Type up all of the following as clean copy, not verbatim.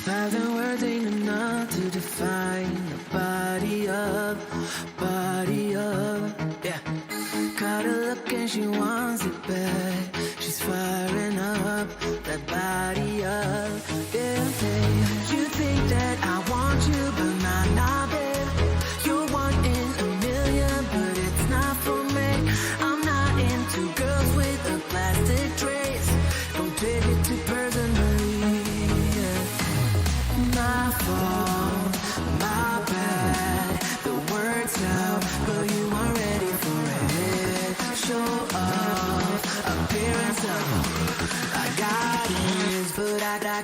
1,000 words ain't enough to define the body of, yeah. Got a look and she wants it back. She's firing up that body of, yeah. You think that I want you, but nah, babe. You're one in a million, but it's not for me. I'm not into girls with a plastic trace. Don't take it too personally, yeah. My fault, my bad. The words out, but you weren't ready for it. Show off, appearance of I got this, but I got.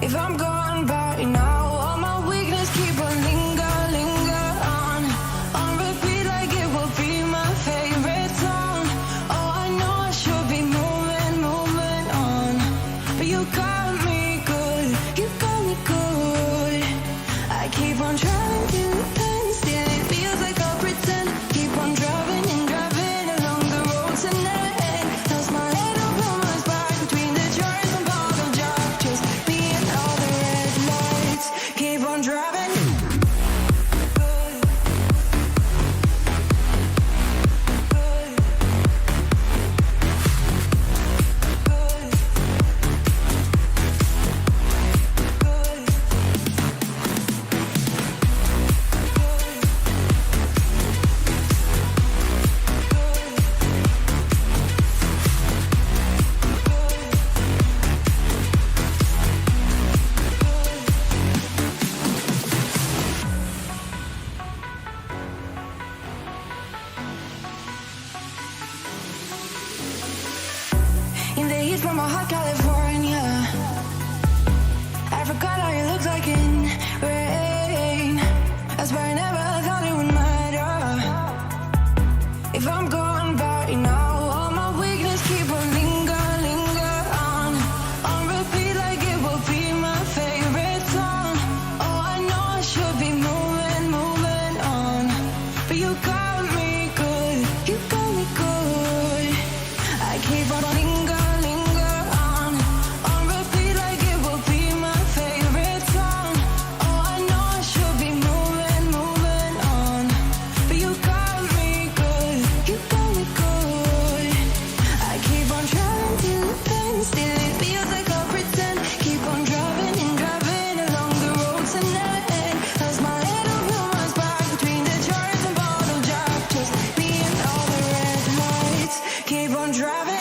If I'm gone by now, all my weakness keep on linger on repeat like it will be my favorite song. Oh, I know I should be moving on, but you got me good, you got me good. I keep on trying to stand still, it feels like I'll pretend. Keep on driving along the road tonight. Toss my head up on my back between the jars and bottle jar. Just me and all the red lights. Keep on driving. In the heat from a hot California, I forgot how it looks like in rain. I swear I never thought it would matter. If I'm gone by now, all my weakness keep on linger on repeat like it will be my favorite song. Oh, I know I should be moving on, but you got me good, you got me good. I keep on linger on repeat like it will be my favorite song. Oh, I know I should be moving on, but you got me good, you got me good. I keep on trying to stand still, it feels like I'll pretend. Keep on driving along the road tonight. Toss my head up on my back between the jars and bottle jar. Just me and all the red lights. Keep on driving.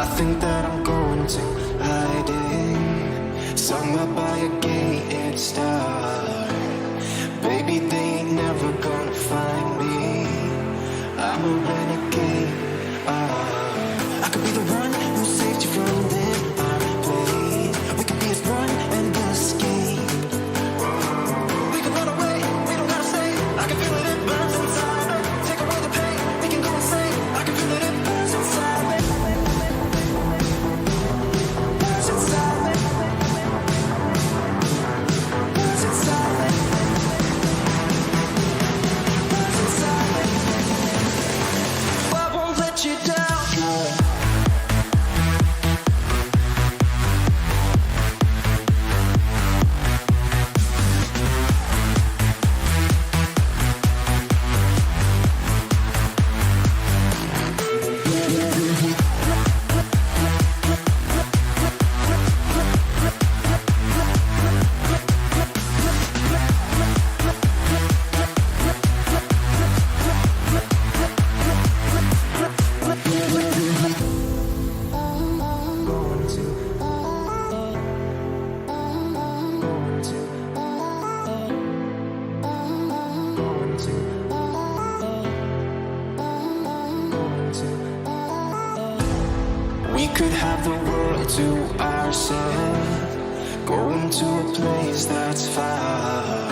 I think that I'm going to hiding, somewhere by a gated star. Baby, they ain't never gonna find me. I'm a renegade. I could be the one who saved you from them. I played. We could be as one and escape. We can run away. We don't gotta stay. I can feel it. It burns inside. Take away the pain. We can go insane. I can feel it. It burns inside. Burns inside. Burns inside. Burns inside. I won't let you down. We could have the world to ourselves, going to a place that's far,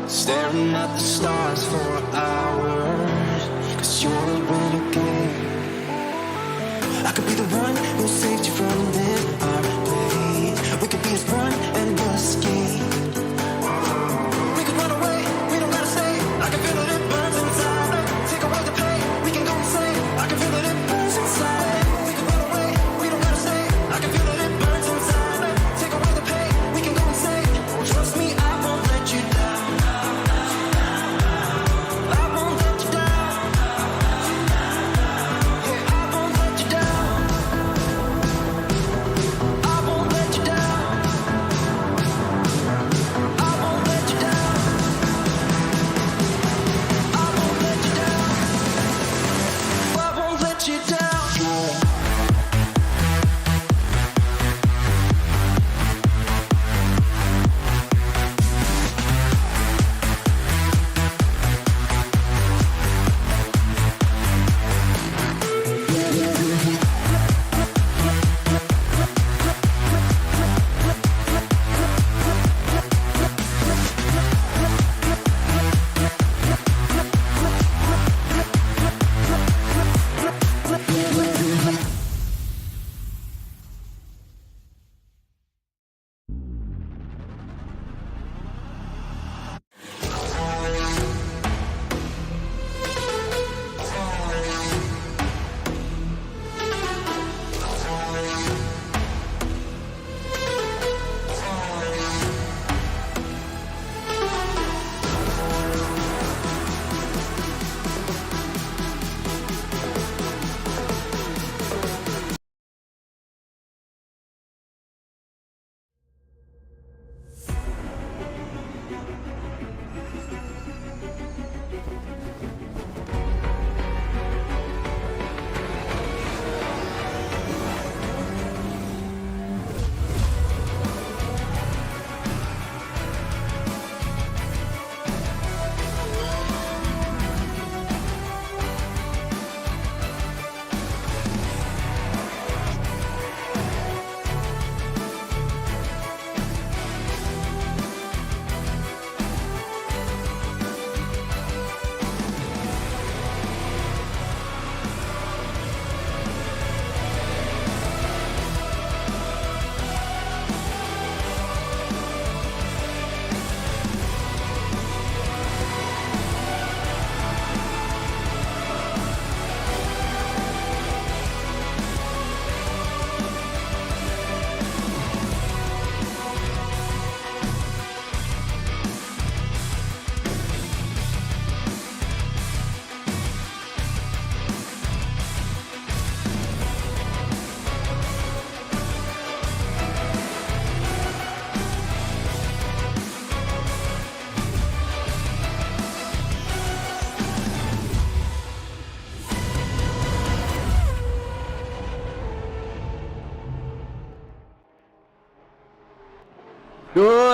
staring at the stars for hours, 'cause you're a renegade. I could be the one who saved you from them. I played. We could be as one and escape. We could run away. We don't gotta stay. I can feel it. It burns inside. Take away the pain. We can go insane. I can feel it. It burns inside. We can run away. We don't gotta stay. I can feel it. It burns inside. Take away the pain. We can go insane. Trust me, I won't let you down. I won't let you down. Yeah, I won't let you down.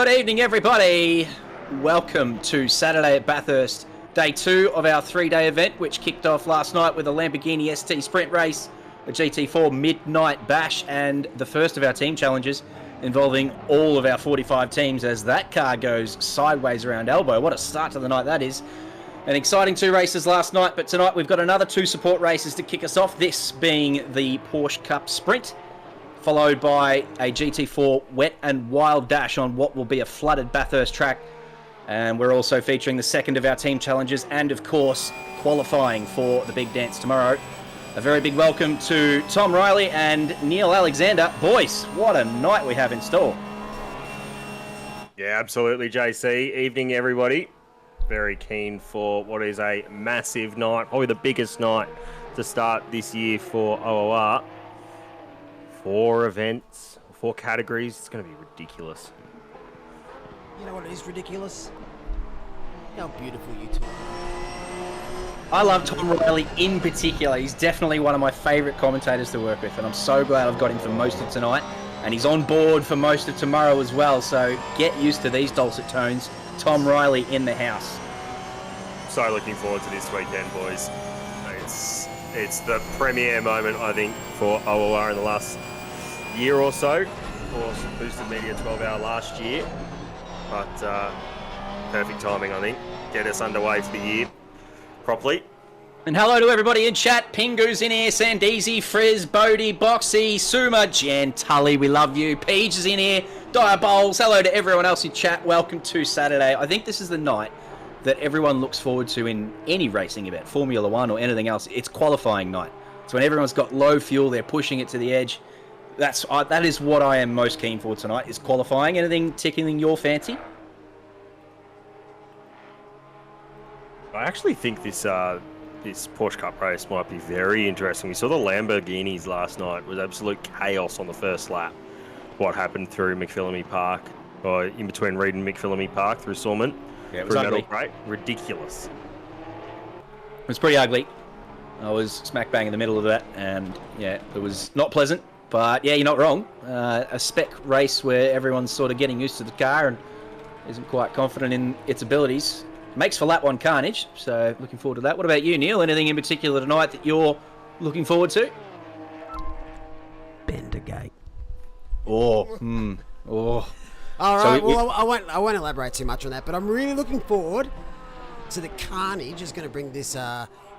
Good evening, everybody. Welcome to Saturday at Bathurst, day 2 of our 3-day event, which kicked off last night with a Lamborghini ST Sprint race, a GT4 Midnight Bash, and the first of our team challenges involving all of our 45 teams as that car goes sideways around elbow. What a start to the night that is. An exciting 2 races last night, but tonight we've got another 2 support races to kick us off, this being the Porsche Cup Sprint, followed by a GT4 Wet'N'Wild dash on what will be a flooded Bathurst track. And we're also featuring the second of our team challenges and, of course, qualifying for the big dance tomorrow. A very big welcome to Tom Riley and Neil Alexander. Boys, what a night we have in store. Yeah, absolutely, JC. Evening, everybody. Very keen for what is a massive night, probably the biggest night to start this year for OOR. 4 events, 4 categories. It's going to be ridiculous. You know what is ridiculous? How beautiful you two are. I love Tom Riley in particular. He's definitely one of my favourite commentators to work with, and I'm so glad I've got him for most of tonight. And he's on board for most of tomorrow as well, so get used to these dulcet tones. Tom Riley in the house. So looking forward to this weekend, boys. It's the premier moment, I think, for OOR in the last year or so. Of course, boosted media 12-hour last year. But perfect timing, I think. Get us underway for the year properly. And hello to everybody in chat. Pingu's in here, Sandeezy, Frizz, Bodie, Boxy, Suma, Jan, Tully, we love you. Peach is in here, Dire Bowls. Hello to everyone else in chat. Welcome to Saturday. I think this is the night that everyone looks forward to in any racing event, Formula One or anything else. It's qualifying night. It's when everyone's got low fuel, they're pushing it to the edge. That is what I am most keen for tonight, is qualifying. Anything tickling your fancy? I actually think this Porsche Cup race might be very interesting. We saw the Lamborghinis last night. It was absolute chaos on the first lap. What happened through McPhillamy Park, or in between Reed and McPhillamy Park through Sormont. Yeah, it was ugly. Ridiculous. It was pretty ugly. I was smack bang in the middle of that, and yeah, it was not pleasant. But yeah, you're not wrong. A spec race where everyone's sort of getting used to the car and isn't quite confident in its abilities. Makes for lap 1 carnage, so looking forward to that. What about you, Neil? Anything in particular tonight that you're looking forward to? Bendergate. Oh. All right, I won't elaborate too much on that, but I'm really looking forward to the carnage is going to bring this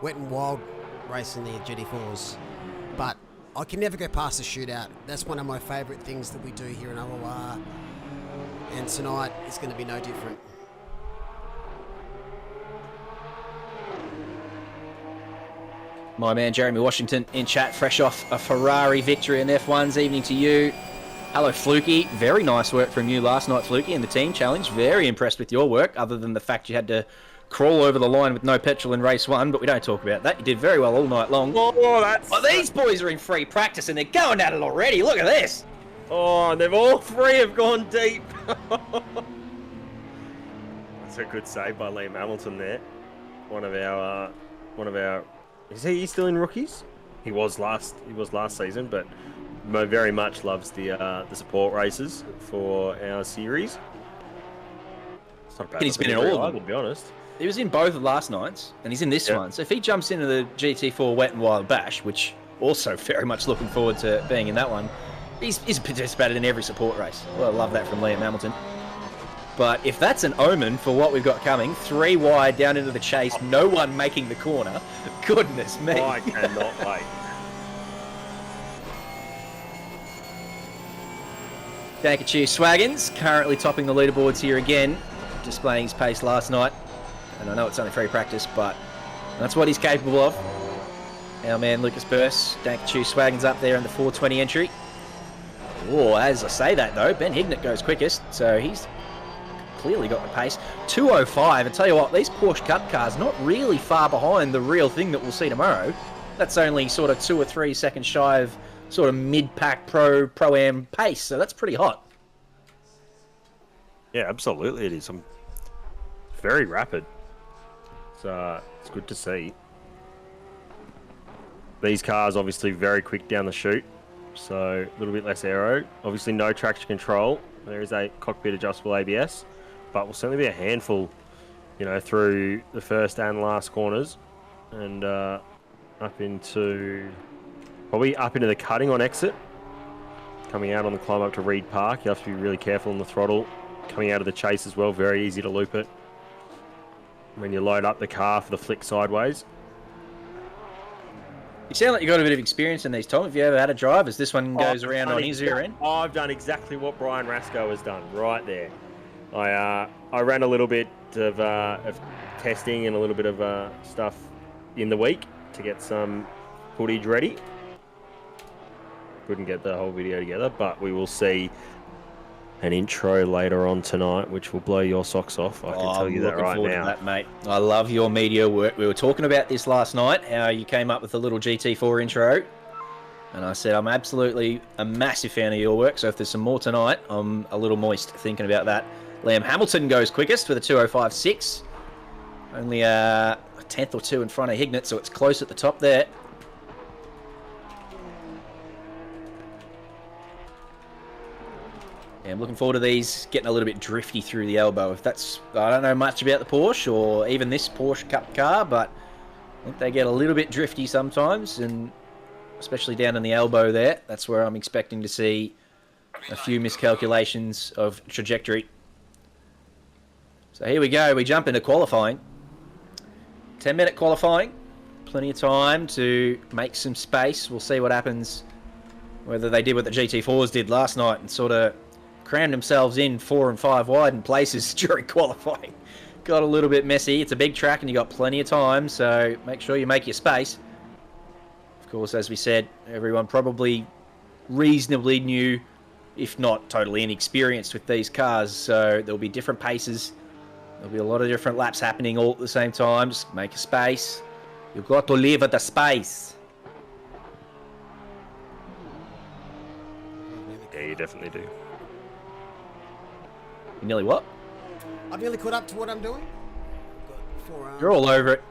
Wet'N'Wild race in the GT4s. But I can never go past the shootout. That's one of my favourite things that we do here in OOR. And tonight is going to be no different. My man Jeremy Washington in chat, fresh off a Ferrari victory in F1's. Evening to you. Hello, Fluky. Very nice work from you last night, Fluky, in the team challenge. Very impressed with your work, other than the fact you had to crawl over the line with no petrol in race 1, but we don't talk about that. You did very well all night long. These boys are in free practice and they're going at it already. Look at this. Oh, they've all 3 have gone deep. That's a good save by Liam Hamilton there. One of our. Is he still in rookies? He was last season, but Mo very much loves the support races for our series. It's not bad. He's been in all of them, to be honest. He was in both of last nights, and he's in this one. So if he jumps into the GT4 Wet'N'Wild Bash, which also very much looking forward to being in that one, he's participated in every support race. Well, I love that from Liam Hamilton. But if that's an omen for what we've got coming, 3 wide down into the chase, no one making the corner, goodness me. I cannot wait. Dankachu Swaggins currently topping the leaderboards here again, displaying his pace last night. And I know it's only free practice, but that's what he's capable of. Our man Lucas Burse, Dankachu Swaggins up there in the 420 entry. Oh, as I say that though, Ben Hignett goes quickest, so he's clearly got the pace. 205, I tell you what, these Porsche Cup cars not really far behind the real thing that we'll see tomorrow. That's only sort of 2 or 3 seconds shy of sort of mid-pack pro-am pace, so that's pretty hot. Yeah, absolutely it is. Very rapid. It's good to see. These cars obviously very quick down the chute, so a little bit less aero. Obviously no traction control There is a cockpit adjustable ABS, but will certainly be a handful, through the first and last corners, and probably up into the cutting on exit. Coming out on the climb up to Reed Park, you have to be really careful on the throttle. Coming out of the chase as well, very easy to loop it when you load up the car for the flick sideways. You sound like you got a bit of experience in these, Tom. Have you ever had a drive as this one goes around on his rear end? I've done exactly what Brian Rasco has done right there. I ran a little bit of testing and a little bit of stuff in the week to get some footage ready. Couldn't get the whole video together, but we will see an intro later on tonight, which will blow your socks off. I can tell you that right now. To that, mate. I love your media work. We were talking about this last night, how you came up with a little GT4 intro. And I said, I'm absolutely a massive fan of your work. So if there's some more tonight, I'm a little moist thinking about that. Liam Hamilton goes quickest with a 2:05.6. Only a tenth or two in front of Hignett, so it's close at the top there. Yeah, I'm looking forward to these getting a little bit drifty through the elbow. If that's, I don't know much about the Porsche or even this Porsche Cup car, but I think they get a little bit drifty sometimes, and especially down in the elbow there. That's where I'm expecting to see a few miscalculations of trajectory. So here we go. We jump into qualifying. 10-minute qualifying. Plenty of time to make some space. We'll see what happens. Whether they did what the GT4s did last night and sort of crammed themselves in 4 and 5 wide in places during qualifying. Got a little bit messy. It's a big track and you got plenty of time, so make sure you make your space. Of course, as we said, everyone probably reasonably new, if not totally inexperienced with these cars, so there'll be different paces. There'll be a lot of different laps happening all at the same time. Just make a space. You've got to live at the space. Yeah, you definitely do. You nearly what? I've nearly caught up to what I'm doing. I've got 4 arms. You're all over it.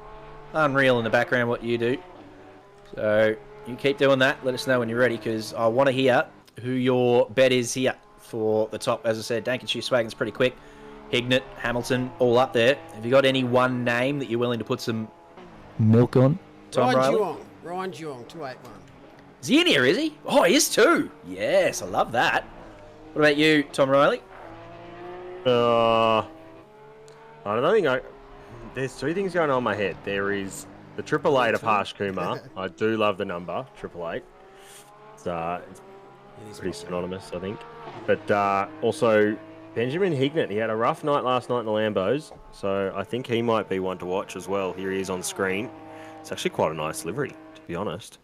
Unreal in the background what you do. So you keep doing that. Let us know when you're ready, because I want to hear who your bet is here for the top. As I said, Dankenshire Swagon's pretty quick. Hignett, Hamilton, all up there. Have you got any one name that you're willing to put some milk on? Tom Riley? Ryan Jurong, 281. Is he in here, is he? Oh, he is too. Yes, I love that. What about you, Tom Riley? I don't think there's 2 things going on in my head. There is the 888 of Harsh Kumar. I do love the number, 888. It's pretty synonymous, I think. But also, Benjamin Hignett. He had a rough night last night in the Lambos, so I think he might be one to watch as well. Here he is on screen. It's actually quite a nice livery, to be honest.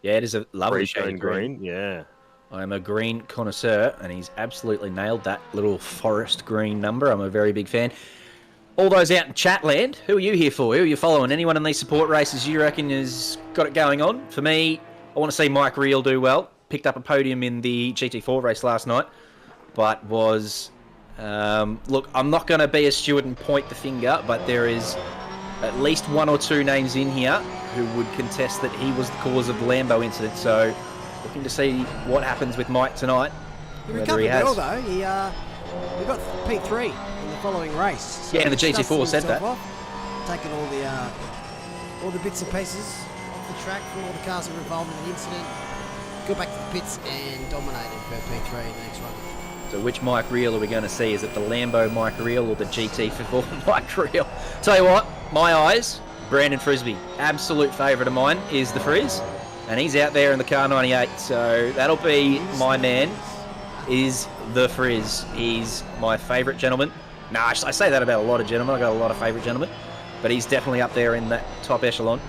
Yeah, it is a lovely shade of green. Yeah. I'm a green connoisseur, and he's absolutely nailed that little forest green number. I'm a very big fan. All those out in Chatland, who are you here for? Who are you following? Anyone in these support races you reckon has got it going on? For me, I want to see Mike Reel do well. Picked up a podium in the GT4 race last night, but was... look, I'm not going to be a steward and point the finger, but there is at least 1 or 2 names in here who would contest that he was the cause of the Lambo incident, so... looking to see what happens with Mike tonight. He recovered well, though. He got P3 in the following race. So yeah, the GT4 said that. Taking all the bits and pieces off the track from all the cars that were involved in the incident. Got back to the pits and dominated for P3 in the next run. So which Mike Reel are we going to see? Is it the Lambo Mike Reel or the GT4 Mike Reel? Tell you what, my eyes, Brandon Frisbee. Absolute favourite of mine is the Frizz. And he's out there in the car 98, so that'll be my man, is the Frizz. He's my favourite gentleman. No, I say that about a lot of gentlemen. I've got a lot of favourite gentlemen. But he's definitely up there in that top echelon.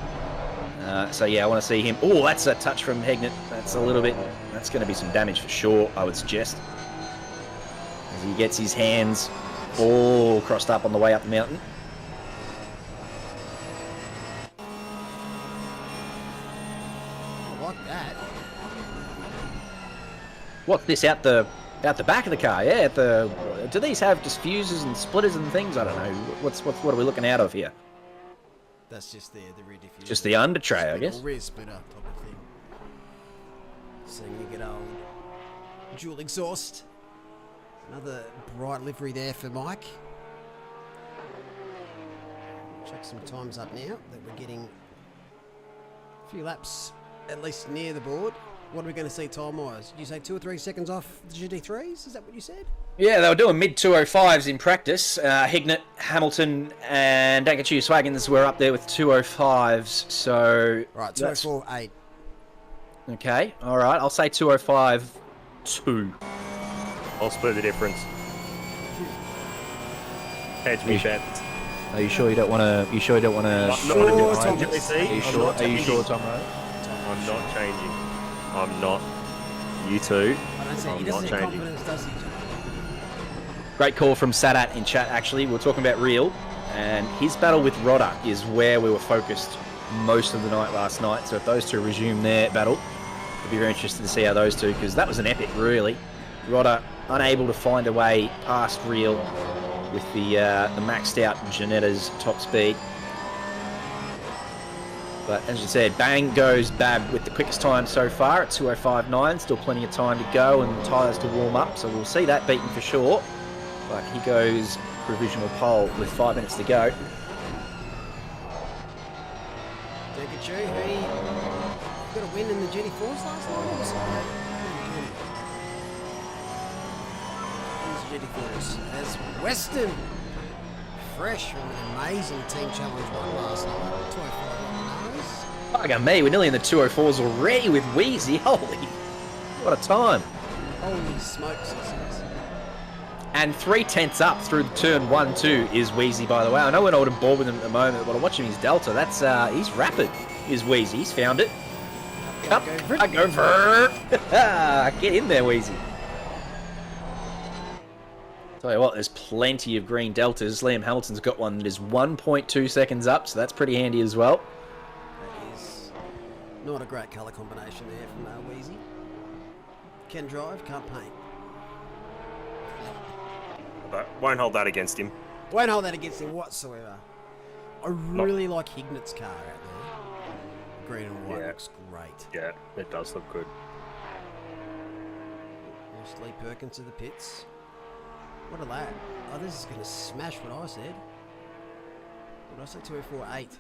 So yeah, I want to see him. Oh, that's a touch from Hignett. That's a little bit... that's going to be some damage for sure, I would suggest. As he gets his hands all crossed up on the way up the mountain. What's this out the back of the car? Yeah, do these have diffusers and splitters and things? I don't know. What are we looking out of here? That's just the rear diffuser. Just the under tray, I guess. Rear splitter type of thing. So you get old dual exhaust. Another bright livery there for Mike. Check some times up now that we're getting a few laps at least near the board. What are we going to see time-wise? Did you say 2 or 3 seconds off the GT3s? Is that what you said? Yeah, they were doing mid-205s in practice. Hignett, Hamilton, and Dankachu Swaggins were up there with 205s, so... Right, 204.8. Okay, all right. I'll say 205.2. I'll split the difference. Hedge me bet. Are you sure you don't want to? You sure you don't want to? Sure, Tom. Thomas. Are you sure? Are you sure, Tom? I'm not changing. I'm not. You two. I don't say he doesn't have confidence, does he? Great call from Sadat in chat. Actually, we were talking about Real, and his battle with Rodder is where we were focused most of the night last night. So if those two resume their battle, it'll be very interesting to see how those two, because that was an epic, really. Rodder unable to find a way past Real with the maxed out Janetta's top speed. But as you said, bang goes Bab with the quickest time so far at 2:05.9. Still plenty of time to go and tyres to warm up, so we'll see that beaten for sure. But he goes provisional pole with 5 minutes to go. Dankachu, he got a win in the GT4s last night, or was it? GT4s as Western, fresh from an amazing team challenge one last night. 205 Fuck at me, we're nearly in the 204s already with Wheezy. Holy, what a time. Holy smokes, he says. And 3/10 up through the turn 1-2 is Wheezy, by the way. I know we're not on board with him at the moment, but I'm watching his Delta. That's he's rapid, is Wheezy. He's found it. Up, I go for it. Get in there, Wheezy. Tell you what, there's plenty of green Deltas. Liam Hamilton's got one that is 1.2 seconds up, so that's pretty handy as well. That is not a great colour combination there from Wheezy. Can drive, can't paint. But won't hold that against him. Won't hold that against him whatsoever. I really like Hignett's car out there. Green and white looks great. Yeah, it does look good. There's Lee Perkins to the pits. What a lad. Oh, this is going to smash what I said. What did I say? 204.8.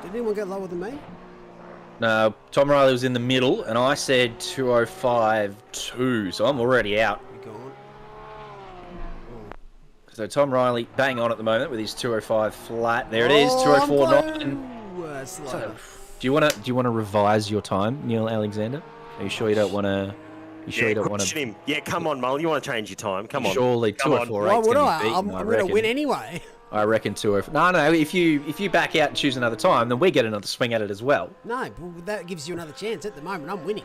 Did anyone go lower than me? No, Tom Riley was in the middle, and I said 205.2, so I'm already out. You're gone. So Tom Riley bang on at the moment with his 205 flat. There it is, 204.9. So, do you want to revise your time, Neil Alexander? Are you sure you don't want to? You sure you don't want to? Him. Yeah, come on, Mull. You want to change your time? Come on. Surely 204.8 Why would I? beaten, I'm going to win anyway. I reckon 204. No. If you back out and choose another time, then we get another swing at it as well. No, but that gives you another chance. At the moment, I'm winning.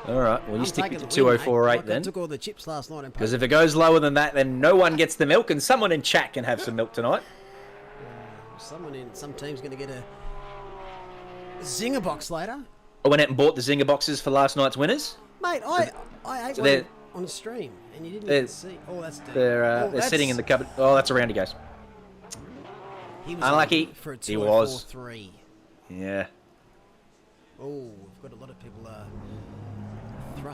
All right. Well, you stick with the 204.8 then. I took all the chips last night. Because if it goes lower than that, then no one gets the milk, and someone in chat can have some milk tonight. Someone in some team's going to get a Zinger box later. I went out and bought the Zinger boxes for last night's winners. Mate, I ate one on a stream, and you didn't even see. Oh, that's deep. They're sitting in the cupboard. Oh, that's around he goes. He was unlucky. For a he was. 204.3. Yeah. Oh, we've got a lot of people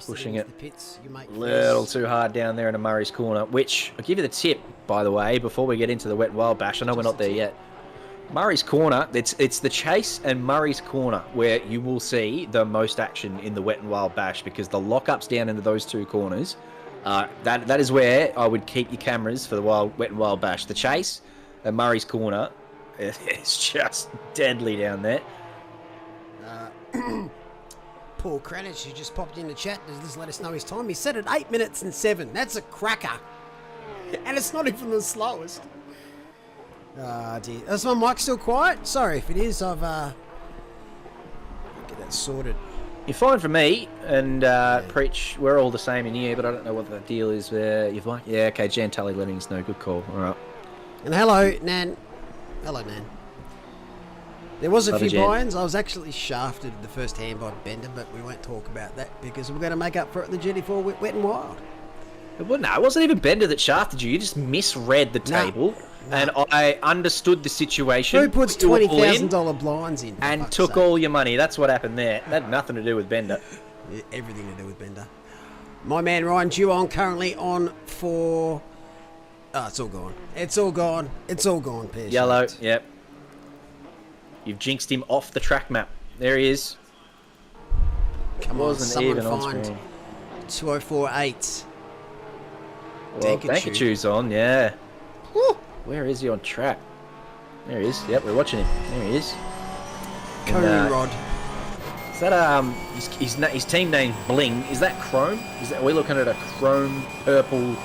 pushing it the pits. You make a little too hard down there in a Murray's Corner, which I'll give you the tip, by the way, before we get into the Wet'N'Wild Bash. I know we're not there yet. Murray's Corner, it's the Chase and Murray's Corner where you will see the most action in the Wet'N'Wild Bash, because the lockups down into those two corners, that is where I would keep your cameras for the Wet'N'Wild Bash. The Chase and Murray's Corner, it's just deadly down there. Paul Cranich, who just popped in the chat, just let us know his time. He said it 8 minutes and 7. That's a cracker. And it's not even the slowest. Ah, dear. Is my mic still quiet? Sorry if it is. I've get that sorted. You're fine for me, and Preach, we're all the same in here, but I don't know what the deal is there. You've like, yeah, okay, Jan Tully Lemmings, no, good call. All right. And hello, Nan. Hello, Nan. There was a Love few you, Jan. buy-ins. I was actually shafted the first hand by Bender, but we won't talk about that because we're going to make up for it in the GT4 Wet'N'Wild. Well, no, it wasn't even Bender that shafted you. You just misread the table, and I understood the situation. Who puts $20,000 blinds in? And took all your money. That's what happened there. That had nothing to do with Bender. Everything to do with Bender. My man Ryan Duong currently on for... Oh, it's all gone. It's all gone. It's all gone, Pierce. Yellow, yep. You've jinxed him off the track map. There he is. Come on, Wasn't someone even on find screen. 2048. Well, Dankachu. Dankachu's on, yeah. Woo. Where is he on track? There he is. Yep, we're watching him. There he is. Cody Rod. Is that his team name Bling? Is that Chrome? Are we looking at a chrome purple?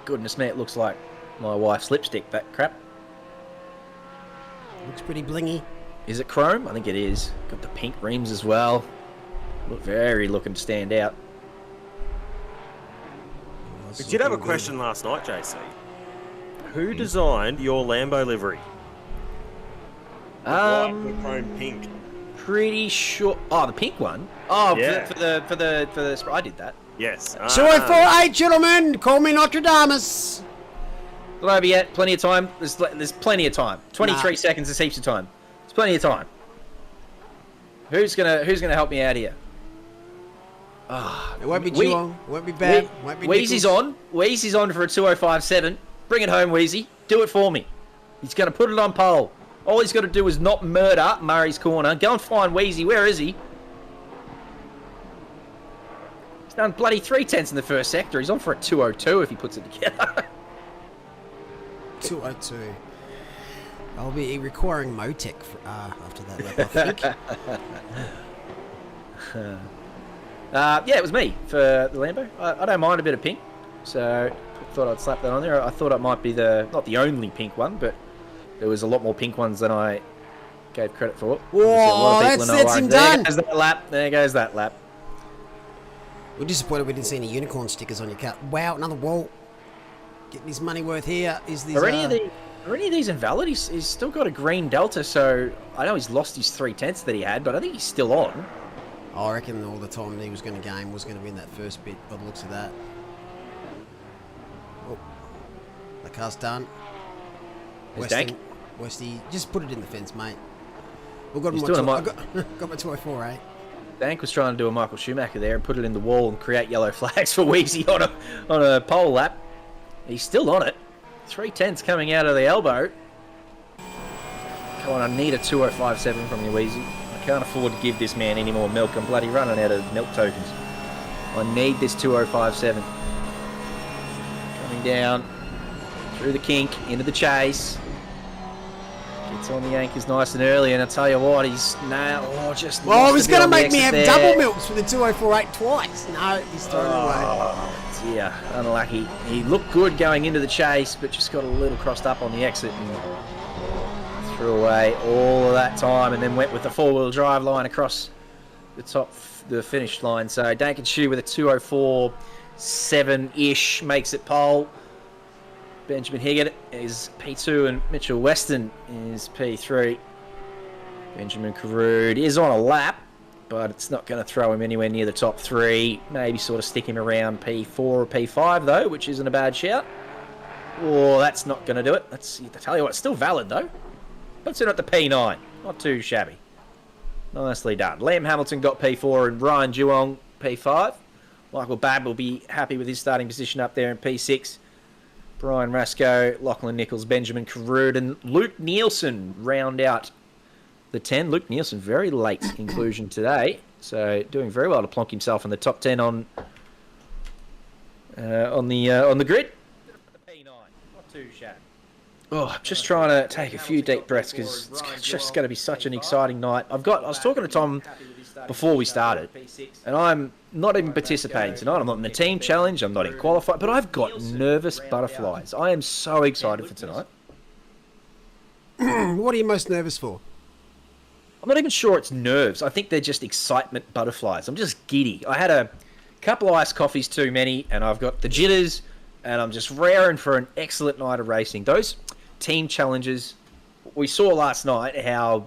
Goodness me, it looks like my wife's lipstick. That crap. Looks pretty blingy. Is it chrome? I think it is. Got the pink rims as well. Look very looking to stand out. We did have a question last night, JC. Who designed your Lambo livery? The chrome pink. Pretty sure. Oh, the pink one. Oh, Yeah. for the. I did that. Yes. 2048, gentlemen. Call me Nostradamus. Not over yet. Plenty of time. There's plenty of time. 23 seconds is heaps of time. There's plenty of time. Who's gonna help me out here? It won't be Geelong. It won't be bad. It won't be Wheezy's Nichols. on. Wheezy's on for a 2057. Bring it home, Wheezy. Do it for me. He's going to put it on pole. All he's got to do is not murder Murray's corner. Go and find Wheezy. Where is he? He's done bloody 3/10 in the first sector. He's on for a 202 if he puts it together. 202. I'll be requiring Motec after that lap, I think. Yeah, it was me for the Lambo. I don't mind a bit of pink, so thought I'd slap that on there. I thought it might be not the only pink one, but there was a lot more pink ones than I gave credit for. Whoa, that's him done. There goes that lap. There goes that lap. We're disappointed we didn't see any unicorn stickers on your car. Wow, another wall. Getting his money worth here is these. Are any of these invalid? He's still got a green Delta, so I know he's lost his 3/10 that he had, but I think he's still on. I reckon all the time he was going to game was going to be in that first bit by the looks of that. Oh, the car's done. Westy, just put it in the fence, mate. We've got I got my 204, Dank was trying to do a Michael Schumacher there and put it in the wall and create yellow flags for Wheezy on a pole lap. He's still on it. 3/10 coming out of the elbow. Come on, I need a 2057 from you, Wheezy. I can't afford to give this man any more milk. I'm bloody running out of milk tokens. I need this 2057. Coming down through the kink into the chase. Gets on the anchors nice and early, and I tell you what, he's just. Well, he's going to make me have there. double milks for the 2048 twice. No, he's thrown away. Yeah, unlucky. He looked good going into the chase, but just got a little crossed up on the exit and threw away all of that time, and then went with the four-wheel drive line across the finish line. So Dankachu with a 204.7-ish makes it pole. Benjamin Higgett is P2 and Mitchell Weston is P3. Benjamin Carood is on a lap, but it's not going to throw him anywhere near the top three. Maybe sort of stick him around P4 or P5 though, which isn't a bad shout. Oh, that's not going to do it. I tell you what, it's still valid though. Puts it at the P9. Not too shabby. Nicely done. Liam Hamilton got P4 and Ryan Duong P5. Michael Babb will be happy with his starting position up there in P6. Brian Rasco, Lachlan Nichols, Benjamin Carood, and Luke Nielsen round out the 10. Luke Nielsen, very late inclusion today, so doing very well to plonk himself in the top 10 on the grid. P9, not too shabby. Oh, I'm just trying to take a few deep breaths because it's just going to be such an exciting night. I was talking to Tom before we started, and I'm not even participating tonight. I'm not in the team challenge. I'm not in qualify, but I've got nervous butterflies. I am so excited for tonight. What are you most nervous for? I'm not even sure it's nerves. I think they're just excitement butterflies. I'm just giddy. I had a couple of iced coffees too many, and I've got the jitters, and I'm just raring for an excellent night of racing. Those team challenges, we saw last night how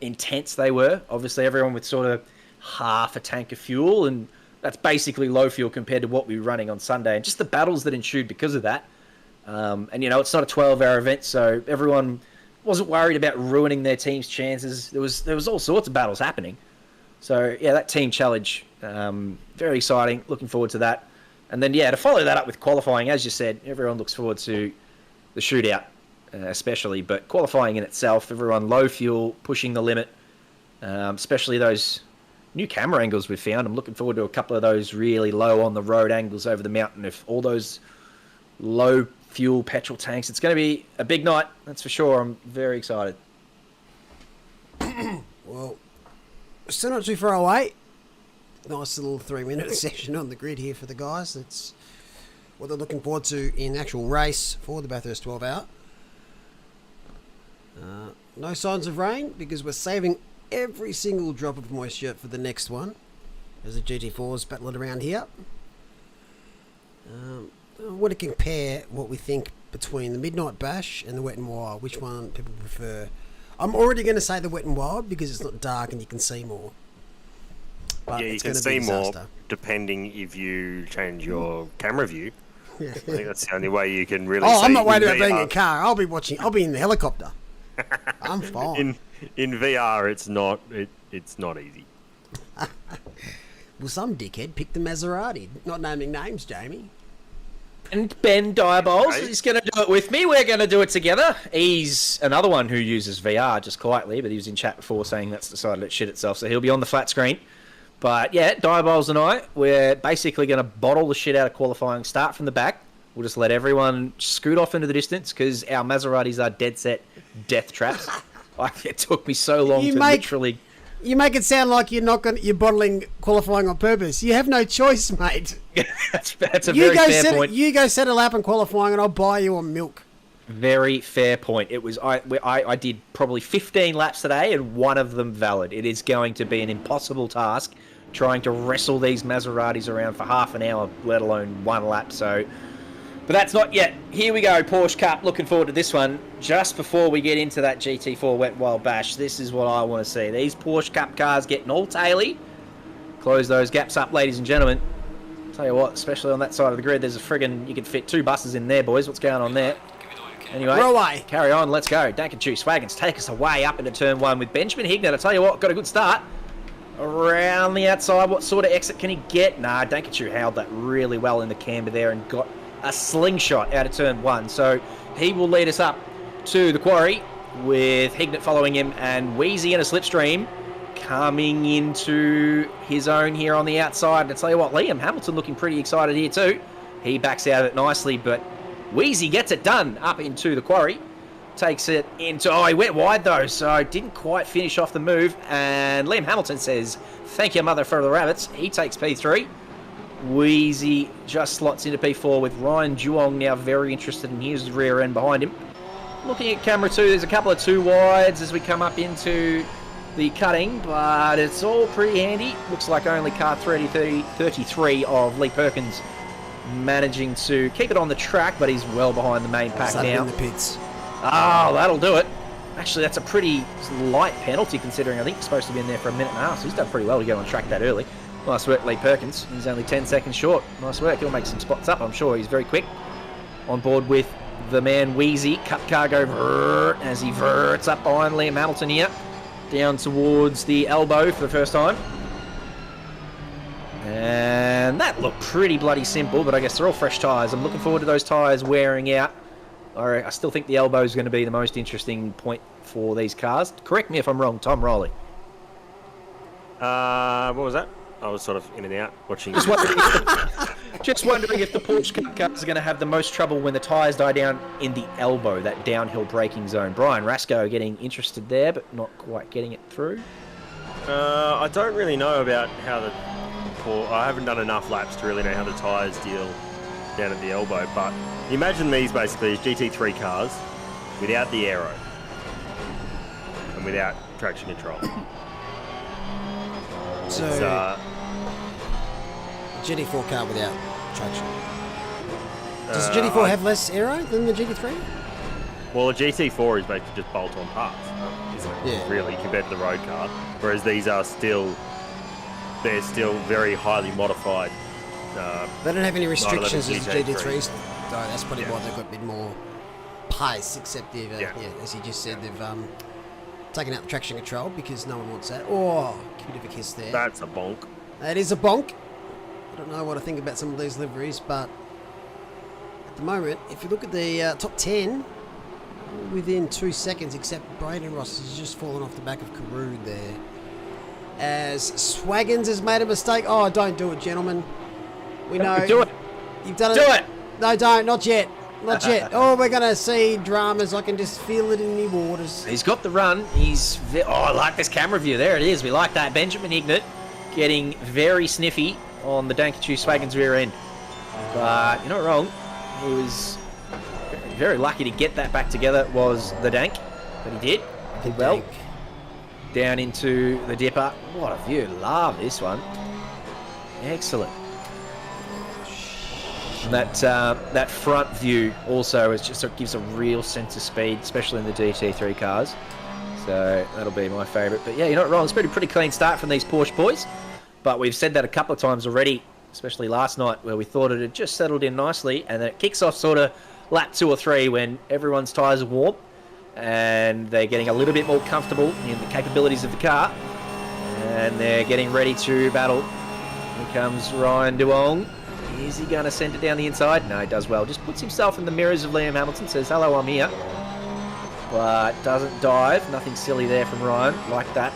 intense they were. Obviously, everyone with sort of half a tank of fuel, and that's basically low fuel compared to what we were running on Sunday, and just the battles that ensued because of that. And it's not a 12-hour event, so everyone wasn't worried about ruining their team's chances. There was all sorts of battles happening. So yeah, that team challenge Very exciting. Looking forward to that. And then, to follow that up with qualifying, as you said, everyone looks forward to the shootout, especially. But qualifying in itself, everyone low fuel, pushing the limit, especially those new camera angles we've found. I'm looking forward to a couple of those really low on the road angles over the mountain. If all those low fuel petrol tanks, it's going to be a big night, that's for sure. I'm very excited. Well, still not too far away. Nice little 3-minute session on the grid here for the guys. That's what they're looking forward to in actual race for the Bathurst 12 Hour. No signs of rain because we're saving every single drop of moisture for the next one as the GT4s battle it around here. I want to compare what we think between the Midnight Bash and the Wet'N'Wild, which one people prefer. I'm already going to say the Wet'N'Wild because it's not dark and you can see more. But you can see more depending if you change your camera view. Yeah. I think that's the only way you can really see. I'm not worried about being in a car. I'll be in the helicopter. I'm fine. In VR, it's not easy. Well, some dickhead picked the Maserati. Not naming names, Jamie. And Ben Diabols is going to do it with me. We're going to do it together. He's another one who uses VR just quietly, but he was in chat before saying that's decided to shit itself, so he'll be on the flat screen. But Diabols and I, we're basically going to bottle the shit out of qualifying, start from the back. We'll just let everyone scoot off into the distance because our Maseratis are dead set death traps. It took me so long literally... You make it sound like you're bottling qualifying on purpose. You have no choice, mate. That's a very fair point. You go set a lap in qualifying and I'll buy you on milk. Very fair point. It was I did probably 15 laps today and one of them valid. It is going to be an impossible task trying to wrestle these Maseratis around for half an hour, let alone one lap. So, but that's not yet. Here we go, Porsche Cup. Looking forward to this one. Just before we get into that GT4 Wet'N'Wild Bash, this is what I want to see. These Porsche Cup cars getting all taily. Close those gaps up, ladies and gentlemen. Tell you what, especially on that side of the grid, there's a friggin'... You could fit 2 buses in there, boys. What's going on there? Anyway, carry on. Let's go. Dankenchu Swagons take us away up into turn 1 with Benjamin Hignett. I tell you what, got a good start. Around the outside, what sort of exit can he get? Nah, Dankenchu held that really well in the camber there and got a slingshot out of turn 1. So he will lead us up to the quarry with Hignett following him and Wheezy in a slipstream coming into his own here on the outside. And I tell you what, Liam Hamilton looking pretty excited here too. He backs out of it nicely, but Wheezy gets it done up into the quarry. Takes it into... Oh, he went wide though, so didn't quite finish off the move. And Liam Hamilton says, thank you, mother, for the rabbits. He takes P3. Wheezy just slots into P4 with Ryan Duong now very interested in his rear end behind him. Looking at camera 2, there's a couple of 2 wides as we come up into the cutting, but it's all pretty handy. Looks like only car 33 of Lee Perkins managing to keep it on the track, but he's well behind the main pack now. In the pits. Oh, that'll do it. Actually, that's a pretty light penalty considering I think he's supposed to be in there for a minute and a half, so he's done pretty well to get on track that early. Nice work, Lee Perkins. He's only 10 seconds short. Nice work. He'll make some spots up. I'm sure he's very quick. On board with the man Wheezy. Cup cargo as he verts up behind Liam Hamilton here. Down towards the elbow for the first time. And that looked pretty bloody simple, but I guess they're all fresh tyres. I'm looking forward to those tyres wearing out. I still think the elbow is going to be the most interesting point for these cars. Correct me if I'm wrong, Tom Riley. What was that? I was sort of in and out watching. Just wondering if the Porsche Cup cars are going to have the most trouble when the tyres die down in the elbow, that downhill braking zone. Brian Rasco getting interested there, but not quite getting it through. I don't really know about how I haven't done enough laps to really know how the tyres deal down at the elbow, but imagine these basically as GT3 cars without the aero and without traction control. So, GT4 car without traction. Does the GT4 have less aero than the GT3? Well, the GT4 is basically just bolt-on parts, isn't it? Yeah. Really, compared to the road car. Whereas these are they're still very highly modified. They don't have any restrictions as the GT3s. GT3s. So that's probably why they've got a bit more pace, except they've, as you just said, they've taken out the traction control because no one wants that. Oh, a bit of a kiss there. That's a bonk. It is a bonk. I don't know what I think about some of these liveries, but at the moment, if you look at the top 10, within 2 seconds, except Braden Ross has just fallen off the back of Karoo there. As Swaggins has made a mistake. Oh, don't do it, gentlemen. We know. Do it. You've done it. Do it. No, don't. Not yet. Not yet. Oh, we're going to see dramas. I can just feel it in the waters. He's got the run. I like this camera view. There it is. We like that. Benjamin Ignat getting very sniffy on the Dankachu Swaggins rear end. But you're not wrong. He was very lucky to get that back together, was the Dank. But he did. Did well. Down into the dipper. What a view. Love this one. Excellent. And that front view also is just gives a real sense of speed, especially in the GT3 cars. So that'll be my favourite. But yeah, you're not wrong. It's been a pretty clean start from these Porsche boys. But we've said that a couple of times already, especially last night, where we thought it had just settled in nicely, and then it kicks off sort of lap 2 or 3 when everyone's tyres are warm and they're getting a little bit more comfortable in the capabilities of the car, and they're getting ready to battle. Here comes Ryan Duong. Is he going to send it down the inside? No, he does well. Just puts himself in the mirrors of Liam Hamilton, says, hello, I'm here. But doesn't dive. Nothing silly there from Ryan. Like that.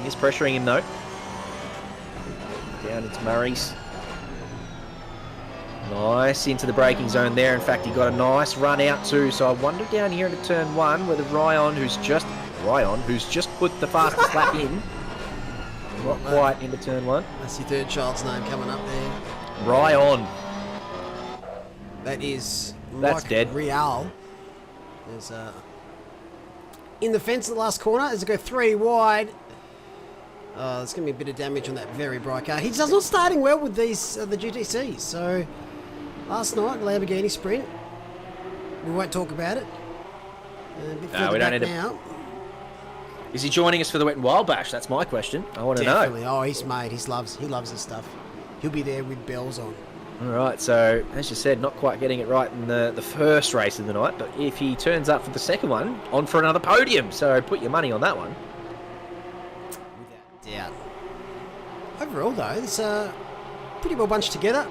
He is pressuring him, though. Down into Murray's. Nice into the braking zone there. In fact, he got a nice run out too. So I wonder down here into turn 1 whether Ryan, who's just put the fastest lap in, not quite into turn 1. That's your third child's name coming up there. Ryan. That's Mike dead. Real. There's in the fence at the last corner as it go 3 wide. There's going to be a bit of damage on that very bright car. He's not starting well with these the GTCs. So last night, Lamborghini Sprint. We won't talk about it. A bit further we don't back need to. now. Is he joining us for the Wet and Wild Bash? That's my question. I want to know. Definitely. Oh, he's made. He loves this stuff. He'll be there with bells on. All right, so as you said, not quite getting it right in the first race of the night, but if he turns up for the second one, on for another podium. So put your money on that one. Without doubt. Overall, though, it's pretty well bunched together.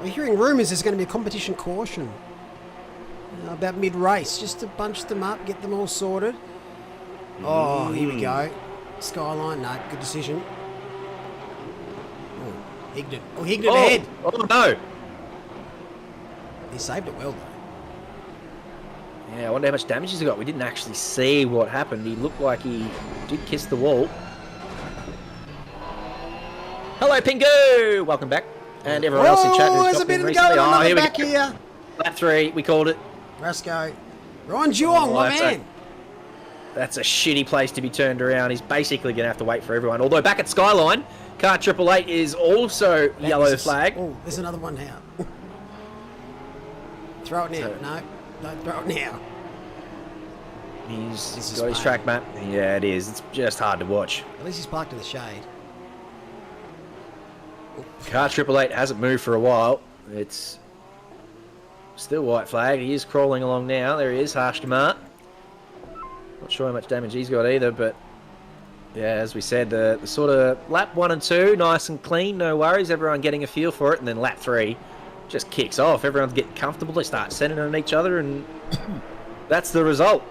We're hearing rumours there's going to be a competition caution about mid-race, just to bunch them up, get them all sorted. Oh, here we go. Skyline, no, good decision. Hignett ahead. Oh, no. He saved it well, though. Yeah, I wonder how much damage he's got. We didn't actually see what happened. He looked like he did kiss the wall. Hello, Pingu! Welcome back. And everyone else in chat who's there's a got bit in of recently. going on here the we back go. here. Lap 3, we called it. Rasco. Ryan Duong, my man. That's a shitty place to be turned around. He's basically going to have to wait for everyone. Although back at Skyline, car 888 is also yellow flag. Oh, there's another one now. Throw it now. No, don't throw it now. He's got his track map. Yeah, it is. It's just hard to watch. At least he's parked in the shade. Car 888 hasn't moved for a while. It's still white flag. He is crawling along now. There he is, Harsh Kumar. Not sure how much damage he's got either, but yeah, as we said, the sort of lap 1 and 2, nice and clean, no worries. Everyone getting a feel for it, and then lap 3 just kicks off. Everyone's getting comfortable. They start sending on each other, and that's the result.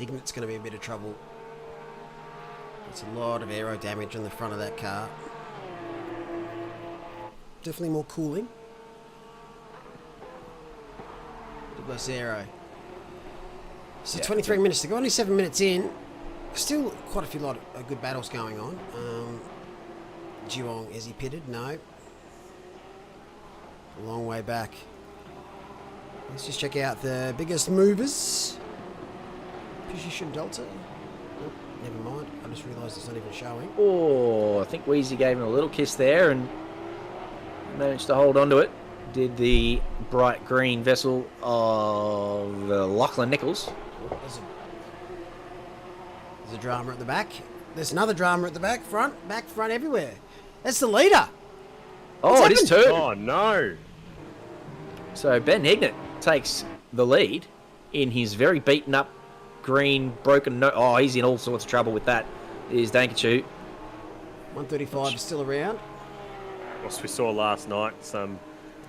Ignate's going to be a bit of trouble. There's a lot of aero damage on the front of that car. Definitely more cooling. Bit less aero. So 23 minutes to go, only 7 minutes in. Still quite a lot of good battles going on. Duong, is he pitted? No. A long way back. Let's just check out the biggest movers. Position Delta. Oh, never mind. I just realised it's not even showing. Oh, I think Wheezy gave him a little kiss there and managed to hold on to it. Did the bright green vessel of Lachlan Nichols. There's a drama at the back. There's another drama at the back, front, everywhere. That's the leader. Oh, it is too. Oh, no. So Ben Hignett takes the lead in his very beaten up green broken Oh, he's in all sorts of trouble with that. Is Dankachu. 135 is still around. Whilst we saw last night some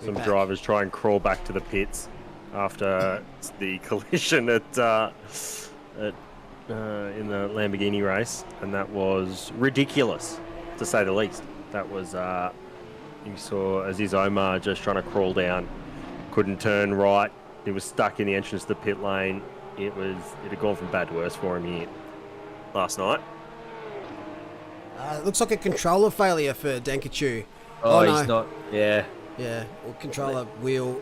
back. drivers try and crawl back to the pits after the collision in the Lamborghini race, and that was ridiculous, to say the least. That was, you saw Aziz Omar just trying to crawl down, couldn't turn right. He was stuck in the entrance to the pit lane. It had gone from bad to worse for him here last night. It looks like a controller failure for Dankachu. Oh, no. he's not. Yeah. Yeah, or controller wheel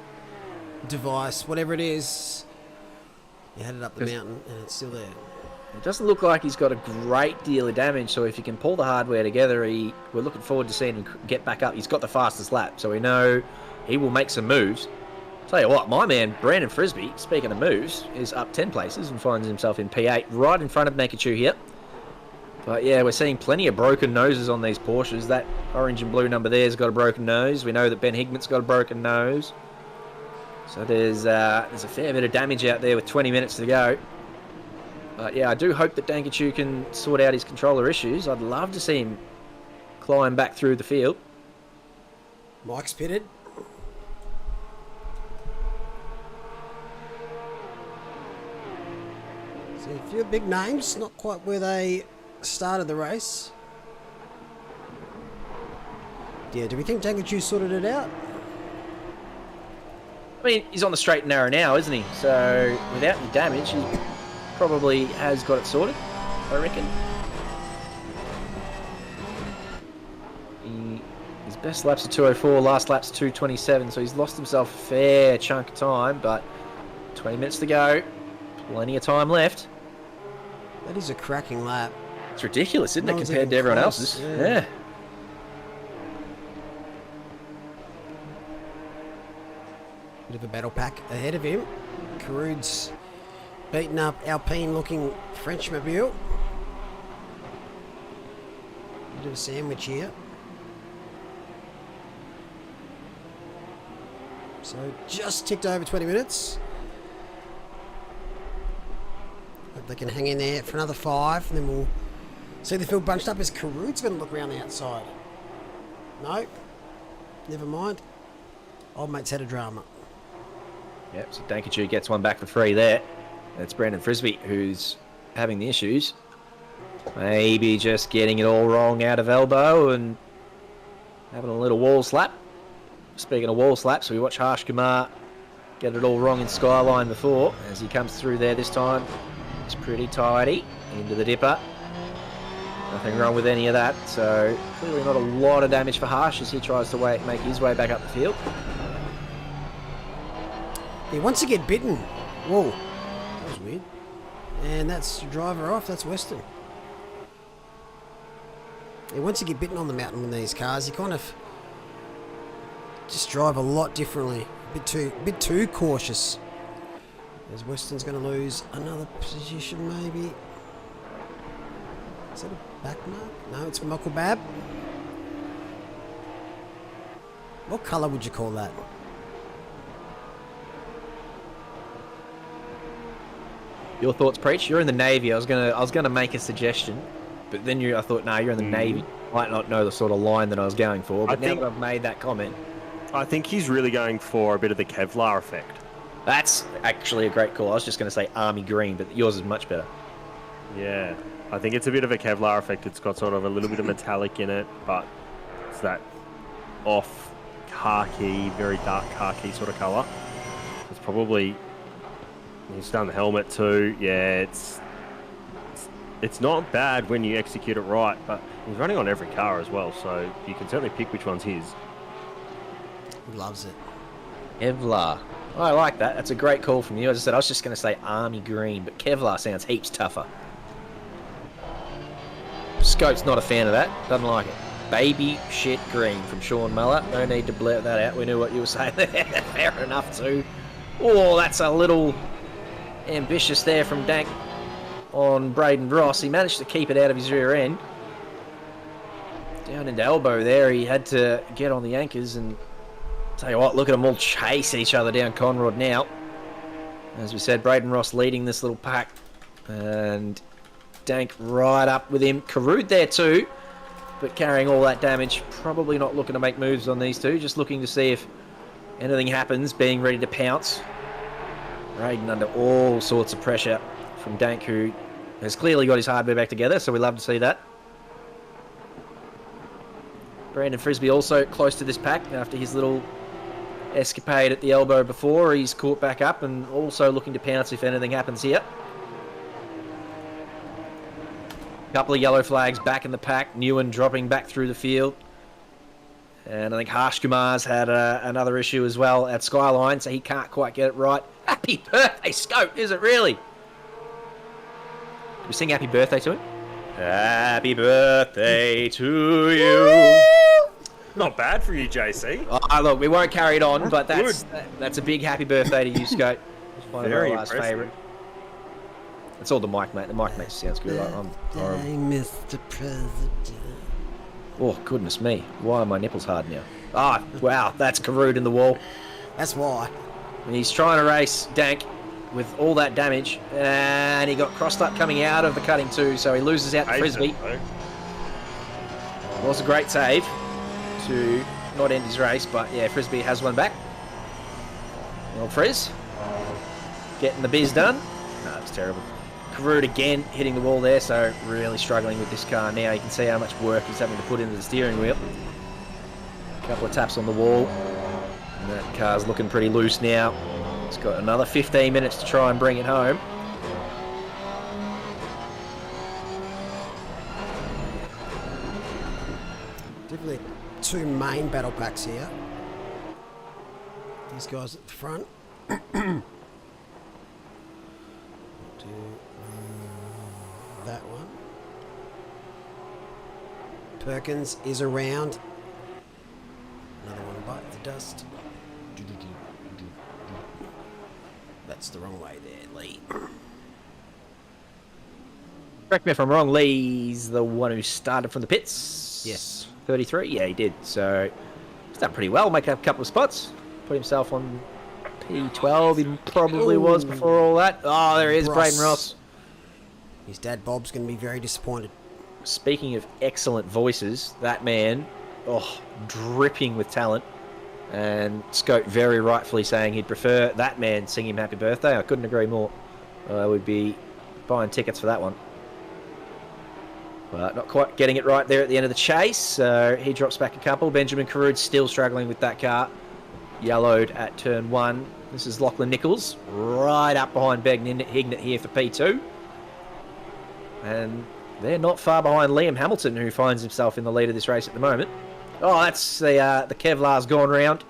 device, whatever it is. You had it up the mountain and it's still there. It doesn't look like he's got a great deal of damage, so if he can pull the hardware together, we're looking forward to seeing him get back up. He's got the fastest lap, so we know he will make some moves. Tell you what, my man Brandon Frisbee, speaking of moves, is up 10 places and finds himself in P8 right in front of Nakachu here. But yeah, we're seeing plenty of broken noses on these Porsches. That orange and blue number there's got a broken nose. We know that Ben Higman's got a broken nose. So there's a fair bit of damage out there with 20 minutes to go. But yeah, I do hope that Dankachu can sort out his controller issues. I'd love to see him climb back through the field. Mike's pitted. So a few big names, not quite where they started the race. Yeah, do we think Dankachu sorted it out? I mean, he's on the straight and narrow now, isn't he? So without any damage, he probably has got it sorted, I reckon. His best lap's are 2:04, last lap's 2:27, so he's lost himself a fair chunk of time, but 20 minutes to go, plenty of time left. That is a cracking lap. It's ridiculous, isn't No it, one's compared even to everyone close, else's? yeah. Yeah. Bit of a battle pack ahead of him. Caroud's beaten up Alpine looking Frenchmobile. Bit of a sandwich here. So just ticked over 20 minutes. Hope they can hang in there for another 5, and then we'll see the field bunched up as Caroud's going to look around the outside. No, never mind. Old mate's had a drama. Yep, so Dankachu gets one back for free there. That's Brandon Frisbee who's having the issues. Maybe just getting it all wrong out of elbow and having a little wall slap. Speaking of wall slaps, we watched Harsh Kumar get it all wrong in Skyline before. As he comes through there this time, it's pretty tidy into the dipper. Nothing wrong with any of that, so clearly not a lot of damage for Harsh as he tries to make his way back up the field. He wants to get bitten. Whoa, that was weird. And that's your driver off, that's Weston. He wants to get bitten on the mountain with these cars. He kind of just drive a lot differently. A bit too cautious. As Weston's going to lose another position maybe. Is that a back mark? No, it's Michael Babb. What colour would you call that? Your thoughts, Preach? You're in the Navy. I was gonna make a suggestion, but then I thought, no, you're in the Navy. Might not know the sort of line that I was going for, but now that I've made that comment, I think he's really going for a bit of the Kevlar effect. that's actually a great call. I was just going to say army green, but yours is much better. Yeah, I think it's a bit of a Kevlar effect. It's got sort of a little bit of metallic in it, but it's that off khaki, very dark khaki sort of colour. It's probably... He's done the helmet too. Yeah, it's not bad when you execute it right, but he's running on every car as well, so you can certainly pick which one's his. He loves it. Kevlar. Oh, I like that. That's a great call from you. As I said, I was just going to say army green, but Kevlar sounds heaps tougher. Scope's not a fan of that. Doesn't like it. Baby shit green from Sean Muller. No need to blurt that out. We knew what you were saying there. Fair enough too. Oh, that's a little ambitious there from Dank on Braden Ross. He managed to keep it out of his rear end. Down into elbow there. He had to get on the anchors and tell you what, look at them all chase each other down Conrod now. As we said, Braden Ross leading this little pack. And Dank right up with him. Caroud there too. but carrying all that damage. Probably not looking to make moves on these two, just looking to see if anything happens, being ready to pounce. Raiden under all sorts of pressure from Dank, who has clearly got his hardware back together, so we love to see that. Brandon Frisbee also close to this pack after his little escapade at the elbow before. He's caught back up and also looking to pounce if anything happens here. Couple of yellow flags back in the pack. Newen dropping back through the field. And I think Harsh Kumar's had another issue as well at Skyline, so he can't quite get it right. Happy birthday, Scope, is it really? Did we sing happy birthday to him? Happy birthday to you. Not bad for you, JC. Oh, look, we won't carry it on, but that's a big happy birthday to you, Scope. It's one of our last favourite. It's all the mic, mate. The mic makes it sounds good. I'm Mr. President. Oh, goodness me. Why are my nipples hard now? Ah, wow, that's Karud in the wall. That's why. And he's trying to race Dank with all that damage, and he got crossed up coming out of the cutting too, so he loses out to Frisbee. It was a great save to not end his race, but yeah, Frisbee has one back. Well, Frizz getting the biz done. No, it's terrible. Karud again hitting the wall there, so really struggling with this car now. You can see how much work he's having to put into the steering wheel. A couple of taps on the wall, and that car's looking pretty loose now. It's got another 15 minutes to try and bring it home. Definitely two main battle packs here. These guys at the front. That one. Perkins is around. Another one bite the dust. That's the wrong way there, Lee. Correct me if I'm wrong, Lee's the one who started from the pits. Yes. 33? Yeah, he did. So he's done pretty well. Make up a couple of spots. Put himself on P12. He probably was before all that. Oh, there he is, Braden Ross. His dad Bob's going to be very disappointed. Speaking of excellent voices, that man, dripping with talent. And Scope very rightfully saying he'd prefer that man sing him happy birthday. I couldn't agree more. I would be buying tickets for that one. But not quite getting it right there at the end of the chase. So he drops back a couple. Benjamin Karud still struggling with that car. Yellowed at turn 1. This is Lachlan Nichols right up behind Beg Hignett here for P2. And they're not far behind Liam Hamilton, who finds himself in the lead of this race at the moment. Oh, that's the Kevlar's gone round.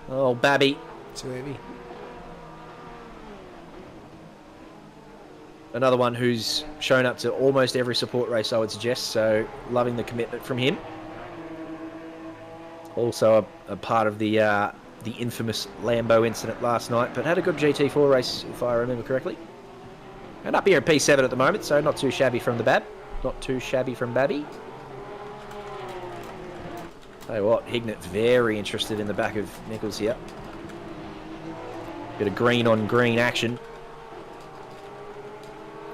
Oh, Babby. Too heavy. Another one who's shown up to almost every support race, I would suggest, so loving the commitment from him. Also a part of the infamous Lambo incident last night, but had a good GT4 race, if I remember correctly. And up here at P7 at the moment, so not too shabby from the Bab. Not too shabby from Babby. Tell you what, Hignett very interested in the back of Nichols here. Bit of green on green action.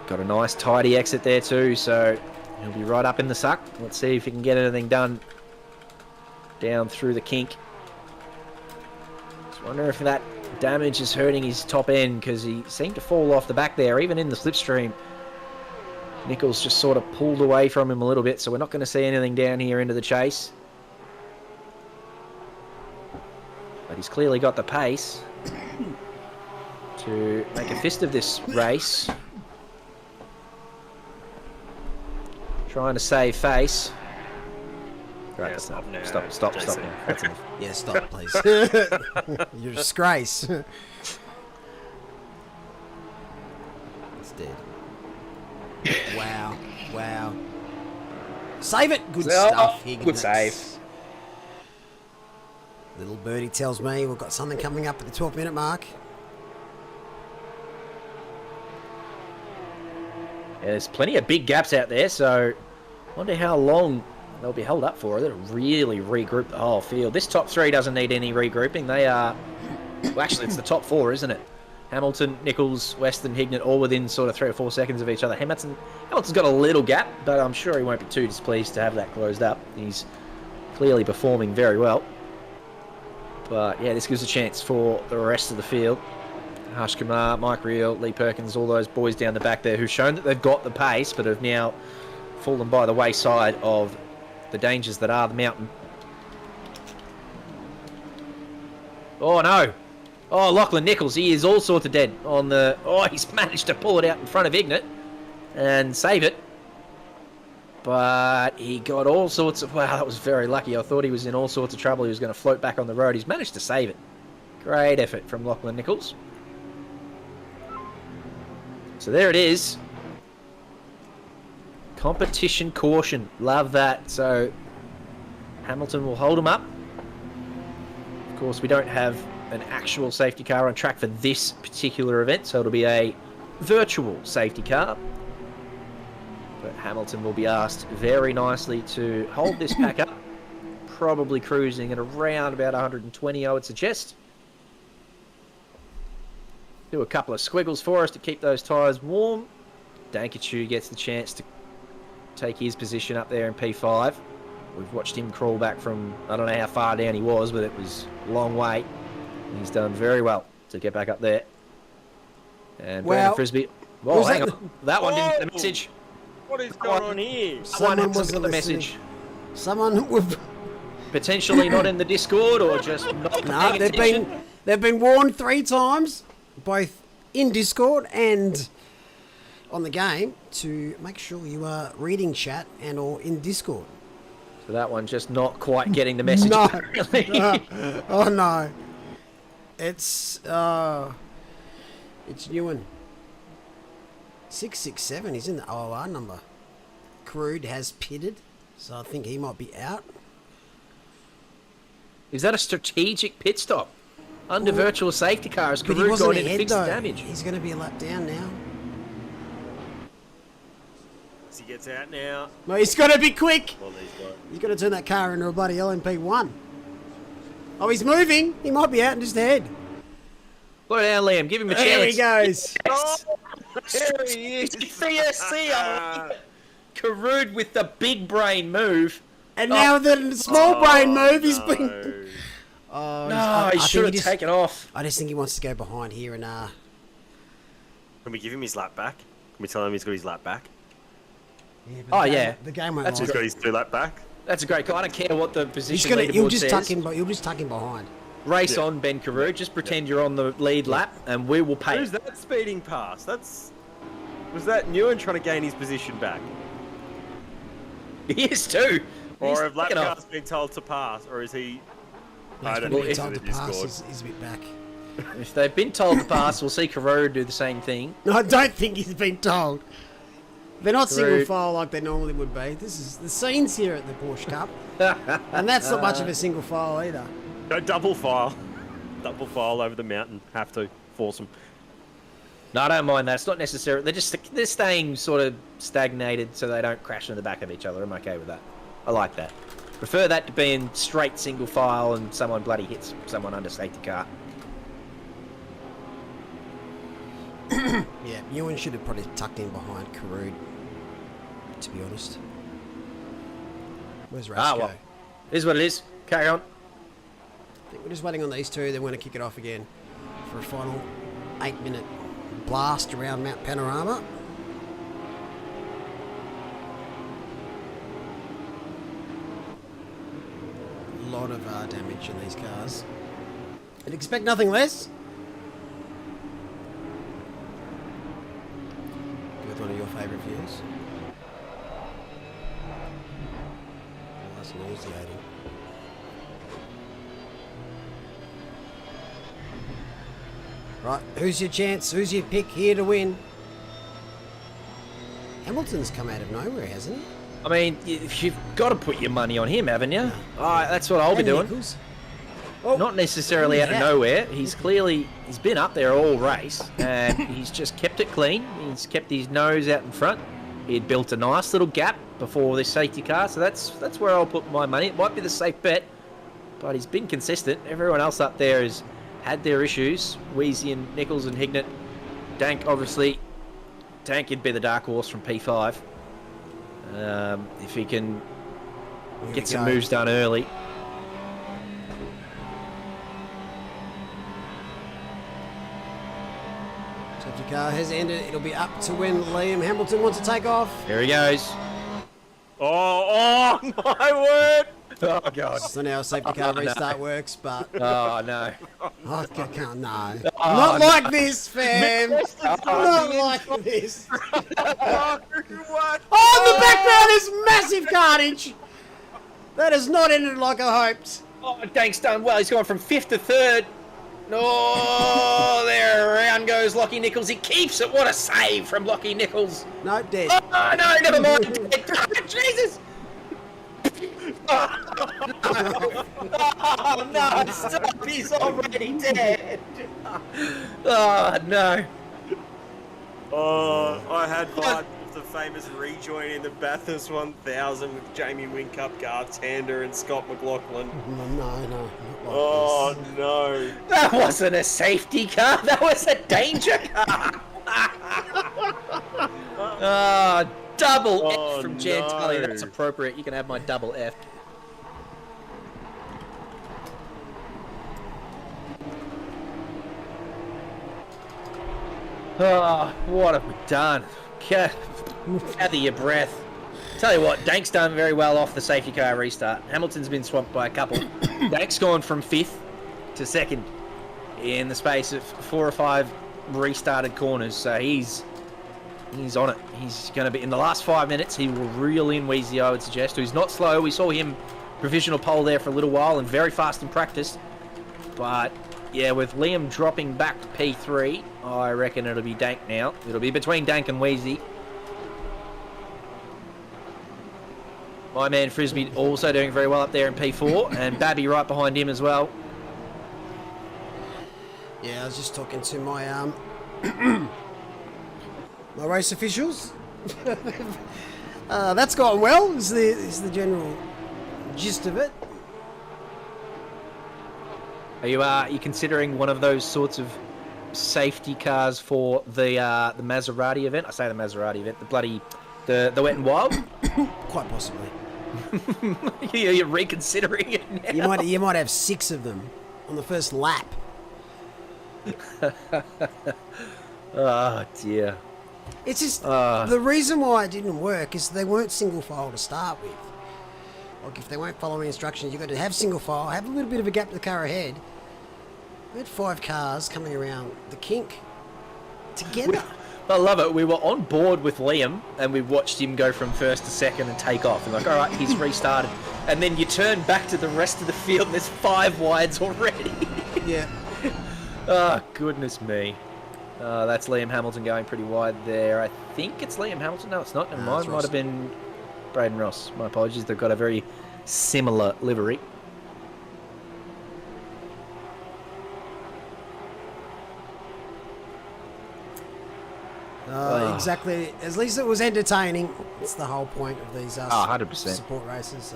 Got a nice tidy exit there too, so he'll be right up in the suck. Let's see if he can get anything done down through the kink. Just wonder if that damage is hurting his top end, because he seemed to fall off the back there, even in the slipstream. Nichols just sort of pulled away from him a little bit, so we're not going to see anything down here into the chase. But he's clearly got the pace to make a fist of this race. Trying to save face. Right, yeah, stop now. Stop now. That's enough. Yeah, stop, please. You're a disgrace. It's dead. Wow. Save it. Good stuff. Higgins. Good save. Little birdie tells me we've got something coming up at the 12-minute mark. Yeah, there's plenty of big gaps out there, so I wonder how long they'll be held up for. They'll really regroup the whole field. This top 3 doesn't need any regrouping. They are... Well, actually, it's the top 4, isn't it? Hamilton, Nichols, Weston, Hignett, all within sort of 3 or 4 seconds of each other. Hamilton's got a little gap, but I'm sure he won't be too displeased to have that closed up. He's clearly performing very well. But yeah, this gives a chance for the rest of the field. Harsh Kumar, Mike Reel, Lee Perkins, all those boys down the back there who've shown that they've got the pace, but have now fallen by the wayside of the dangers that are the mountain. Oh no! Oh, Lachlan Nichols, he is all sorts of dead on the... Oh, he's managed to pull it out in front of Hignett and save it. But he got all sorts of... Wow, that was very lucky. I thought he was in all sorts of trouble. He was going to float back on the road. He's managed to save it. Great effort from Lachlan Nichols. So there it is. Competition caution. Love that. So Hamilton will hold him up. Of course, we don't have an actual safety car on track for this particular event, so it'll be a virtual safety car. But Hamilton will be asked very nicely to hold this pack up, probably cruising at around about 120, I would suggest. Do a couple of squiggles for us to keep those tyres warm. Dankachu gets the chance to take his position up there in P5. We've watched him crawl back from, I don't know how far down he was, but it was a long way. He's done very well to get back up there. And Brandon Frisbee... Oh, hang on. That one didn't get the message. What is going on here? Someone wasn't got the listening. message. Someone with... Potentially not in the Discord or just not paying attention. They've been warned 3 times, both in Discord and on the game, to make sure you are reading chat and or in Discord. So that one just not quite getting the message. No. Oh no. It's Ewan. 667, he's in the OR number. Crude has pitted, so I think he might be out. Is that a strategic pit stop? Under virtual safety cars, But he Karoo wasn't got in and ahead fixed though. the damage. He's going to be a lap down now. As he gets out now. No, he's got to be quick. Well, He's got to turn that car into a bloody LMP1. Oh, he's moving. He might be out and just ahead. Slow down, Liam. Give him a chance. There he goes. Yes. there he is. CSC. Karoo with the big brain move. And now the small brain move is no. being... Oh, No, he should have taken off. I just think he wants to go behind here and... Can we give him his lap back? Can we tell him he's got his lap back? Yeah, Oh, yeah. The game won't That's like He's got his 2 lap back? That's a great call. I don't care what the position He'll leaderboard just says. he'll just tuck him behind. Race on, Ben Karoo. Just pretend you're on the lead lap, and we will pay. Who's that speeding past? Was that Newen trying to gain his position back? He is too. Or have lap taken cars off. been told to pass? Or is he... I He's don't been know. told to pass. He's a bit back. If they've been told to pass, we'll see Karoo do the same thing. No, I don't think he's been told. They're not single Rude. file like they normally would be. This is the scenes here at the Porsche Cup. And that's not much of a single file either. No, double file. Double file over the mountain. Have to. Force them. No, I don't mind that. It's not necessary. They're staying sort of stagnated so they don't crash in the back of each other. I'm okay with that. I like that. Prefer that to being straight single file and someone bloody hits someone under safety car. Yeah, Ewan should have probably tucked in behind Karoo, to be honest. Where's Rasko? Well, it is what it is. Carry on. I think we're just waiting on these two. They want to kick it off again for a final 8-minute blast around Mount Panorama. A lot of damage in these cars. I'd expect nothing less. With one of your favourite views. Oh, that's nauseating. Right, who's your chance? Who's your pick here to win? Hamilton's come out of nowhere, hasn't he? I mean, you've got to put your money on him, haven't you? That's what I'll be doing. Nichols. Oh, Not necessarily out of nowhere. He's been up there all race, and he's just kept it clean. He's kept his nose out in front. He'd built a nice little gap before this safety car, so that's where I'll put my money. It might be the safe bet, but he's been consistent. Everyone else up there is had their issues. Wheezy and Nichols and Hignett. Dank, obviously. Dank would be the dark horse from P5. If he can get some moves done early. Safety car has ended. It'll be up to when Liam Hamilton wants to take off. Here he goes. Oh my word! Oh, God. So now safety car restart works, but... Oh, no. I can't, no. Not like this, fam. Not like this. What? Oh, in the background is massive carnage. That has not ended like I hoped. Oh, Dank's done well. He's gone from 5th to 3rd. Oh, there around goes Lockie Nichols. He keeps it. What a save from Lockie Nichols. No, dead. Oh, no, never mind. Jesus. Oh, no, stop. He's already dead. Oh, no. Oh, I had vibes of the famous rejoin in the Bathurst 1000 with Jamie Whincup, Garth Tander, and Scott McLaughlin. No, not like Oh, no. That wasn't a safety car. That was a danger car. Oh, double F from Jan Tully. no. That's appropriate. You can have my double F. Oh, what have we done? Gather your breath. Tell you what, Dank's done very well off the safety car restart. Hamilton's been swamped by a couple. Dank's gone from 5th to 2nd in the space of 4 or 5 restarted corners. So he's on it. He's going to be, in the last 5 minutes, he will reel in Wheezy, I would suggest, who's not slow. We saw him provisional pole there for a little while and very fast in practice. But yeah, with Liam dropping back to P3, I reckon it'll be Dank now. It'll be between Dank and Wheezy. My man Frisbee also doing very well up there in P4, and Babby right behind him as well. Yeah, I was just talking to my my race officials. That's gone well. Is the general gist of it. Are you considering one of those sorts of safety cars for the Maserati event? I say the Maserati event, the Wet and Wild. Quite possibly. You're reconsidering it now. You might have 6 of them on the first lap. Oh dear. It's just the reason why it didn't work is they weren't single file to start with. Like if they weren't following instructions, you've got to have single file, have a little bit of a gap to the car ahead. We had 5 cars coming around the kink together. I love it. We were on board with Liam and we watched him go from 1st to 2nd and take off. And like, all right, he's restarted. And then you turn back to the rest of the field and there's 5 wides already. Yeah. Oh, goodness me. That's Liam Hamilton going pretty wide there. I think it's Liam Hamilton. No, it's not. Never mind. Might have been Braden Ross. My apologies. They've got a very similar livery. Exactly. At least it was entertaining. It's the whole point of these 100%. support races.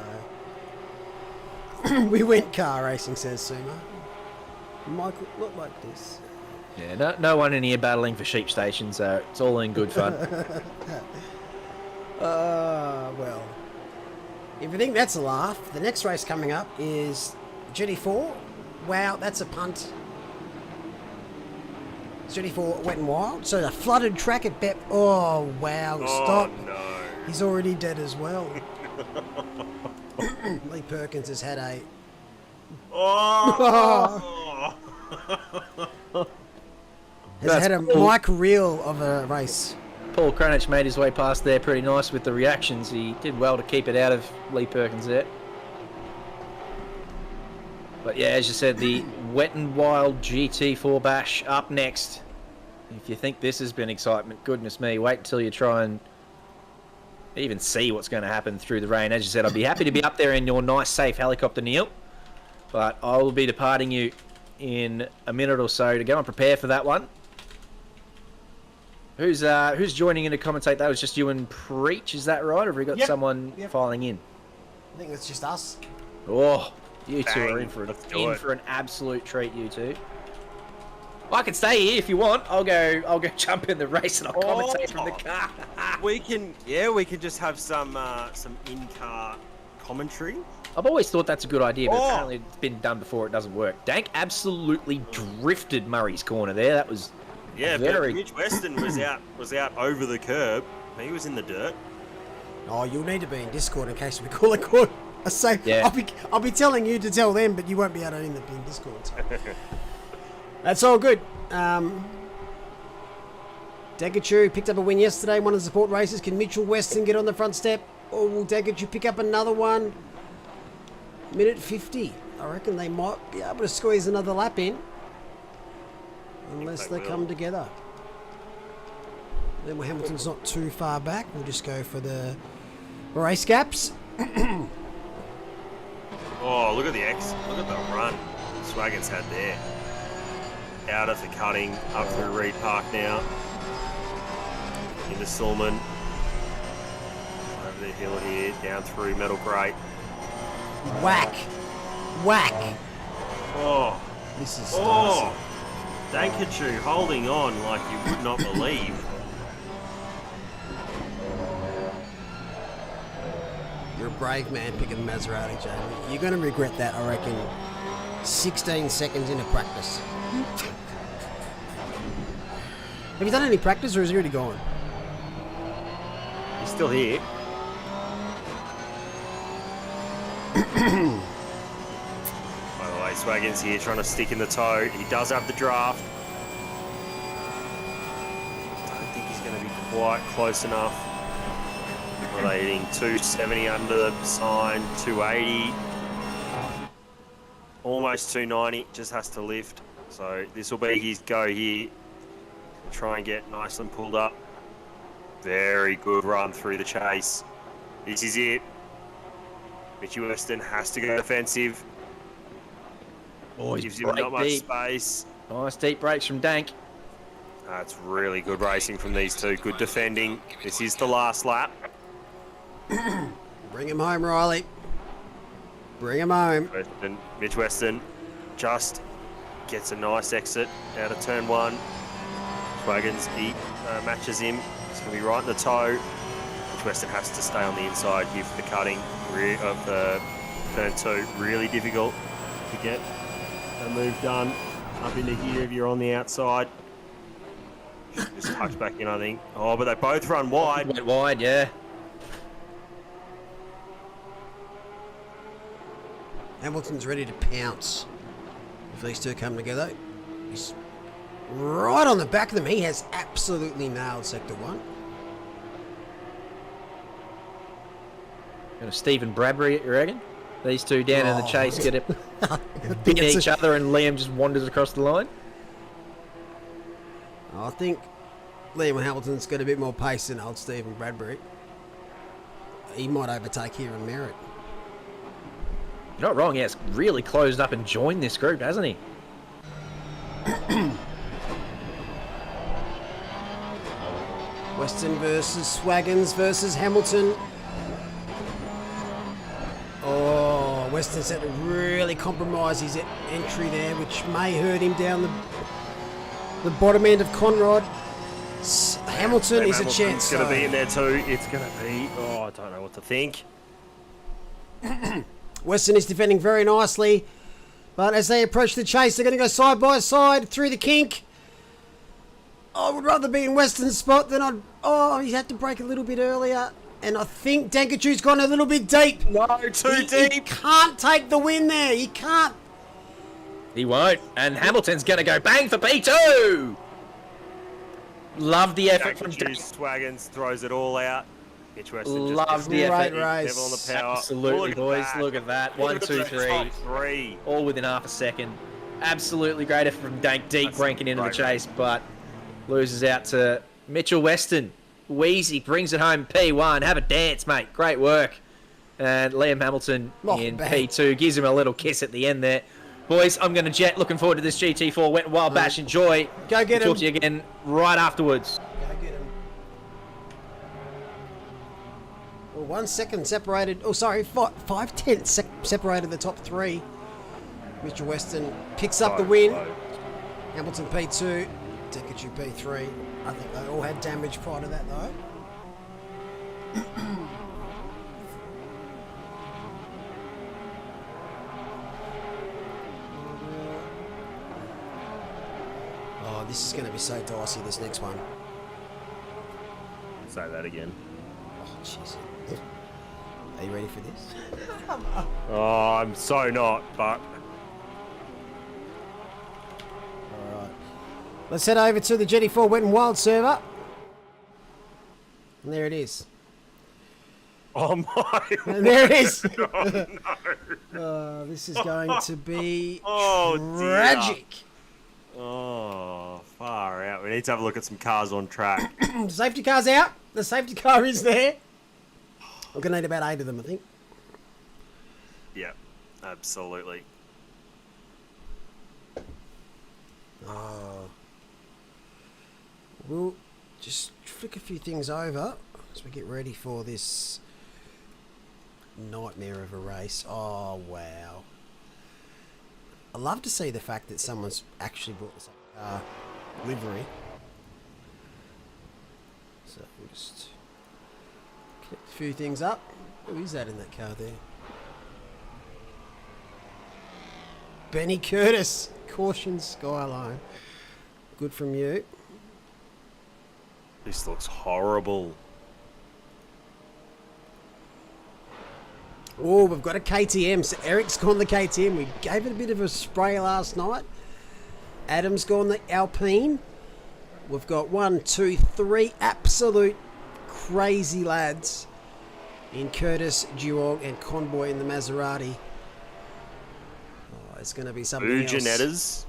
So we went car racing, says Suma. Michael, not like this. Yeah, no one in here battling for sheep stations, so it's all in good fun. Well, if you think that's a laugh, the next race coming up is GT4. Wow, that's a punt. GT4 Wet'N'Wild. So a flooded track at Bep. Oh, wow. Stop. No. He's already dead as well. Lee Perkins has had a... has had a Mike reel of a race. Paul Cranich made his way past there pretty nice with the reactions. He did well to keep it out of Lee Perkins there. But yeah, as you said, the Wet'N'Wild GT4 Bash up next. If you think this has been excitement, goodness me, wait until you try and even see what's going to happen through the rain. As you said, I'd be happy to be up there in your nice, safe helicopter, Neil. But I will be departing you in a minute or so to go and prepare for that one. Who's joining in to commentate? That was just you and Preach, is that right? Or have we got someone filing in? I think it's just us. Oh, you two Bang. are in for an absolute treat, you two. I can stay here if you want. I'll go jump in the race and I'll commentate from the car. we can just have some in-car commentary. I've always thought that's a good idea, but apparently it's been done before. It doesn't work. Dank absolutely drifted Murray's corner there. That was very... but Mitch Weston was out over the curb. He was in the dirt. Oh, you'll need to be in Discord in case we call it good. I say, Yeah. I'll be telling you to tell them, but you won't be able to be in Discord. So. That's all good. Degachu picked up a win yesterday, one of the support races. Can Mitchell Weston get on the front step? Or will Degachu pick up another one? Minute 50. I reckon they might be able to squeeze another lap in. Unless they come together. Then Hamilton's not too far back. We'll just go for the race gaps. Oh, look at the look at the run Swaggan's had there. Out of the cutting, up through Reed Park now. Into Sulman. Over the hill here, down through Metal Grate. Whack. Whack. Oh. This is... Oh. Dankachu holding on like you would not believe. You're a brave man picking the Maserati, Jamie. You're going to regret that, I reckon, 16 seconds into practice. Have you done any practice or is he already gone? He's still here. By the way, Swaggan's here trying to stick in the toe. He does have the draft. Don't think he's going to be quite close enough. What are they hitting? 270 under the sign, 280. Almost 290, just has to lift. So this will be his go here. Try and get nice and pulled up. Very good run through the chase. This is it. Mitchy Weston has to go defensive. Oh, gives him not much space. Nice deep brakes from Dank. That's really good racing from these two. Good defending. This is the last lap. Bring him home, Riley. Bring him home. Mitch Weston just gets a nice exit out of turn one. Swaggans matches him. It's going to be right in the toe. Mitch Weston has to stay on the inside here for the cutting of turn two. Really difficult to get a move done up into here if you're on the outside. Just touch back in, I think. Oh, but they both run wide. Went wide, yeah. Hamilton's ready to pounce if these two come together. He's right on the back of them. He has absolutely nailed sector one. Got a Stephen Bradbury, you reckon? These two down in the chase get it, bit each other, and Liam just wanders across the line. I think Liam Hamilton's got a bit more pace than old Stephen Bradbury. He might overtake here in merit. You're not wrong, he has really closed up and joined this group, hasn't he? Weston versus Swaggans versus Hamilton. Oh, Weston's had to really compromise his entry there, which may hurt him down the bottom end of Conrod. Hamilton is a chance. It's going to be in there too. It's going to be... Oh, I don't know what to think. Weston is defending very nicely, but as they approach the chase, they're going to go side by side through the kink. I would rather be in Weston's spot than I'd... Oh, he had to break a little bit earlier. And I think Dankachu's gone a little bit deep. No, too deep. He can't take the win there. He can't. He won't. And Hamilton's going to go bang for P2. Love the effort from Dank. Swaggans throws it all out. Mitch Weston love the effort. Never on the power. Absolutely, boys. Look at that. 1, 2, 3. All within half a second. Absolutely great effort from Dank. Deep ranking into the chase, but loses out to Mitchell Weston. Wheezy brings it home P1. Have a dance, mate. Great work. And Liam Hamilton in P2 gives him a little kiss at the end there. Boys, I'm going to jet. Looking forward to this GT4 Wet'N'Wild Bash. Enjoy. Go get him. Talk to you again right afterwards. Go get him. Well, 1 second separated. Oh, sorry. 5/10 separated the top three. Mitchell Weston picks up the win. Hamilton P2, Decatur P3. I think they all had damage prior to that though. Oh, this is going to be so dicey, this next one. Say that again. Oh, jeez. Are you ready for this? Oh, I'm so not, but... Alright. Let's head over to the GT4 Wet'N'Wild server. And there it is. Oh my... And there it is. Oh, no. This is going to be Oh, tragic. Dear. Oh, far out. We need to have a look at some cars on track. Safety car's out. The safety car is there. We're going to need about 8 of them, I think. Yeah, absolutely. Oh. We'll just flick a few things over as we get ready for this nightmare of a race. Oh, wow. I love to see the fact that someone's actually brought this livery. So we'll just get a few things up. Who is that in that car there? Benny Curtis. Caution Skyline. Good from you. This looks horrible. Oh, we've got a KTM. So Eric's gone the KTM. We gave it a bit of a spray last night. Adam's gone the Alpine. We've got 1, 2, 3 absolute crazy lads in Curtis, Duog, and Conboy in the Maserati. Oh, it's going to be something else. Janettas.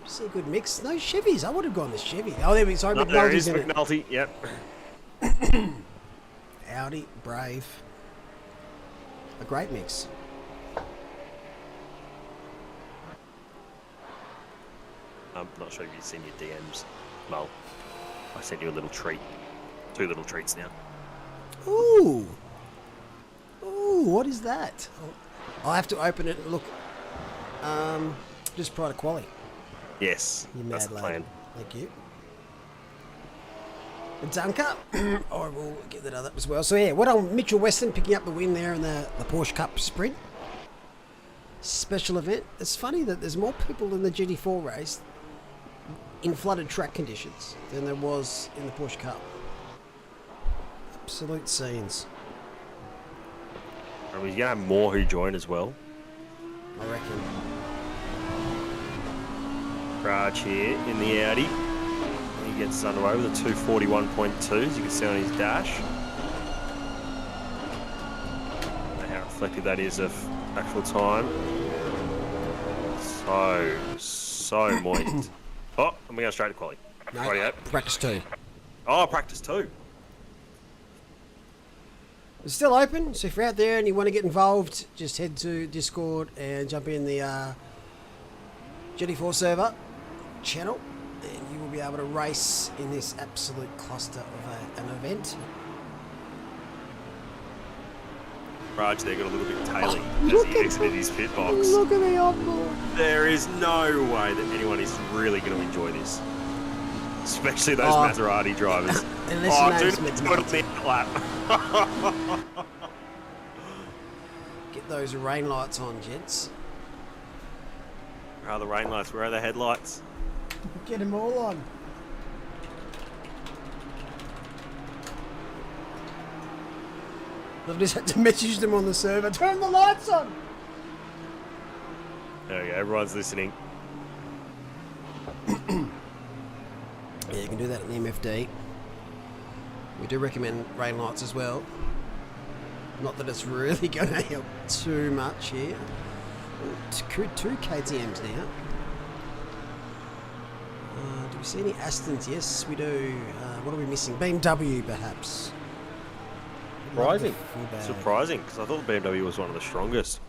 See a good mix. No Chevys. I would have gone the Chevy. Oh, there we go. Sorry, No, there is McNulty's in McNulty. Yep. it. Audi, Brave. A great mix. I'm not sure if you've seen your DMs, Mel. I sent you a little treat. 2 little treats now. Ooh. Ooh, what is that? I'll have to open it and look. Just prior to quali. Yes, You that's mad the lad. plan. Thank you. The Dunker. I will get that other up as well. So yeah, what on Mitchell Weston picking up the win there in the Porsche Cup Sprint. Special event. It's funny that there's more people in the GT4 race in flooded track conditions than there was in the Porsche Cup. Absolute scenes. Are we going to have more who join as well? I reckon. Raj here in the Audi. He gets us underway with a 241.2, as you can see on his dash. And how reflective that is of actual time. So moist. Oh, and we go straight to quali. No, Rightio. practice 2. Oh, practice 2. It's still open, so if you're out there and you want to get involved, just head to Discord and jump in the GT4 server channel, and you will be able to race in this absolute cluster of an event. Raj there got a little bit taily look as he at exited his pit box. Look at the onboard. There is no way that anyone is really going to enjoy this. Especially those Oh. Maserati drivers. Unless your do name's not McNulty. put on the lap. Get those rain lights on, gents. Where are the rain lights? Where are the headlights? Get them all on. I've just had to message them on the server. Turn the lights on. There we go. Everyone's listening. Yeah, you can do that in the MFD. We do recommend rain lights as well. Not that it's really going to help too much here. Two KTMs now. Do we see any Astons? Yes, we do. What are we missing? BMW, perhaps. Surprising. Full bag. Surprising, because I thought the BMW was one of the strongest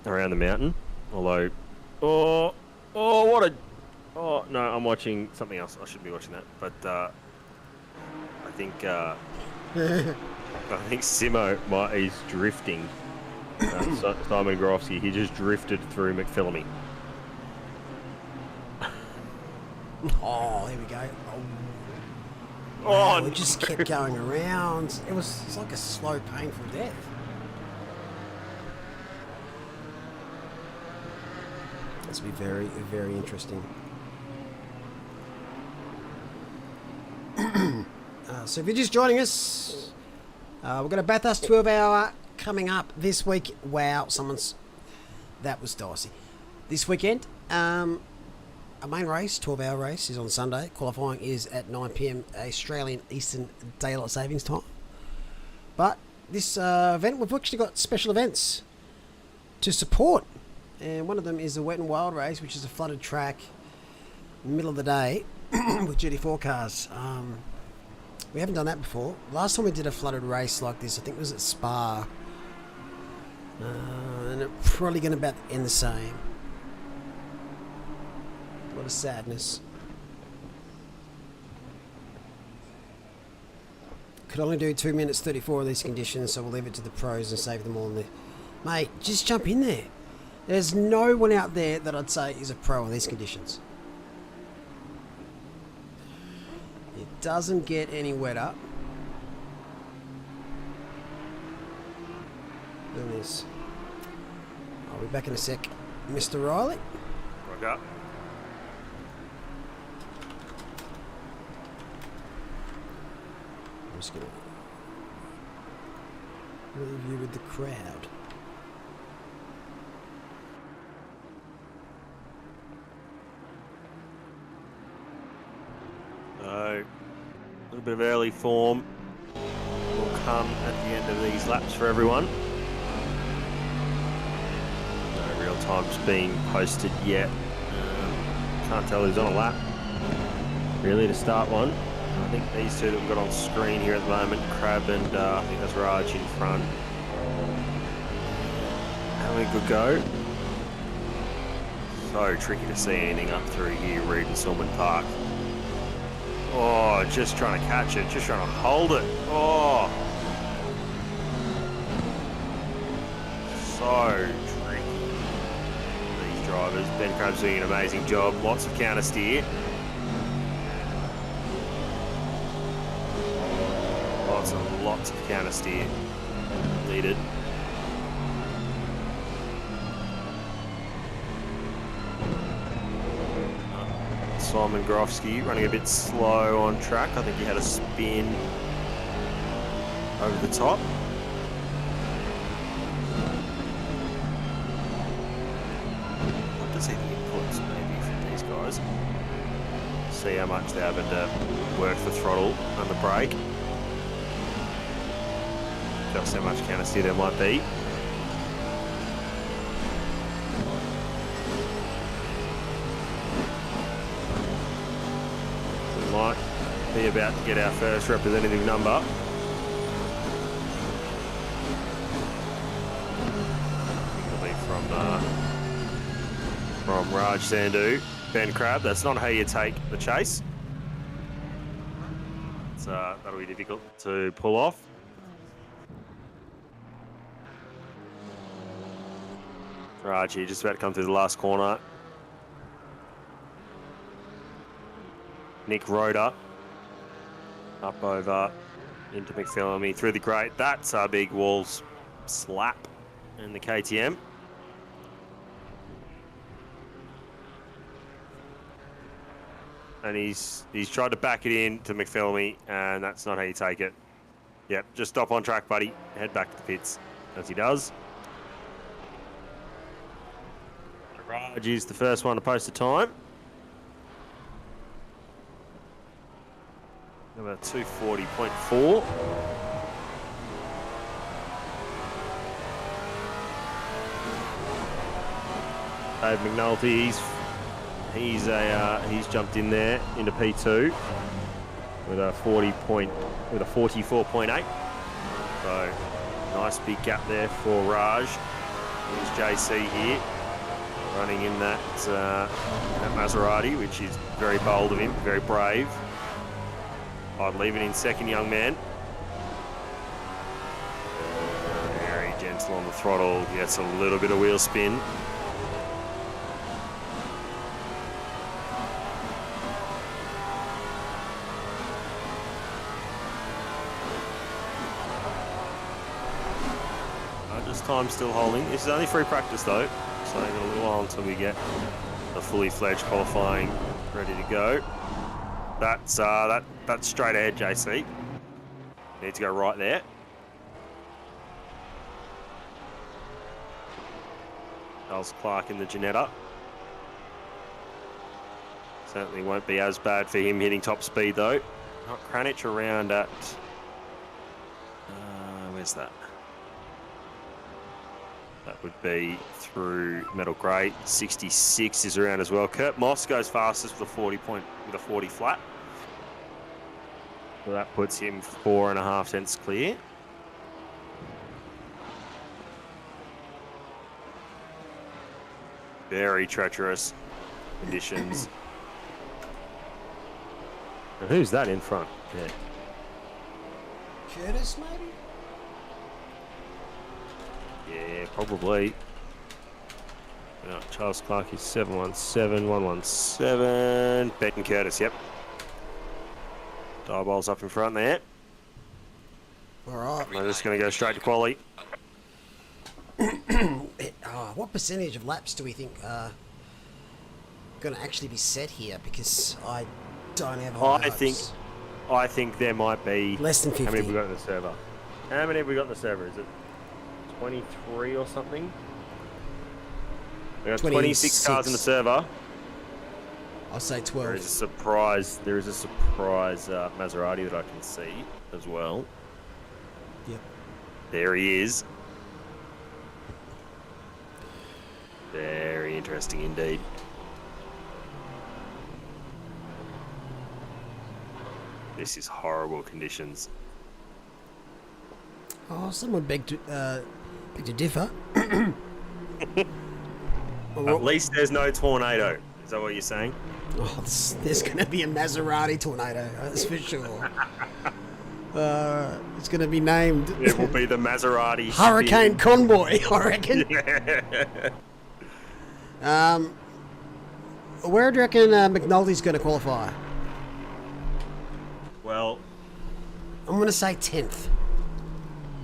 around the mountain. Although, oh, what a... Oh, no, I'm watching something else. I shouldn't be watching that. But I think Simo is drifting. Simon Grofsky, he just drifted through McPhillamy. Oh, there we go. Oh, Oh, wow, no. it just kept going around. It's like a slow, painful death. This will be very, very interesting. So if you're just joining us, we've got a Bathurst 12-hour coming up this week. Wow, that was dicey. This weekend, a main race, 12-hour race, is on Sunday. Qualifying is at 9 p.m. Australian Eastern Daylight Savings Time. But this event, we've actually got special events to support. And one of them is the Wet'N'Wild race, which is a flooded track, middle of the day, with GT4 cars. We haven't done that before. Last time we did a flooded race like this, I think it was at Spa. And it's probably going to about end the same. A lot of sadness. Could only do 2 minutes 34 of these conditions, so we'll leave it to the pros and save them all in there. Mate, just jump in there. There's no one out there that I'd say is a pro in these conditions. It doesn't get any wetter than this. I'll be back in a sec, Mr. Riley. Rock up. I'm just going to leave you with the crowd. So, a little bit of early form will come at the end of these laps for everyone. No real times being posted yet. Can't tell who's on a lap, really, to start one. I think these two that we've got on screen here at the moment, Crab and I think that's Raj in front. Having a good go. So tricky to see anything up through here, Reed and Silman Park. Oh, just trying to catch it, just trying to hold it. Oh. So tricky. These drivers. Ben Crab's doing an amazing job. Lots of counter steer. Lots of counter steer needed. Simon Grofsky running a bit slow on track. I think he had a spin over the top. What does he the inputs maybe from these guys? See how much they're having to work the throttle and the brake. Just how much counter steer there might be. We might be about to get our first representative number. I think it'll be from Raj Sandhu, Ben Crab. That's not how you take the chase. That'll be difficult to pull off. Raj here, just about to come through the last corner. Nick Rhoda up over into McPhillamy through the grate. That's a big walls slap in the KTM. And he's tried to back it in to McPhillamy, and that's not how you take it. Yep, just stop on track, buddy. Head back to the pits, as he does. Raj is the first one to post a time. Number 240.4. Dave McNulty, he's jumped in there into P2 with a 44.8. So nice big gap there for Raj. Here's JC here, running in that Maserati, which is very bold of him, very brave. I'd leave it in second, young man. Very gentle on the throttle, gets a little bit of wheel spin. as time's still holding. This is only free practice though, so we've got a little while until we get the fully fledged qualifying ready to go. That's straight ahead, JC. Need to go right there. Charles Clark in the Ginetta. Certainly won't be as bad for him hitting top speed though. Got Kranich around at... where's that? That would be through Metal Grey. 66 is around as well. Kurt Moss goes fastest with a 40 flat. So that puts him 4.5 tenths clear. Very treacherous conditions. And who's that in front? Yeah. Curtis, maybe? Yeah, probably. No, Charles Clark is 717, 117. Benton Curtis, yep. Diabol's up in front there. All right. We're just going to go straight to quali. What percentage of laps do we think are going to actually be set here? Because I don't have high hopes. I think there might be less than 50. How many have we got in the server? How many have we got in the server? Is it 23 or something? We got 26 cars in the server. I'll say 12. There is a surprise Maserati that I can see as well. Yep. There he is. Very interesting indeed. This is horrible conditions. Oh, someone beg to differ. At least there's no tornado. Is that what you're saying? Oh, there's going to be a Maserati tornado, that's for sure. It's going to be named... It will be the Maserati... Hurricane Convoy, I reckon. Yeah. Where do you reckon McNulty's going to qualify? Well... I'm going to say 10th.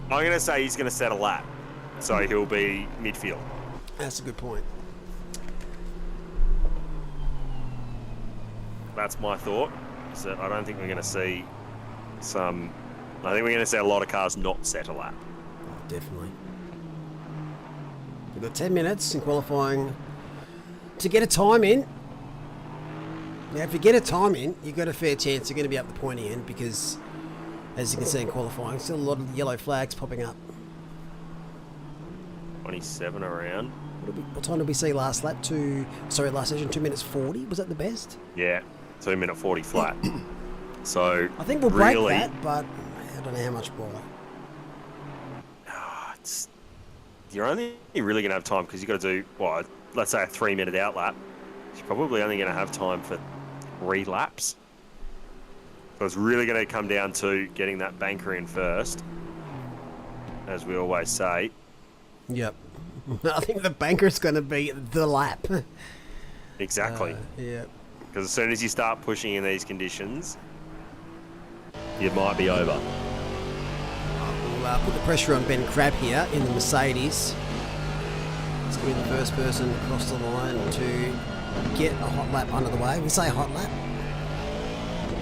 I'm going to say he's going to set a lap. So he'll be midfield. That's a good point. That's my thought. Is that I don't think we're going to see some... I think we're going to see a lot of cars not set a lap. Oh, definitely. We've got 10 minutes in qualifying to get a time in. Now, if you get a time in, you've got a fair chance you're going to be up the pointy end because, as you can see in qualifying, still a lot of yellow flags popping up. 27 around. What time did we see last lap? Last session, 2 minutes 40. Was that the best? Yeah, 2 minute 40 flat. So I think we'll break that, but I don't know how much more. You're only really going to have time because you've got to do, let's say a 3 minute out lap. You're probably only going to have time for 3 laps. So it's really going to come down to getting that banker in first, as we always say. Yep. I think the banker's going to be the lap. Exactly. Yeah. Because as soon as you start pushing in these conditions, it might be over. We'll put the pressure on Ben Crabb here in the Mercedes. He's going to be the first person across the line to get a hot lap under the way. We say hot lap.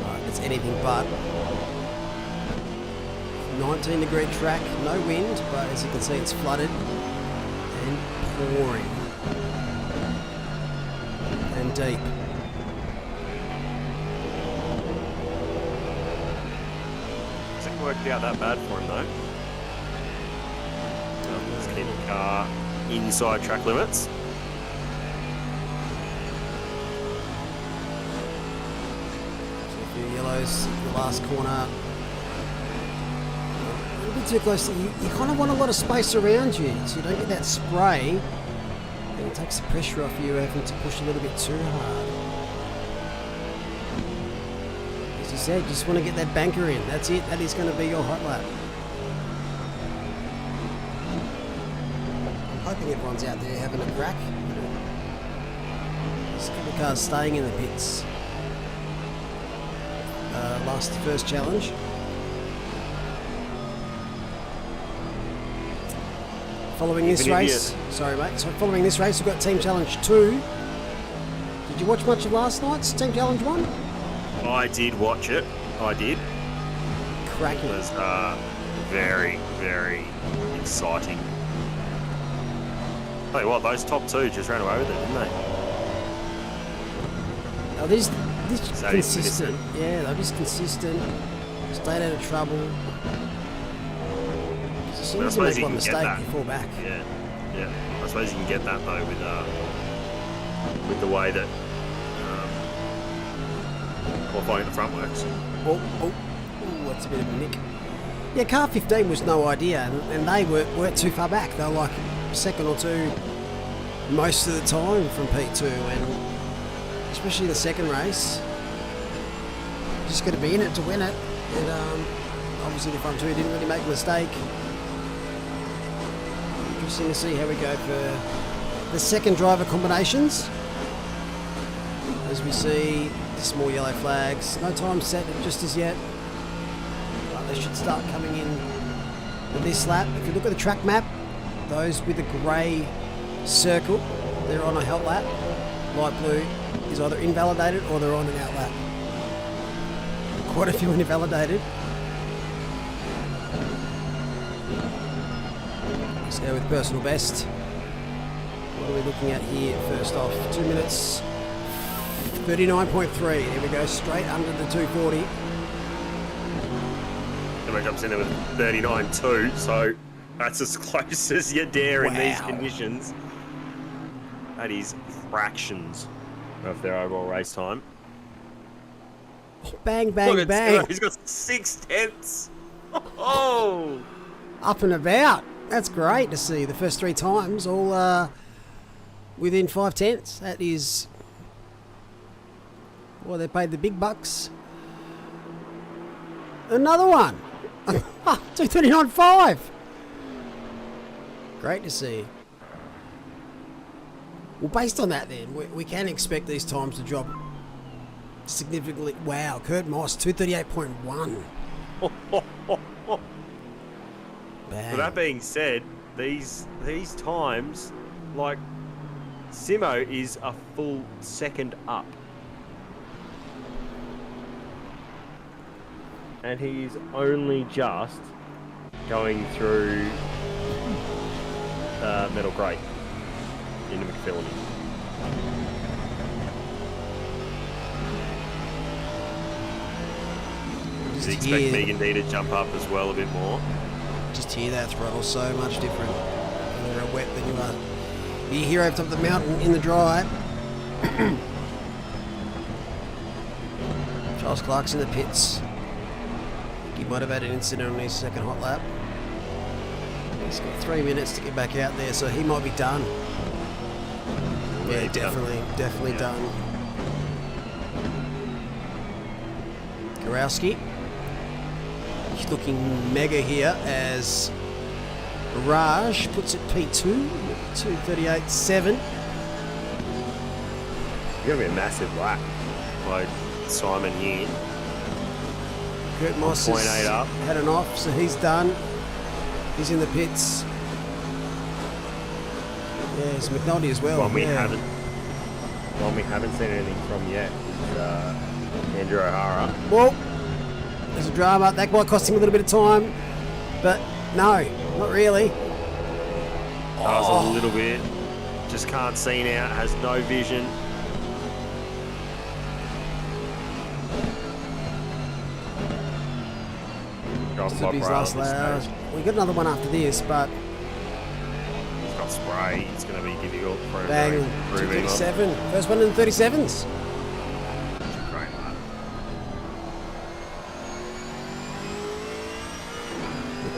Right, it's anything but. 19-degree track, no wind, but as you can see, it's flooded and pouring and deep. Hasn't worked out that bad for him though. Just keep the car inside track limits. So a few yellows in the last corner. A bit too close. You kind of want a lot of space around you so you don't get that spray and it takes the pressure off you having to push a little bit too hard. As you said, you just want to get that banker in. That's it. That is going to be your hot lap. I'm hoping everyone's out there having a crack. There's a couple of cars staying in the pits. First challenge. Following this race, sorry mate, so following this race we've got Team Challenge 2. Did you watch much of last night's Team Challenge 1? I did watch it. I did. Cracking. It was very, very exciting. Tell you what, those top two just ran away with it, didn't they? Oh, this Save consistent. Yeah, they're just consistent. Stayed out of trouble. As soon as you make one mistake, you fall back. Yeah, yeah. I suppose you can get that though with the way that qualifying at the front works. Oh, that's a bit of a nick. Yeah, car 15 was no idea, and they weren't too far back. They were like second or two most of the time from P2, and especially the second race. Just got to be in it to win it, and obviously the front two didn't really make a mistake. Interesting to see how we go for the second driver combinations. As we see small yellow flags, no time set just as yet. But they should start coming in with this lap. If you look at the track map, those with the grey circle, they're on a help lap. Light blue is either invalidated or they're on an out lap. Quite a few invalidated. Let's go with personal best. What are we looking at here first off? 2 minutes 39.3. There we go, straight under the 240. Everyone jumps in there with 39.2, so that's as close as you dare in these conditions. That is fractions of their overall race time. Bang, bang, Look, bang. He's got 6/10. Oh! Up and about. That's great to see. The first 3 times all within 5/10. That is... Well, they paid the big bucks. Another one. 239.5. Great to see. Well, based on that then, we can expect these times to drop significantly. Wow, Kurt Moss, 238.1. With that being said, these times, like, Simo is a full second up. And he's only just going through metal grate into McPhillamy. Does he expect Megan D to jump up as well a bit more? Just hear that throttle so much different when you're wet than you are. You're here over top of the mountain in the dry. Charles Clark's in the pits. He might have had an incident on his second hot lap. He's got 3 minutes to get back out there, so he might be done. Yeah, definitely done. Kurowski. He's looking mega here as Raj puts it P2, 238.7. It's going to be a massive lap by Simon here. Kurt Moss has 0.8 up. had an off, so he's done. He's in the pits. Yeah, it's McNulty as well. One we haven't seen anything from yet is Andrew O'Hara. Well, there's a drama. That might cost him a little bit of time, but no, not really. That was a little bit. Just can't see now. Has no vision. This will be his last lap. We got another one after this, but he's got spray. It's going to be difficult for him. Bang, 237. First one in the 37s. Great lap.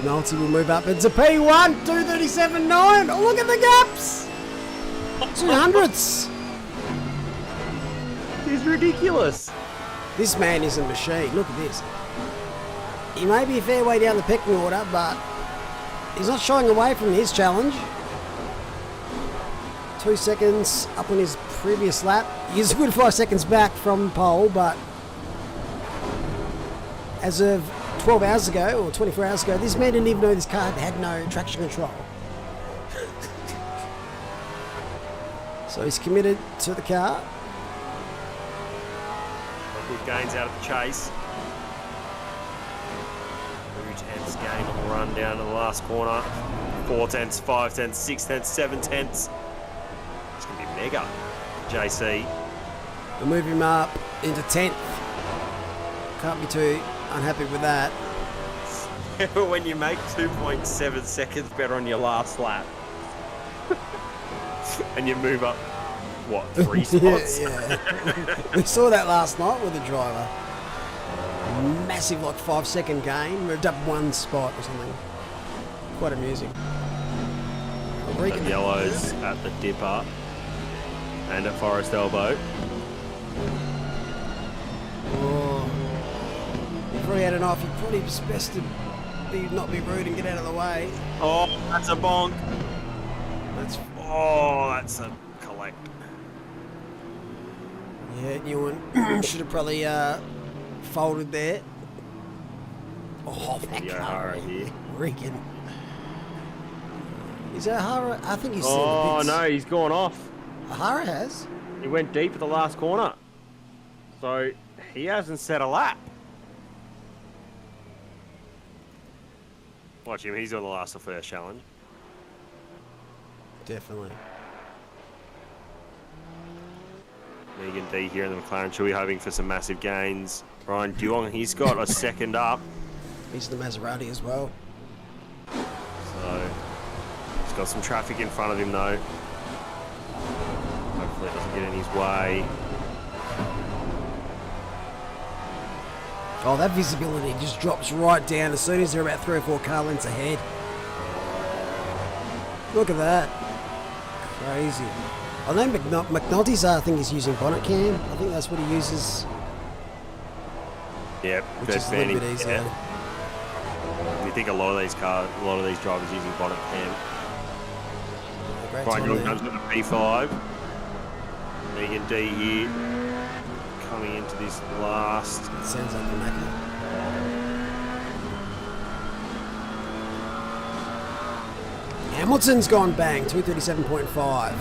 McNulty will move up into P1, 237.9. Oh, look at the gaps. 200ths. It's ridiculous. This man is a machine. Look at this. He may be a fair way down the pecking order, but he's not shying away from his challenge. 2 seconds up on his previous lap. He's a good 5 seconds back from pole, but as of 12 hours ago or 24 hours ago, this man didn't even know this car had no traction control. So he's committed to the car. Good gains out of the chase. 2/10 gain on the run down to the last corner. 4/10, 5/10, 6/10, 7/10. It's going to be mega. JC. We'll move him up into 10th. Can't be too unhappy with that. When you make 2.7 seconds better on your last lap. And you move up, what, 3 spots? Yeah. We saw that last night with the driver. Massive, like 5-second gain. Moved up 1 spot or something. Quite amusing. The yellows at the dipper and at Forest Elbow. Oh. You've already had enough. You're probably just best to not be rude and get out of the way. Oh, that's a bonk. That's that's a collect. Yeah, Ewan should have probably folded there. Oh, that The car O'Hara here. reeking. Is O'Hara? I think he's seen the Oh, bits. no, he's gone off. O'Hara has. He went deep at the last corner. So he hasn't set a lap. Watch him, he's on the last or first challenge. Definitely. Megan D here in the McLaren Chewy hoping for some massive gains. Ryan Duong, he's got a second up. He's the Maserati as well. So he's got some traffic in front of him though. Hopefully it doesn't get in his way. Oh, that visibility just drops right down as soon as they're about 3 or 4 car lengths ahead. Look at that. Crazy. I know McNulty's, I think, is using bonnet cam. I think that's what he uses. Yep, Which is a little bit easier. You think a lot of these drivers using bonnet cam. Great Ryan time Young there. comes with the P5. Megan D here coming into this last. It sounds like the Macca. Hamilton's gone bang, 237.5.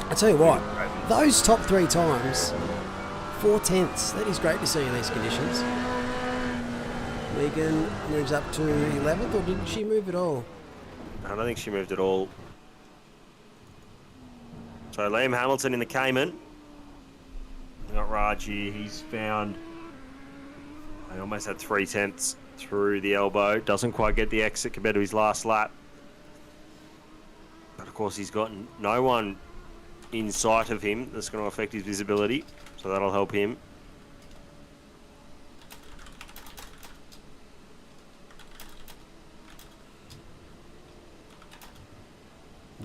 I tell you what, those top 3 times, 4/10. That is great to see in these conditions. Megan moves up to 11th, or didn't she move at all? I don't think she moved at all. So Liam Hamilton in the Cayman. We got Raj here. He's found. He almost had 3/10 through the elbow. Doesn't quite get the exit compared to his last lap. But of course, he's got no one in sight of him that's going to affect his visibility. So that'll help him.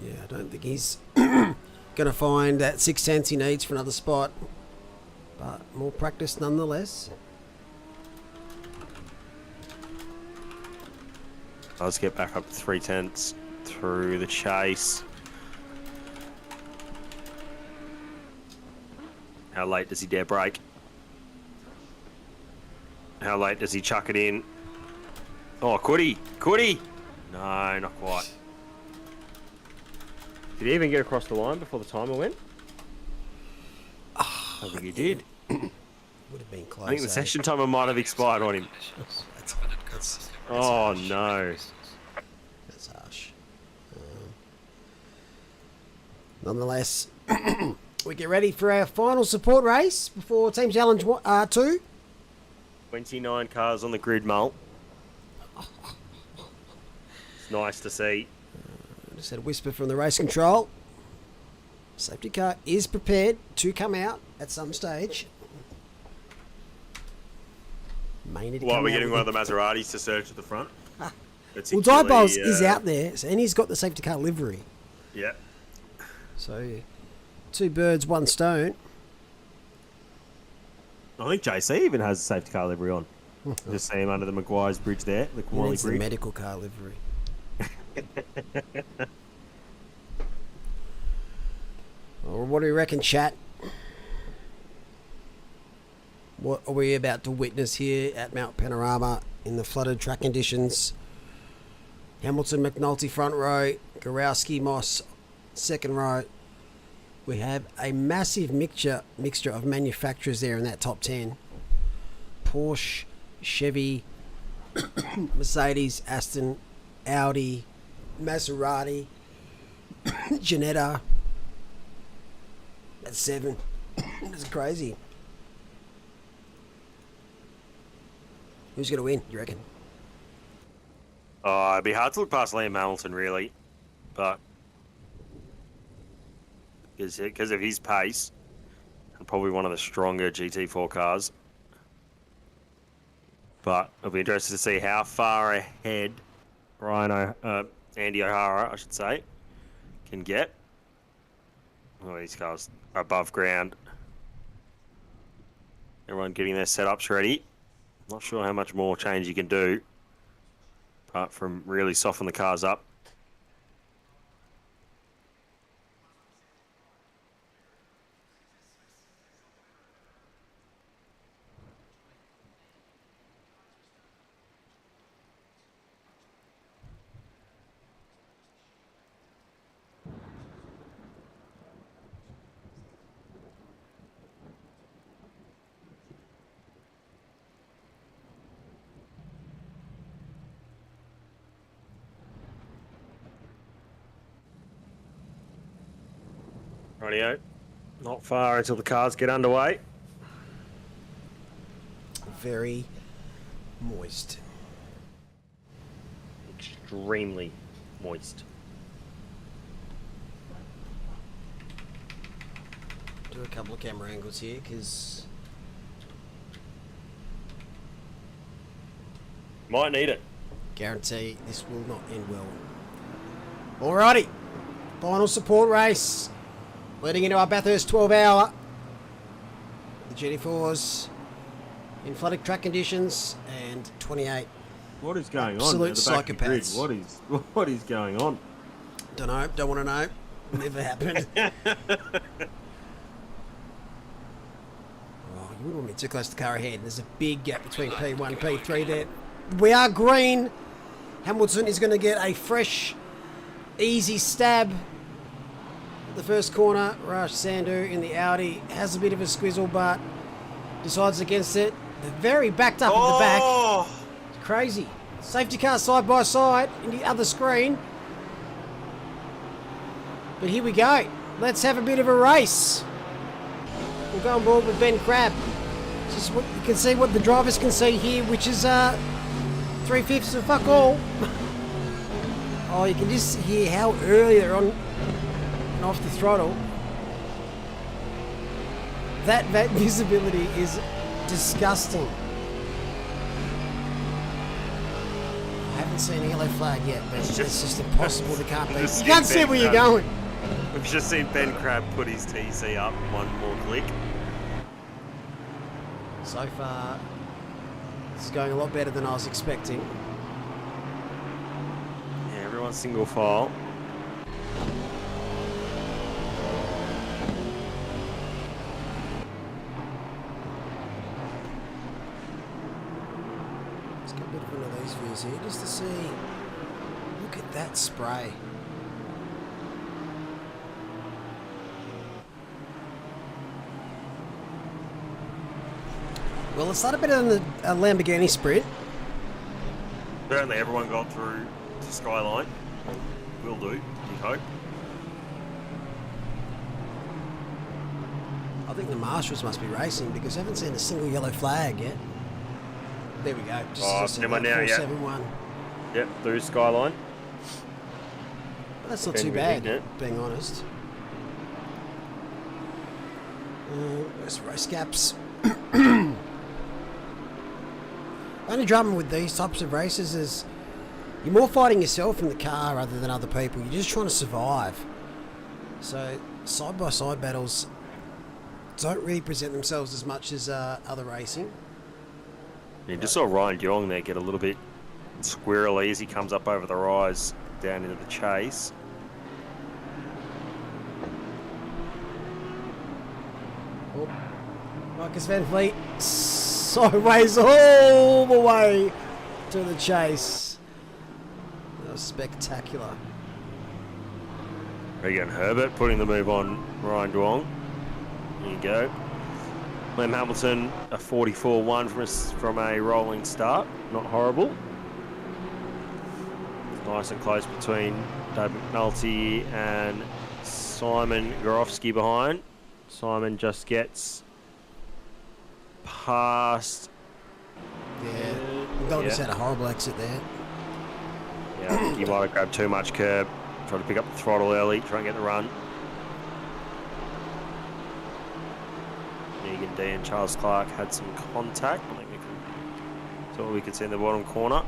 Yeah, I don't think he's going to find that 6/10 he needs for another spot. But more practice nonetheless. Let's get back up to 3/10 through the chase. How late does he dare brake? How late does he chuck it in? Oh, could he? Could he? No, not quite. Did he even get across the line before the timer went? I think he did. Would have been close. I think the session timer might have expired on him. That's Oh, harsh. no. That's harsh. Nonetheless, we get ready for our final support race before Team Challenge 2. 29 cars on the grid, Mull. It's nice to see. Just had a whisper from the race control. Safety car is prepared to come out at some stage. May need to What, come we're out getting with one of the Maseratis to search at the front? Well, Particularly, Diebols is out there, and he's got the safety car livery. Yeah. So, 2 birds, 1 stone. I think JC even has a safety car livery on. Just see him under the Maguire's bridge there, the He Quali needs the bridge. medical car livery. Well, what do you reckon, chat? What are we about to witness here at Mount Panorama in the flooded track conditions? Hamilton, McNulty front row, Garowski, Moss second row, we have a massive mixture of manufacturers there in that top 10. Porsche, Chevy, Mercedes, Aston, Audi, Maserati, Ginetta. That's 7. That's crazy. Who's going to win, you reckon? Oh, it'd be hard to look past Liam Hamilton, really. But because of his pace, and probably one of the stronger GT4 cars. But it'll be interesting to see how far ahead Andy O'Hara, I should say, can get. Oh, these cars are above ground. Everyone getting their setups ready. Not sure how much more change you can do, apart from really soften the cars up. Rightio. Not far until the cars get underway. Very moist. Extremely moist. Do a couple of camera angles here because Might need it. guarantee this will not end well. Alrighty, final support race leading into our Bathurst 12 hour. The GT4s in flooded track conditions and 28. What is going Absolute on? Absolute psychopaths. What is going on? Don't know, don't want to know. Never happened. Oh, you wouldn't want me too close to the car ahead. There's a big gap between P1 and P3 there. We are green. Hamilton is going to get a fresh, easy stab. The first corner, Raj Sandhu in the Audi has a bit of a squizzle, but decides against it. They're very backed up at the back. It's crazy. Safety car side by side in the other screen. But here we go. Let's have a bit of a race. We'll go on board with Ben Crabb. Just what you can see what the drivers can see here, which is 3/5 of fuck all. Oh, you can just hear how early they're on and off the throttle. That visibility is disgusting. I haven't seen a yellow flag yet, but it's just impossible to can't be. You can't see where you're going. We've just seen Ben Crabb put his TC up one more click. So far, this is going a lot better than I was expecting. Yeah, everyone's single file. Let's get a bit of one of these views here just to see. Look at that spray. Well, it's started better than the Lamborghini Sprint. Certainly everyone got through to Skyline. Will do, we hope. I think the marshals must be racing because I haven't seen a single yellow flag yet. There we go. Just never now, yeah. 471. Yep, through Skyline. Well, that's not Ben too with bad, it. being honest. There's race gaps. Only drama with these types of races is you're more fighting yourself in the car rather than other people. You're just trying to survive. So side-by-side battles don't really present themselves as much as other racing. You just saw Ryan Yong there get a little bit squirrely as he comes up over the rise down into the chase. Oh, Marcus Van Vliet sideways all the way to the chase. That was spectacular. Regan Herbert putting the move on Ryan Duong. There you go. Lem Hamilton, a 44-1 from a rolling start. Not horrible. Nice and close between Dave McNulty and Simon Gorofsky behind. Simon just gets past. Yeah, Gold just had a horrible exit there. Yeah, I think he might have grabbed too much curb. Tried to pick up the throttle early, try and get the run. Megan D and Charles Clark had some contact. I think that's all we could see in the bottom corner.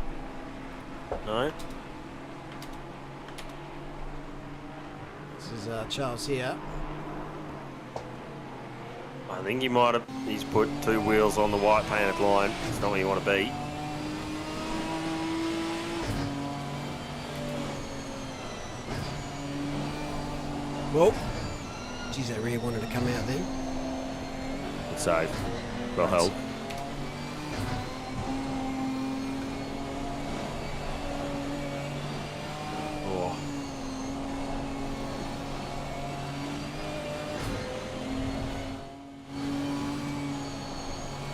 No. This is Charles here. I think he's put 2 wheels on the white painted line. It's not where you want to be. Well, geez, that rear wanted to come out then. It's safe. Well held. Oh.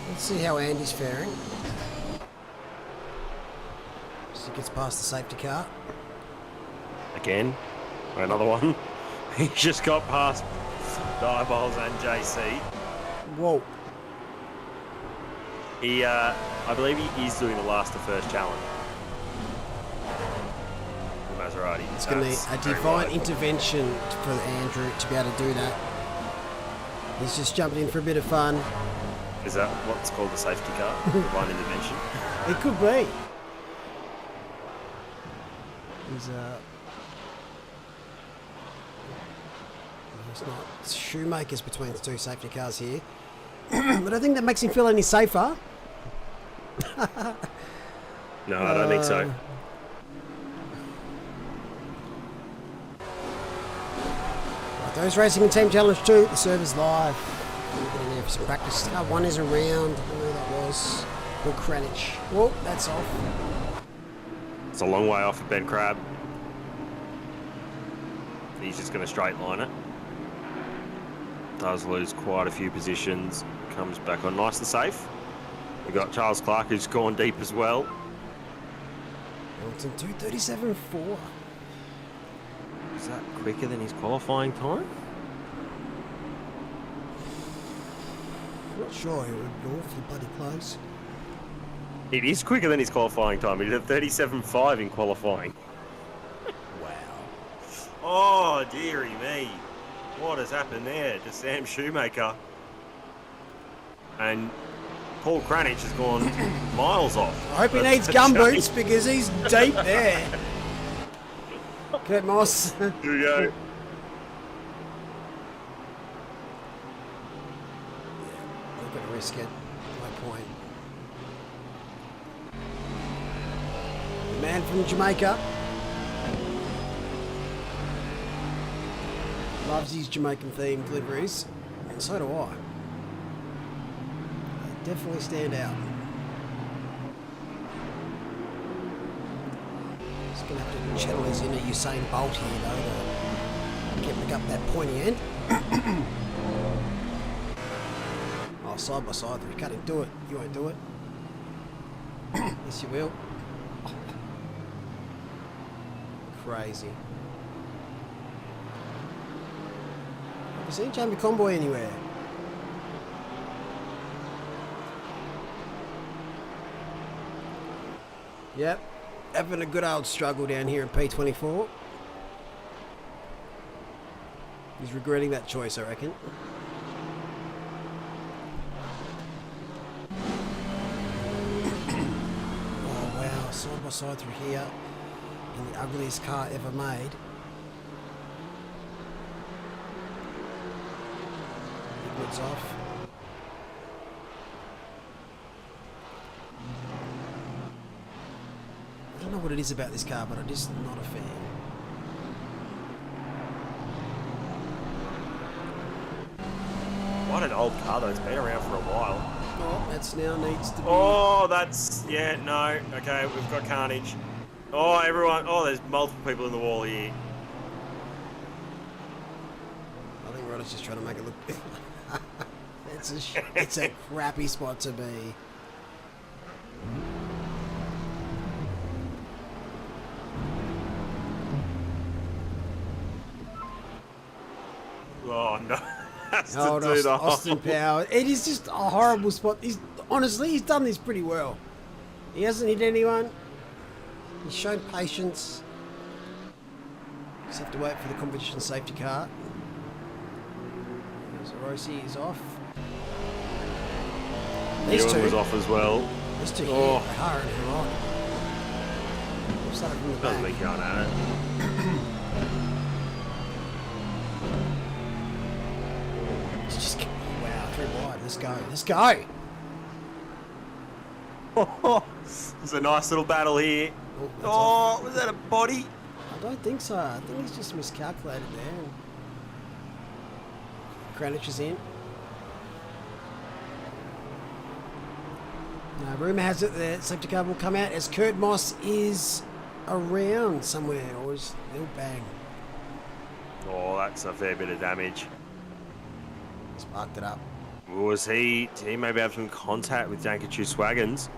Let's see how Andy's faring. As he gets past the safety car. Again. Another one. He's just got past Diabols and JC. Whoa. I believe he is doing the last to first challenge. The Maserati. It's going to need a divine intervention for Andrew to be able to do that. He's just jumped in for a bit of fun. Is that what's called the safety car? Divine intervention? It could be. There's not shoemakers between the 2 safety cars here. But I think that makes him feel any safer. No, I don't think so. Right, those racing and team challenge 2, the server's live. We're getting there for some practice. Car 1 is around. I don't know who that was. Bill Cranich. Whoa, that's off. It's a long way off of Ben Crabb. He's just going to straight line it. Does lose quite a few positions. Comes back on nice and safe. We've got Charles Clark who's gone deep as well. Hamilton 2:37.4. Is that quicker than his qualifying time? Not sure. It would be awfully bloody close. It is quicker than his qualifying time. He did a 37.5 in qualifying. Wow. Oh, dearie me. What has happened there to Sam Shoemaker? And Paul Cranich has gone miles off. I hope he needs gumboots because he's deep there. Kurt Moss. Here we go. Not going to risk it. No point. The man from Jamaica. Loves his Jamaican themed deliveries, and so do I. They definitely stand out. Just gonna have to channel his inner Usain Bolt here though to pick up that pointy end. Oh, side by side, you can't do it. You won't do it. Yes, you will. Crazy. Have you seen Jamie Conboy anywhere? Yep, having a good old struggle down here in P24. He's regretting that choice, I reckon. Oh wow, side by side through here in the ugliest car ever made. Woods off. I don't know what it is about this car, but I'm just not a fan. What an old car though, it's been around for a while. Oh, that's now needs to be... Oh, that's, yeah, no, okay, we've got carnage. Oh, everyone, oh, there's multiple people in the wall here. think Rodder's just trying to make it look... it's a crappy spot to be. Oh, no. Has to Oh, do the Austin Power. It is just a horrible spot. Honestly, he's done this pretty well. He hasn't hit anyone. He's shown patience. Just have to wait for the competition safety car. So Rossi is off. These Ewan two was off as well. These two Oh. here, O'Hara and Heron. We'll start from the Doesn't back. make going at it. It's just, wow, 3 wide. Let's go. Let's go. It's a nice little battle here. Oh, that's Oh, was that a body? I don't think so. I think he's just miscalculated there. Kranich is in. Now, rumour has it that safety car will come out as Kurt Moss is around somewhere, or is he'll bang. Oh, that's a fair bit of damage. Sparked it up. Did he maybe have some contact with Dankachu Swaggins?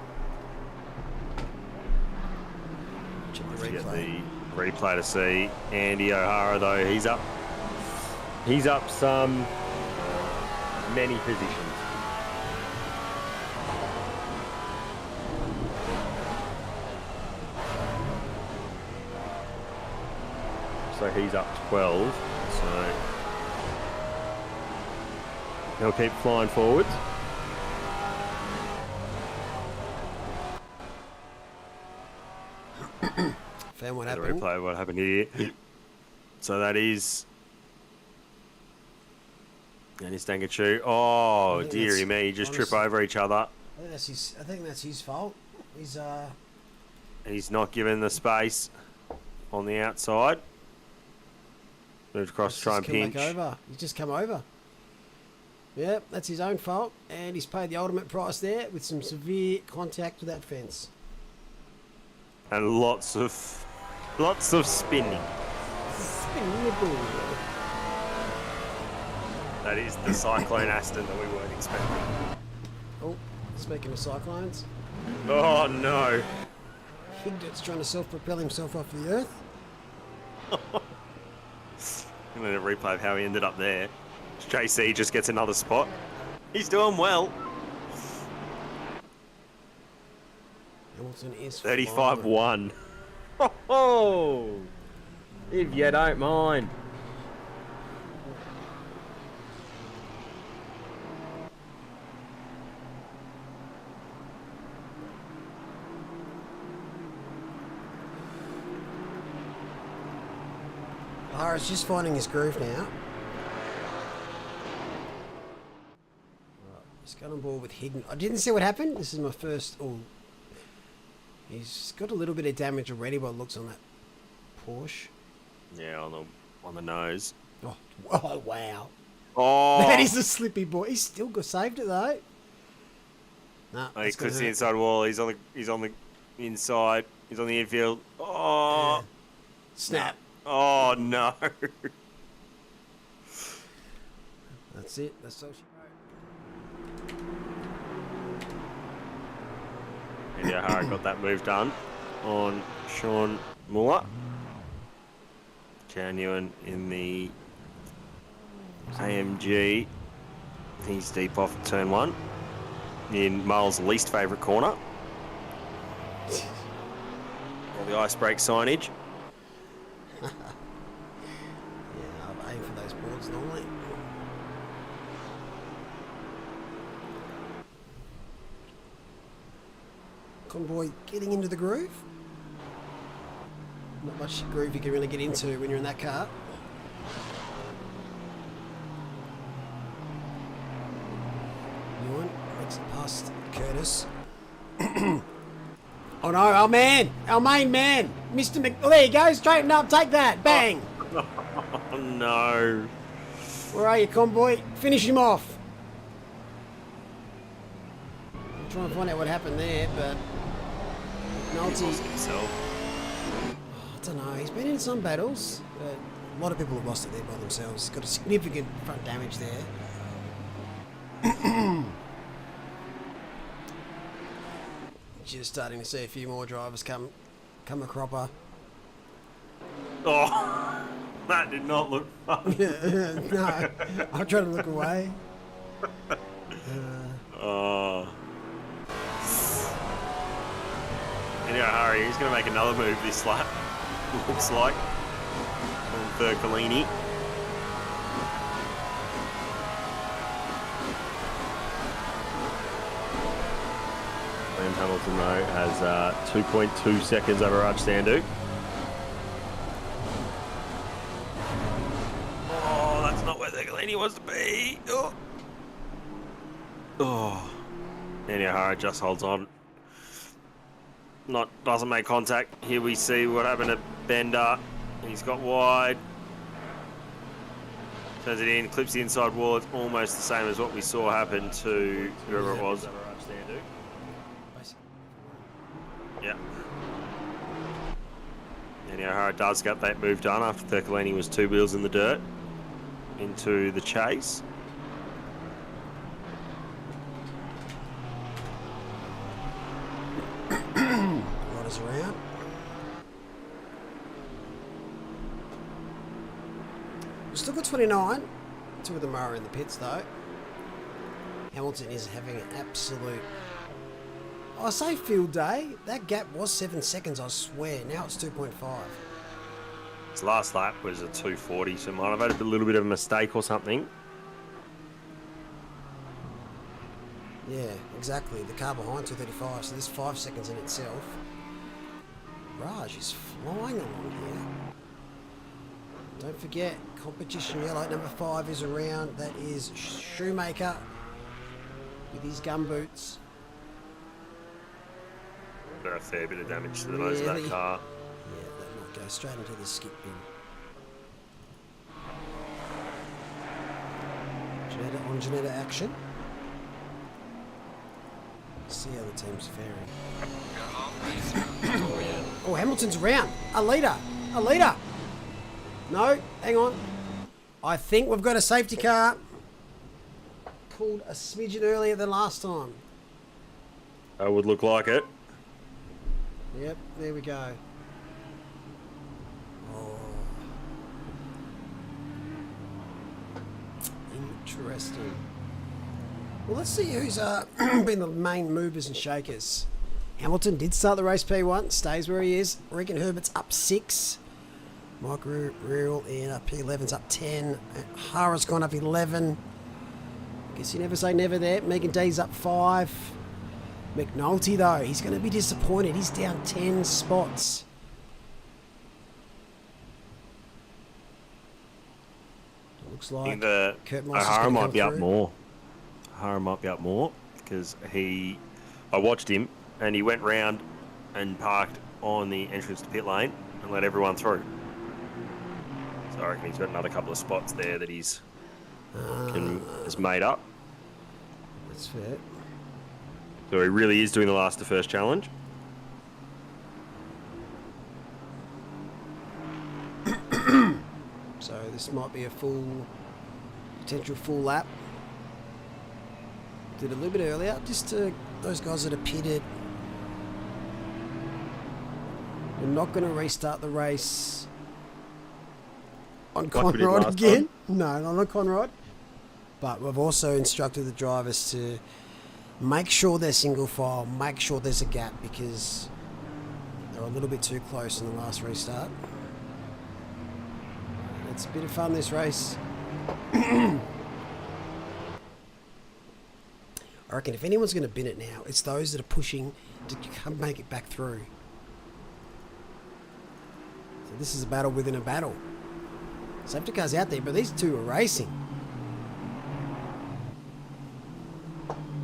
Check the Let's get replay. the replay to see. Andy O'Hara, though, he's up some many positions. So he's up 12. So he'll keep flying forwards. Found what The happened. replay of what happened here. So that is. And it's Dangachu. Oh, think dearie that's- me. Just trip honestly- over each other. I think that's his fault. He's not given the space on the outside. Moved across to try and He's just come pinch. back over. He's just come over. Yep, that's his own fault, and he's paid the ultimate price there with some severe contact with that fence. And lots of spinning. Spin the ball. That is the Cyclone Aston that we weren't expecting. Oh, speaking of cyclones, Oh no. Higdet's trying to self-propel himself off the earth. I'm going to replay of how he ended up there. JC just gets another spot. He's doing well. Hamilton is 35-1. Oh, if you don't mind. O'Hara's just finding his groove now. He's got on board with Higden. I didn't see what happened. This is my first. Oh, he's got a little bit of damage already. By what looks on that Porsche. Yeah, on the nose. Oh, wow! Oh, That is a slippy boy. He's still got saved it though. Nah, he that's gonna clips the hurt. inside wall. He's on the inside. He's on the infield. Oh, Snap. oh no. That's it. That's all she wrote. And O'Hara got that move done on Sean Muller. Chow Nguyen in the AMG. He's deep off turn 1 in Mull's least favourite corner. All the ice brake signage. Yeah, I aim for those boards normally. Convoy getting into the groove. Not much groove you can really get into when you're in that car. Ewan makes it past Curtis. Oh no, our man! Our main man! Mr. There you go, straighten up, take that, bang! Oh no. Where are you, Convoy? Finish him off! I'm trying to find out what happened there, but... He Nolte, lost himself. I don't know, he's been in some battles, but A lot of people have lost it there by themselves. Got a significant front damage there. Just starting to see a few more drivers come a cropper. Oh, that did not look fun. No, I'm trying to look away. Oh. Anyway, Harry, he's going to make another move this lap. Looks like. On Bercolini. Liam Hamilton, though, has 2.2 seconds over Raj Sandhu. Oh, that's not where Bercolini wants to be. Oh. Oh. Anyway, Harry just holds on. Doesn't make contact. Here we see what happened to Bender. He's got wide. Turns it in, clips the inside wall. It's almost the same as what we saw happen to whoever it was. Yeah. And O'Hara does get that move done after Bercolini was 2 wheels in the dirt into the chase. Riders around. We've still got 29. 2 of them are in the pits though. Hamilton is having an absolute... I say field day. That gap was 7 seconds, I swear. Now it's 2.5. His last lap was a 2:40, so might have had a little bit of a mistake or something. Yeah, exactly. The car behind 2:35, so there's 5 seconds in itself. Raj is flying along here. Don't forget, competition yellow number 5 is around. That is Shoemaker with his gumboots. Got a fair bit of damage to the nose of that car. Yeah, that might go straight into the skip bin. Janetta action. See how the team's faring. Oh, Hamilton's around. A leader. No, hang on. I think we've got a safety car. Pulled a smidgen earlier than last time. That would look like it. Yep, there we go. Oh. Interesting. Well, let's see who's been the main movers and shakers. Hamilton did start the race P1, stays where he is. Regan Herbert's up 6. Mike Rule in up P11's up 10. Hara's gone up 11. Guess you never say never there. Megan D's up 5. McNulty, though, he's going to be disappointed. He's down 10 spots. It looks like Kurt O'Hara might be up more. O'Hara might be up more because I watched him and he went round and parked on the entrance to pit lane and let everyone through. So I reckon he's got another couple of spots there that he's has made up. That's fair. So he really is doing the last to first challenge. So this might be a potential full lap. Did a little bit earlier, just to those guys that are pitted. We're not going to restart the race on Conrod again. No, not on Conrod. But we've also instructed the drivers to make sure they're single file, make sure there's a gap because they're a little bit too close in the last restart. It's a bit of fun, this race. I reckon if anyone's going to bin it now, it's those that are pushing to make it back through. So this is a battle within a battle. Safety car's out there, but these two are racing.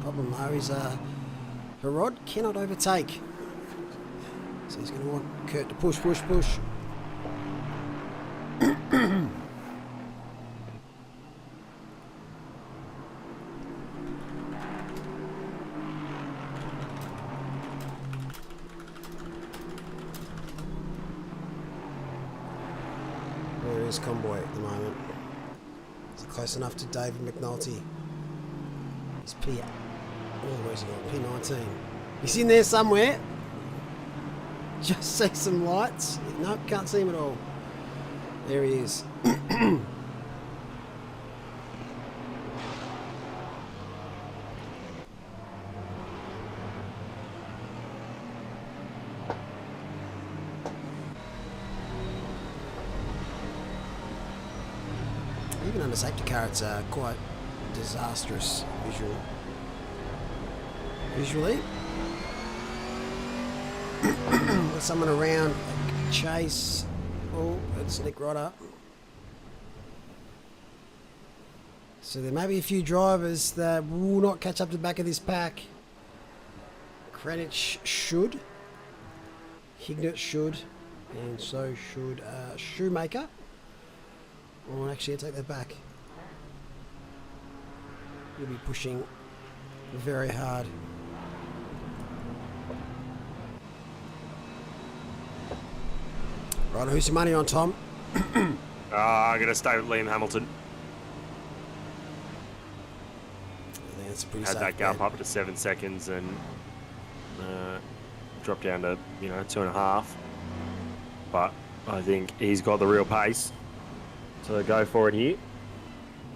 Problem though is Herod cannot overtake. So he's going to want Kurt to push. There is Convoy at the moment. Is it close enough to David McNulty? He's P. Oh, where's he gone? P19. He's in there somewhere. Just see some lights. Nope, can't see him at all. There he is. Even under safety car, it's quite disastrous visually. With someone around, chase. Oh, let's sneak right up. So there may be a few drivers that will not catch up to the back of this pack. Kranich should. Hignett should. And so should Shoemaker. Oh, actually, I take that back. You'll be pushing very hard. Right, who's your money on, Tom? I'm going to stay with Liam Hamilton. I think that's a pretty Had safe that gap bet. up to 7 seconds and dropped down to 2.5. But I think he's got the real pace. So go for it here.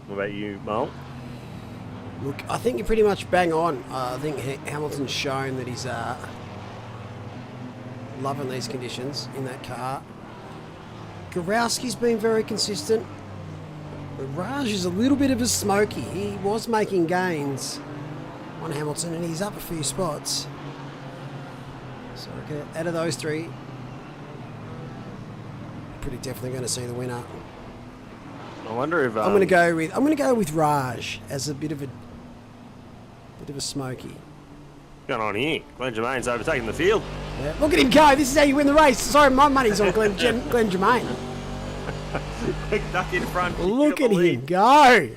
What about you, Mole? Look, I think you're pretty much bang on. I think Hamilton's shown that he's loving these conditions in that car. Gurowski's been very consistent. But Raj is a little bit of a smoky. He was making gains on Hamilton and he's up a few spots. So okay, out of those three, pretty definitely going to see the winner. I wonder if I'm going to go with Raj as a bit of a smoky. going on here. Glenn Germain's overtaking the field. Yeah. Look at him go. This is how you win the race. Sorry, my money's on Glenn Germain. Quick duck in front. Look at him go.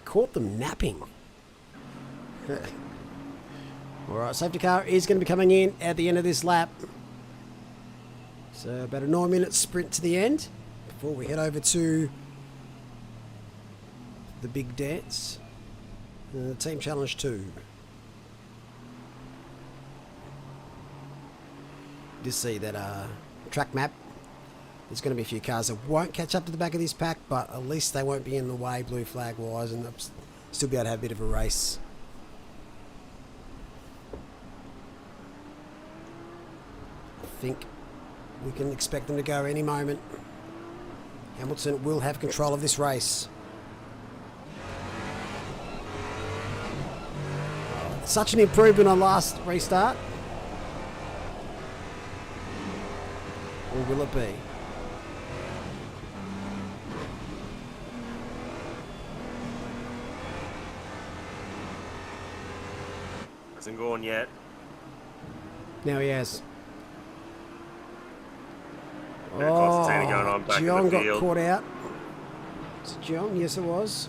Caught them napping. All right, safety car is going to be coming in at the end of this lap. So about a 9-minute sprint to the end before we head over to the big dance. Team Challenge 2. Just see that track map. There's going to be a few cars that won't catch up to the back of this pack, but at least they won't be in the way blue flag wise and they'll still be able to have a bit of a race. I think we can expect them to go any moment. Hamilton will have control of this race. Such an improvement on last restart. Or will it be? Hasn't gone yet. Now he has. Bit of Constantine going on back in Gion the got field. caught out. Is it Gion? Yes, it was.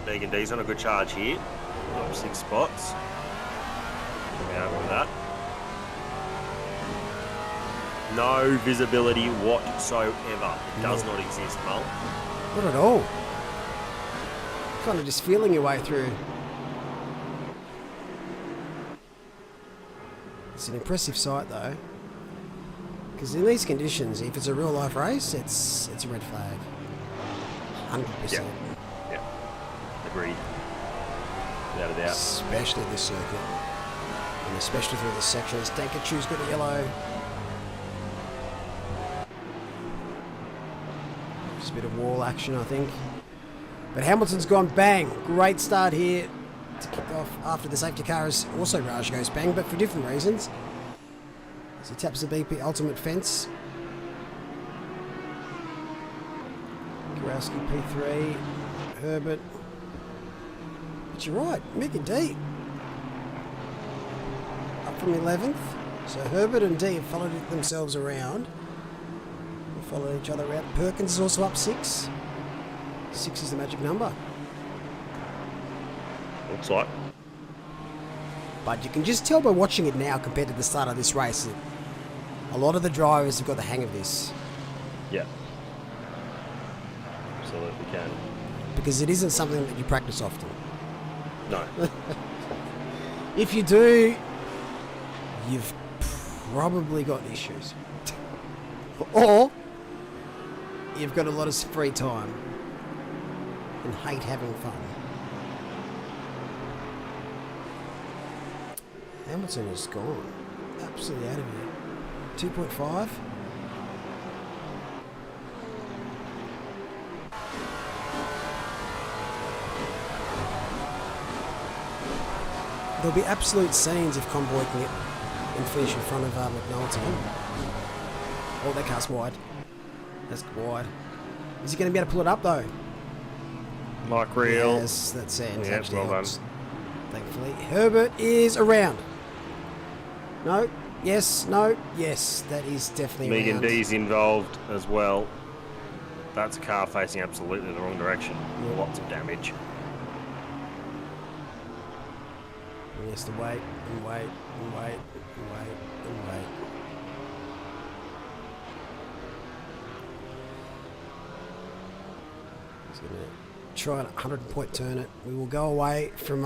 Megan D's on a good charge here. Up 6 spots. Coming out with that. No visibility whatsoever. It does not exist, Mull. Not at all. Kind of just feeling your way through. It's an impressive sight though. Because in these conditions, if it's a real life race, it's a red flag. 100%. Yeah. Agreed. Without a doubt. Especially this circuit. And especially through this section. Stankachu's got a yellow. Just a bit of wall action, I think. But Hamilton's gone bang. Great start here to kick off after the safety car is also Raj goes bang, but for different reasons. As he taps the BP ultimate fence. Kurowski P3. Herbert. But you're right, Mick and D. Up from 11th. So Herbert and D have followed themselves around. They followed each other around. Perkins is also up 6. 6 is the magic number. Looks like. But you can just tell by watching it now compared to the start of this race. A lot of the drivers have got the hang of this. Yeah. Absolutely can. Because it isn't something that you practice often. No. If you do, you've probably got issues. Or you've got a lot of free time and hate having fun. Hamilton is gone. Absolutely out of here. 2.5. There'll be absolute scenes if Convoy can get and finish in front of McNulty. Oh, that car's wide. That's wide. Is he going to be able to pull it up though? Mike Reel. Yes, that's it. Yeah, well done. Thankfully. Herbert is around. No. Yes. No. Yes. That is definitely Megan around. D's involved as well. That's a car facing absolutely the wrong direction. Yeah. Lots of damage. He has to wait and wait and wait and wait and wait. He's going to try an 100-point turn it. We will go away from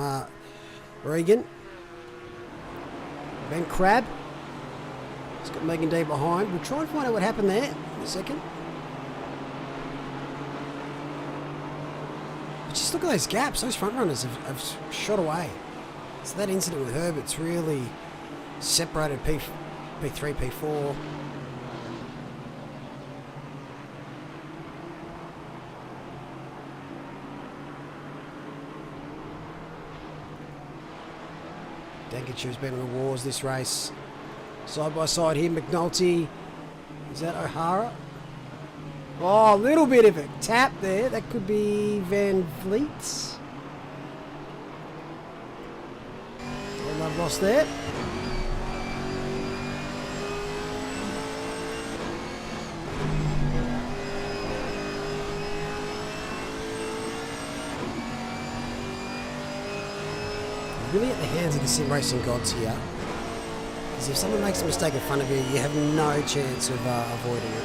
Regan. Ben Crabb. He's got Megan D behind. We'll try and find out what happened there in a second. But just look at those gaps. Those front runners have shot away. So that incident with Herbert's really separated P3, P4. Dankichew's been in the wars this race. Side by side here, McNulty. Is that O'Hara? Oh, a little bit of a tap there. That could be Van Vliet. I've lost there. Really at the hands of the sim racing gods here. Because if someone makes a mistake in front of you, you have no chance of avoiding it.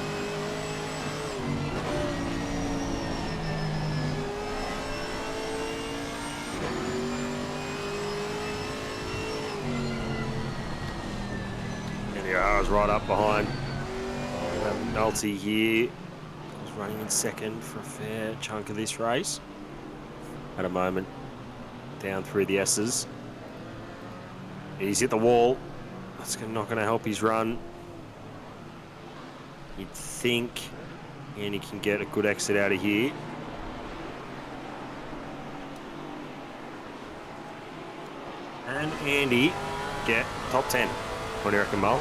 Right up behind McNulty here. He's running in second for a fair chunk of this race. At a moment, down through the S's. He's hit the wall. That's not going to help his run. You'd think Andy can get a good exit out of here. And Andy get top 10. What do you reckon, Mo?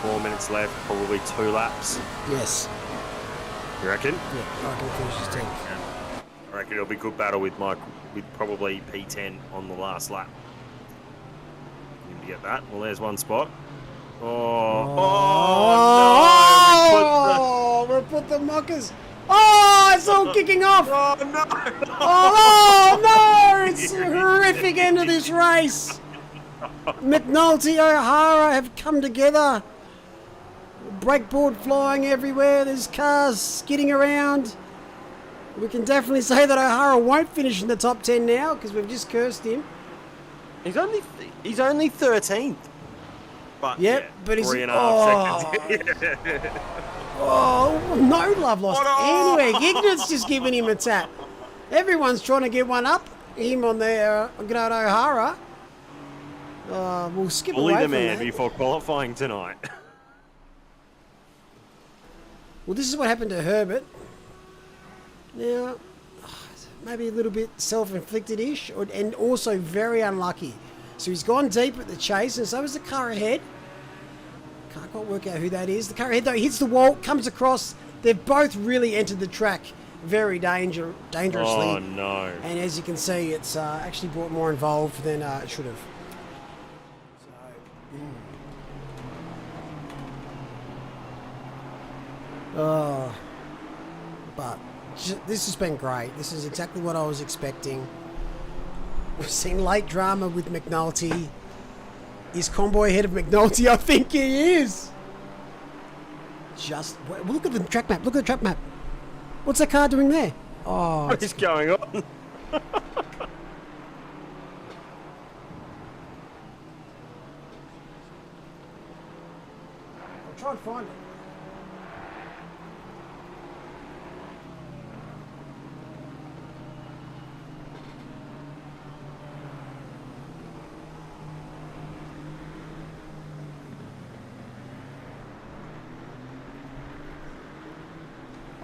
4 minutes left, probably 2 laps. Yes. You reckon? Yeah, I can finish his 10th. I reckon it'll be a good battle with Mike, with probably P10 on the last lap. You can get that. Well, there's one spot. We put the muckers. Oh, it's all kicking off. Oh, no. Oh, no. It's a horrific end of this race. McNulty, O'Hara have come together. Breakboard flying everywhere. There's cars skidding around. We can definitely say that O'Hara won't finish in the top 10 now because we've just cursed him. He's only 13th. But yep, yeah, but he's 3.5 seconds. Oh, no love lost anywhere. Ignorance just giving him a tap. Everyone's trying to get one up. Him on there, good old O'Hara. We'll skip Bully away the from man that. before qualifying tonight. Well, this is what happened to Herbert. Now, maybe a little bit self-inflicted-ish, and also very unlucky. So he's gone deep at the chase, and so is the car ahead. Can't quite work out who that is. The car ahead, though, hits the wall, comes across. They've both really entered the track very dangerously. Oh, no. And as you can see, it's actually brought more involved than it should have. But this has been great. This is exactly what I was expecting. We've seen late drama with McNulty. Is Conboy ahead of McNulty? I think he is. Look at the track map. Look at the track map. What's that car doing there? Oh, What is going on? I'll try and find it.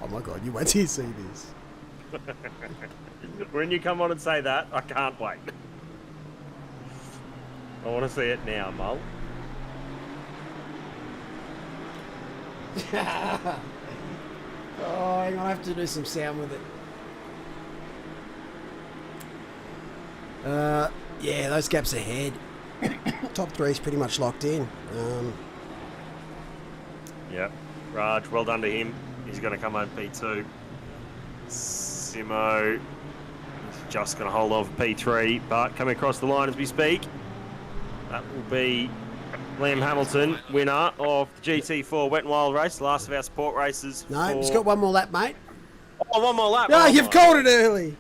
Oh my god, you wait till you see this. When you come on and say that, I can't wait. I want to see it now, Mull. Oh, hang on, I have to do some sound with it. Yeah, those gaps ahead. Top three is pretty much locked in. Yep. Raj, well done to him. He's going to come home P2. Simo is just going to hold on for P3, but coming across the line as we speak, that will be Liam Hamilton, winner of the GT4 Wet'N'Wild race, the last of our support races. No, he's got one more lap, mate. Oh, one more lap. No, Oh, you've called it early.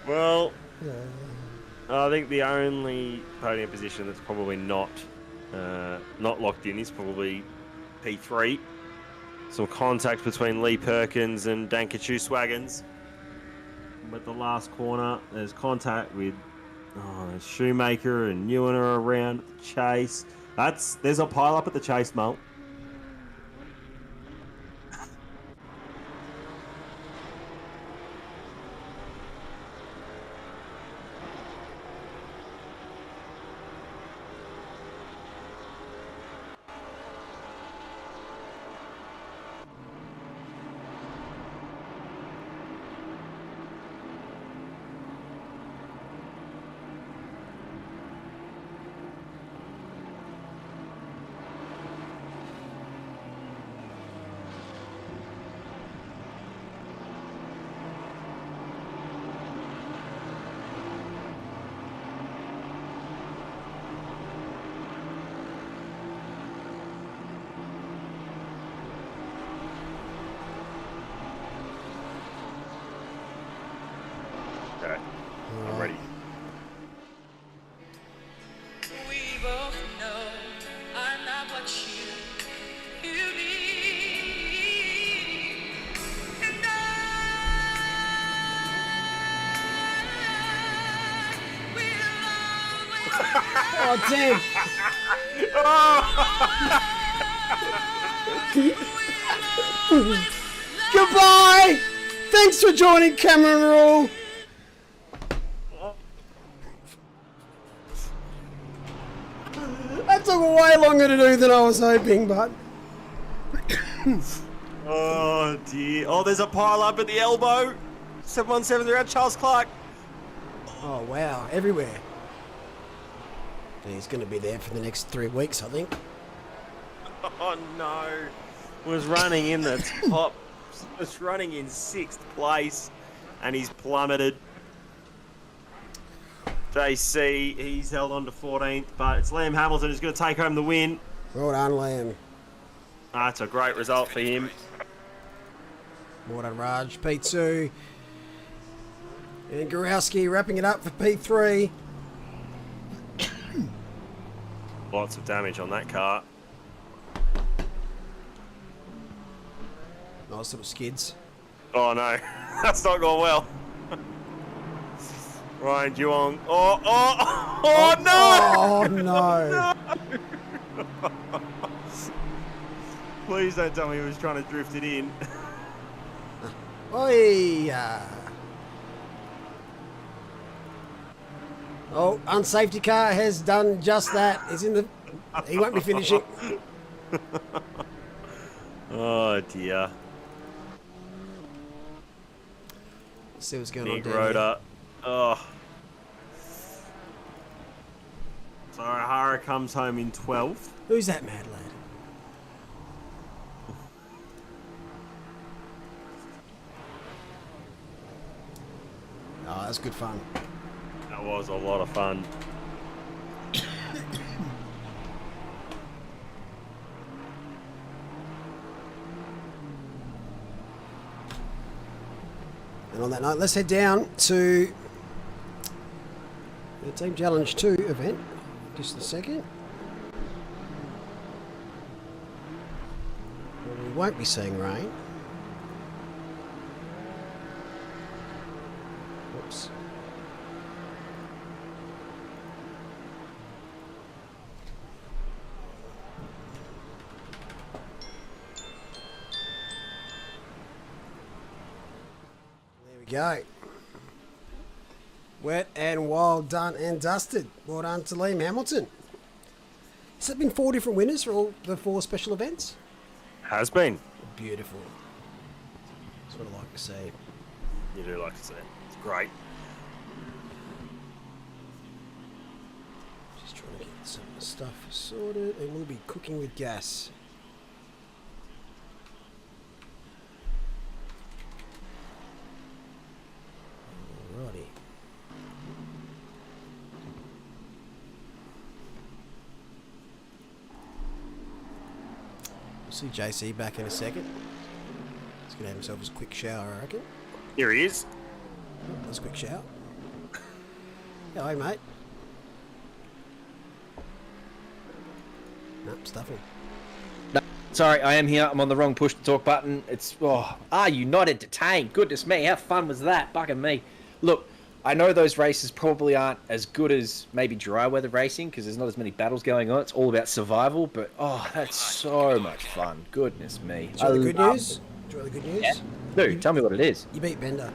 Well, I think the only podium position that's probably not locked in is probably P3. Some contact between Lee Perkins and Dankachu Swaggins. But the last corner, there's contact with Shoemaker and Newen are around the chase. There's a pile up at the chase, Malt. Okay, I'm ready. We both know I'm not what you need. And I will always Oh, damn. Goodbye. Thanks for joining Cameron Rule. That took way longer to do than I was hoping, but... Oh dear. Oh, there's a pile up at the elbow. 717 around Charles Clark. Oh, wow. Everywhere. He's going to be there for the next 3 weeks, I think. Oh no. Was running in the top. Was running in 6th place. And he's plummeted. JC, he's held on to 14th. But it's Liam Hamilton who's going to take home the win. Well done, Liam. That's a great result for him. Well done, Raj. P2. And Gorowski wrapping it up for P3. Lots of damage on that car. Nice little skids. Oh no, that's not going well. Ryan Duong. Oh no! Oh, no. Please don't tell me he was trying to drift it in. Oi! Oh, unsafety car has done just that. He's in the... He won't be finishing. Oh dear. Let's see what's going Nick on down Rhoda. Oh. So O'Hara comes home in 12th. here. Who's that mad lad? Oh, that's good fun. That That was a lot of fun. And on that note, let's head down to the Team Challenge 2 event. Just a second. Well, we won't be seeing rain. Oops. Go. Wet and Wild, done and dusted. Well done to Liam Hamilton. Has there been 4 different winners for all the 4 special events? Has been. Beautiful. That's what I like to see. You do like to see it. It's great. Just trying to get some of the stuff sorted, and we'll be cooking with gas. Alrighty. We'll see JC back in a second. He's going to have himself a quick shower, I reckon. Here he is. That's a quick shower. Hello, mate. Nope, stuffing. No, sorry, I am here. I'm on the wrong push to talk button. It's, are you not entertained? Goodness me, how fun was that? Bugging me. Look, I know those races probably aren't as good as maybe dry weather racing because there's not as many battles going on. It's all about survival, but that's so much fun. Goodness me. Do you want the good news? Do you want the good news? Yeah. Dude, tell me what it is. You beat Bender.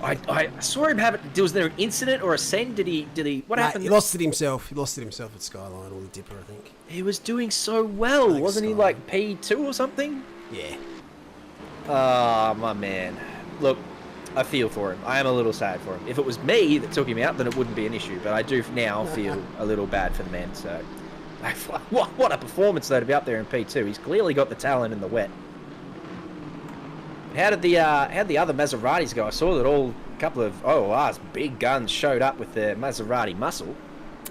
I saw him have it. Was there an incident or a send? Did he? What happened? He lost it himself. He lost it himself at Skyline or the Dipper, I think. He was doing so well, wasn't he? Like P2 or something? Yeah. Ah, my man. Look, I feel for him. I am a little sad for him. If it was me that took him out, then it wouldn't be an issue. But I do now feel a little bad for the man. So, what a performance though to be up there in P2. He's clearly got the talent in the wet. How did the other Maseratis go? I saw that a couple of OR's big guns showed up with their Maserati muscle.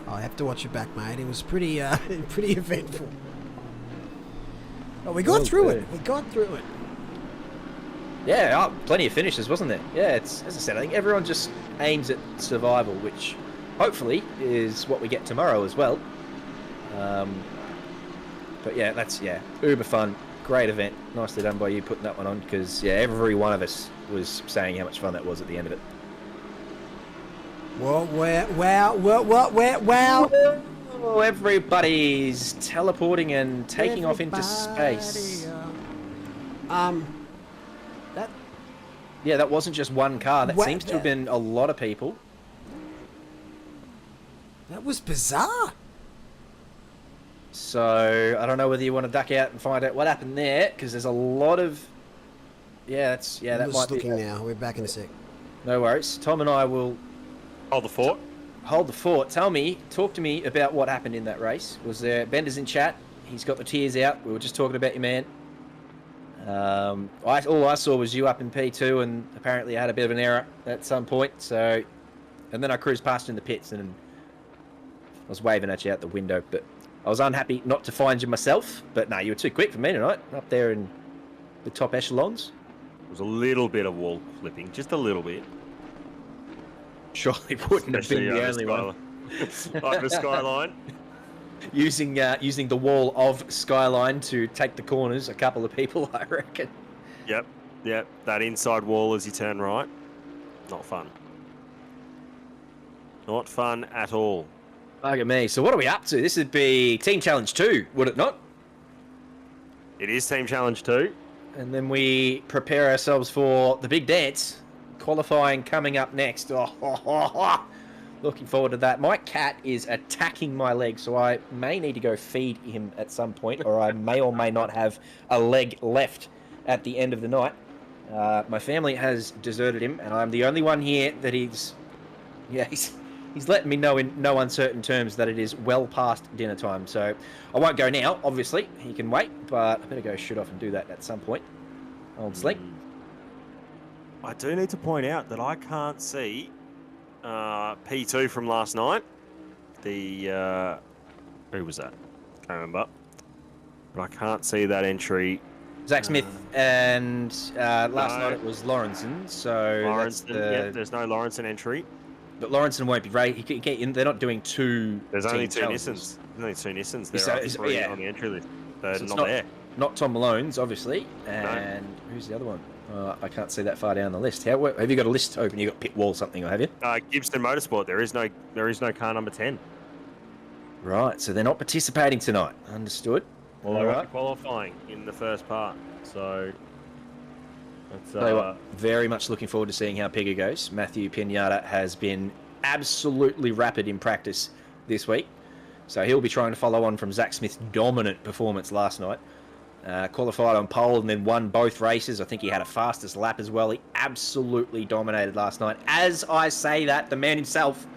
I have to watch it back, mate. It was pretty eventful. Oh, we got through it. We got through it. Yeah, plenty of finishes, wasn't there? Yeah, it's, as I said, I think everyone just aims at survival, which hopefully is what we get tomorrow as well. But yeah, that's uber fun. Great event. Nicely done by you putting that one on because, every one of us was saying how much fun that was at the end of it. Wow. Oh, everybody's teleporting and taking off into space. That wasn't just one car. That seems to have been a lot of people. That was bizarre. So, I don't know whether you want to duck out and find out what happened there, because there's a lot of... that might be... looking now. We're back in a sec. No worries. Tom and I will... Hold the fort. Hold the fort. Talk to me about what happened in that race. Was there... Bender's in chat. He's got the tears out. We were just talking about your man. All I saw was you up in P2, and apparently I had a bit of an error at some point, so... And then I cruised past in the pits, and I was waving at you out the window, but... I was unhappy not to find you myself, but no, you were too quick for me tonight, up there in the top echelons. It was a little bit of wall flipping, just a little bit. Surely wouldn't have been the only one. Over Skyline. Using the wall of Skyline to take the corners, a couple of people, I reckon. Yep. That inside wall as you turn right. Not fun. Not fun at all. Look at me. So what are we up to? This would be Team Challenge 2, would it not? It is Team Challenge 2. And then we prepare ourselves for the big dance. Qualifying coming up next. Looking forward to that. My cat is attacking my leg, so I may need to go feed him at some point, or I may or may not have a leg left at the end of the night. My family has deserted him, and I'm the only one here that he's letting me know in no uncertain terms that it is well past dinner time. So I won't go now, obviously. He can wait, but I better go shoot off and do that at some point. Old Slink. I do need to point out that I can't see P2 from last night. The who was that? Can't remember. But I can't see that entry. Zach Smith and last night it was Lawrenson. So Lawrenson, there's no Lawrenson entry. But Lawrenson won't be right. They're not doing two. There's only two challenges. Nissans. There's only two Nissans there on the entry list. They're not there. Not Tom Malone's, obviously. And who's the other one? I can't see that far down the list. Have you got a list open? You got pit wall something, or have you? Gibson Motorsport. There is no car number 10. Right, so they're not participating tonight. Understood. Well, they're right. Qualifying in the first part, so that's very much looking forward to seeing how Pigger goes. Matthew Pinata has been absolutely rapid in practice this week, so he'll be trying to follow on from Zach Smith's dominant performance last night. Qualified on pole and then won both races. I think he had a fastest lap as well. He absolutely dominated last night. As I say that, the man himself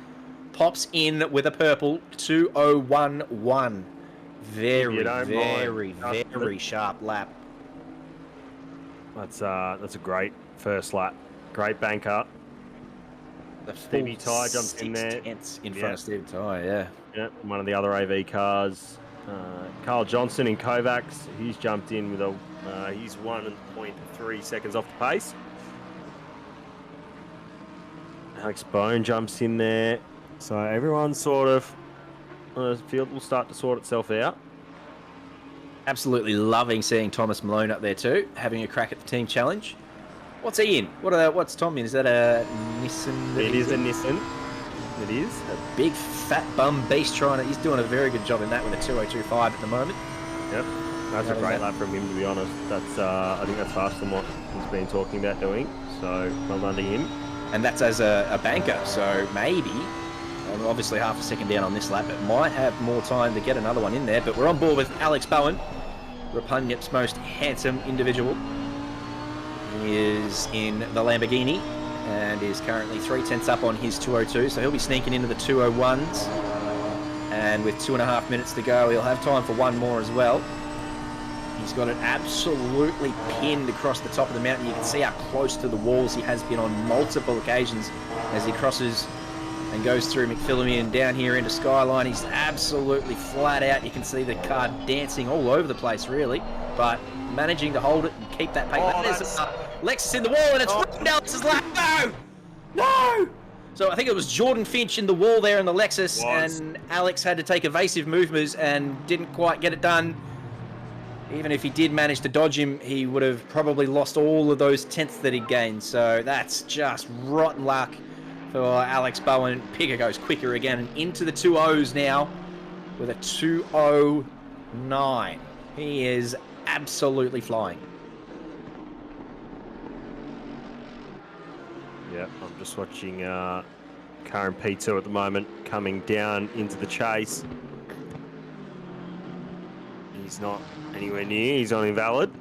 pops in with a purple 2011. Very sharp lap. That's a great first lap. Great banker. Stevie Ty jumps in there. In front of Stevie Ty, yeah. Yeah, one of the other AV cars. Carl Johnson in Kovacs, he's jumped in with he's 1.3 seconds off the pace. Alex Bone jumps in there. So everyone's sort of, the field will start to sort itself out. Absolutely loving seeing Thomas Malone up there too, having a crack at the team challenge. What's he in? What's Tom in? Is that a Nissan? It is a Nissan. It is. A big fat bum beast he's doing a very good job in that with a 2:02.5 at the moment. Yep. That's a great lap from him, to be honest. That's I think that's faster than what he's been talking about doing. So well done to him. And that's as a banker, so maybe, obviously half a second down on this lap, but might have more time to get another one in there. But we're on board with Alex Bowen, Repugnant's most handsome individual. He is in the Lamborghini and is currently 3/10 up on his 2:02, so he'll be sneaking into the 2:01s. And with 2.5 minutes to go, he'll have time for one more as well. He's got it absolutely pinned across the top of the mountain. You can see how close to the walls he has been on multiple occasions as he crosses and goes through McPhillamy and down here into Skyline. He's absolutely flat out. You can see the car dancing all over the place, really, but managing to hold it and keep that pace. There's Lexus in the wall, and it's ruined Alex's lap. No! So I think it was Jordan Finch in the wall there in the Lexus, and Alex had to take evasive movements and didn't quite get it done. Even if he did manage to dodge him, he would have probably lost all of those tenths that he'd gained. So that's just rotten luck for Alex Bowen. Pigger goes quicker again and into the 2.0s now with a 2:09. He is absolutely flying. Yeah, I'm just watching car in P2 at the moment coming down into the chase. He's not anywhere near, he's on invalid,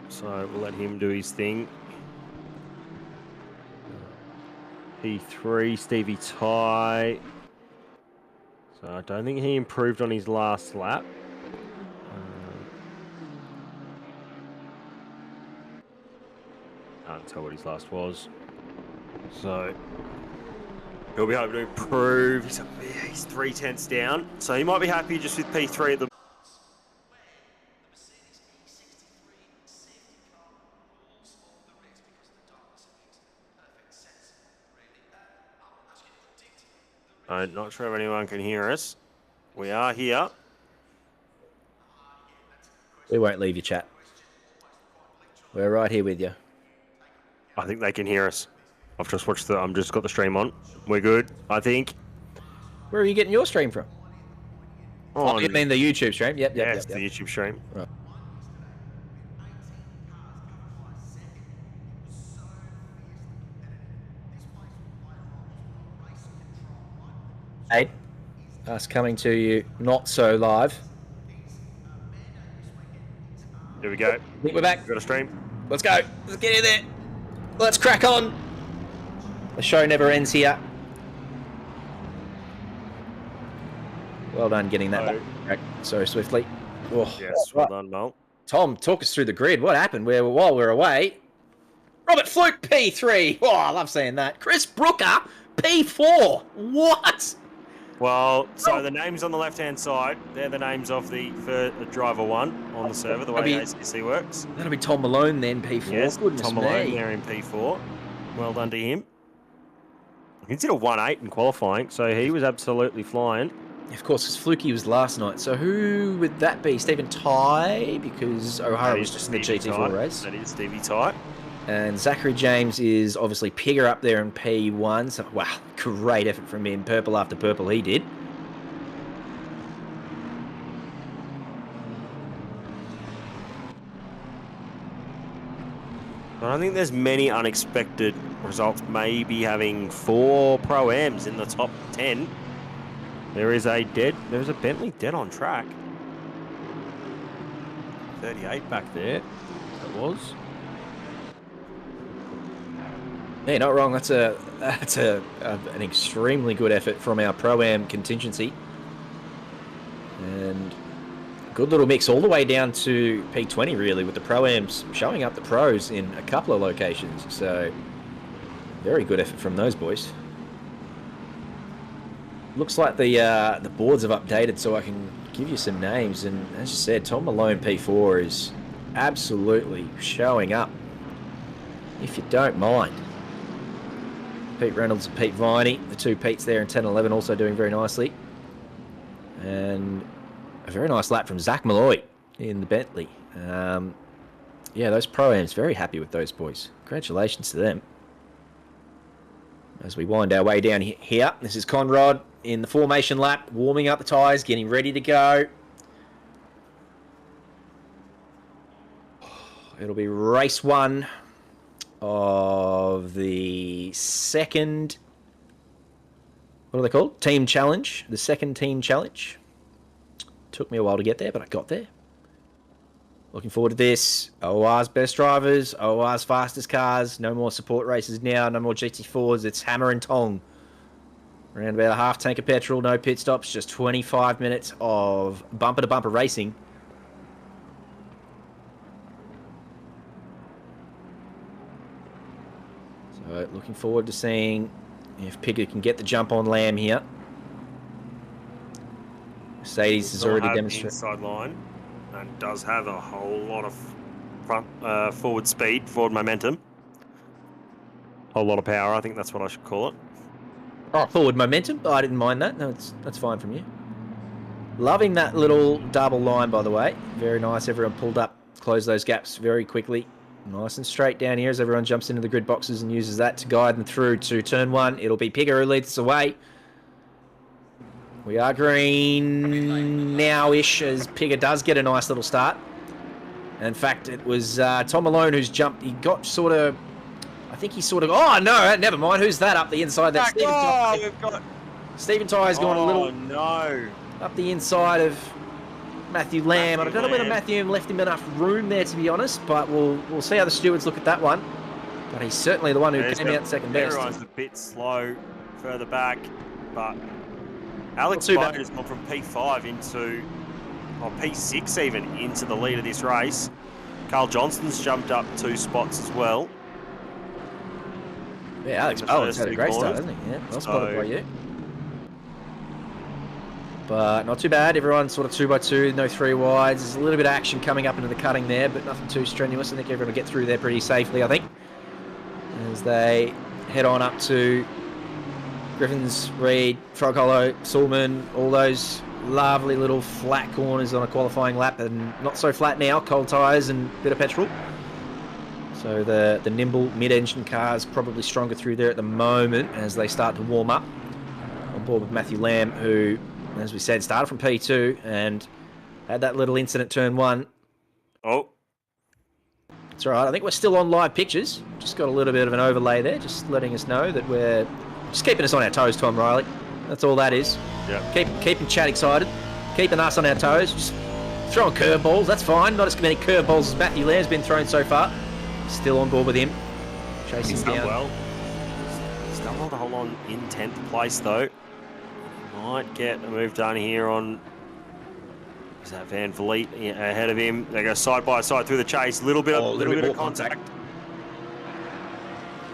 so we'll let him do his thing. P3, Stevie Ty. So I don't think he improved on his last lap. Can't tell what his last was. So he'll be able to improve. He's 3/10 down, so he might be happy just with P3 at the. I'm not sure if anyone can hear us. We are here. We won't leave you, chat. We're right here with you. I think they can hear us. I've just watched I'm just got the stream on. We're good, I think. Where are you getting your stream from? Oh, you mean the YouTube stream? Yep. It's the YouTube stream. Right. Eight. Us coming to you not so live. Here we go. I think we're back. We've got a stream. Let's go. Let's get in there. Let's crack on. The show never ends here. Well done getting that back so swiftly. Oh, yes, well done, Mel. Tom, talk us through the grid. What happened while we're away? Robert Fluke, P3. Oh, I love saying that. Chris Brooker, P4. What? Well, so the names on the left-hand side, they're the names of the driver 1 on the server, the way ACC works. That'll be Tom Malone then, P4. Yes, Goodness Tom me. Malone there in P4. Well done to him. He did a 1.8 in qualifying, so he was absolutely flying. Of course, because Fluky was last night. So who would that be? Stephen Ty, because O'Hara was just in the GT4 race. That is Stevie Ty. And Zachary James is obviously Pigger up there in P1. So, wow, great effort from him. Purple after purple he did. I don't think there's many unexpected results. Maybe having 4 Pro-Ams in the top 10. There's a Bentley dead on track. 38 back there. That was. Yeah, not wrong. That's an extremely good effort from our Pro-Am contingency. And good little mix all the way down to P20, really, with the Pro-Ams showing up the pros in a couple of locations. So, very good effort from those boys. Looks like the boards have updated, so I can give you some names. And as you said, Tom Malone P4 is absolutely showing up, if you don't mind. Pete Reynolds and Pete Viney, the two Petes there in 10 and 11, also doing very nicely. And a very nice lap from Zach Malloy in the Bentley. Yeah, those Pro-Ams, very happy with those boys. Congratulations to them. As we wind our way down here, this is Conrad in the formation lap, warming up the tyres, getting ready to go. It'll be race 1 of the second, what are they called? Team Challenge. The second Team Challenge. Took me a while to get there, but I got there. Looking forward to this. OR's best drivers, OR's fastest cars. No more support races now, no more GT4s. It's hammer and tong. Around about a half tank of petrol, no pit stops, just 25 minutes of bumper-to-bumper racing. So looking forward to seeing if Pigger can get the jump on Lamb here. Mercedes has already demonstrated inside line and does have a whole lot of forward speed, forward momentum. Whole lot of power, I think that's what I should call it. Oh, forward momentum. Oh, I didn't mind that. No, that's fine from you. Loving that little double line, by the way. Very nice. Everyone pulled up, closed those gaps very quickly. Nice and straight down here as everyone jumps into the grid boxes and uses that to guide them through to turn 1. It'll be Pigger who leads us away. We are green now-ish as Pigger does get a nice little start. In fact, it was Tom Malone who's jumped. He got sort of... I think he sort of... Oh, no, never mind. Who's that up the inside? That's Stephen Ty's gone a little... no. Up the inside of Matthew Lamb. I don't know whether Matthew left him enough room there, to be honest, but we'll see how the stewards look at that one. But he's certainly the one who came out second best. Everyone's a bit slow further back, but Alex Bowden has gone from P5 into... or P6 even, into the lead of this race. Carl Johnston's jumped up 2 spots as well. Yeah, Alex Bowen's had a great start, hasn't he? Yeah, well spotted by you. But not too bad. Everyone's sort of 2x2, no 3 wides. There's a little bit of action coming up into the cutting there, but nothing too strenuous. I think everyone will get through there pretty safely, I think. As they head on up to Griffins, Reed, Frog Hollow, Sulman, all those lovely little flat corners on a qualifying lap, and not so flat now, cold tyres and a bit of petrol. So the nimble mid-engine cars probably stronger through there at the moment as they start to warm up. On board with Matthew Lamb, who, as we said, started from P2 and had that little incident turn 1. Oh. It's all right. I think we're still on live pictures. Just got a little bit of an overlay there, just letting us know that we're just keeping us on our toes, Tom Riley. That's all that is. Yeah. Keeping Chad excited, keeping us on our toes, just throwing curveballs. That's fine. Not as many curveballs as Matthew Lamb's been thrown so far. Still on board with him. Chasing He's down. done well. Stumbled to hold on in 10th place though. Might get a move done here on... Is that Van Vliet ahead of him? They go side by side through the chase. Little bit of contact.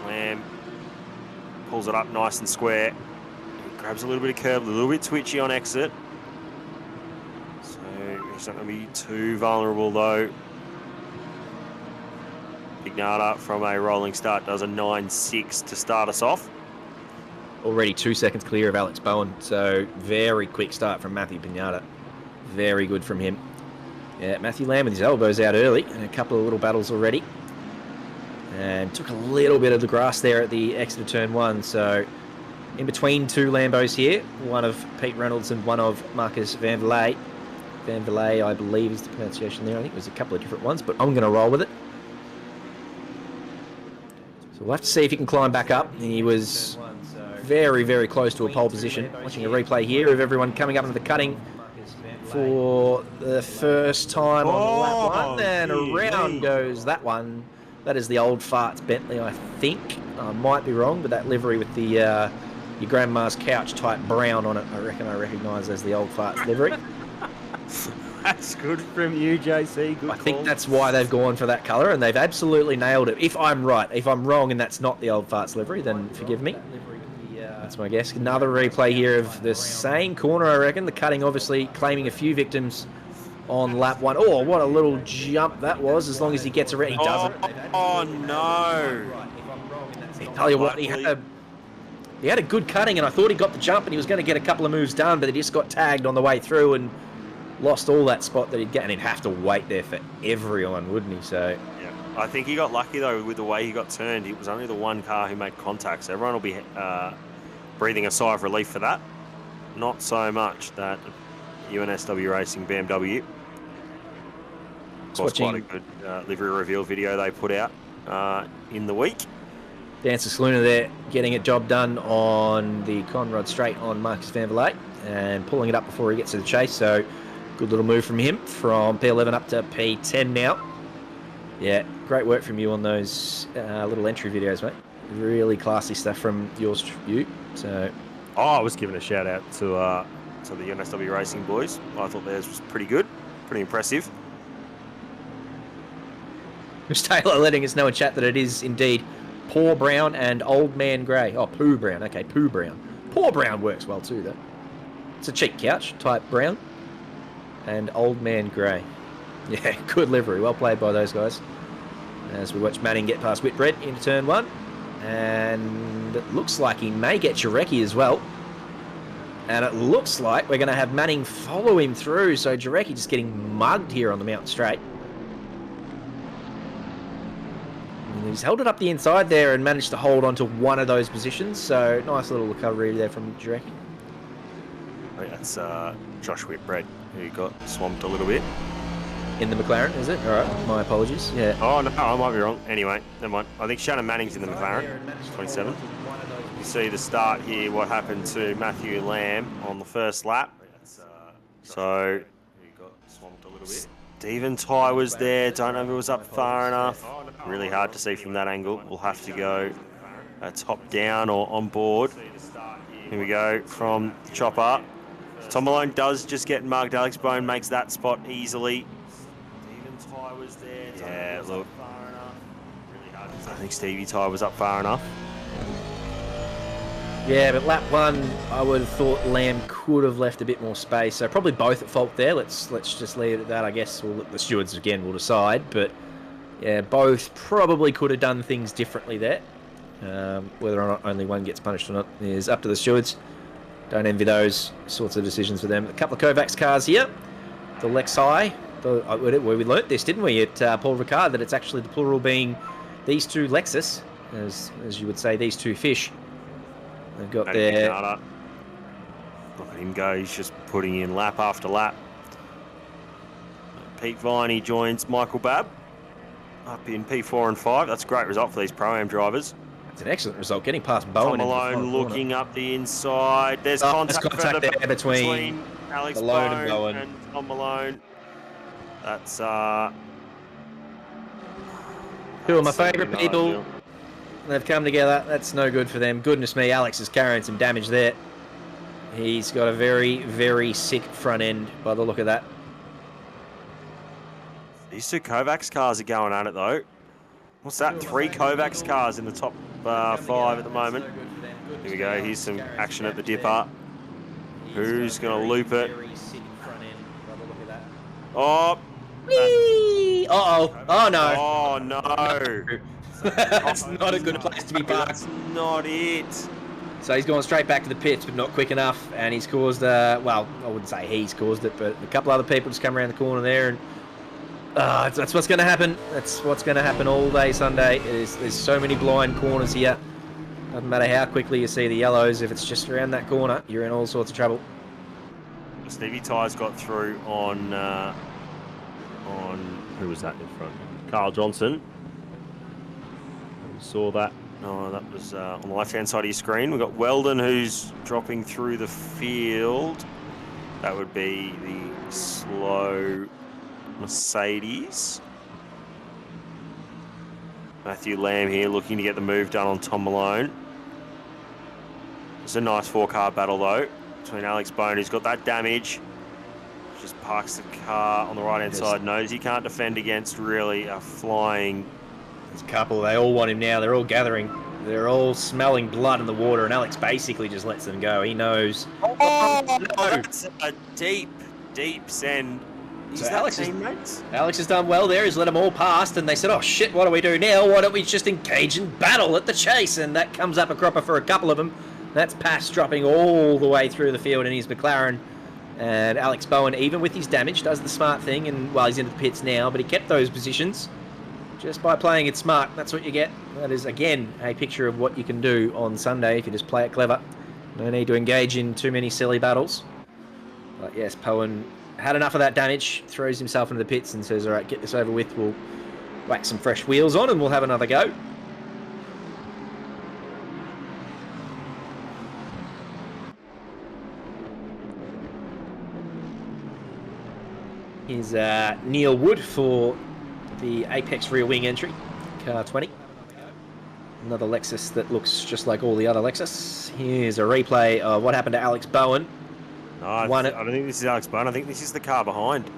Lamb pulls it up nice and square. Grabs a little bit of curb, a little bit twitchy on exit. So he's not going to be too vulnerable though. Pignata from a rolling start does a 9.6 to start us off. Already 2 seconds clear of Alex Bowen, so very quick start from Matthew Pignata. Very good from him. Yeah, Matthew Lamb with his elbows out early and a couple of little battles already. And took a little bit of the grass there at the exit of turn 1, so in between two Lambos here, one of Pete Reynolds and one of Marcus Van Vliet. Van Vliet, I believe, is the pronunciation there. I think there's a couple of different ones, but I'm going to roll with it. So we'll have to see if he can climb back up. He was very, very close to a pole position. Watching a replay here of everyone coming up into the cutting for the first time on lap 1, and around goes that one. That is the old farts Bentley, I think. I might be wrong, but that livery with the your grandma's couch type brown on it, I reckon I recognise as the old farts livery. That's good from you, JC. Good I think that's why they've gone for that colour, and they've absolutely nailed it. If I'm right, if I'm wrong and that's not the old farts livery, then forgive me. That's my guess. Another replay here of the same corner, I reckon. The cutting obviously claiming a few victims on lap 1. Oh, what a little jump that was, as long as he gets around. He doesn't. Oh, no. I tell you what, he had a good cutting, and I thought he got the jump and he was going to get a couple of moves done, but he just got tagged on the way through and lost all that spot that he'd get, and he'd have to wait there for everyone, wouldn't he? So yeah, I think he got lucky though with the way he got turned. It was only the one car who made contact, so everyone will be breathing a sigh of relief for that. Not so much that UNSW Racing BMW. Of course, quite a good livery reveal video they put out in the week. Dancer Saluna there getting a job done on the Conrod straight on Marcus Van Vliet and pulling it up before he gets to the chase. So good little move from him from P11 up to P10 now. Yeah, great work from you on those little entry videos, mate. Really classy stuff from yours, you. So, I was giving a shout out to the UNSW Racing boys. I thought theirs was pretty good, pretty impressive. Chris Taylor letting us know in chat that it is indeed Poor Brown and Old Man Grey. Oh, Pooh Brown. Okay, Pooh Brown. Poor Brown works well too, though. It's a cheap couch type brown. And Old Man Grey. Yeah, good livery. Well played by those guys. As we watch Manning get past Whitbread into turn 1. And it looks like he may get Jarecki as well. And it looks like we're going to have Manning follow him through. So Jarecki just getting mugged here on the mountain straight. And he's held it up the inside there and managed to hold on to one of those positions. So nice little recovery there from Jarecki. That's Josh Whitbread, who got swamped a little bit. In the McLaren, is it? All right, my apologies. Yeah. Oh, no, I might be wrong. Anyway, never mind. I think Shannon Manning's in the McLaren, 27. You see the start here, what happened to Matthew Lamb on the first lap. So, Stephen Ty was there. Don't know if it was up far enough. Really hard to see from that angle. We'll have to go top down or on board. Here we go from the chopper. Tom Malone does just get mugged. Alex Bone makes that spot easily. Yeah, look. I think Stevie Ty was up far enough. Yeah, but lap 1, I would have thought Lamb could have left a bit more space. So probably both at fault there. Let's just leave it at that. I guess the stewards again will decide. But yeah, both probably could have done things differently there. Whether or not only one gets punished or not is up to the stewards. Don't envy those sorts of decisions for them. A couple of Kovacs cars here. The Lexi. We learnt this, didn't we, at Paul Ricard, that it's actually the plural being these two Lexus, as you would say, these two fish. They've got their... Look at him go, he's just putting in lap after lap. Pete Viney joins Michael Babb up in P4 and 5. That's a great result for these Pro-Am drivers. It's an excellent result, getting past Bowen. Tom Malone looking up the inside. There's contact there between Alex Malone Bone and Bowen. And Tom Malone. That's two of my favourite people. They've come together. That's no good for them. Goodness me, Alex is carrying some damage there. He's got a very, very sick front end by the look of that. These two Kovacs cars are going at it though. What's that? 3 Kovacs cars in the top 5 at the moment. Here we go. Here's some action at the dipper. Who's going to loop it? Oh. Uh-oh. Oh, no. Oh, no. That's not a good place to be parked. That's not it. So he's gone straight back to the pits, but not quick enough, and he's caused, well, I wouldn't say he's caused it, but a couple other people just come around the corner there, and that's what's going to happen. That's what's going to happen all day Sunday. There's so many blind corners here. Doesn't matter how quickly you see the yellows, if it's just around that corner, you're in all sorts of trouble. Stevie Tyres got through on who was that in front? Carl Johnson. We saw that. Oh, that was on the left-hand side of your screen. We've got Weldon, who's dropping through the field. That would be the slow Mercedes. Matthew Lamb here looking to get the move done on Tom Malone. It's a nice four-car battle, though, between Alex Bone, who's got that damage. Just parks the car on the right-hand side. Knows he can't defend against really a flying... There's a couple. They all want him now. They're all gathering. They're all smelling blood in the water, and Alex basically just lets them go. He knows. Oh, no. That's a deep, deep send. So Alex has done well there. He's let them all past, and they said, oh, shit, what do we do now? Why don't we just engage in battle at the chase? And that comes up a cropper for a couple of them. That's Pass dropping all the way through the field in his McLaren. And Alex Bowen, even with his damage, does the smart thing, and well, he's into the pits now, but he kept those positions just by playing it smart. That's what you get. That is, again, a picture of what you can do on Sunday if you just play it clever. No need to engage in too many silly battles. But yes, Bowen had enough of that damage, throws himself into the pits and says, all right, get this over with. We'll whack some fresh wheels on and we'll have another go. Here's Neil Wood for the Apex rear wing entry, car 20. Another Lexus that looks just like all the other Lexus. Here's a replay of what happened to Alex Bowen. No, I don't think this is Alex Bowen. I think this is the car behind.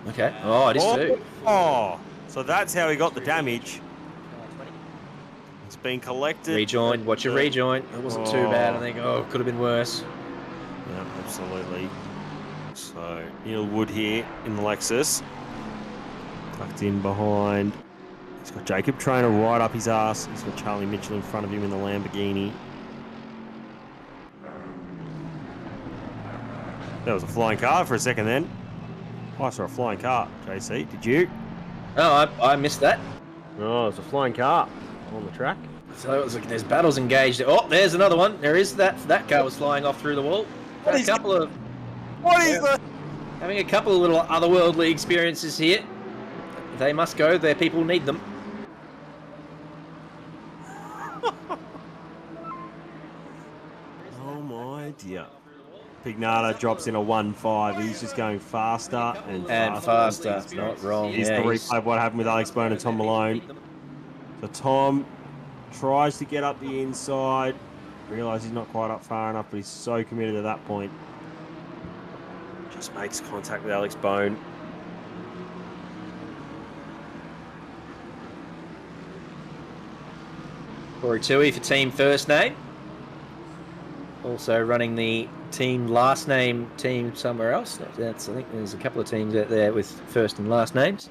Okay. Oh, it is too. Oh, so that's how he got the damage. It's been collected. Rejoin. Watch your rejoin. It wasn't too bad. I think. Oh, could have been worse. Yeah, absolutely. So Neil Wood here in the Lexus, tucked in behind. He's got Jacob Trainer right up his ass. He's got Charlie Mitchell in front of him in the Lamborghini. That was a flying car for a second then. I saw a flying car, JC. Did you? Oh, I missed that. Oh, it's a flying car on the track. So it was like there's battles engaged. Oh, there's another one. There is that car was flying off through the wall. What is that? Having a couple of little otherworldly experiences here. They must go. Their people need them. Oh my dear. Pignata drops in a 1.5. He's just going faster and faster. Not wrong. Here's the replay of what happened with Alex Bone and Tom Malone. So Tom tries to get up the inside. Realises he's not quite up far enough, but he's so committed at that point. Just makes contact with Alex Bone. Corey Tui for team first name. Also running the team last name team somewhere else. I think there's a couple of teams out there with first and last names.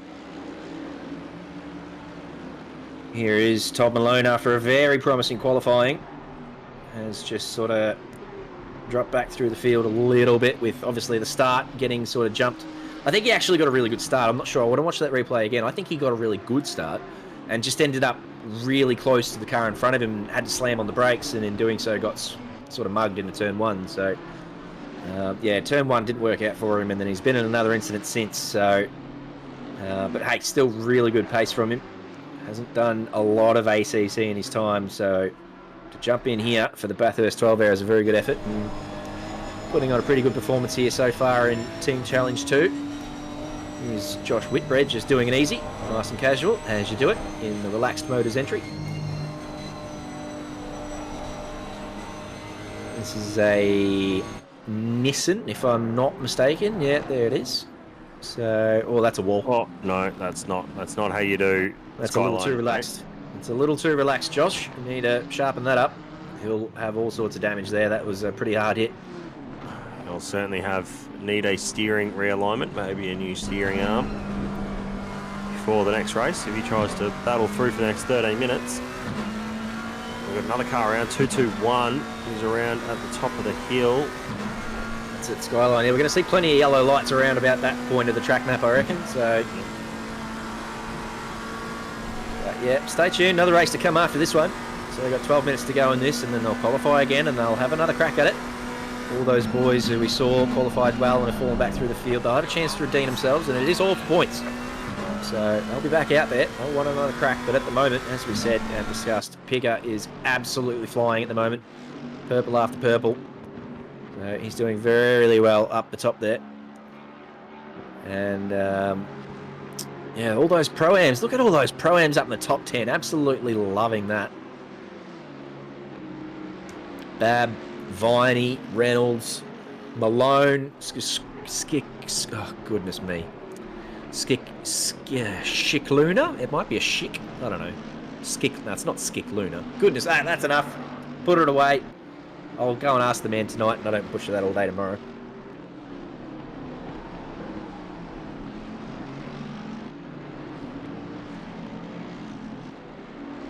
Here is Todd Malone after a very promising qualifying. Has just sort of dropped back through the field a little bit with obviously the start getting sort of jumped. I think he actually got a really good start. I'm not sure. I want to watch that replay again. I think he got a really good start and just ended up really close to the car in front of him and had to slam on the brakes, and in doing so got sort of mugged into turn one. So yeah, turn one didn't work out for him, and then he's been in another incident since. So but hey, still really good pace from him. Hasn't done a lot of ACC in his time, so to jump in here for the Bathurst 12 hour is a very good effort, and putting on a pretty good performance here so far in Team Challenge 2. Here's Josh Whitbread just doing it easy, nice and casual, as you do it in the relaxed motors entry. This is a Nissan, if I'm not mistaken. Yeah, there it is. So, oh, that's a wall. Oh no, that's not how you do. That's a little too relaxed. It's a little too relaxed, Josh. You need to sharpen that up. he'll have all sorts of damage there. That was a pretty hard hit. He'll certainly need a steering realignment, maybe a new steering arm for the next race if he tries to battle through for the next 13 minutes. We've got another car around, 221. He's around at the top of the hill. That's it, Skyline. Yeah, we're going to see plenty of yellow lights around about that point of the track map, I reckon. So, yeah, stay tuned. Another race to come after this one. So they've got 12 minutes to go in this, and then they'll qualify again, and they'll have another crack at it. All those boys who we saw qualified well and have fallen back through the field, they'll have a chance to redeem themselves, and it is all for points. So they'll be back out there. They'll want another crack, but at the moment, as we said and discussed, Pigger is absolutely flying at the moment. Purple after purple. So he's doing very well up the top there. And yeah, all those Pro-Ams. Look at all those Pro-Ams up in the top 10. Absolutely loving that. Bab, Viney, Reynolds, Malone, oh goodness me. Schick Luna? It might be a Schick. I don't know. No, it's not Skick Luna. Goodness, that's enough. Put it away. I'll go and ask the man tonight, and I don't push that all day tomorrow.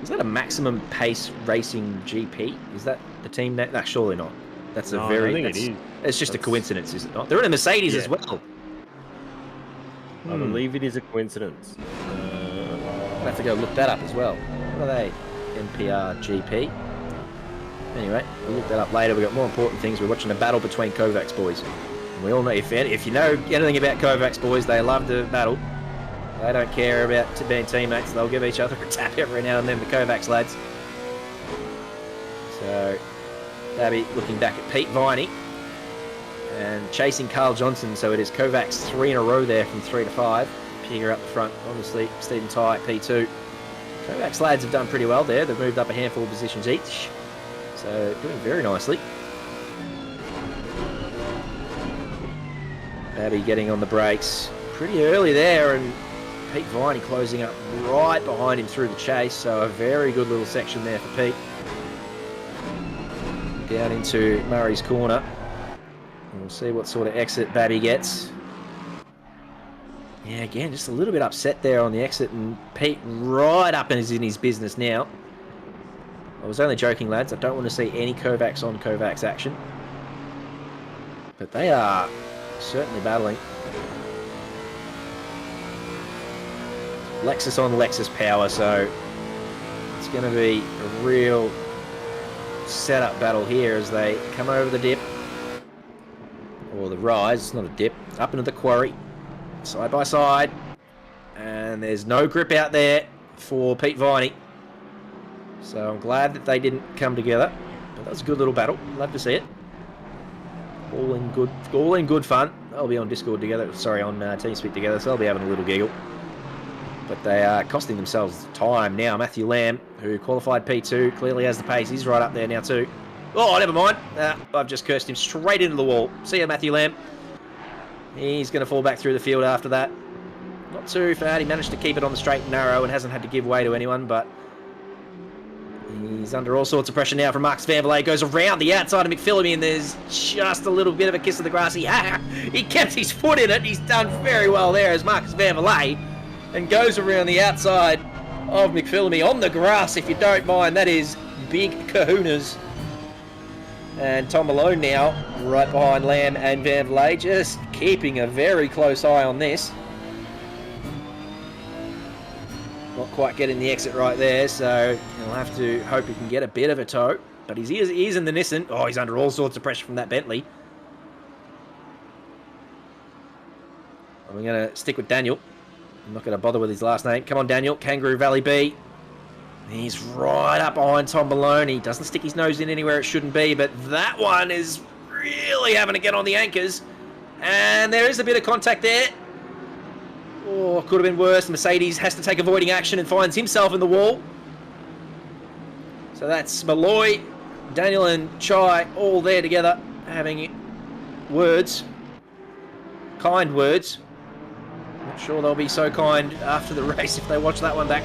Is that a maximum pace racing GP? Is that the team that? No, surely not. That's a no, very. I think it is. It's just a coincidence, is it not? They're in a Mercedes as well. I believe it is a coincidence. I'll have to go look that up as well. What are they? NPR GP. Anyway, we'll look that up later. We've got more important things. We're watching a battle between Kovacs boys. And we all know, if you know anything about Kovacs boys, they love to battle. They don't care about being teammates. They'll give each other a tap every now and then, the Kovacs lads. So, Babby looking back at Pete Viney. And chasing Carl Johnson, so it is Kovacs 3 in a row there from 3 to 5. Pigger up the front, obviously Stephen Ty, P2. Kovacs lads have done pretty well there. They've moved up a handful of positions each. So, doing very nicely. Babby getting on the brakes pretty early there, and Pete Viney closing up right behind him through the chase. So, a very good little section there for Pete. Down into Murray's corner. We'll see what sort of exit Babby gets. Yeah, again, just a little bit upset there on the exit, and Pete right up and is in his business now. I was only joking, lads. I don't want to see any Kovacs on Kovacs action. But they are certainly battling. Lexus on Lexus power, so it's going to be a real setup battle here as they come over the dip. Or the rise, it's not a dip. Up into the quarry. Side by side. And there's no grip out there for Pete Viney. So I'm glad that they didn't come together. But that was a good little battle. Love to see it. All in good fun. They'll be on Discord together. Sorry, on TeamSpeak together. So they'll be having a little giggle. But they are costing themselves time now. Matthew Lamb, who qualified P2, clearly has the pace. He's right up there now too. Oh, never mind. I've just cursed him straight into the wall. See you, Matthew Lamb. He's going to fall back through the field after that. Not too bad. He managed to keep it on the straight and narrow and hasn't had to give way to anyone, but he's under all sorts of pressure now from Marcus Van Vliet. Goes around the outside of McPhillamy, and there's just a little bit of a kiss of the grass. He kept his foot in it. He's done very well there as Marcus Van Vliet, and goes around the outside of McPhillamy on the grass, if you don't mind. That is big kahunas. And Tom Malone now, right behind Lamb and Van Vliet, just keeping a very close eye on this. Not quite getting the exit right there, so he'll have to hope he can get a bit of a tow. But he's in the Nissan. Oh, he's under all sorts of pressure from that Bentley. We're going to stick with Daniel. I'm not going to bother with his last name. Come on, Daniel. Kangaroo Valley B. He's right up behind Tom Malone. He doesn't stick his nose in anywhere it shouldn't be, but that one is really having to get on the anchors. And there is a bit of contact there. Oh, could have been worse. Mercedes has to take avoiding action and finds himself in the wall. So that's Malloy, Daniel and Chai all there together having words. Kind words. Not sure they'll be so kind after the race if they watch that one back.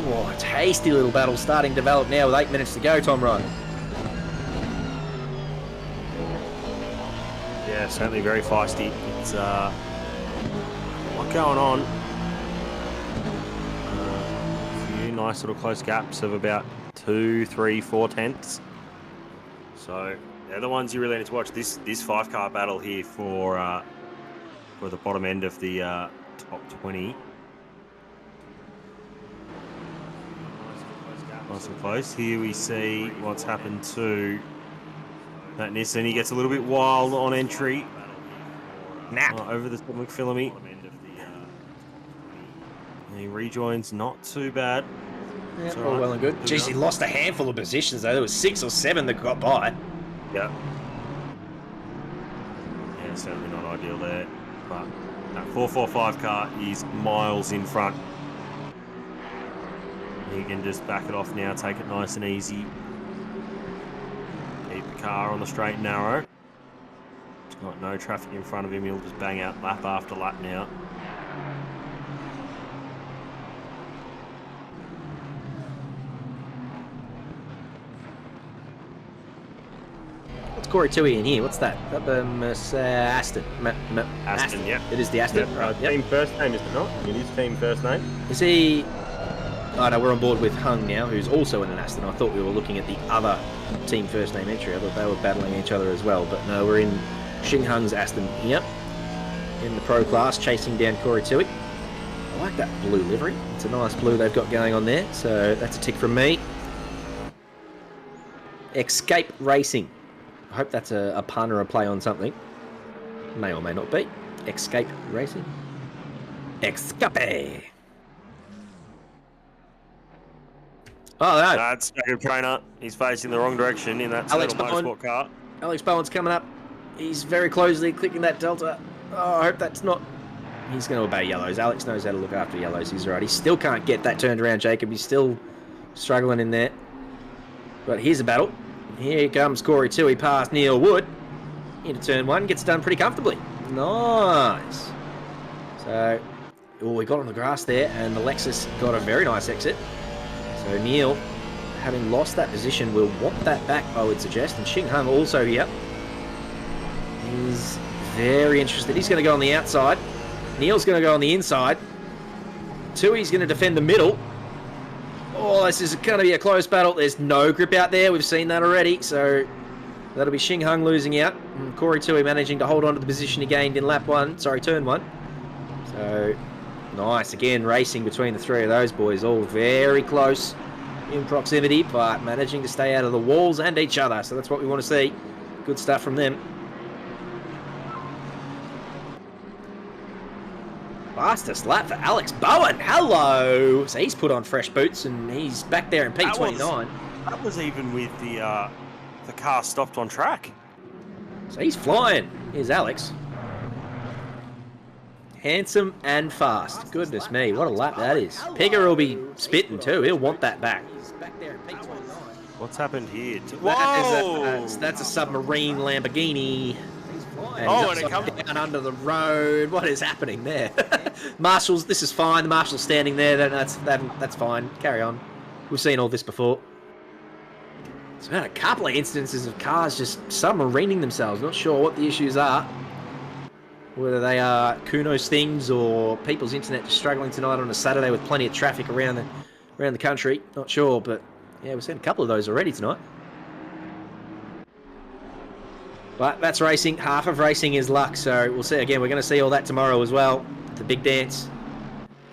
Oh, tasty little battle starting to develop now with 8 minutes to go, Tom Ryan. Yeah, certainly very feisty. It's a lot going on. A few nice little close gaps of about 2, 3, 4 tenths. So they're the ones you really need to watch. This 5-car battle here for the bottom end of the top 20. Nice and close. Here we see what's happened to that Nissan. He gets a little bit wild on entry. Nap. Over the McPhillamy. And he rejoins, not too bad. Yeah, It's all alright. well and good. Jeez, he lost a handful of positions though. There was 6 or 7 that got by. Yeah. Yeah, certainly not ideal there. But that 445 car is miles in front. He can just back it off now, take it nice and easy. Keep the car on the straight and narrow. He's got no traffic in front of him. He'll just bang out lap after lap now. What's Corey Tui in here? What's that? Aston. Aston, yep. It is the Aston. Yep. Right, yep. Team first name, is it not? It is team first name. Is he... Oh no, we're on board with Hung now, who's also in an Aston. I thought we were looking at the other team first name entry. I thought they were battling each other as well. But no, we're in Xing Hung's Aston here. In the pro class, chasing down Corey Tui. I like that blue livery. It's a nice blue they've got going on there. So that's a tick from me. Escape Racing. I hope that's a pun or a play on something. May or may not be. Escape Racing. Escape. Oh, no. That's Jacob Trainer. He's facing the wrong direction in that Alex little Bowen. motorsport car. Alex Bowen's coming up. He's very closely clicking that delta. Oh, I hope that's not... He's going to obey yellows. Alex knows how to look after yellows. He's right. He still can't get that turned around, Jacob. He's still struggling in there. But here's a battle. Here comes Corey Tui past Neil Wood. Into turn 1. Gets done pretty comfortably. Nice. So, we got on the grass there, and the Lexus got a very nice exit. So Neil, having lost that position, will want that back, I would suggest. And Xing Hung also here. He's very interested. He's going to go on the outside. Neil's going to go on the inside. Tui's going to defend the middle. Oh, this is going to be a close battle. There's no grip out there. We've seen that already. So that'll be Xing Hung losing out. And Corey Tui managing to hold on to the position he gained in turn 1. So nice. Again, racing between the three of those boys. All very close in proximity, but managing to stay out of the walls and each other. So that's what we want to see. Good stuff from them. Fastest lap for Alex Bowen. Hello. So he's put on fresh boots and he's back there in P29. That was even with the car stopped on track. So he's flying. Here's Alex. Handsome and fast. Goodness me, what a lap that is. Pegger will be spitting too. He'll want that back. What's happened here? That's a submarine Lamborghini. And it comes down under the road. What is happening there? Marshals, this is fine. The marshal's standing there. That's fine. Carry on. We've seen all this before. So we've had a couple of instances of cars just submarining themselves. Not sure what the issues are. Whether they are Kuno's things or people's internet just struggling tonight on a Saturday with plenty of traffic around the country. Not sure, but yeah, we've seen a couple of those already tonight. But that's racing. Half of racing is luck. So we'll see. Again, we're going to see all that tomorrow as well. The big dance.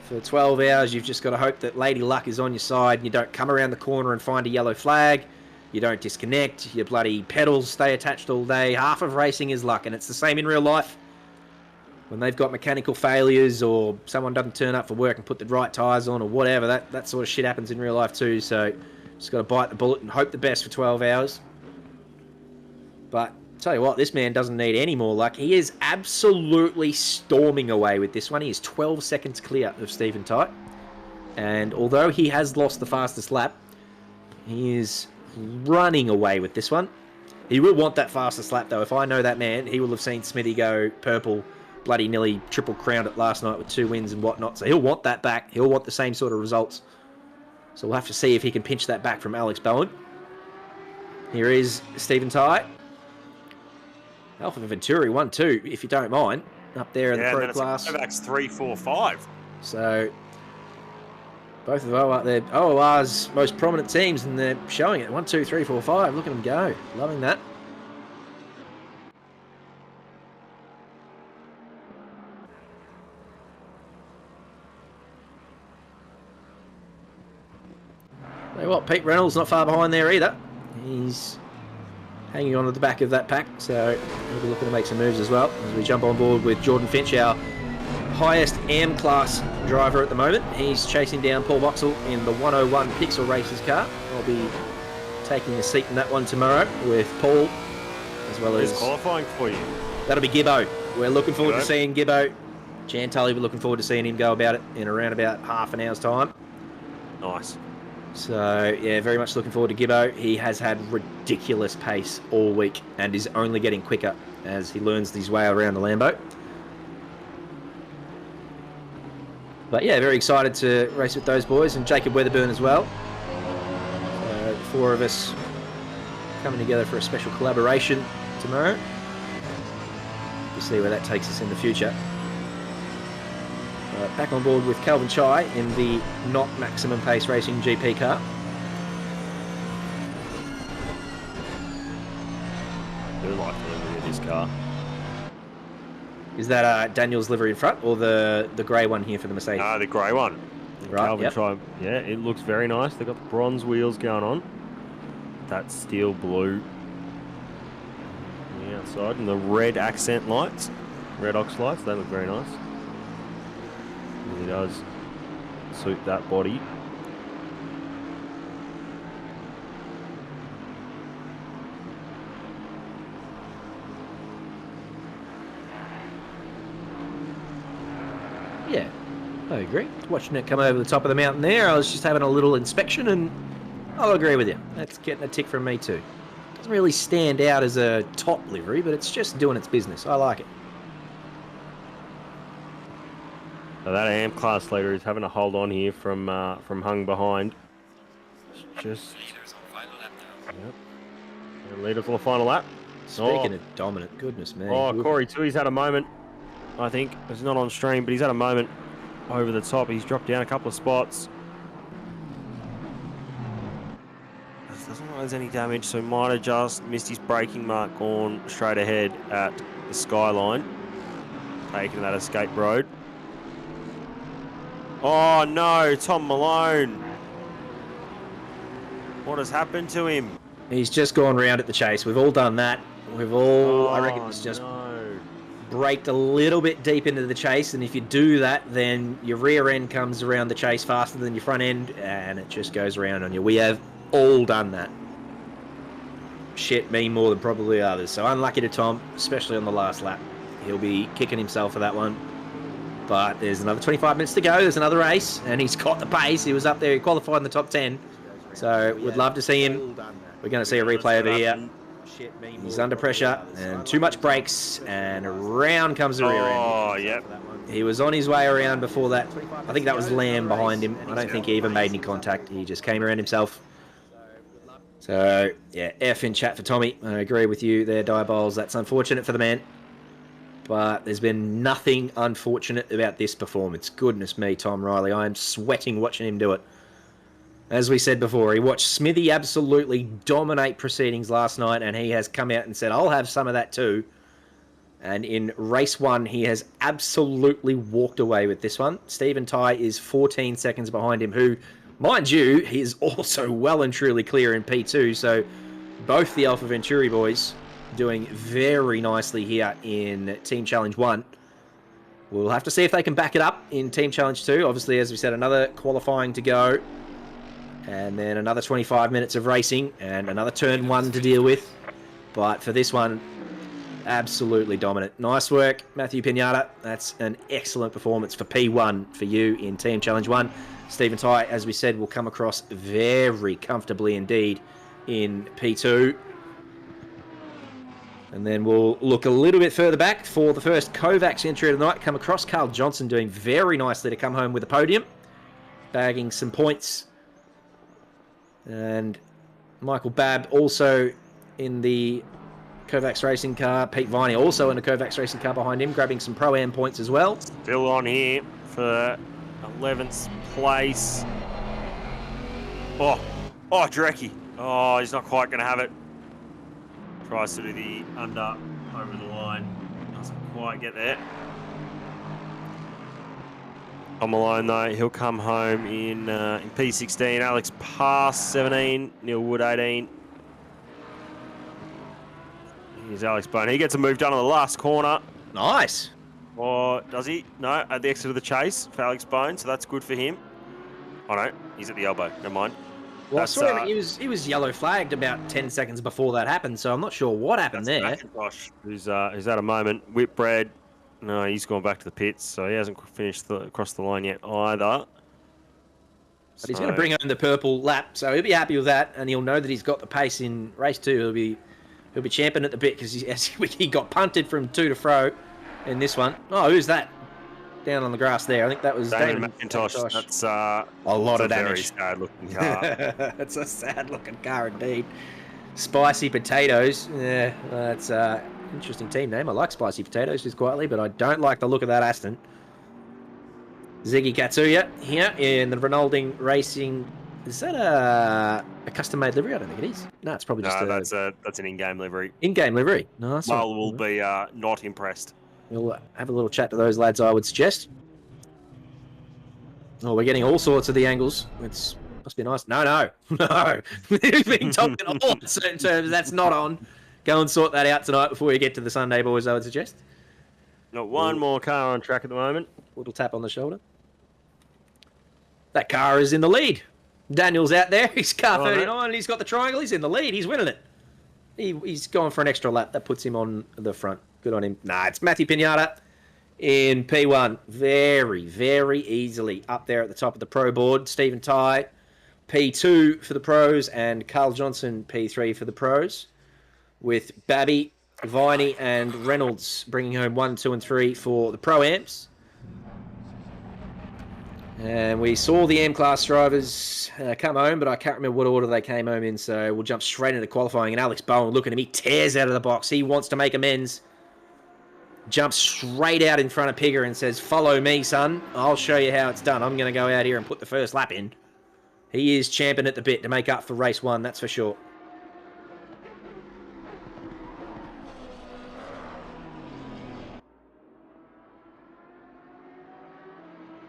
For 12 hours, you've just got to hope that Lady Luck is on your side and you don't come around the corner and find a yellow flag. You don't disconnect. Your bloody pedals stay attached all day. Half of racing is luck. And it's the same in real life. When they've got mechanical failures or someone doesn't turn up for work and put the right tyres on or whatever, that sort of shit happens in real life too. So just got to bite the bullet and hope the best for 12 hours. But tell you what, this man doesn't need any more luck. He is absolutely storming away with this one. He is 12 seconds clear of Stephen Tite. And although he has lost the fastest lap, he is running away with this one. He will want that fastest lap, though. If I know that man, he will have seen Smithy go purple, bloody nearly triple crowned it last night with 2 wins and whatnot. So he'll want that back. He'll want the same sort of results. So we'll have to see if he can pinch that back from Alex Bowen. Here is Stephen Ty. Alpha Venturi 1-2, if you don't mind, up there in the pro class. That's 3-4-5. So both of OOR's most prominent teams, and they're showing it. 1, 2, 3, 4, 5. Look at them go. Loving that. Tell you what, Pete Reynolds not far behind there either. He's hanging on to the back of that pack, so he'll be looking to make some moves as well as we jump on board with Jordan Finch, our highest AM class driver at the moment. He's chasing down Paul Boxall in the 101 Pixel Racers car. I'll be taking a seat in that one tomorrow with Paul, as well as... Who's qualifying for you? That'll be Gibbo. We're looking forward to seeing Gibbo. Jan Tully, we're looking forward to seeing him go about it in around about half an hour's time. Nice. So, yeah, very much looking forward to Gibbo. He has had ridiculous pace all week and is only getting quicker as he learns his way around the Lambo. But yeah, very excited to race with those boys, and Jacob Weatherburn as well. So, the four of us coming together for a special collaboration tomorrow. We'll see where that takes us in the future. Back on board with Calvin Chai in the not maximum pace racing GP car. I do like the livery of this car. Is that Daniel's livery in front, or the grey one here for the Mercedes? The grey one. Right, Calvin Chai, yeah, it looks very nice. They've got the bronze wheels going on. That steel blue on the outside, and the red accent lights, red ox lights, they look very nice. Really does suit that body. Yeah, I agree. Watching it come over the top of the mountain there, I was just having a little inspection, and I'll agree with you. That's getting a tick from me too. Doesn't really stand out as a top livery, but it's just doing its business. I like it. So that AM class leader is having to hold on here from hung behind. Just yep. Leaders on the final lap. Speaking of dominant, goodness me. Oh, Corey too. He's had a moment. I think it's not on stream, but he's had a moment over the top. He's dropped down a couple of spots. Doesn't look like there's any damage, so might have just missed his braking mark on straight ahead at the skyline, taking that escape road. Oh no, Tom Malone. What has happened to him? He's just gone round at the chase. We've all done that. We've all, I reckon he's just braked a little bit deep into the chase, and if you do that, then your rear end comes around the chase faster than your front end, and it just goes around on you. We have all done that. Shit, me more than probably others. So unlucky to Tom, especially on the last lap. He'll be kicking himself for that one. But there's another 25 minutes to go. There's another race, and he's got the pace. He was up there. He qualified in the top 10. So we'd love to see him. We're going to see a replay over here. He's under pressure, and too much brakes, and around comes the rear end. Oh, yep. He was on his way around before that. I think that was Lamb behind him. I don't think he even made any contact. He just came around himself. So, yeah, F in chat for Tommy. I agree with you there, Diaboles. That's unfortunate for the man. But there's been nothing unfortunate about this performance. Goodness me, Tom Riley. I am sweating watching him do it. As we said before, he watched Smithy absolutely dominate proceedings last night, and he has come out and said, I'll have some of that too. And in race one, he has absolutely walked away with this one. Stephen Ty is 14 seconds behind him, who, mind you, he is also well and truly clear in P2. So both the Alpha Venturi boys doing very nicely here in Team Challenge 1. We'll have to see if they can back it up in Team Challenge 2. Obviously, as we said, another qualifying to go. And then another 25 minutes of racing and another turn 1 to deal with. But for this one, absolutely dominant. Nice work, Matthew Pinata. That's an excellent performance for P1 for you in Team Challenge 1. Stephen Ty, as we said, will come across very comfortably indeed in P2. And then we'll look a little bit further back for the first Kovacs entry of the night. Come across Carl Johnson doing very nicely to come home with a podium. Bagging some points And Michael Babb also in the Kovacs Racing car. Pete Viney also in the Kovacs Racing car behind him, grabbing some Pro-Am points as well. Still on here for 11th place. Oh, Drecky. Oh, he's not quite going to have it. Tries to do the under over the line. Doesn't quite get there. Tom Malone, though, he'll come home in P16. Alex Pass, 17. Neil Wood, 18. Here's Alex Bone. He gets a move done on the last corner. Nice. Or does he? No, at the exit of the chase for Alex Bone, so that's good for him. Oh, no, he's at the elbow. Never mind. Well, I saw him, he was yellow flagged about 10 seconds before that happened, so I'm not sure what happened there. McIntosh, who's at a moment. Whitbread, no, he's gone back to the pits, so he hasn't finished across the line yet either. But he's going to bring home the purple lap, so he'll be happy with that, and he'll know that he's got the pace in race 2. He'll be champing at the bit because he got punted from 2 to fro in this one. Oh, who's that down on the grass there? I think that was David McIntosh. That's a lot of damage. Very sad-looking car. It's a sad-looking car indeed. Spicy Potatoes. Yeah, that's an interesting team name. I like Spicy Potatoes just quietly, but I don't like the look of that Aston. Ziggy Katsuya here in the Ronalding Racing. Is that a custom-made livery? I don't think it is. No, it's probably just that's an in-game livery. In-game livery. Nice. Well, will be not impressed. We'll have a little chat to those lads, I would suggest. Oh, we're getting all sorts of the angles. It must be nice. No. He's being told in all certain terms. That's not on. Go and sort that out tonight before you get to the Sunday, boys, I would suggest. Not one more car on track at the moment. Little tap on the shoulder. That car is in the lead. Daniel's out there. He's car 39 and he's got the triangle. He's in the lead. He's winning it. He's going for an extra lap. That puts him on the front. Good on him. Nah, it's Matthew Pinata in P1. Very, very easily up there at the top of the pro board. Stephen Ty, P2 for the pros, and Carl Johnson, P3 for the pros, with Babby, Viney, and Reynolds bringing home 1, 2, and 3 for the pro-amps. And we saw the M-Class drivers come home, but I can't remember what order they came home in, so we'll jump straight into qualifying. And Alex Bowen, look at him, he tears out of the box. He wants to make amends. Jumps straight out in front of Pigger and says, "Follow me, son. I'll show you how it's done. I'm going to go out here and put the first lap in." He is champing at the bit to make up for race 1, that's for sure.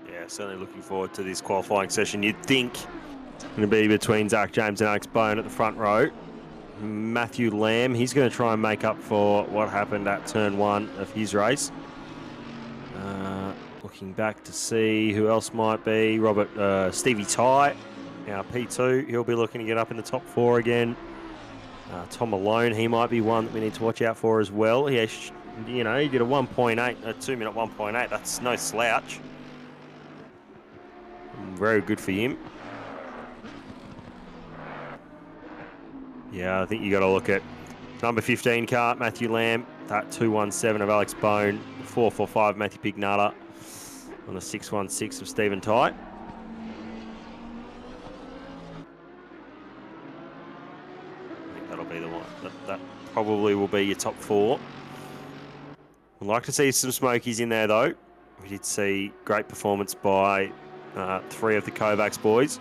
Yeah, certainly looking forward to this qualifying session. You'd think it's going to be between Zach James and Alex Bone at the front row. Matthew Lamb, he's going to try and make up for what happened at turn 1 of his race. Looking back to see who else might be. Stevie Ty, now P2. He'll be looking to get up in the top 4 again. Tom Malone, he might be one that we need to watch out for as well. He did a 1.8, a 2-minute 1.8. That's no slouch. Very good for him. Yeah, I think you got to look at number 15 car, Matthew Lamb, that 217 of Alex Bone, 445 Matthew Pignata on the 616 of Stephen Ty. I think that'll be the one. That probably will be your top 4. I'd like to see some smokies in there though. We did see great performance by 3 of the Kovacs boys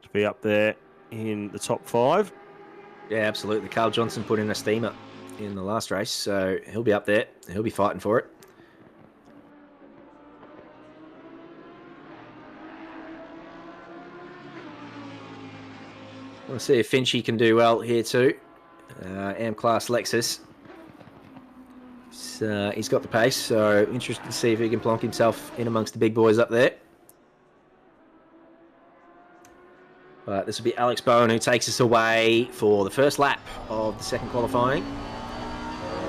to be up there in the top 5. Yeah, absolutely. Carl Johnson put in a steamer in the last race, so he'll be up there. He'll be fighting for it. I want to see if Finchy can do well here too. M-Class Lexus. He's got the pace, so interested to see if he can plonk himself in amongst the big boys up there. But this will be Alex Bowen who takes us away for the first lap of the second qualifying.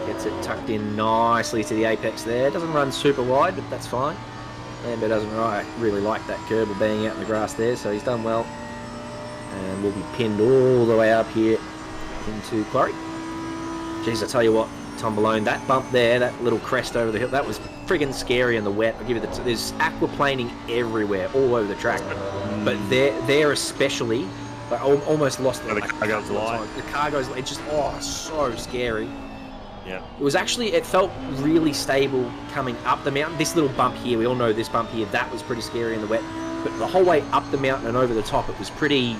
Gets it tucked in nicely to the apex there. Doesn't run super wide, but that's fine. Lambert doesn't really like that curb being out in the grass there, so he's done well. And we'll be pinned all the way up here into Quarry. Jeez, I tell you what, Tom Malone, that bump there, that little crest over the hill, that was friggin' scary in the wet. I'll give you there's aquaplaning everywhere, all over the track. But there especially, Like, almost lost it. The car goes light. The car goes light. It's just, so scary. Yeah. It felt really stable coming up the mountain. This little bump here, we all know this bump here, that was pretty scary in the wet. But the whole way up the mountain and over the top, it was pretty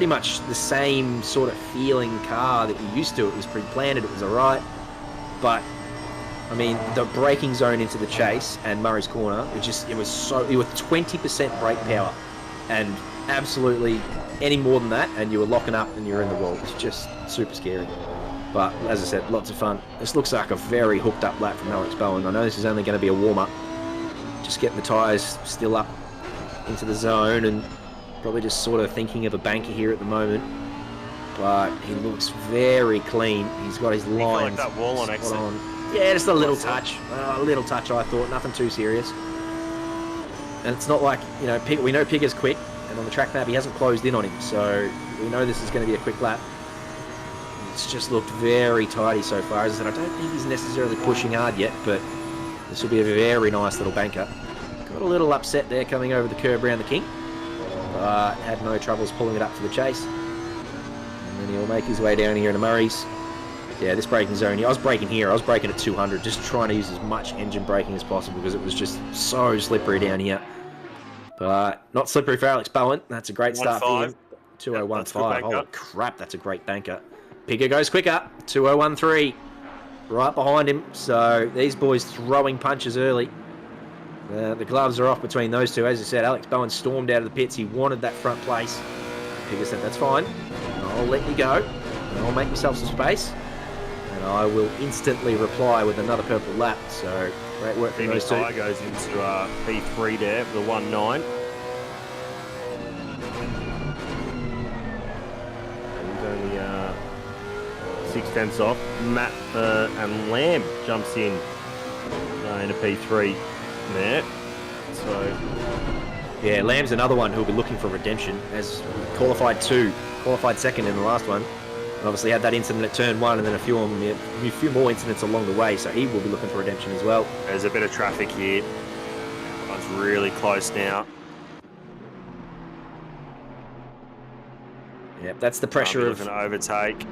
much the same sort of feeling car that you're used to. It was pre-planted, it was alright. But, I mean, the braking zone into the chase and Murray's Corner, it was 20% brake power. And absolutely any more than that, and you were locking up and you're in the wall. It's just super scary. But, as I said, lots of fun. This looks like a very hooked up lap from Alex Bowen. I know this is only going to be a warm-up. Just getting the tyres still up into the zone and probably just sort of thinking of a banker here at the moment. But he looks very clean. He's got his lines. Like that wall on exit. Yeah, just a little touch. A little touch, I thought. Nothing too serious. And it's not like, we know Pigger's quick. And on the track map, he hasn't closed in on him. So we know this is going to be a quick lap. It's just looked very tidy so far. As I said, I don't think he's necessarily pushing hard yet, but this will be a very nice little banker. Got a little upset there coming over the curb around the King, but had no troubles pulling it up for the chase. And then he'll make his way down here into Murray's. Yeah, this braking zone here, I was braking here, I was braking at 200, just trying to use as much engine braking as possible because it was just so slippery down here. But not slippery for Alex Bowen. That's a great start for him. 2015. Holy crap, that's a great banker. Pigger goes quicker. 2013. Right behind him. So these boys throwing punches early. The gloves are off between those two. As I said, Alex Bowen stormed out of the pits. He wanted that front place. Pigger said, that's fine. I'll let you go. I'll make myself some space. And I will instantly reply with another purple lap. So great work from those two. Goes into P3 there for the 1-9. And only 6/10 off. Matt and Lamb jumps in a P3 there. So yeah, Lamb's another one who'll be looking for redemption, as qualified second in the last one. And obviously had that incident at turn 1 and then a few more incidents along the way, so he will be looking for redemption as well. There's a bit of traffic here. It's really close now. Yep, that's the pressure of an overtake.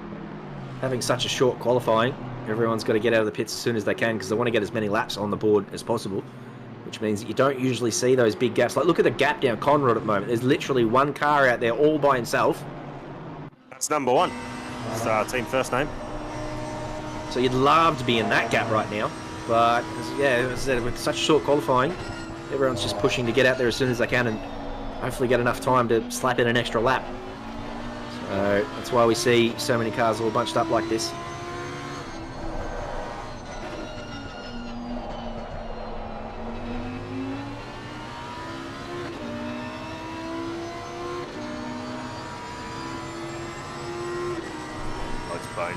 Having such a short qualifying. Everyone's got to get out of the pits as soon as they can because they want to get as many laps on the board as possible, which means that you don't usually see those big gaps. Like, look at the gap down Conrad at the moment. There's literally one car out there all by himself. That's number 1. It's team first name. So you'd love to be in that gap right now. But, yeah, as I said, with such short qualifying, everyone's just pushing to get out there as soon as they can and hopefully get enough time to slap in an extra lap. So that's why we see so many cars all bunched up like this.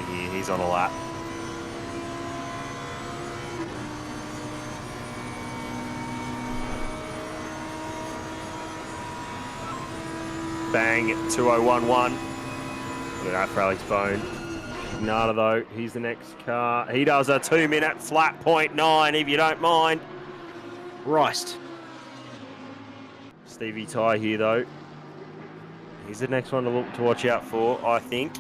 Here, he's on a lap. Bang, 2011. Look at that for Alex Bone. Nada though, he's the next car. He does a 2-minute flat 0.9 if you don't mind. Christ. Stevie Ty here though. He's the next one to watch out for, I think.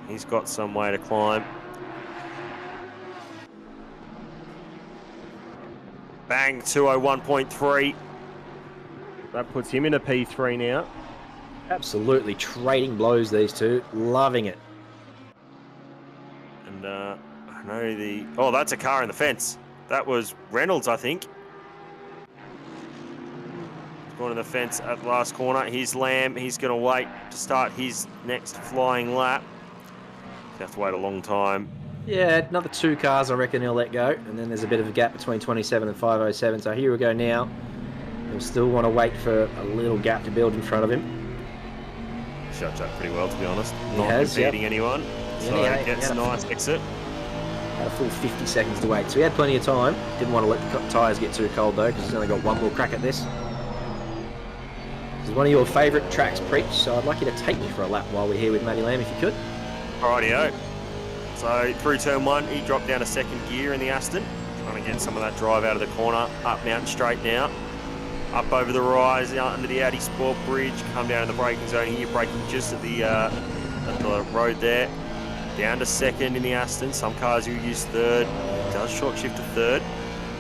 He's got some way to climb. Bang, 201.3. That puts him in a P3 now. Absolutely trading blows, these two. Loving it. And I know the... Oh, that's a car in the fence. That was Reynolds, I think. He's going to the fence at the last corner. Here's Lamb. He's going to wait to start his next flying lap. He'll have to wait a long time. Yeah, another 2 cars I reckon he'll let go. And then there's a bit of a gap between 27 and 507. So here we go now. He'll still want to wait for a little gap to build in front of him. Shuts up pretty well, to be honest. He has, beating anyone. So he gets a nice exit. Had a full 50 seconds to wait. So he had plenty of time. Didn't want to let the tyres get too cold though, because he's only got one more crack at this. This is one of your favourite tracks, Preach, so I'd like you to take me for a lap while we're here with Matty Lamb, if you could. Rightio. So through turn 1, he dropped down a second gear in the Aston. Trying to get some of that drive out of the corner. Up Mountain Straight now. up over the rise, out under the Audi Sport Bridge, come down in the braking zone here, braking just at the road there. Down to second in the Aston. Some cars you use third. Does short shift to third.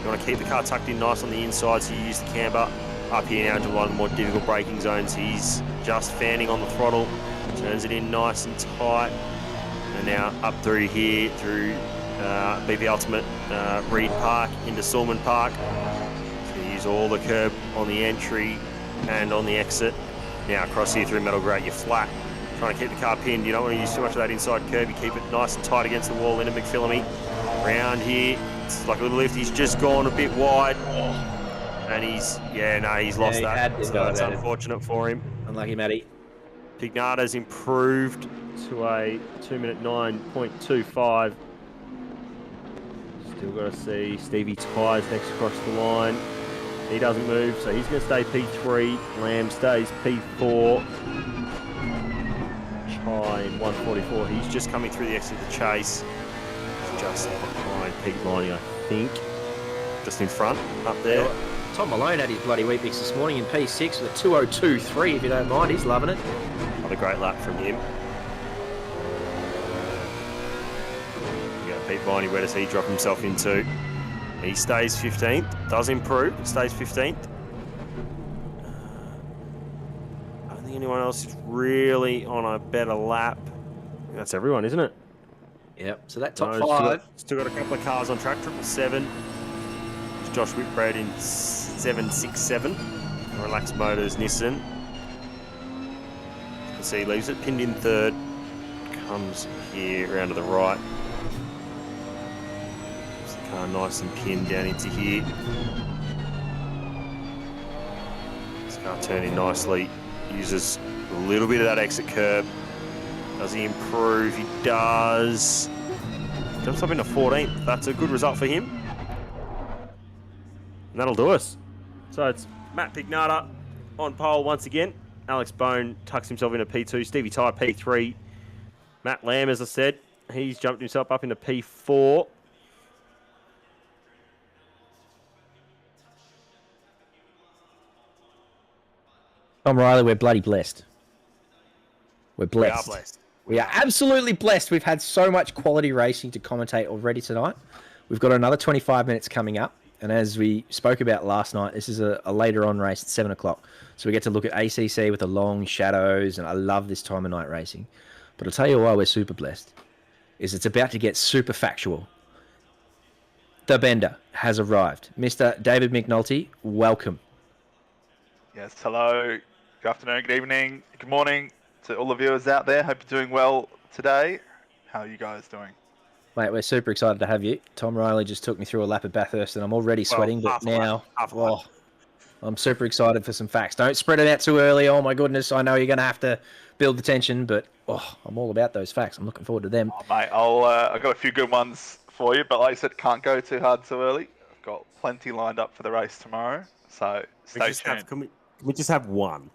You want to keep the car tucked in nice on the inside, so you use the camber. Up here now into one of the more difficult braking zones. He's just fanning on the throttle. Turns it in nice and tight. And now up through here, through BP Ultimate, Reed Park, into Sulman Park. So you use all the curb on the entry and on the exit. Now across here through Metal Grate, you're flat. Trying to keep the car pinned. You don't want to use too much of that inside curb. You keep it nice and tight against the wall into McPhillamy. Round here, it's like a little lift. He's just gone a bit wide. And he's lost that. So that's unfortunate for him. Unlucky, Matty. Pignata's improved to a 2-minute 9.25. Still got to see Stevie Tyres next across the line. He doesn't move, so he's going to stay P3. Lamb stays P4. Chai in 144. He's just coming through the exit of the chase. Just behind Pete Lining, I think. Just in front, up there. Tom Malone had his bloody wheat bix this morning in P6 with a 2:02.3, if you don't mind. He's loving it. Another great lap from him. You got Pete Viney, where does he drop himself into? He stays 15th, does improve, stays 15th. I don't think anyone else is really on a better lap. That's everyone, isn't it? Yep, so that top No, five. Still got a couple of cars on track, 777. Josh Whitbread in 767. Relax Motors Nissan. You can see he leaves it pinned in third. Comes here around to the right. Keeps the car nice and pinned down into here. This car turning nicely. Uses a little bit of that exit curb. Does he improve? He does. Jumps up into 14th. That's a good result for him. And that'll do us. So it's Matt Pignata on pole once again. Alex Bone tucks himself into P2. Stevie Tyre P3. Matt Lamb, as I said, he's jumped himself up into P4. Tom Riley, we're bloody blessed. We're blessed. We are blessed. We are absolutely blessed. We've had so much quality racing to commentate already tonight. We've got another 25 minutes coming up. And as we spoke about last night, this is a later on race at 7 o'clock. So we get to look at ACC with the long shadows. And I love this time of night racing. But I'll tell you why we're super blessed. Is it's about to get super factual. The Bender has arrived. Mr. David McNulty, welcome. Yes, hello. Good afternoon, good evening, good morning to all the viewers out there. Hope you're doing well today. How are you guys doing? Mate, we're super excited to have you. Tom Riley just took me through a lap at Bathurst and I'm already sweating, but now I'm super excited for some facts. Don't spread it out too early. Oh my goodness, I know you're going to have to build the tension, but I'm all about those facts. I'm looking forward to them. Oh, mate, I've got a few good ones for you, but like I said, can't go too hard too early. I've got plenty lined up for the race tomorrow, so stay tuned. Can we just have one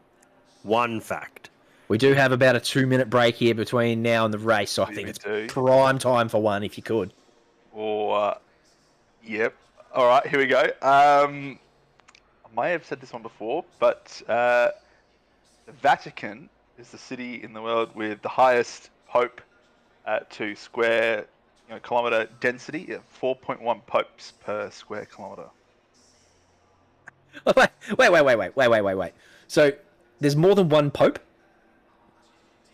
fact? We do have about a 2-minute break here between now and the race, so I think it's prime time for one, if you could. Yep. All right, here we go. I may have said this one before, but the Vatican is the city in the world with the highest Pope to square kilometre density. 4.1 popes per square kilometre. Wait. So there's more than one Pope?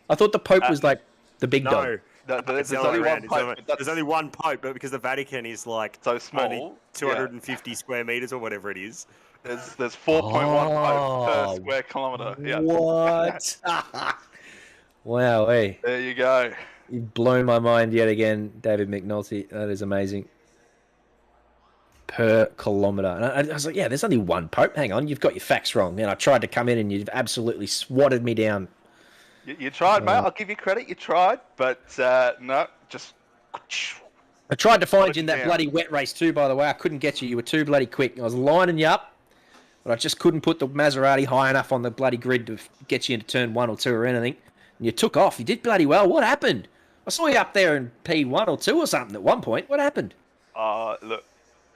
I thought the Pope was like the big dog. No, there's only one Pope. There's only one Pope, but because the Vatican is like so small, only 250 square meters or whatever it is. There's 4.1 Pope per square kilometre. Yeah. What? Wow, hey. There you go. You've blown my mind yet again, David McNulty. That is amazing. Per kilometre. And I was like, yeah, there's only one Pope. Hang on, you've got your facts wrong. And I tried to come in and you've absolutely swatted me down. You tried, mate. I'll give you credit. You tried, but no, just... I tried to find you in that bloody wet race too, by the way. I couldn't get you. You were too bloody quick. I was lining you up, but I just couldn't put the Maserati high enough on the bloody grid to get you into turn 1 or 2 or anything. And you took off. You did bloody well. What happened? I saw you up there in P1 or 2 or something at one point. What happened? Look,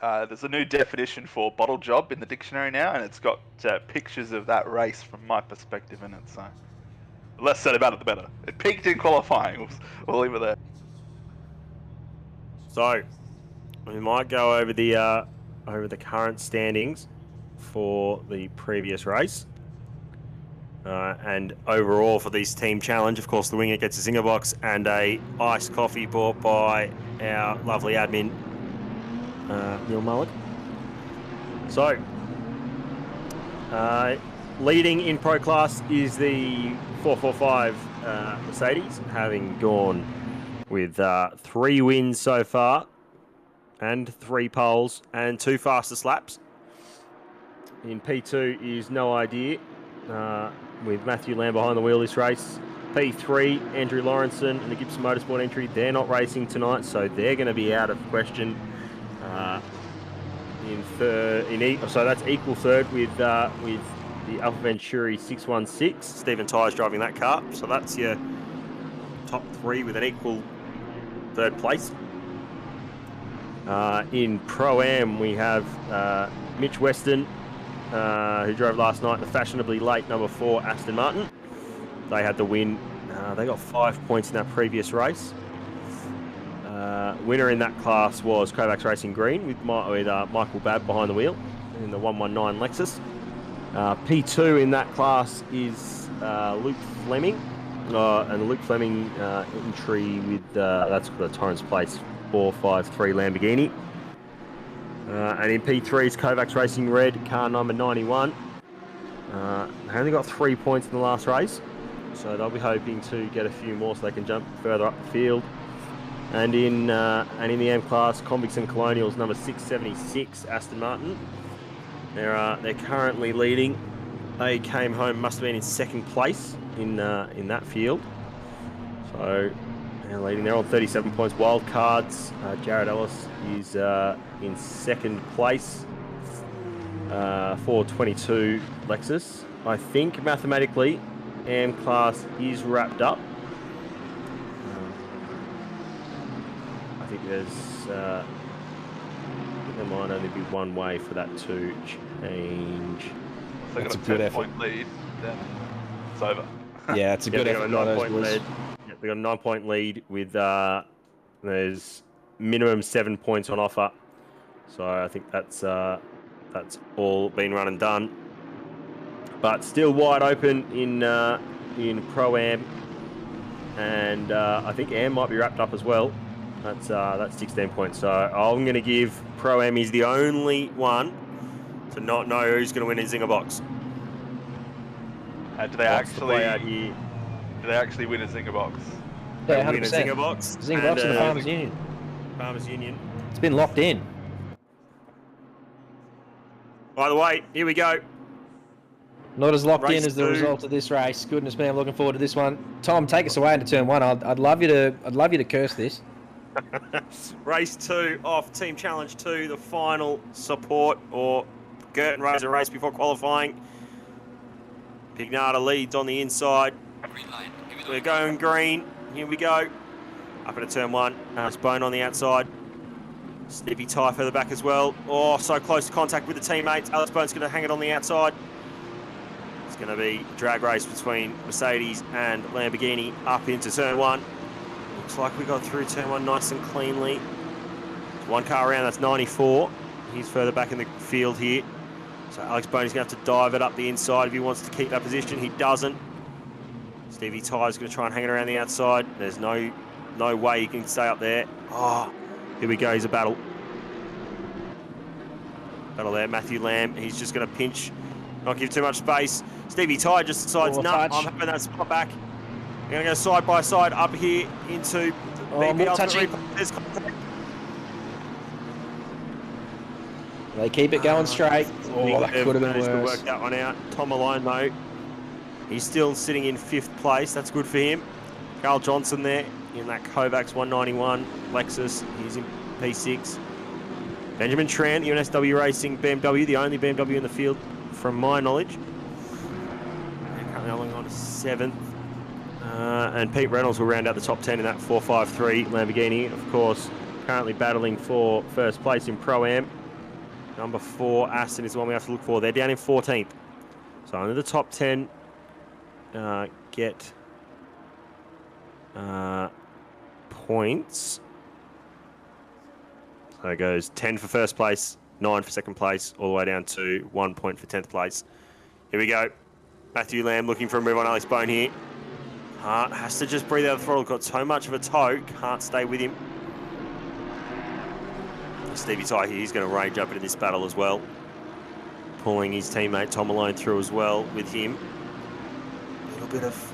there's a new definition for bottle job in the dictionary now, and it's got pictures of that race from my perspective in it. So the less said about it, the better. It peaked in qualifying. We'll leave it there. So we might go over the current standings for the previous race. And overall for this team challenge, of course, the winner gets a Zinger box and a iced coffee bought by our lovely admin, Neil Mullock. So, leading in Pro Class is the 445 Mercedes, having gone with 3 wins so far and 3 poles and 2 fastest laps. In P2 is No Idea, with Matthew Lamb behind the wheel this race. P3, Andrew Lawrenson and the Gibson Motorsport entry. They're not racing tonight, so they're going to be out of question. So that's equal third with the Alpha Venturi 616. Stephen Tyer's driving that car, so that's your top 3 with an equal third place. In Pro-Am, we have Mitch Weston, who drove last night, the fashionably late number 4 Aston Martin. They had the win. They got 5 points in that previous race. Winner in that class was Kovacs Racing Green with Michael Babb behind the wheel in the 119 Lexus. P2 in that class is Luke Fleming, and Luke Fleming entry with that's the Torrance Place 453 Lamborghini. And in P3 is Kovacs Racing Red, car number 91. They only got 3 points in the last race, so they'll be hoping to get a few more so they can jump further up the field. And in the M class, Convicts and Colonials number 676 Aston Martin. They're currently leading. They came home, must have been in second place in that field. So they're leading. They're on 37 points. Wild cards. Jared Ellis is in second place for 22 Lexus. I think mathematically, AM class is wrapped up. I think there might only be one way for that to change. So That's got a good 10 effort. point lead, then it's over. Yeah, it's a good They effort. got a by those 9-point boys. lead. Yep, they got a 9-point lead with there's minimum 7 points on offer. So I think that's all been run and done. But still wide open in Pro-Am, and I think Am might be wrapped up as well. That's 16 points. So I'm going to give Pro-Am is the only one to not know who's going to win his Zinger box. Do they Lots to play out actually? here. Do they actually win a Zinger box? Yeah, They win a 100%. Zinger box. Zinger box and the and, Farmers Union. Farmers Union. It's been locked in. By the way, here we go. Not as locked Race in as the 2. result of this race. Goodness me, I'm looking forward to this one. Tom, take us away into turn 1. I'd love you to curse this. Race 2 off Team Challenge 2, the final support or Girton Razor race before qualifying. Pignata leads on the inside. We're going green. Here we go. Up into turn 1. Alex Bone on the outside. Snippy Ty further back as well. Oh, so close to contact with the teammates. Alex Bone's going to hang it on the outside. It's going to be a drag race between Mercedes and Lamborghini up into turn 1. Looks like we got through turn 1 nice and cleanly. One car around, that's 94. He's further back in the field here. So Alex Boney's going to have to dive it up the inside if he wants to keep that position. He doesn't. Stevie Ty's going to try and hang it around the outside. There's no way he can stay up there. Oh, here we go. He's a battle. Battle there. Matthew Lamb. He's just going to pinch, not give too much space. Stevie Ty just decides, no, I'm having that spot back. I'm going to go side by side up here into more touching. There's contact. They keep it going straight. Oh, that could have been managed to worse. work that one out. Tom Malone, though, he's still sitting in 5th place. That's good for him. Carl Johnson there in that Kovacs 191 Lexus. He's in P6. Benjamin Tran, UNSW Racing BMW, the only BMW in the field from my knowledge. They're currently holding on to 7th. And Pete Reynolds will round out the top 10 in that 453 Lamborghini. Of course, currently battling for first place in Pro-Am. Number 4, Aston, is the one we have to look for. They're down in 14th. So only the top 10 get points. So it goes 10 for first place, 9 for second place, all the way down to 1 point for 10th place. Here we go. Matthew Lamb looking for a move on Alex Bone here. Hart has to just breathe out the throttle. Got so much of a toe. Can't stay with him. Stevie Ty here, he's going to range up into this battle as well. Pulling his teammate Tom Malone through as well with him. A little bit of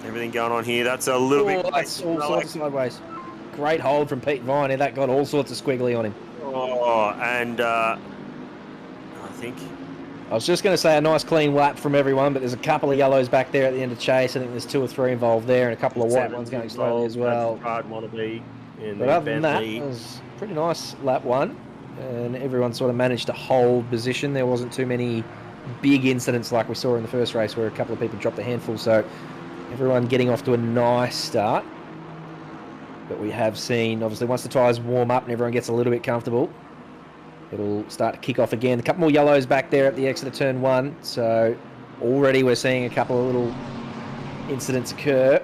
everything going on here. That's a little bit... That's all sorts of sideways. Great hold from Pete Viney. That got all sorts of squiggly on him. Oh, and I think... I was just going to say a nice clean lap from everyone, but there's a couple of yellows back there at the end of chase. I think there's 2 or 3 involved there, and a couple of white ones going slowly as well. Hard wannabe in but other than that, it was pretty nice lap 1, and everyone sort of managed to hold position. There wasn't too many big incidents like we saw in the first race where a couple of people dropped a handful, so everyone getting off to a nice start. But we have seen, obviously, once the tyres warm up and everyone gets a little bit comfortable, it'll start to kick off again. A couple more yellows back there at the exit of turn 1, so already we're seeing a couple of little incidents occur.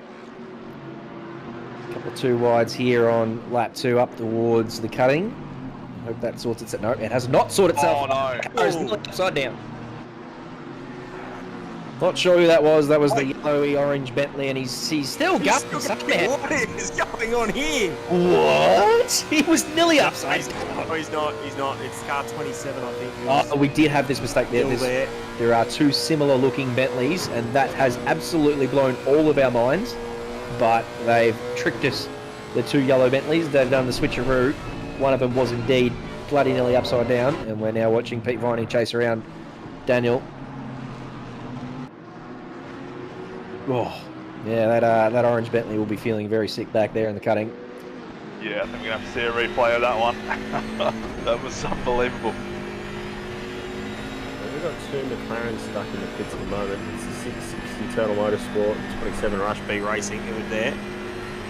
A couple of 2 wides here on lap 2 up towards the cutting. Hope that sorts itself. No, it has not sorted itself. Oh, no. It's upside down. Not sure who that was. That was the yellowy orange Bentley, and he's still going. What is going on here? What? He was nearly upside down. No, he's not. He's not. It's car 27, I think. Oh, we did have this mistake there. There are 2 similar looking Bentleys, and that has absolutely blown all of our minds. But they've tricked us. The 2 yellow Bentleys, they've done the switcheroo. One of them was indeed bloody nearly upside down, and we're now watching Pete Viney chase around Daniel. Oh, yeah, that orange Bentley will be feeling very sick back there in the cutting. Yeah, I think we're going to have to see a replay of that one. That was unbelievable. We've got 2 McLarens stuck in the pits at the moment. It's the 660 Turtle Motorsport, 27 Rush B Racing who are there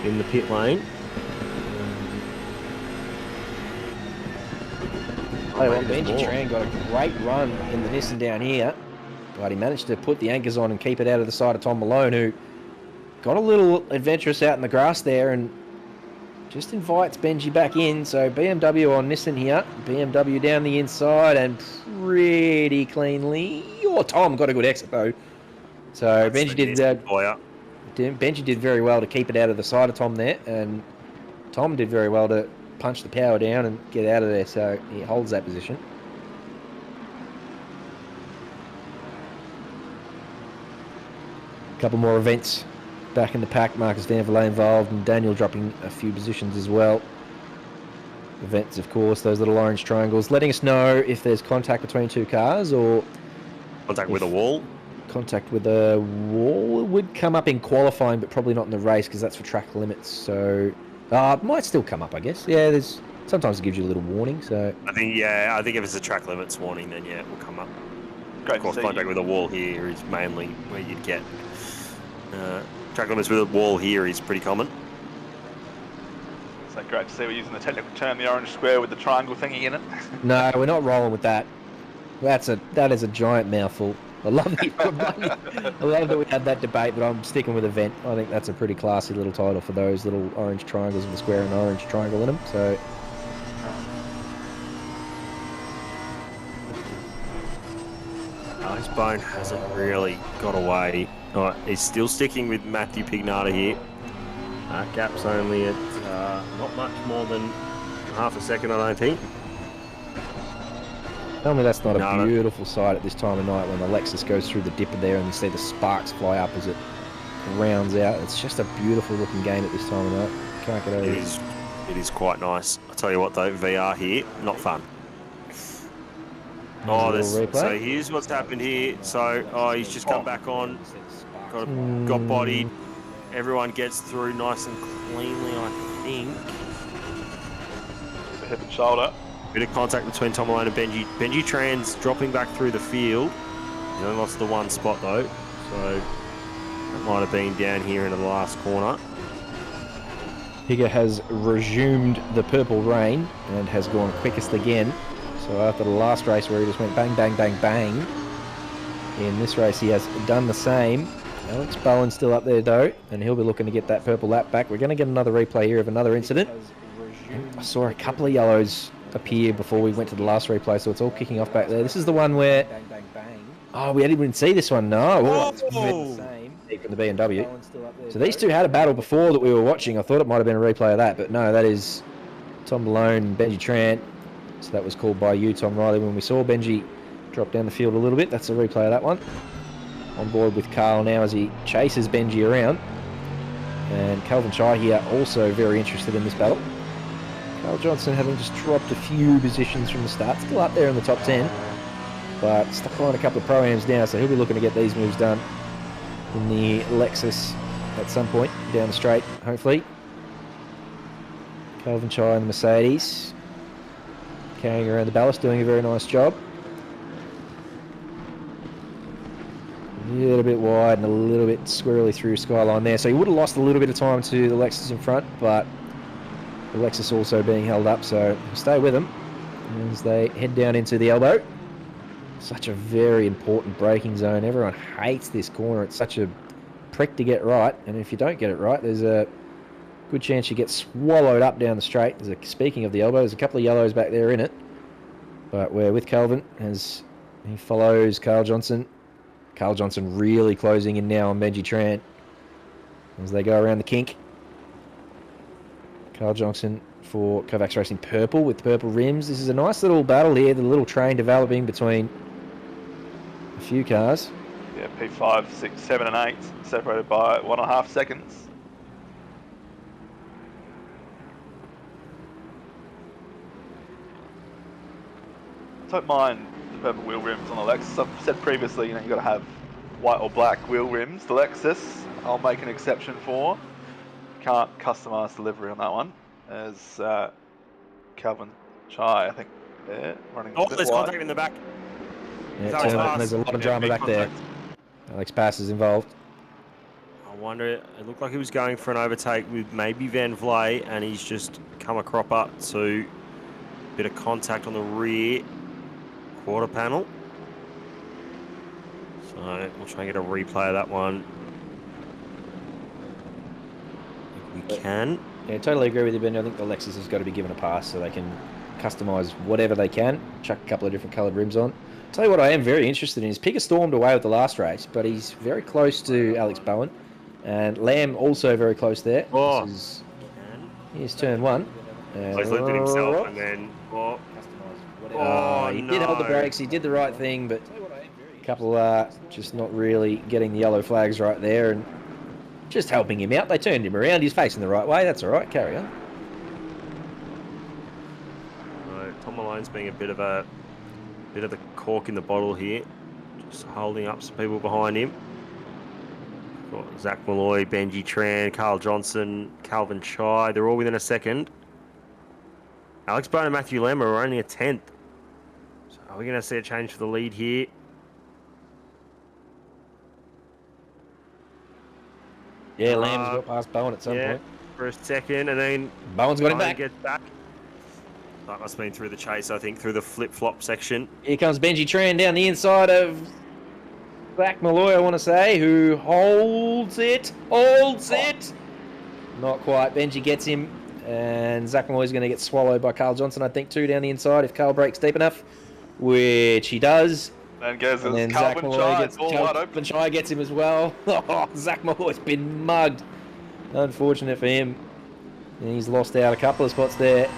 in the pit lane. Benji Tran got a great run in the Nissan down here, but he managed to put the anchors on and keep it out of the side of Tom Malone, who got a little adventurous out in the grass there and just invites Benji back in. So BMW on Nissan here, BMW down the inside and pretty cleanly. Oh, Tom got a good exit though. So Benji did very well to keep it out of the side of Tom there, and Tom did very well to punch the power down and get out of there, so he holds that position. A couple more events back in the pack. Marcus Van Vliet involved, and Daniel dropping a few positions as well. Events, of course, those little orange triangles, letting us know if there's contact between 2 cars or... Contact with a wall? Contact with a wall would come up in qualifying, but probably not in the race because that's for track limits, so... it might still come up, I guess. Yeah, sometimes it gives you a little warning. So I think if it's a track limits warning, then yeah, it will come up. Great of course, contact with a wall here is mainly where you'd get track limits with a wall here is pretty common. So great to see we're using the technical term, the orange square with the triangle thingy in it. No, we're not rolling with that. That is a giant mouthful. I love that we had that debate, but I'm sticking with event. I think that's a pretty classy little title for those little orange triangles with a square and an orange triangle in them. So, His bone hasn't really got away. He's still sticking with Matthew Pignata here. Gap's only at not much more than half a second, I don't think. Tell me that's not a beautiful sight at this time of night when the Lexus goes through the dipper there and you see the sparks fly up as it rounds out. It's just a beautiful looking game at this time of night. Can't get over it. It is quite nice. I'll tell you what though, VR here, not fun. So here's what's happened here. So he's just come back on, got bodied. Everyone gets through nice and cleanly, I think. Just a hip and shoulder. Bit of contact between Tom Malone and Benji. Benji Tran's dropping back through the field. He only lost the 1 spot though, so that might have been down here into the last corner. Higa has resumed the purple rain and has gone quickest again. So after the last race where he just went bang, bang, bang, bang, in this race he has done the same. Alex Bowen's still up there though, and he'll be looking to get that purple lap back. We're going to get another replay here of another incident. I saw a couple of yellows appear before we went to the last replay, so it's all kicking off back there. This is the one where... Oh, we didn't even see this one, no. It's the same from the BMW. So these two had a battle before that we were watching. I thought it might have been a replay of that, but no, that is Tom Malone and Benji Trant. So that was called by you, Tom Riley, when we saw Benji drop down the field a little bit. That's a replay of that one. On board with Carl now as he chases Benji around. And Calvin Chai here also very interested in this battle. Carl Johnson having just dropped a few positions from the start. Still up there in the top 10. But stuck on a couple of Pro-Ams now, so he'll be looking to get these moves done in the Lexus at some point down the straight, hopefully. Calvin Chai and the Mercedes carrying around the ballast, doing a very nice job. A little bit wide and a little bit squirrely through Skyline there. So he would have lost a little bit of time to the Lexus in front, but the Lexus also being held up, so stay with them as they head down into the elbow. Such a very important braking zone. Everyone hates this corner. It's such a prick to get right, and if you don't get it right, there's a good chance you get swallowed up down the straight. Speaking of the elbow, there's a couple of yellows back there in it, but we're with Calvin as he follows Carl Johnson. Carl Johnson really closing in now on Benji Tran as they go around the kink. Carl Johnson for Kovacs Racing purple with purple rims. This is a nice little battle here, the little train developing between a few cars. Yeah, P5, 6, 7 and 8 separated by 1.5 seconds. Don't mind the purple wheel rims on the Lexus. I've said previously, you've got to have white or black wheel rims. The Lexus, I'll make an exception for. Can't customise delivery on that one. As Calvin Chai, I think, there running. Oh, there's contact in the back. Yeah, there's a lot of drama back there. Alex Pass is involved. I wonder, it looked like he was going for an overtake with maybe Van Vley, and he's just come a crop up to a bit of contact on the rear quarter panel. So we'll try and get a replay of that one. If we can. Yeah, totally agree with you, Ben. I think the Lexus has got to be given a pass so they can customise whatever they can, chuck a couple of different coloured rims on. Tell you what I am very interested in is Pigger stormed away with the last race, but he's very close to Alex Bowen. And Lamb also very close there. Oh. Here's turn one. He's looked at himself and then... He did hold the brakes, he did the right thing, but a couple just not really getting the yellow flags right there and just helping him out. They turned him around, he's facing the right way, that's all right, carry on. Tom Malone's being a bit of the cork in the bottle here, just holding up some people behind him. Got Zach Malloy, Benji Tran, Carl Johnson, Calvin Chai, they're all within a second. Alex Bowen and Matthew Lamb are only a 10th. So are we going to see a change for the lead here? Yeah, Lamb's got past Bowen at some point. For a second, and then Bowen's got him back. Gets back. That must have been through the chase, I think, through the flip-flop section. Here comes Benji Tran down the inside of Zach Malloy, I want to say, who holds it. Not quite. Benji gets him, and Zach Malloy's going to get swallowed by Carl Johnson, I think, too, down the inside if Carl breaks deep enough, which he does. And goes and then Calvin Chai gets him as well. Oh, Zach Malloy's been mugged. Unfortunate for him. And he's lost out a couple of spots there.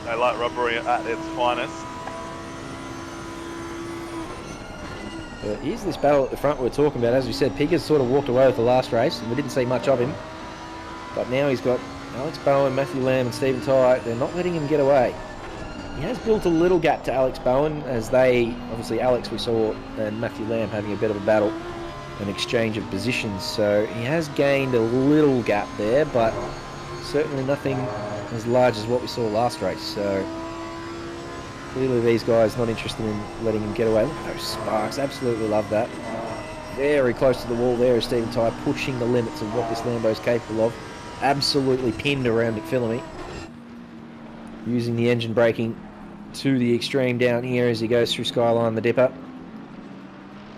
They like robbery at its finest. But here's this battle at the front we're talking about. As we said, Pigger's sort of walked away with the last race, and we didn't see much of him. But now he's got Alex Bowen, Matthew Lamb, and Stephen Tye. They're not letting him get away. He has built a little gap to Alex Bowen, as they, obviously Alex we saw, and Matthew Lamb having a bit of a battle, an exchange of positions. So he has gained a little gap there, but certainly nothing as large as what we saw last race. So clearly these guys not interested in letting him get away. Look at those sparks, absolutely love that. Very close to the wall there is Stephen Tye, pushing the limits of what this Lambo's capable of. Absolutely pinned around McPhillamy, using the engine braking to the extreme down here as he goes through Skyline the Dipper.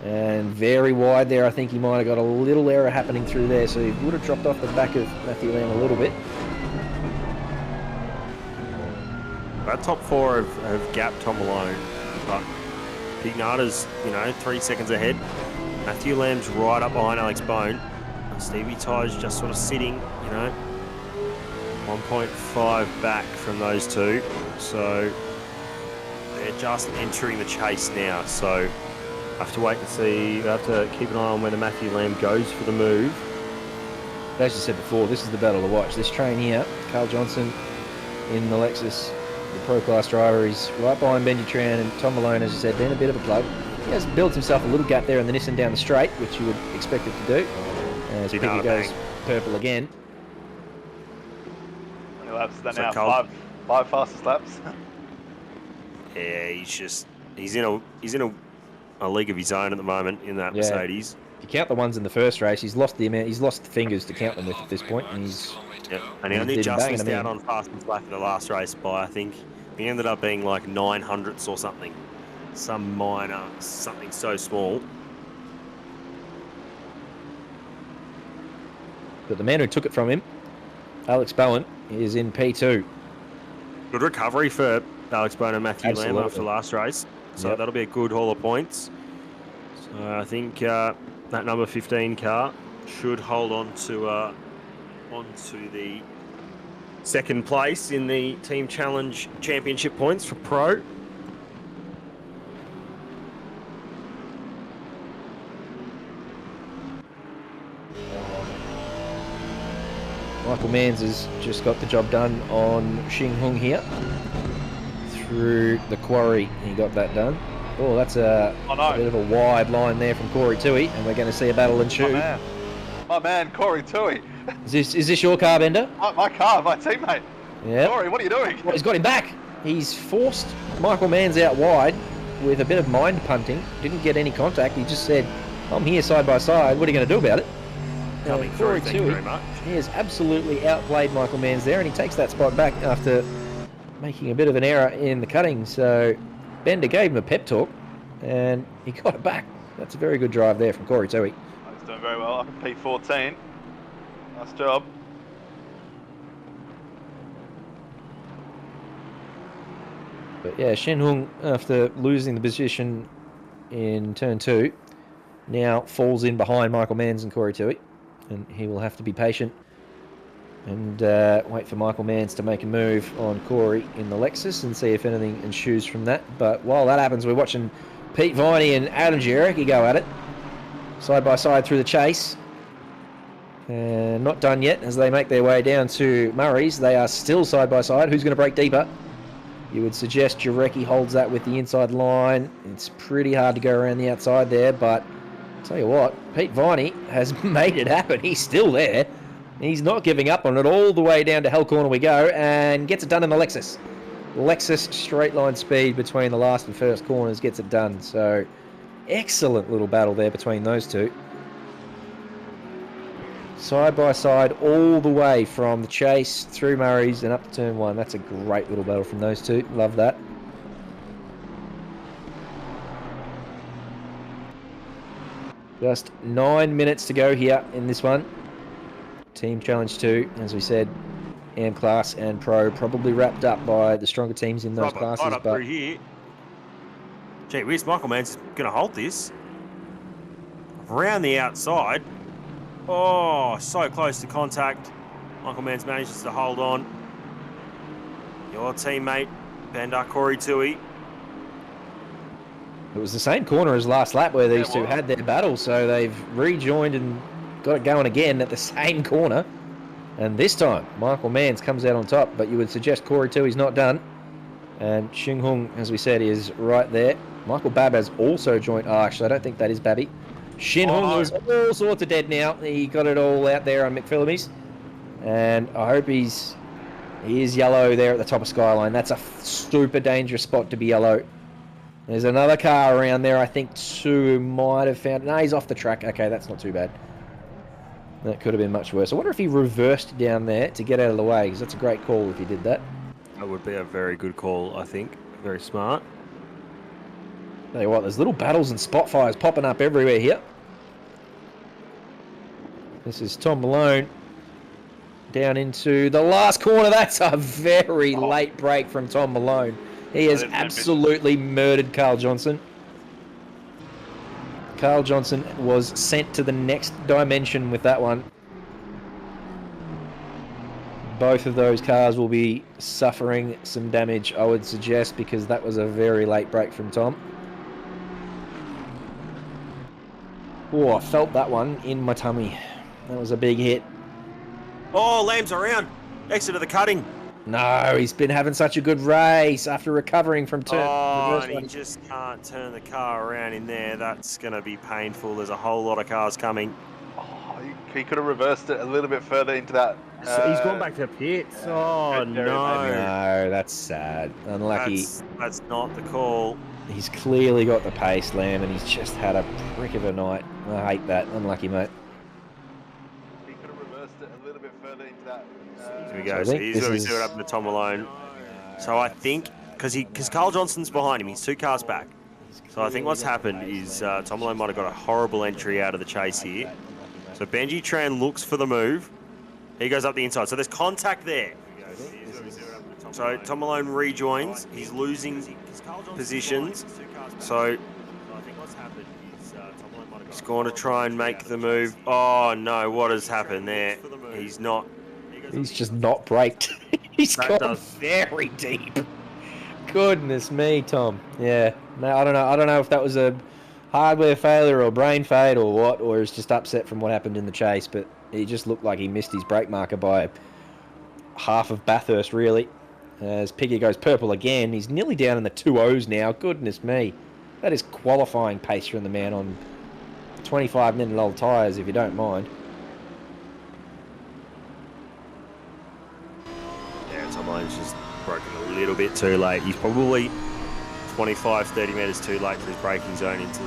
And very wide there. I think he might have got a little error happening through there, so he would have dropped off the back of Matthew Lamb a little bit. That top four have gapped Tom Malone, but Pignata's, 3 seconds ahead. Matthew Lamb's right up behind Alex Bone. Stevie Ty's just sort of sitting, 1.5 back from those two. So they're just entering the chase now. So I have to wait and see. I have to keep an eye on whether Matthew Lamb goes for the move. As you said before, this is the battle to watch. This train here, Carl Johnson in the Lexus, the Pro Class driver, is right behind Benji Tran, and Tom Malone, as you said, been a bit of a plug. He has built himself a little gap there in the Nissan down the straight, which you would expect it to do. As Piggy goes purple again. How many laps is that So now? Carl- Five fastest laps. Yeah, he's in a league of his own at the moment in that Mercedes. If you count the ones in the first race, he's lost the fingers to count them with at this point, and he only just missed out him. on fastest lap in the last race by, I think, he ended up being like 900ths or something. Some minor, something so small. But the man who took it from him, Alex Bowen, is in P2. Good recovery for Alex Bone and Matthew Lamb Absolutely. after last race. So that'll be a good haul of points. So I think that number 15 car should hold on to onto the second place in the Team Challenge Championship points for Pro. Michael Manns has just got the job done on Xing Hung here. Through the quarry, he got that done. Oh, that's a bit of a wide line there from Corey Tui, and we're going to see a battle ensue. My man, Corey Tui. Is this your car, Bender? My car, my teammate. Yeah. Corey, what are you doing? Well, he's got him back. He's forced Michael Manns out wide with a bit of mind punting. Didn't get any contact. He just said, I'm here side by side. What are you going to do about it? Coming through, thank you very much. He has absolutely outplayed Michael Manns there, and he takes that spot back after making a bit of an error in the cutting. So Bender gave him a pep talk, and he got it back. That's a very good drive there from Corey Tui. He's doing very well up in P14. Nice job. But yeah, Shen Hung, after losing the position in turn 2, now falls in behind Michael Manns and Corey Tui, and he will have to be patient and wait for Michael Manns to make a move on Corey in the Lexus and see if anything ensues from that. But while that happens, we're watching Pete Viney and Adam Jerick go at it side by side through the chase. Not done yet as they make their way down to Murray's. They are still side by side. Who's going to break deeper? You would suggest Jarecki holds that with the inside line. It's pretty hard to go around the outside there, but I'll tell you what, Pete Viney has made it happen. He's still there. He's not giving up on it. All the way down to Hell Corner we go, and gets it done in the Lexus. Lexus straight line speed between the last and first corners gets it done. So excellent little battle there between those two. Side by side all the way from the chase through Murray's and up to turn 1. That's a great little battle from those two. Love that. Just 9 minutes to go here in this one. Team Challenge 2, as we said, AM Class and Pro probably wrapped up by the stronger teams in those classes. Right up through here. Gee whiz, Michael Mann's going to hold this. Around the outside. Oh, so close to contact. Michael Manns manages to hold on. Your teammate, Bender, Corey Tui. It was the same corner as last lap where these two had their battle, so they've rejoined and got it going again at the same corner. And this time, Michael Manns comes out on top, but you would suggest Corey Tui's not done. And Xing Hung, as we said, is right there. Michael Babb has also joined. Oh, actually, I don't think that is Babby. Shin Hung is all sorts of dead now. He got it all out there on McPhillamy's. And I hope he is yellow there at the top of Skyline. That's a super dangerous spot to be yellow. There's another car around there, I think, who might have found... No, he's off the track. Okay, that's not too bad. That could have been much worse. I wonder if he reversed down there to get out of the way, because that's a great call if he did that. That would be a very good call, I think. Very smart. Tell you what, there's little battles and spot fires popping up everywhere here. This is Tom Malone down into the last corner. That's a very late break from Tom Malone. He has absolutely murdered Carl Johnson. Carl Johnson was sent to the next dimension with that one. Both of those cars will be suffering some damage, I would suggest, because that was a very late break from Tom. Oh, I felt that one in my tummy. That was a big hit. Oh, Lamb's around. Exit of the cutting. No, he's been having such a good race after recovering from turn. Oh, and he just can't turn the car around in there. That's going to be painful. There's a whole lot of cars coming. Oh, he could have reversed it a little bit further into that. So he's gone back to pits. Oh, no. No, that's sad. Unlucky. That's not the call. He's clearly got the pace, Lamb, and he's just had a prick of a night. I hate that. Unlucky, mate. He could have reversed it a little bit further into that. Here we go. So he's going to see what happened to Tom Malone. So I think, because Carl Johnson's behind him, he's 2 cars back. So I think what's happened is Tom Malone might have got a horrible entry out of the chase here. So Benji Tran looks for the move. He goes up the inside. So there's contact there. So Tom Malone rejoins. He's losing positions. So he's going to try and make the move. Oh no, what has happened there? He's just not braked. He's gone very deep. Goodness me, Tom. Yeah. No, I don't know if that was a hardware failure or brain fade or what, or is just upset from what happened in the chase, but he just looked like he missed his brake marker by half of Bathurst, really. As Piggy goes purple again, he's nearly down in the 2.0s now. Goodness me. That is qualifying pace from the man on 25-minute old tyres, if you don't mind. Yeah, Tom Lane's just broken a little bit too late. He's probably 25, 30 metres too late for his braking zone into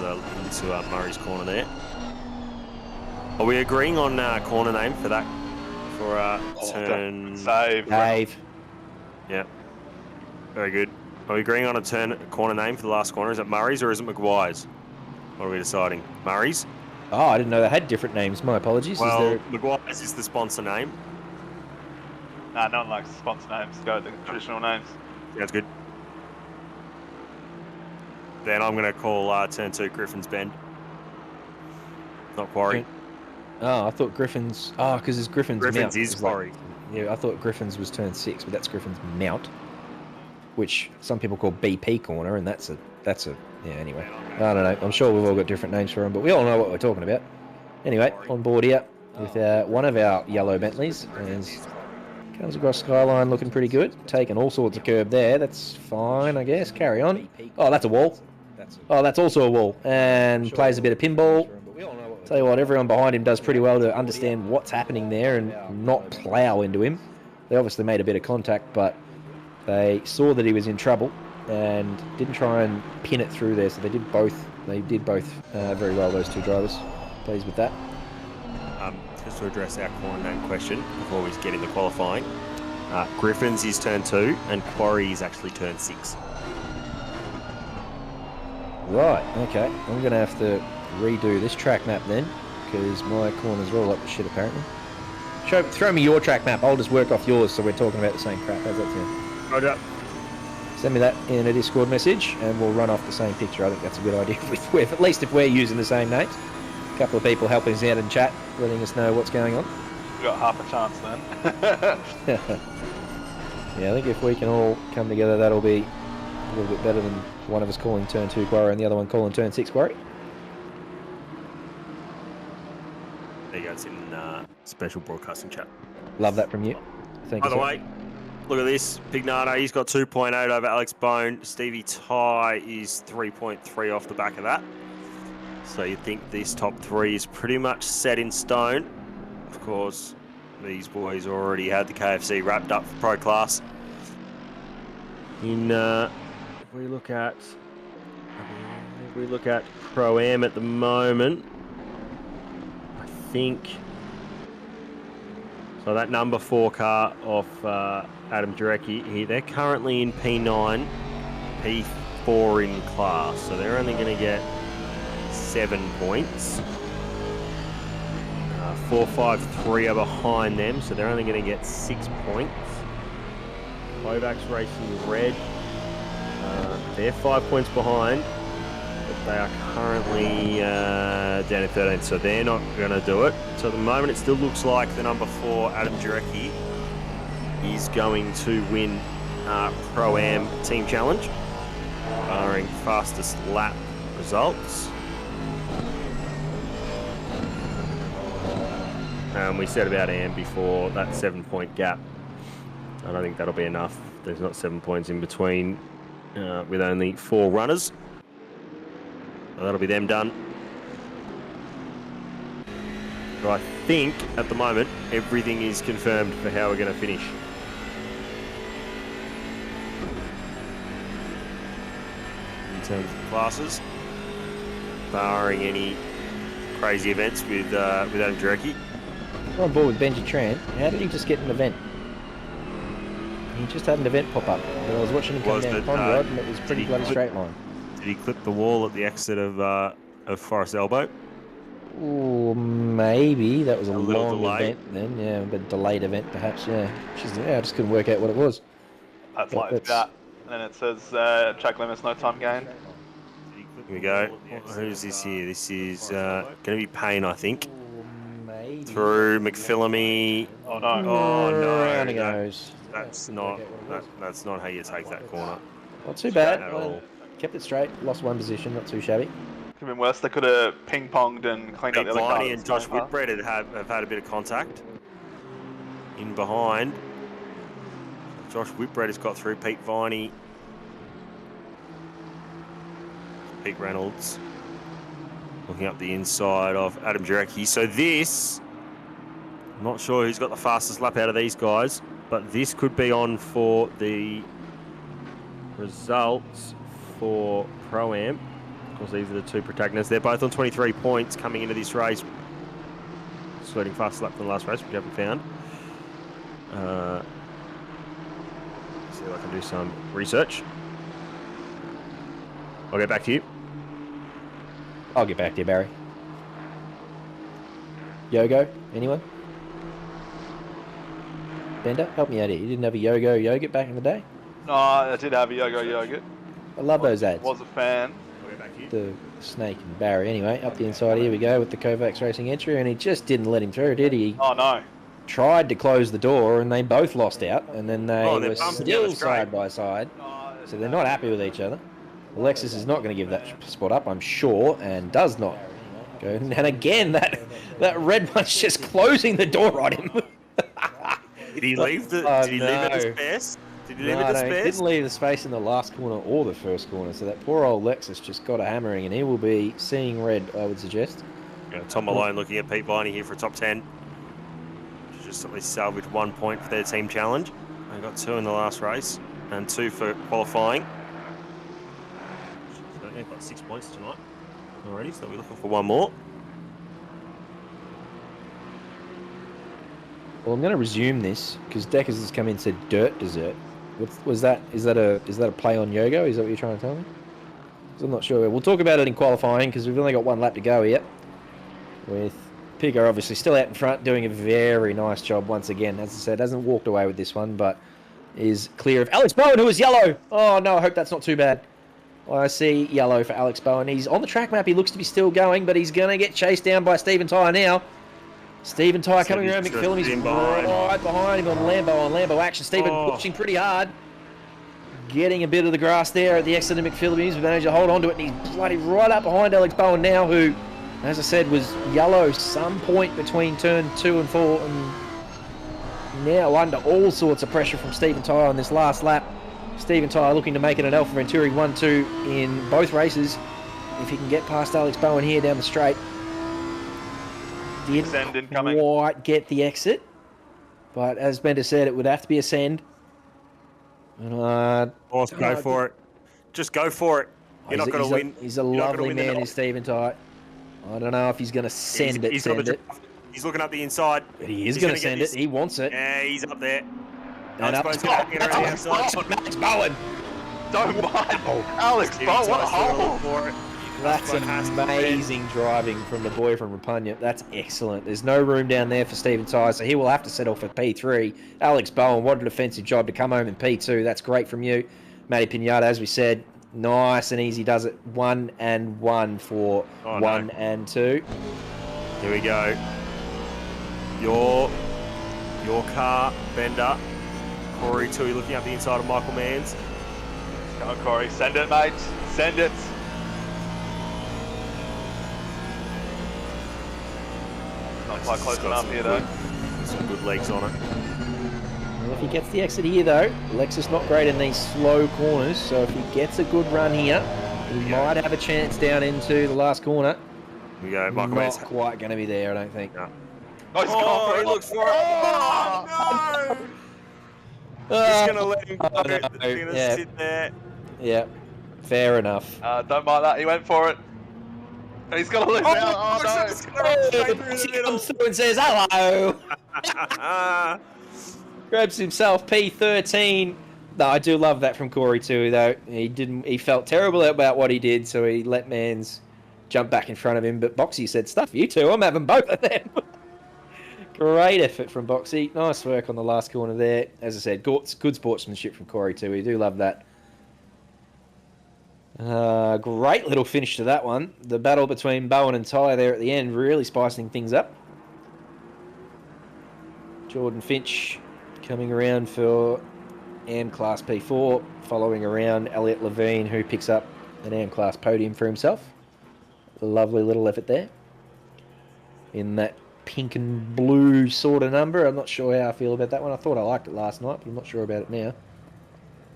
Murray's corner there. Are we agreeing on corner name for that? For turn... Save. Dave. Yeah. Very good. Are we agreeing on a corner name for the last corner? Is it Murray's or is it Maguire's? What are we deciding? Murray's? Oh, I didn't know they had different names. My apologies. Well, Maguire's is the sponsor name. Nah, no one likes the sponsor names. Go with the traditional names. That's good. Then I'm going to call turn 2 Griffin's Bend. Not Quarry. Oh, I thought Griffin's... Oh, because it's Griffin's Griffin's mount. is Quarry. Yeah, I thought Griffin's was turn 6, but that's Griffin's mount, which some people call BP corner, and that's a yeah. Anyway, I don't know. I'm sure we've all got different names for them, but we all know what we're talking about. Anyway, on board here with one of our yellow Bentleys, as comes across Skyline looking pretty good, taking all sorts of curb there. That's fine, I guess. Carry on. Oh, that's a wall. Oh, that's also a wall, and plays a bit of pinball. Tell you what, everyone behind him does pretty well to understand what's happening there and not plough into him. They obviously made a bit of contact, but they saw that he was in trouble and didn't try and pin it through there. So they did both. Very well, those two drivers. Pleased with that. Just to address our corner name question before we get into qualifying, Griffin's is turn 2 and Quarry is actually turn 6. Right. Okay. I'm going to have to redo this track map then, because my corners are all up to shit apparently. Throw me your track map. I'll just work off yours, so we're talking about the same crap. How's that sound? Roger. Send me that in a Discord message, and we'll run off the same picture. I think that's a good idea. At least if we're using the same names. A couple of people helping us out in chat, letting us know what's going on. We got half a chance then. Yeah, I think if we can all come together, that'll be a little bit better than one of us calling turn 2 Quarry and the other one calling turn 6 Quarry. There you go, it's in special broadcasting chat. Love that from you. Thank you. By the way, look at this. Pignata, he's got 2.8 over Alex Bone. Stevie Ty is 3.3 off the back of that. So you think this top 3 is pretty much set in stone. Of course, these boys already had the KFC wrapped up for Pro Class. If we look at Pro-Am at the moment, I think so that number 4 car off Adam Jarecki, they're currently in P9. P4 in class, so they're only going to get 7 points. 4, 5, 3 are behind them, so they're only going to get 6 points. Kovacs Racing Red, they're 5 points behind, but they are currently down in 13th, so they're not going to do it. So at the moment, it still looks like the number 4, Adam Jarecki, is going to win Pro-Am Team Challenge, barring fastest lap results. We said about Am before, that 7-point gap. I don't think that'll be enough. There's not 7 points in between with only 4 runners. So that'll be them done. But I think at the moment everything is confirmed for how we're going to finish. In terms of classes, barring any crazy events with Adam Jarecki. I'm on board with Benji Tran. How did he just get an event? He just had an event pop up. I was watching him come down Conrod, and it was pretty bloody straight line. Did he clip the wall at the exit of Forest Elbow? Oh, maybe. That was a little long delay. event then. Yeah, a bit delayed event perhaps, yeah. I just couldn't work out what it was. That's But like that. And then it says track limits, no time gain. Here we go. Who's this here? This is going to be Payne, I think. Maybe. Through McPhillamy. Oh no. Oh no, Round it goes. that's not how you take that corner. Not too bad. At all. Kept it straight. Lost one position. Not too shabby. Could have been worse. They could have ping-ponged and cleaned up Pete the other Viney cars. and Josh Whitbread have had a bit of contact. In behind. Josh Whitbread has got through Pete Viney. Pete Reynolds. Looking up the inside of Adam Jarecki. So this, I'm not sure who's got the fastest lap out of these guys, but this could be on for the results for Pro-Am. Of course, these are the two protagonists. They're both on 23 points coming into this race, excluding fastest lap from the last race, which we haven't found. See if I can do some research. I'll get back to you. I'll get back to you, Barry. Yogo? Anyone? Bender? Help me out here. You didn't have a Yogo yogurt back in the day? No, I did have a Yogo yogurt. I love those ads. Was a fan. The snake and Barry. Anyway, up the inside, here we go with the Kovacs Racing entry, and he just didn't let him through, did he? Oh no. Tried to close the door, and they both lost out, and then they Oh, they're were bumped still together straight. side by side. So they're not happy with each other. Alexis is not going to give that spot up, I'm sure, and does not go. And again, that red one's just closing the door on him. Did he leave the? Oh, did he leave it no. as best? Did he leave No, it as he best? didn't leave the space in the last corner or the first corner, so that poor old Lexus just got a hammering, and he will be seeing red, I would suggest. Yeah, Tom Malone looking at Pete Viney here for a top 10. Just at least salvage 1 point for their team challenge. They got 2 in the last race and 2 for qualifying. So they've got 6 points tonight already, so we're looking for 1 more. Well, I'm going to resume this because Deckers has come in and said dirt dessert. Was that? Is that a play on Yogo? Is that what you're trying to tell me? 'Cause I'm not sure. We'll talk about it in qualifying because we've only got 1 lap to go here. With Pigo obviously still out in front, doing a very nice job once again. As I said, hasn't walked away with this one, but is clear of Alex Bowen, who is yellow. Oh no, I hope that's not too bad. I see yellow for Alex Bowen. He's on the track map. He looks to be still going, but he's going to get chased down by Stephen Tyre now. Stephen Tyre coming around McPhillamy. He's right behind him on Lambo action. Stephen pushing pretty hard. Getting a bit of the grass there at the exit of McPhillamy's. We managed to hold on to it, and he's bloody right up behind Alex Bowen now, who, as I said, was yellow some point between turn 2 and 4, and now under all sorts of pressure from Stephen Tyre on this last lap. Stephen Tyre looking to make it an Alpha Venturi 1-2 in both races. If he can get past Alex Bowen here down the straight. Didn't quite get the exit, but as Bender said, it would have to be a send. And, Go for it. Just go for it. You're not going to win. He's a lovely man, is Stephen Tyre. I don't know if he's going to send it. He's looking up the inside. But he is going to send it. He wants it. Yeah, he's up there. And Alex Bowen's going to get around the outside. Alex Bowen. Don't mind. Alex Bow, what a hole. For it. That's what has to be. amazing driving from the boy from Rapunya. That's excellent. There's no room down there for Stephen Tyre, so he will have to settle for P3. Alex Bowen, what a defensive job to come home in P2. That's great from you. Matty Pinata, as we said, nice and easy does it. 1 and 1 for 1 and 2. Here we go. Your car, Bender. Corey Tui looking up the inside of Michael Manns. Come on, Corey. Send it, mate. Send it. Not quite close enough here, though. Some good legs on it. Well, if he gets the exit here, though, Lexus not great in these slow corners, so if he gets a good run here, he might have a chance down into the last corner. Here we go. Michael Not Manns. quite going to be there, I don't think. No. Oh, he's gone for he it. looks for it. Oh, no! He's going to let him go. Oh, no. He's going to sit there. Yeah, fair enough. Don't mind that. He went for it. And he's got to lose Oh, now. Oh, no. it's gonna run straight through He the middle. comes through and says hello. Grabs himself P13. No, I do love that from Corey too, though. He felt terrible about what he did, so he let Mans jump back in front of him. But Boxy said, "Stuff you two. I'm having both of them." Great effort from Boxy. Nice work on the last corner there. As I said, good sportsmanship from Corey too. We do love that. Great little finish to that one. The battle between Bowen and Ty there at the end, really spicing things up. Jordan Finch coming around for AM Class P4, following around Elliot Levine, who picks up an AM Class podium for himself. A lovely little effort there. In that pink and blue sort of number. I'm not sure how I feel about that one. I thought I liked it last night, but I'm not sure about it now.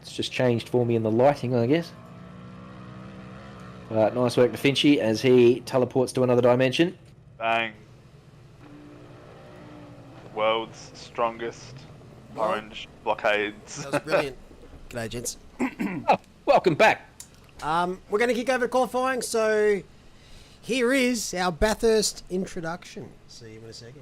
It's just changed for me in the lighting, I guess. Nice work to Finchy as he teleports to another dimension. Bang. World's strongest orange blockades. That was brilliant. G'day, gents. Oh, welcome back. We're going to kick over to qualifying, so here is our Bathurst introduction. See you in a second.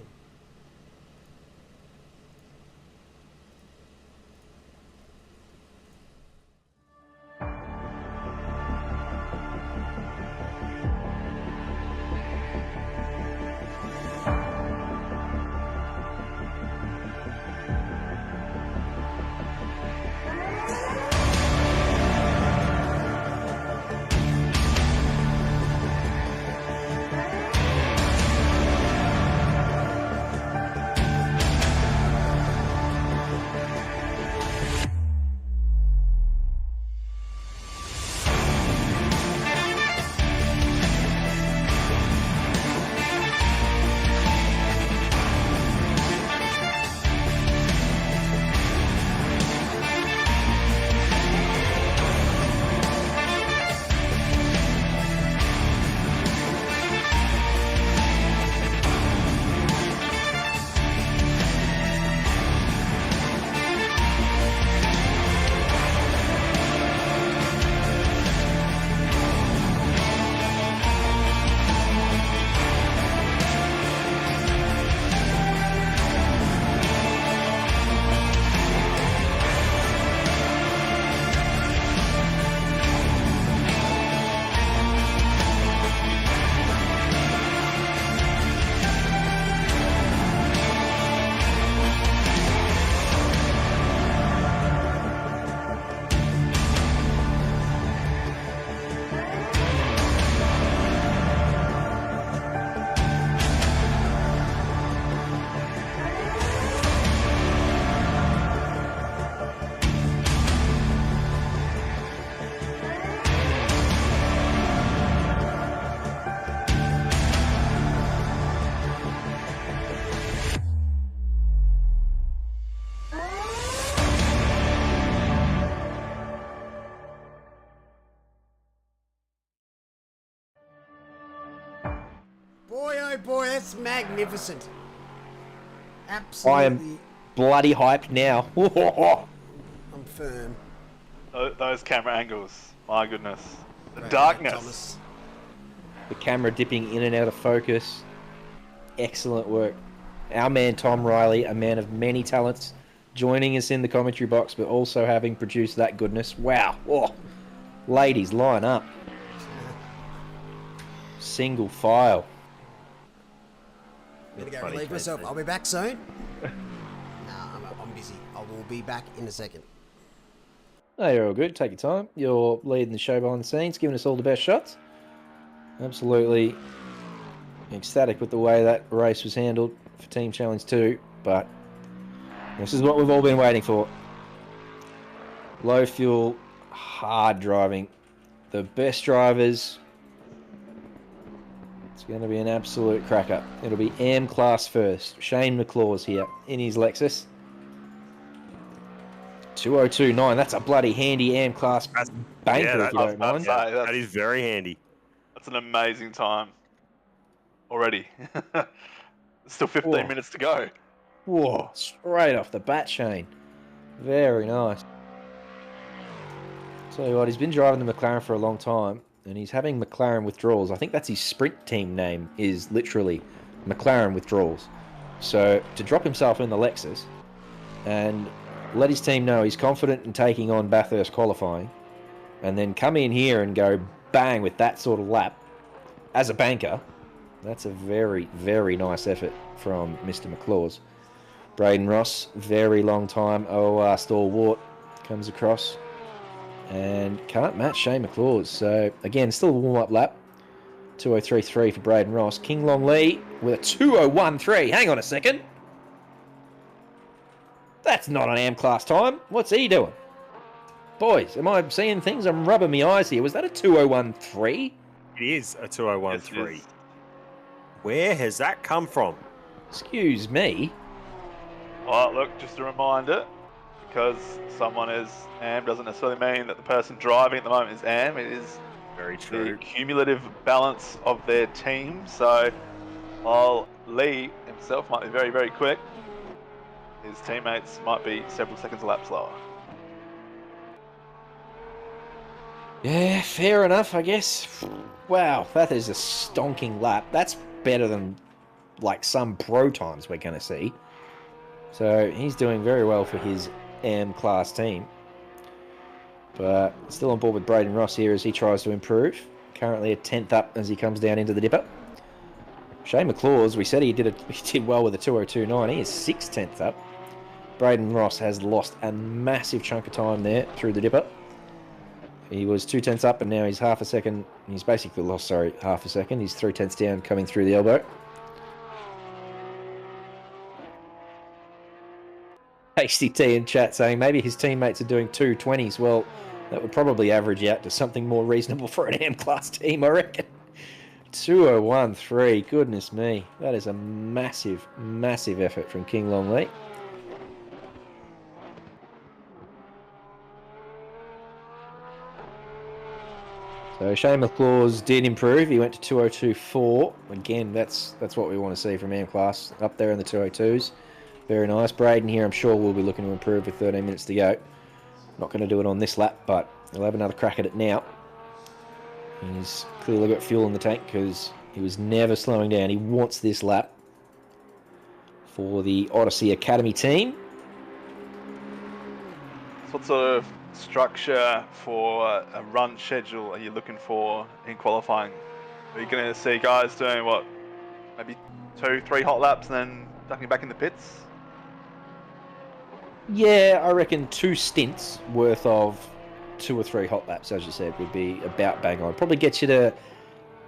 Boy, oh boy, that's magnificent. Absolutely. I am bloody hyped now. I'm firm. Those camera angles. My goodness. The Great, darkness. Thomas. The camera dipping in and out of focus. Excellent work. Our man Tom Riley, a man of many talents, joining us in the commentary box, but also having produced that goodness. Wow. Oh, ladies, line up. Single file. I'm gonna go relieve myself. I'll be back soon. I'm busy. I will be back in a second. Oh, you're all good. Take your time. You're leading the show behind the scenes, giving us all the best shots. Absolutely ecstatic with the way that race was handled for Team Challenge 2, but this is what we've all been waiting for. Low fuel, hard driving. The best drivers. It's going to be an absolute cracker. It'll be AM class first. Shane McClaw's here in his Lexus. 2029. That's a bloody handy AM class banker, if you don't mind. That is very handy. That's an amazing time already. Still 15 minutes to go. Whoa, straight off the bat, Shane. Very nice. Tell you what, he's been driving the McLaren for a long time, and he's having McLaren withdrawals. I think that's his sprint team name, is literally McLaren withdrawals. So to drop himself in the Lexus and let his team know he's confident in taking on Bathurst qualifying, and then come in here and go bang with that sort of lap as a banker, that's a very, very nice effort from Mr. McClaws. Braden Ross, very long time OR stalwart, comes across and can't match Shane McClaws. So again, still a warm-up lap. 2:03.3 for Braden Ross. King Long Lee with a 2:01.3. Hang on a second. That's not an AM class time. What's he doing? Boys, am I seeing things? I'm rubbing my eyes here. Was that a 2:01.3? It is a 2:01.3. Yes, Where has that come from? Excuse me. Oh, look, just a reminder, because someone is AM doesn't necessarily mean that the person driving at the moment is AM. It is Very true. the cumulative balance of their team. So while Lee himself might be very, very quick, his teammates might be several seconds a lap slower. Yeah, fair enough, I guess. Wow, that is a stonking lap. That's better than, like, some pro times we're going to see. So he's doing very well for his AM class team. But still on board with Braden Ross here as he tries to improve. Currently a 10th up as he comes down into the dipper. Shane McClaws, we said he did well with a 2:02.9. He is 6/10th up. Braden Ross has lost a massive chunk of time there through the dipper. He was 2/10 up and now he's half a second. He's basically lost, half a second. He's 3/10 down coming through the elbow. Hasty T in chat saying maybe his teammates are doing 2:20s. Well, that would probably average out to something more reasonable for an AM class team, I reckon. 2:01.3. Goodness me. That is a massive, massive effort from King Long Lee. So Shane McClaws did improve. He went to 2:02.4. Again, that's what we want to see from AM class. Up there in the 2:02s. Very nice. Braden here, I'm sure, will be looking to improve with 13 minutes to go. Not going to do it on this lap, but he'll have another crack at it now. He's clearly got fuel in the tank because he was never slowing down. He wants this lap for the Odyssey Academy team. So what sort of structure for a run schedule are you looking for in qualifying? Are you going to see guys doing, what, maybe 2-3 hot laps and then ducking back in the pits? Yeah, I reckon 2 stints worth of 2 or 3 hot laps, as you said, would be about bang on. Probably get you to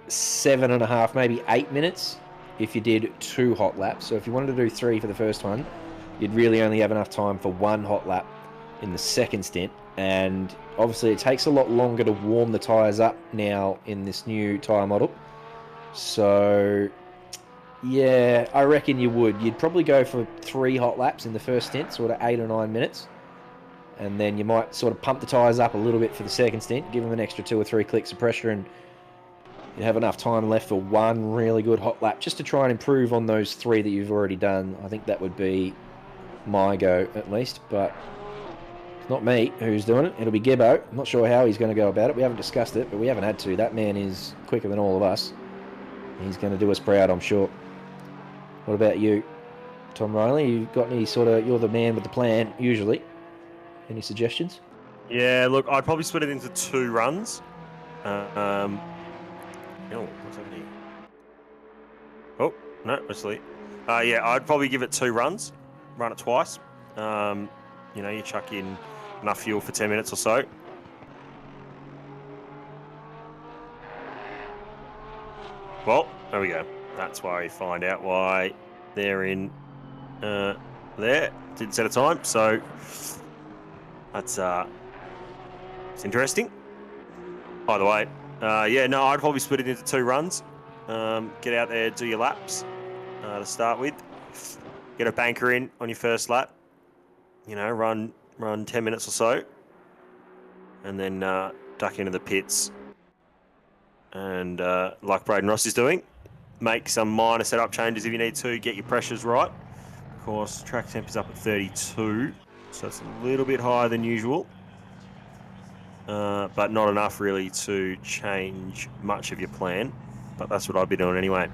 7.5, maybe 8 minutes if you did 2 hot laps. So if you wanted to do 3 for the first one, you'd really only have enough time for 1 hot lap in the second stint. And obviously it takes a lot longer to warm the tyres up now in this new tyre model. So yeah, I reckon you would. You'd probably go for 3 hot laps in the first stint, sort of 8 or 9 minutes. And then you might sort of pump the tyres up a little bit for the second stint, give them an extra 2 or 3 clicks of pressure, and you have enough time left for 1 really good hot lap, just to try and improve on those 3 that you've already done. I think that would be my go, at least, but it's not me who's doing it. It'll be Gibbo. I'm not sure how he's going to go about it. We haven't discussed it, but we haven't had to. That man is quicker than all of us. He's going to do us proud, I'm sure. What about you? Tom Riley? You got any you're the man with the plan, usually. Any suggestions? Yeah, look, I'd probably split it into 2 runs. What's happening? Oh, no, actually. Yeah, I'd probably give it 2 runs. Run it twice. You chuck in enough fuel for 10 minutes or so. Well, there we go. That's why we find out why they're in there. Didn't set a time, so that's it's interesting. By the way, I'd probably split it into 2 runs. Get out there, do your laps to start with. Get a banker in on your first lap. Run 10 minutes or so, and then duck into the pits. And like Braden Ross is doing, make some minor setup changes if you need to, get your pressures right. Of course, track temp is up at 32, so it's a little bit higher than usual, but not enough really to change much of your plan. But that's what I'd be doing anyway.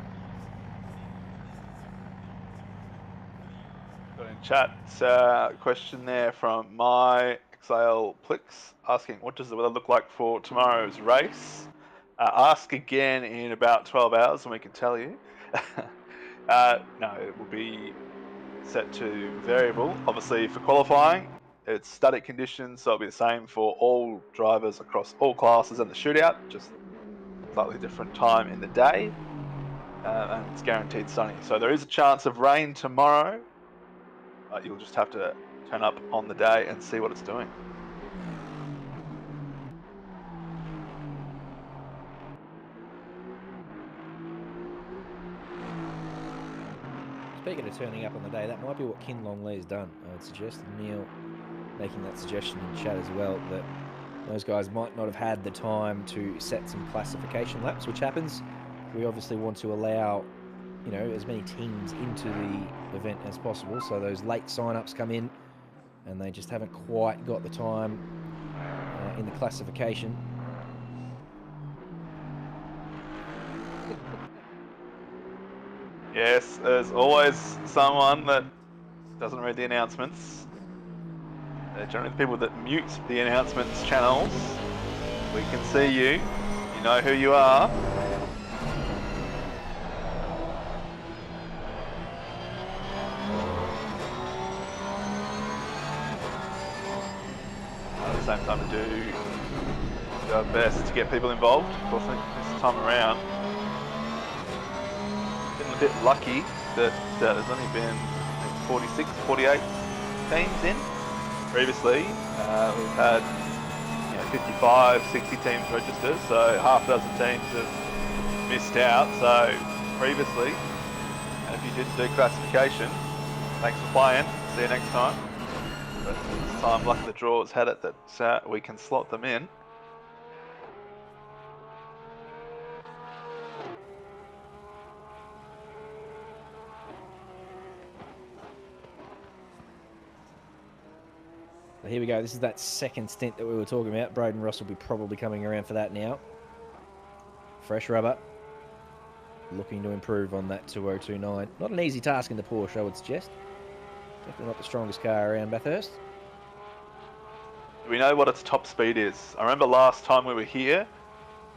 Got in chat question there from my Exhale Plix asking, what does the weather look like for tomorrow's race? Ask again in about 12 hours and we can tell you. No, it will be set to variable. Obviously for qualifying, it's static conditions, so it'll be the same for all drivers across all classes and the shootout, just slightly different time in the day, and it's guaranteed sunny. So there is a chance of rain tomorrow, but you'll just have to turn up on the day and see what it's doing. Speaking of turning up on the day, that might be what Kin Long Lee's done. I would suggest Neil making that suggestion in chat as well, that those guys might not have had the time to set some classification laps, which happens. We obviously want to allow, as many teams into the event as possible, so those late sign-ups come in and they just haven't quite got the time in the classification. Yes, there's always someone that doesn't read the announcements. They're generally the people that mute the announcements channels. We can see you. You know who you are. At the same time, we do our best to get people involved. Of course, I think this time around, a bit lucky that there's only been 46, 48 teams in. Previously, we've had 55, 60 teams registered, so half a dozen teams have missed out. So previously, and if you didn't do classification, thanks for playing. See you next time. But this time, luck of the draw has had it that we can slot them in. Here we go. This is that second stint that we were talking about. Braden Ross will be probably coming around for that now. Fresh rubber. Looking to improve on that 2029. Not an easy task in the Porsche, I would suggest. Definitely not the strongest car around Bathurst. Do we know what its top speed is? I remember last time we were here,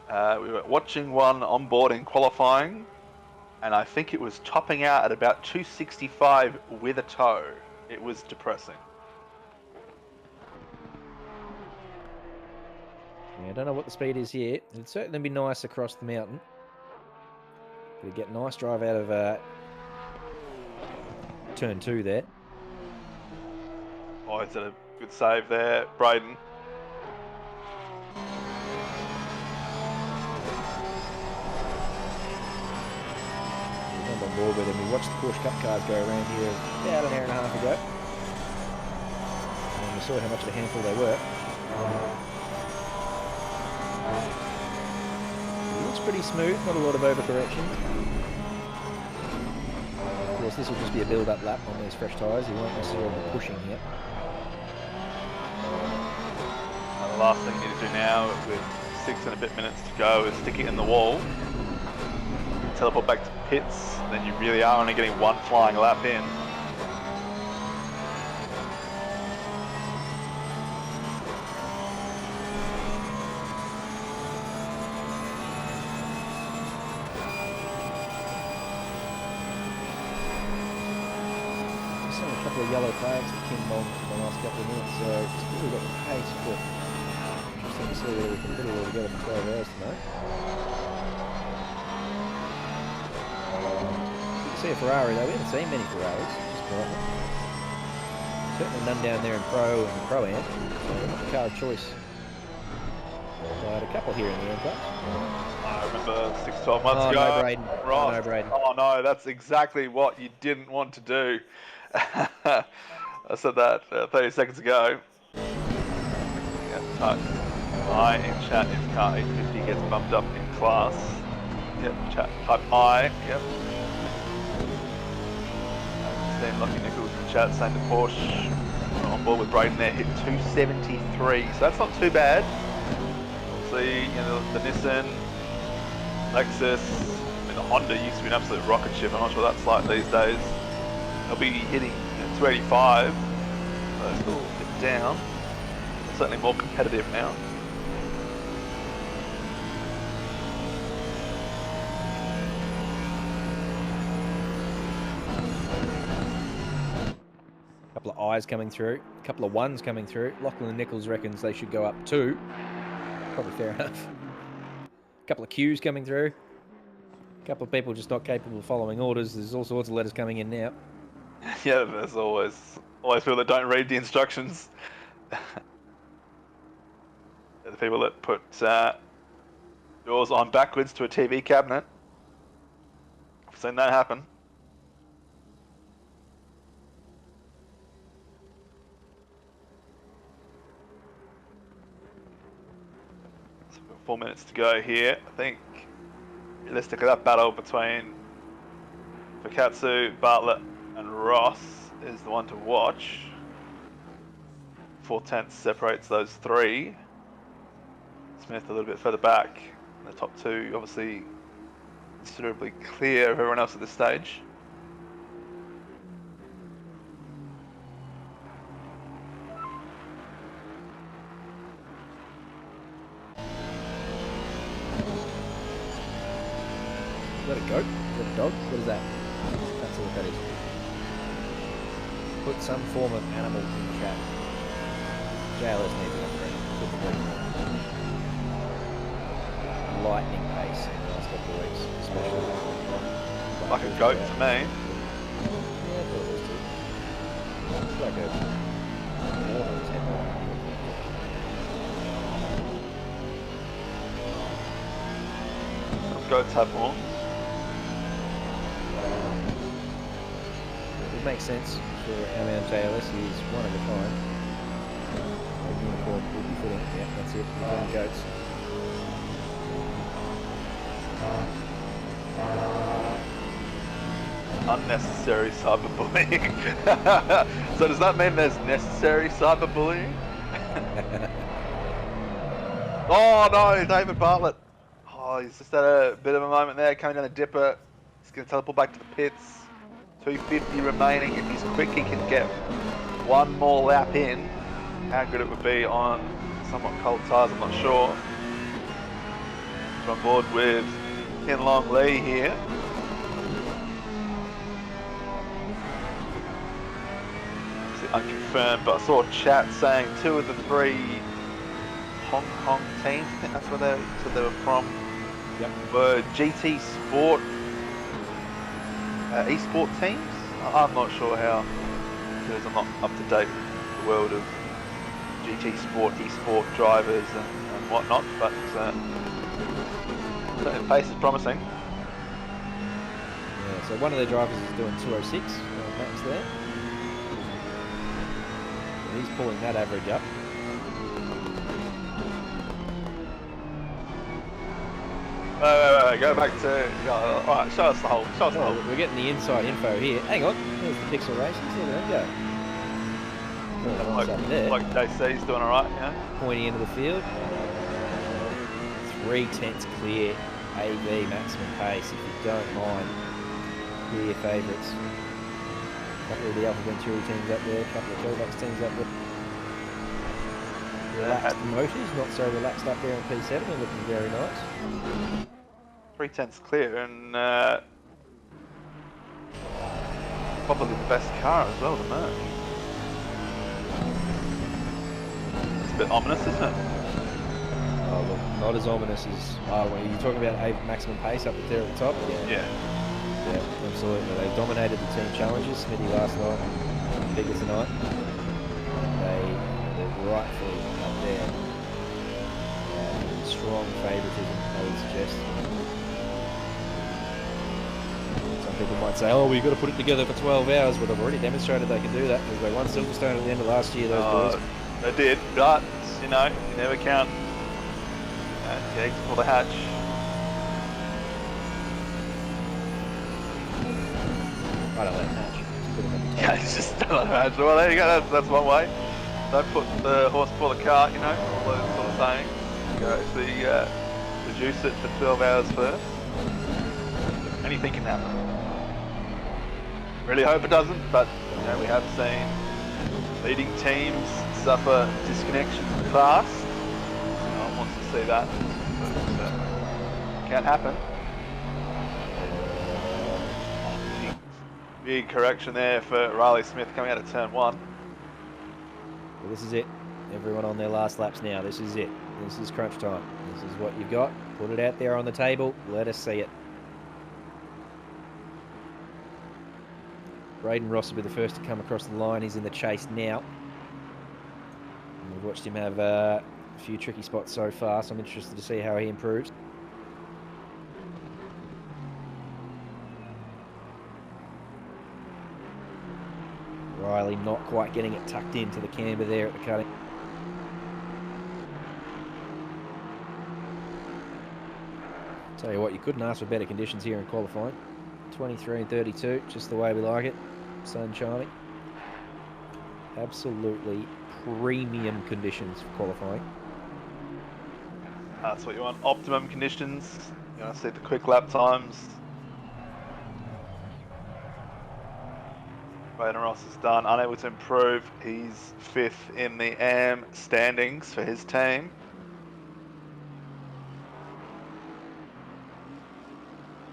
we were watching one on board in qualifying, and I think it was topping out at about 265 with a tow. It was depressing. Yeah, I don't know what the speed is here. It'd certainly be nice across the mountain. Could get a nice drive out of turn 2 there. Oh, is that a good save there, Braden? I'm on board with him. We watched the Porsche Cup cars go around here about an hour and a half ago. And we saw how much of a handful they were. It looks pretty smooth, not a lot of overcorrection. Of course, this will just be a build-up lap on these fresh tyres. You won't necessarily be pushing here. The last thing you need to do now, with 6 and a bit minutes to go, is stick it in the wall. Teleport back to pits, then you really are only getting one flying lap in. couple of yellow flags for King Long in the last couple of minutes, so it's really got the pace, but interesting to see whether we can put it all together for 12 hours tonight. You can see a Ferrari though, we haven't seen many Ferraris, just quietly. Certainly none down there in Pro and Pro-Am, so not the car of choice. But a couple here in the end, guys. I remember 6-12 months ago. No, Braden. Ross. No, Braden. Oh no, that's exactly what you didn't want to do. I said that 30 seconds ago. Yeah, I in chat if car 850 gets bumped up in class. Yep, chat type I. Yep. Then Lucky Nichols in chat saying the Porsche on board with Braden there hit 273, so that's not too bad. See, you know, the Nissan, Lexus, I mean, the Honda used to be an absolute rocket ship. I'm not sure what that's like these days. They'll be hitting 285, so it's still a bit down. Certainly more competitive now. A couple of I's coming through, a couple of ones coming through. Lachlan Nichols reckons they should go up 2. Probably fair enough. A couple of Q's coming through. A couple of people just not capable of following orders. There's all sorts of letters coming in now. Yeah, there's always people that don't read the instructions. The people that put doors on backwards to a TV cabinet. I've seen that happen. So we've got 4 minutes to go here. I think realistically that battle between Fakatsu, Bartlett and Ross is the one to watch. 4/10 separates those three. Smith a little bit further back. The top two obviously considerably clear of everyone else at this stage. Is that a goat? Is that a dog? What is that? That's what that is. Put some form of animal in chat. JLS needs an upgrade. Lightning pace in the last couple of weeks, especially. Like a goat to me. Yeah, I thought it was too. It's like a water temple. Some goats have horns. It makes sense for our man JLS. He's one of a kind. A unicorn would be fitting. Yeah, that's it. We're doing goats. Unnecessary cyberbullying. So does that mean there's necessary cyberbullying? Oh no, David Bartlett. Oh, he's just had a bit of a moment there, coming down the dipper. He's going to teleport back to the pits. 250 remaining. If he's quick, he can get one more lap in. How good it would be on somewhat cold tyres, I'm not sure. He's on board with Ken Long Lee here. Unconfirmed, but I saw chat saying 2 of the 3 Hong Kong teams, I think that's where they said they were from, Yep. were GT Sport esport teams. I'm not sure how, because I'm not up to date with the world of GT Sport esport drivers and whatnot, but the pace is promising. Yeah, so one of their drivers is doing 206 max there. And he's pulling that average up. Wait, go back to. Alright, show us the whole. Show us the whole. We're getting the inside info here. Hang on, there's the Pixel Races. There they go. What's up there? Like JC's doing alright, yeah? Pointing into the field. 3/10 clear. AV maximum pace, if you don't mind. Clear favourites. A couple of the Alpha Venturi teams up there, a couple of Kovacs teams up there. Relaxed motors, not so relaxed up there on P7, they're looking very nice. 3/10 clear, and probably the best car as well, the Merc. It's a bit ominous, isn't it? Oh, look, not as ominous as... Oh, when you're talking about maximum pace up there at the top? Yeah. Yeah, absolutely. They dominated the team challenges. Smithy last night, bigger tonight. They're rightfully up there. Strong favouritism, I would suggest. Some people might say, oh, we've got to put it together for 12 hours, but I've already demonstrated they can do that because they won Silverstone at the end of last year, those boys. They did, but, you know, you never count the eggs before the hatch. I don't let it hatch. Just put them in the Yeah, it's just not hatch. Well, there you go, that's one way. Don't put the horse before the cart, you know, all those sort of sayings. You go actually reduce it for 12 hours first. Anything can happen. Really hope it doesn't, but you know, we have seen leading teams suffer disconnections in the past. No one wants to see that. But, can't happen. Big correction there for Riley Smith coming out of turn 1. Well, this is it. Everyone on their last laps now. This is it. This is crunch time. This is what you've got. Put it out there on the table. Let us see it. Braden Ross will be the first to come across the line. He's in the chase now. And we've watched him have a few tricky spots so far, so I'm interested to see how he improves. Riley not quite getting it tucked into the camber there at the cutting. Tell you what, you couldn't ask for better conditions here in qualifying. 23 and 32, just the way we like it. Sun shining. Absolutely premium conditions for qualifying. That's what you want. Optimum conditions. You want to see the quick lap times. Braden Ross is done, unable to improve. He's 5th in the AM standings for his team.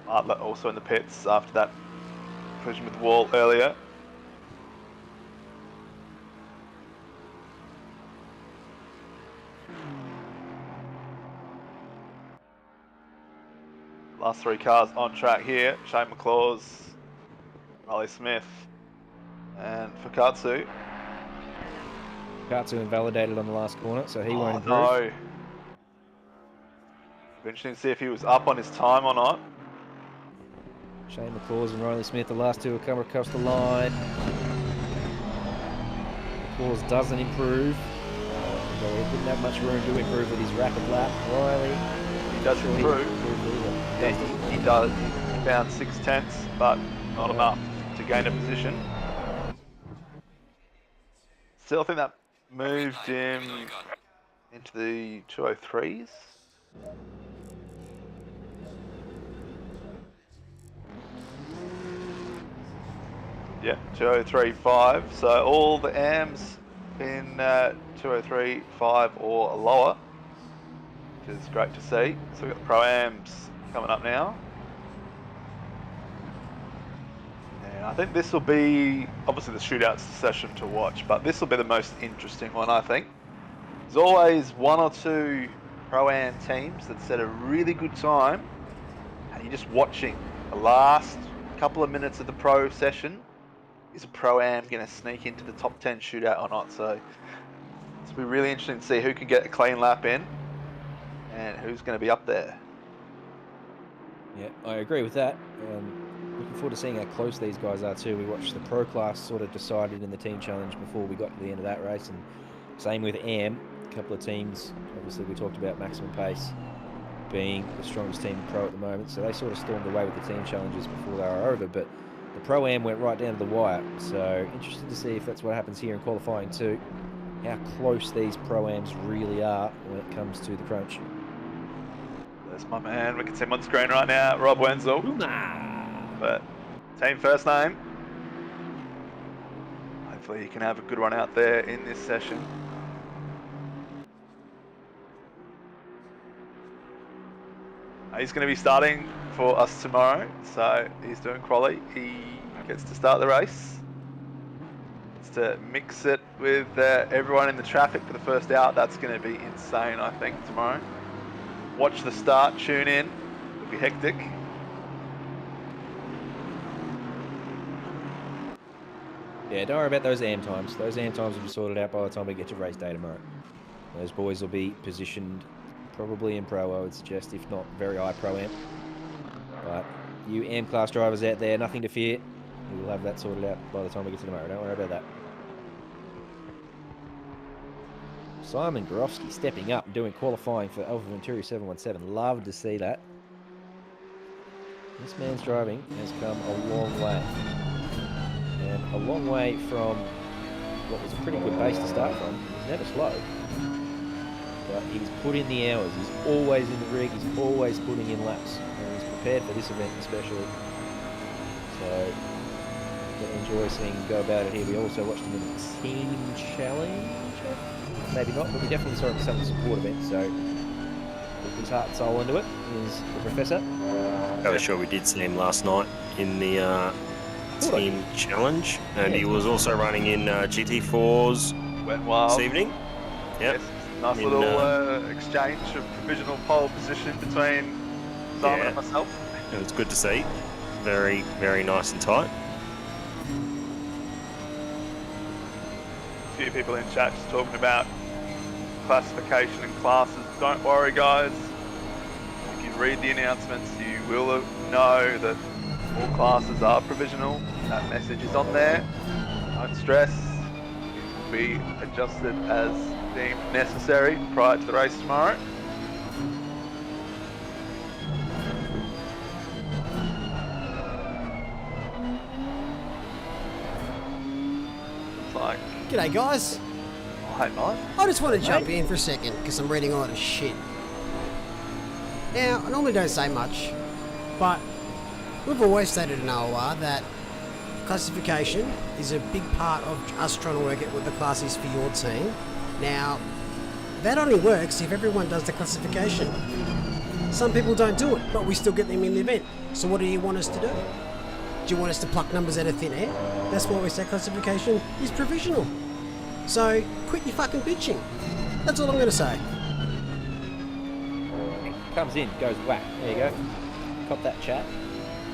Bartlett also in the pits after that collision with the wall earlier. Last 3 cars on track here. Shane McClaws, Riley Smith, and Fukatsu. Fukatsu invalidated on the last corner, so he won't improve. No. Be interesting to see if he was up on his time or not. Shane McClaws and Riley Smith, the last two will come across the line. McClaws doesn't improve. Although he didn't have much room to improve with his rapid lap. Riley, He does improve. He does. He found 6/10, but not enough to gain a position. Still think that moved him into the 203s. Yeah, 203.5. So all the AMs in 203.5 or lower, which is great to see. So we've got the Pro-Ams coming up now. And I think this will be, obviously the shootout's the session to watch, but this will be the most interesting one, I think. There's always 1 or 2 Pro-Am teams that set a really good time, and you're just watching the last couple of minutes of the Pro session. Is a Pro-Am going to sneak into the top 10 shootout or not? So it's going to be really interesting to see who can get a clean lap in and who's going to be up there. Yeah, I agree with that. Looking forward to seeing how close these guys are too. We watched the Pro class sort of decided in the team challenge before we got to the end of that race, and same with AM. A couple of teams, obviously we talked about maximum pace being the strongest team in Pro at the moment, so they sort of stormed away with the team challenges before they were over, but the Pro-Am went right down to the wire, so interested to see if that's what happens here in qualifying too. How close these Pro-Ams really are when it comes to the crunch. There's my man, we can see him on screen right now, Rob Wenzel. But team first name. Hopefully he can have a good run out there in this session. He's going to be starting for us tomorrow, so he's doing quali. He gets to start the race. Gets to mix it with everyone in the traffic for the first out. That's going to be insane, I think, tomorrow. Watch the start, tune in. It'll be hectic. Yeah, don't worry about those AM times. Those AM times will be sorted out by the time we get to race day tomorrow. Those boys will be positioned probably in pro, I would suggest, if not very high pro am. But you AM class drivers out there, nothing to fear. We will have that sorted out by the time we get to tomorrow. Don't worry about that. Simon Gorofsky stepping up and doing qualifying for Alpha Venturi 717. Love to see that. This man's driving has come a long way. And a long way from what was a pretty good base to start from. He's never slow. But he's put in the hours. He's always in the rig. He's always putting in laps. And he's prepared for this event especially. So, to enjoy seeing him go about it here. We also watched him in the Team Challenge. Maybe not, but we definitely saw him at some of the support events. So, put his heart and soul into it is the Professor. I'm sure we did see him last night in the Team Challenge. And Yeah, he was also running in GT4's Wet'N'Wild. this evening. Yep. Yes, nice little exchange of provisional pole position between Simon and myself. It was good to see. Very, very nice and tight. A few people in chat just talking about classification and classes. Don't worry, guys. If you read the announcements, you will know that all classes are provisional. That message is on there. Don't stress. It will be adjusted as deemed necessary prior to the race tomorrow. It's like, G'day, guys. oh, hey, mate. I just want to jump in for a second because I'm reading a lot of shit. Now, I normally don't say much, but we've always stated in OR that classification is a big part of us trying to work it with the classes for your team. Now, that only works if everyone does the classification. Some people don't do it, but we still get them in the event. So what do you want us to do? Do you want us to pluck numbers out of thin air? That's why we say classification is provisional. So, quit your fucking bitching. That's all I'm going to say. Comes in, goes whack. There you go. Cop that chat.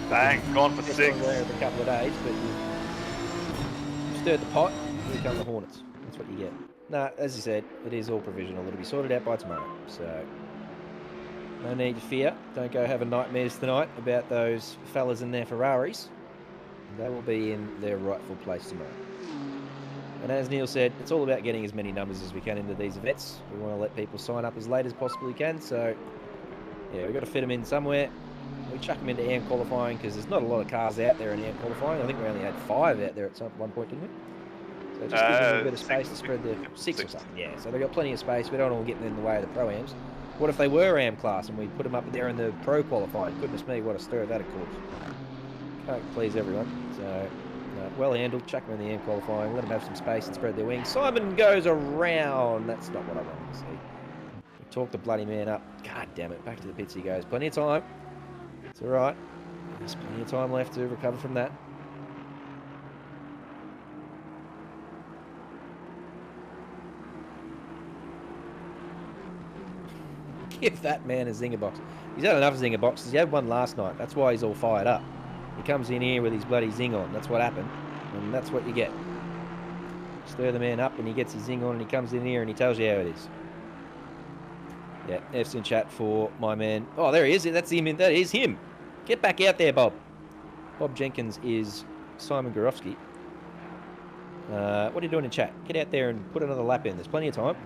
Bang, gone for Just 6. on there for a couple of days, but you stirred the pot, here come the Hornets. That's what you get. No, as you said, it is all provisional. It'll be sorted out by tomorrow. So, no need to fear. Don't go having nightmares tonight about those fellas in their Ferraris. They will be in their rightful place tomorrow. And as Neil said, it's all about getting as many numbers as we can into these events. We want to let people sign up as late as possibly can. So, yeah, we've got to fit them in somewhere. We chuck them into AM qualifying because there's not a lot of cars out there in AM qualifying. I think we only had 5 out there at one point, didn't we? So just gives them a bit of space to spread the 6 or something. Yeah, so they've got plenty of space. We don't all get in the way of the pro-ams. What if they were AM class and we put them up there in the pro qualifying? Goodness me, what a stir that of course. Can't please everyone. So, well handled. Chuck them in the AM qualifying. Let them have some space and spread their wings. Simon goes around. That's not what I wanted to see. We talk the bloody man up. God damn it. Back to the pits he goes. Plenty of time. It's alright. There's plenty of time left to recover from that. Give that man a zinger box. He's had enough zinger boxes. He had one last night. That's why he's all fired up. He comes in here with his bloody zing on. That's what happened. And that's what you get. Stir the man up and he gets his zing on and he comes in here and he tells you how it is. Yeah, F's in chat for my man. Oh, there he is. That's him. That is him. Get back out there, Bob. Bob Jenkins is Simon Gorofsky. What are you doing in chat? Get out there and put another lap in. There's plenty of time.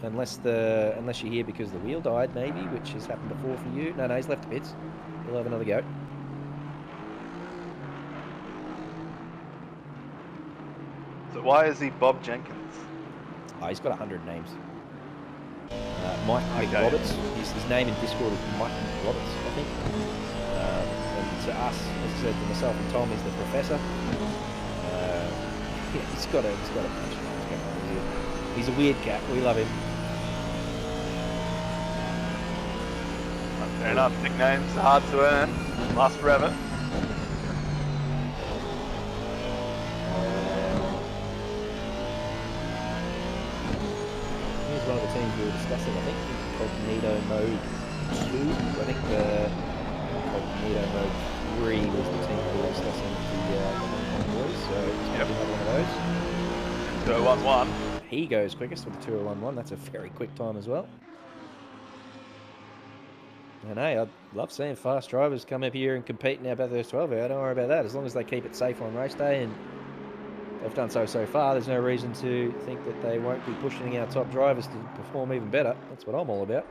Unless you're here because the wheel died, maybe, which has happened before for you. No, he's left the pits. He'll have another go. So why is he Bob Jenkins? Oh, he's got 100 names. Mike Roberts. His name in Discord is Mike Roberts, I think. And to us, as I said, to myself and Tom, he's the Professor. Yeah, he's got a bunch of names going on here. He's a weird cat. We love him. Fair enough. Nicknames are hard to earn. Last forever. teams we were discussing. I think Incognito Mode 2. I think the Incognito Mode 3 was the team we were discussing with the Hong Kong boys. So it's going to be another one of those. 2011. He goes quickest with the 2011. That's a very quick time as well. And hey, I love seeing fast drivers come up here and compete in our Bathurst 12 hour. Don't worry about that. As long as they keep it safe on race day, and they've done so far, there's no reason to think that they won't be pushing our top drivers to perform even better. That's what I'm all about.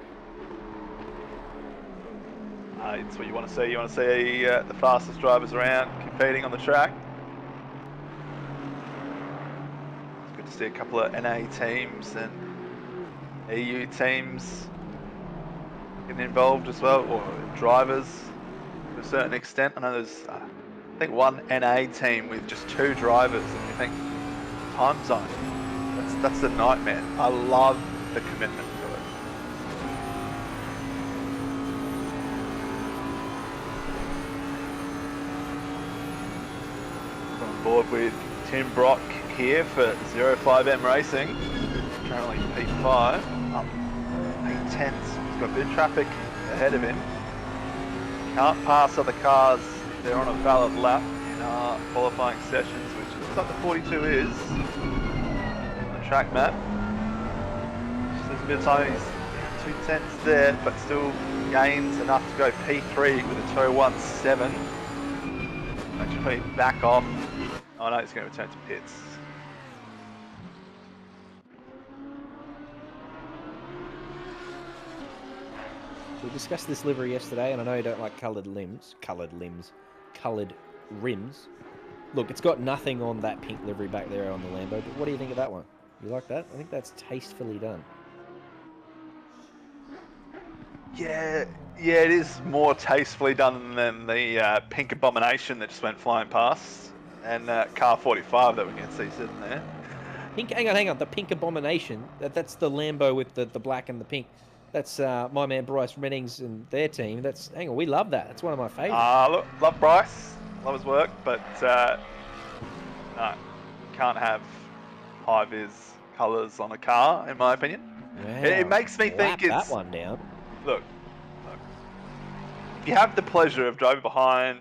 It's what you want to see. You want to see the fastest drivers around competing on the track. It's good to see a couple of NA teams and EU teams getting involved as well, or drivers to a certain extent. I know there's, I think, one NA team with just 2 drivers, and you think, time zone, that's a nightmare. I love the commitment to it. We're on board with Tim Brock here for 05M Racing, currently P5, up 8 tenths. He's got a bit of traffic ahead of him. Can't pass other cars. They're on a valid lap in our qualifying sessions, which looks like the 42 is on the track map. Just there's a bit of time. He's 2 tenths there, but still gains enough to go P3 with a 217. Actually back off. Oh no, he's going to return to pits. We discussed this livery yesterday, and I know you don't like coloured rims. Look, it's got nothing on that pink livery back there on the Lambo, but what do you think of that one? You like that? I think that's tastefully done. Yeah, it is more tastefully done than the pink abomination that just went flying past, and car 45 that we can see sitting there. Hang on, the pink abomination. That's the Lambo with the black and the pink. That's my man Bryce Reddings and their team. Hang on, we love that. That's one of my favourites. Look, love Bryce, love his work, but no, can't have high-vis colours on a car, in my opinion. Wow. It makes me think it's... that one down. Look, if you have the pleasure of driving behind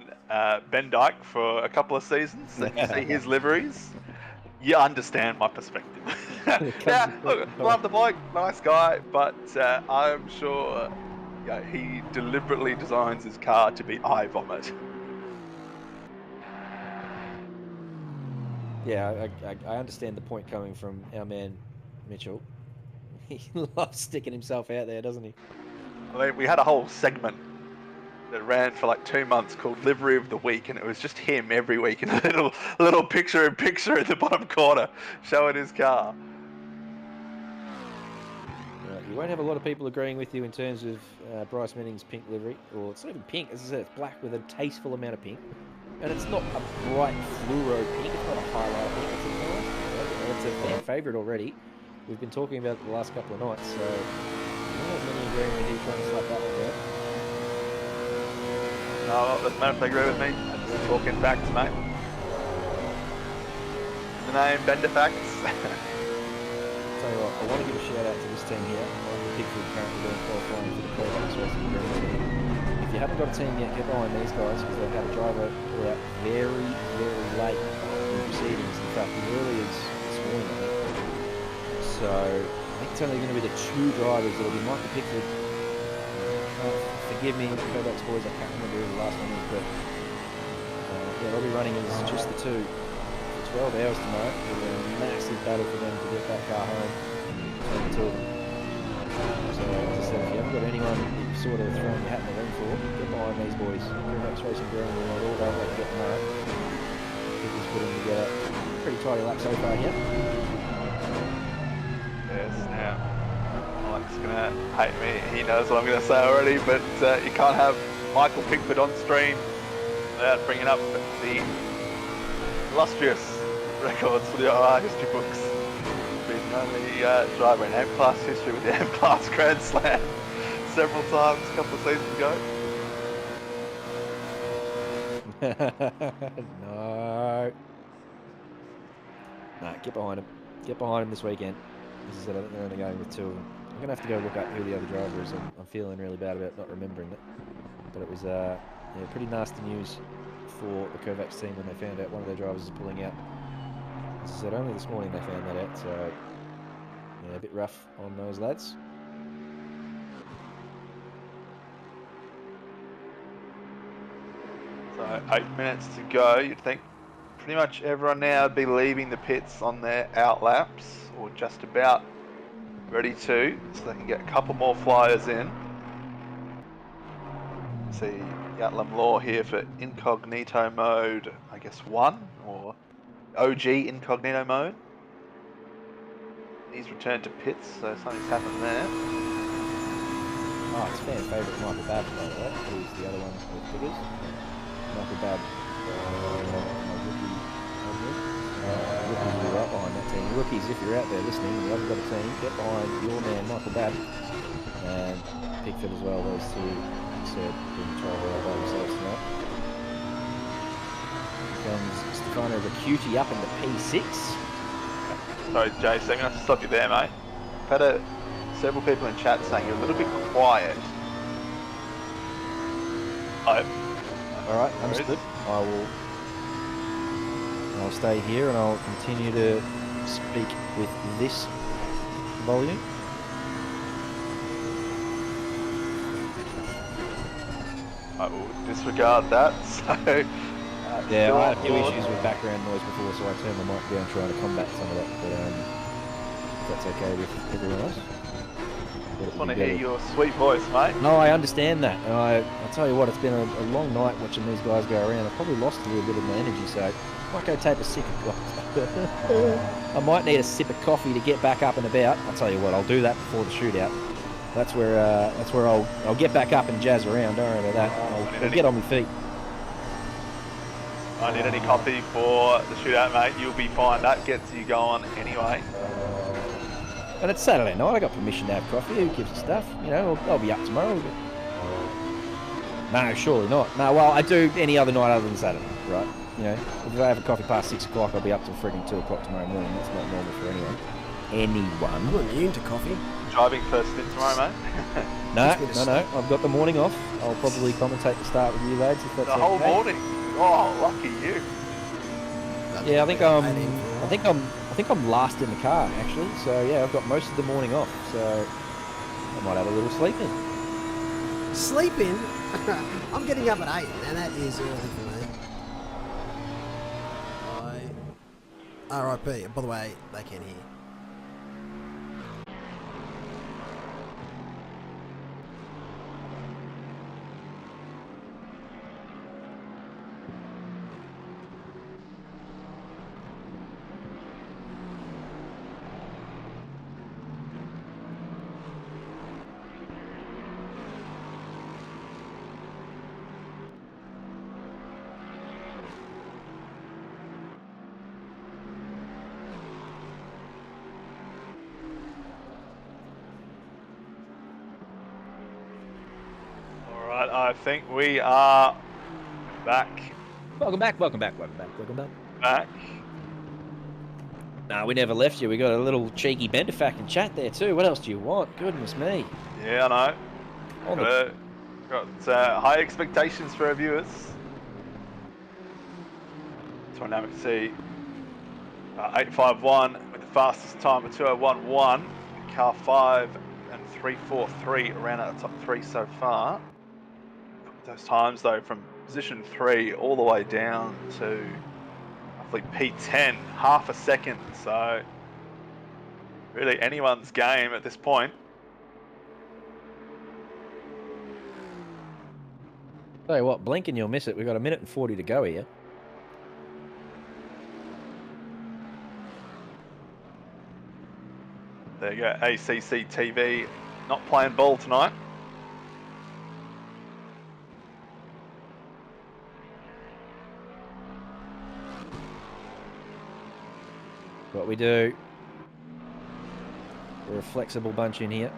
Ben Dyke for a couple of seasons and you see his liveries, you understand my perspective. Yeah, look, love the bloke, nice guy, but I'm sure he deliberately designs his car to be eye vomit. Yeah, I understand the point coming from our man Mitchell. He loves sticking himself out there, doesn't he? I mean, we had a whole segment that ran for like 2 months called Livery of the Week, and it was just him every week in a little picture in the bottom corner showing his car. You won't have a lot of people agreeing with you in terms of Bryce Manning's pink livery. Or it's not even pink, as I said, it's black with a tasteful amount of pink. And it's not a bright fluoro pink, it's not a highlight pink, it's a fan favourite already. We've been talking about it the last couple of nights, so I don't have many agreeing with you trying to slap that one down. No, it doesn't matter if they agree with me. I'm just talking facts, mate. The name Bender Facts. Tell you what, I want to give a shout out to this team here. Pickford currently doing qualifying for the Porsche Racing Grand Prix. If you haven't got a team yet, get behind these guys because they've had a driver pull out very, very late in proceedings. In fact, as early as this morning, I think. So I think it's only going to be the 2 drivers. It'll be Michael Pickford. Forgive me, Kovacs boys, I can't remember who the last one is, but yeah, they'll be running as just the 2 for 12 hours tomorrow. It'll be a massive battle for them to get that car home between the 2 of them. So as I said, if you haven't got anyone that you've sort of thrown your hat in the ring for, get behind these boys. Kovacs Racing Ground and all they'll let get tomorrow. Pickford's putting together a pretty tidy lap so far here. Yes, now Mike's gonna hate me. He knows what I'm gonna say already, but you can't have Michael Pickford on stream without bringing up the illustrious records for the OR history books. Been the only driver in M-Class history with the M-Class Grand Slam several times a couple of seasons ago. No, get behind him. Get behind him this weekend. As I said, I think they're only going with 2 of them. I'm going to have to go look up who the other driver is. I'm feeling really bad about not remembering it. But it was yeah, pretty nasty news for the Kovacs team when they found out one of their drivers is pulling out. As I said, only this morning they found that out, so yeah, a bit rough on those lads. So 8 minutes to go. You'd think pretty much everyone now would be leaving the pits on their out laps, or just about ready to, so they can get a couple more flyers in. See Yatlam Law here for incognito mode, I guess 1, or OG incognito mode. He's returned to pits, so something's happened there. Oh, it's fan favourite Michael Babb, by the way, who's the other one with figures. Michael Babb, my rookie, rookies will be right behind that team. Rookies, if you're out there listening and you haven't got a team, get behind your man Michael Babb and Pickford as well. Those two said didn't try to by themselves tonight. Here comes Stefano Ricciuti up into P6. Sorry, Jason, I'm going to stop you there, mate. I've had several people in chat saying you're a little bit quiet. Alright, understood. I'll stay here and I'll continue to speak with this volume. I will disregard that, so... yeah, I had a few issues with background noise before, so I turned my mic down trying to combat some of that, but if that's okay with everyone else. I just want to hear your sweet voice, mate. No, I understand that, and I'll tell you what, it's been a long night watching these guys go around. I've probably lost a little bit of my energy, so I might go take a sip of coffee. I might need a sip of coffee to get back up and about. I'll tell you what, I'll do that before the shootout. That's where I'll get back up and jazz around. Don't worry about that. I'll get on my feet. I need any coffee for the shootout, mate. You'll be fine. That gets you going anyway. And it's Saturday night. I got permission to have coffee. Who gives a stuff? You know, I'll be up tomorrow. No, surely not. No, well, I do any other night other than Saturday, right? You know, if I have a coffee past 6 o'clock, I'll be up till freaking 2 o'clock tomorrow morning. That's not normal for anyone. I'm not immune to coffee. Driving first thing tomorrow, mate. No. I've got the morning off. I'll probably commentate the start with you lads if that's the whole okay. morning. Oh, lucky you. Yeah, I think I'm last in the car actually. So yeah, I've got most of the morning off. So I might have a little sleep in. Sleep in? I'm getting up at 8, and that is early for me. R.I.P. By the way, they can hear. I think we are back. Welcome back. Nah, we never left you. We got a little cheeky bendefact in chat there too. What else do you want? Goodness me. Yeah, I know. Got high expectations for our viewers. So now we can see 851 with the fastest time of 2:01.1. Car 5 and 3:43 around out the top 3 so far. Those times though from position 3 all the way down to roughly P10, half a second. So really anyone's game at this point. Tell you what, blink and you'll miss it. We've got 1 minute and 40 to go here. There you go, ACC TV not playing ball tonight. What we do. We're a flexible bunch in here.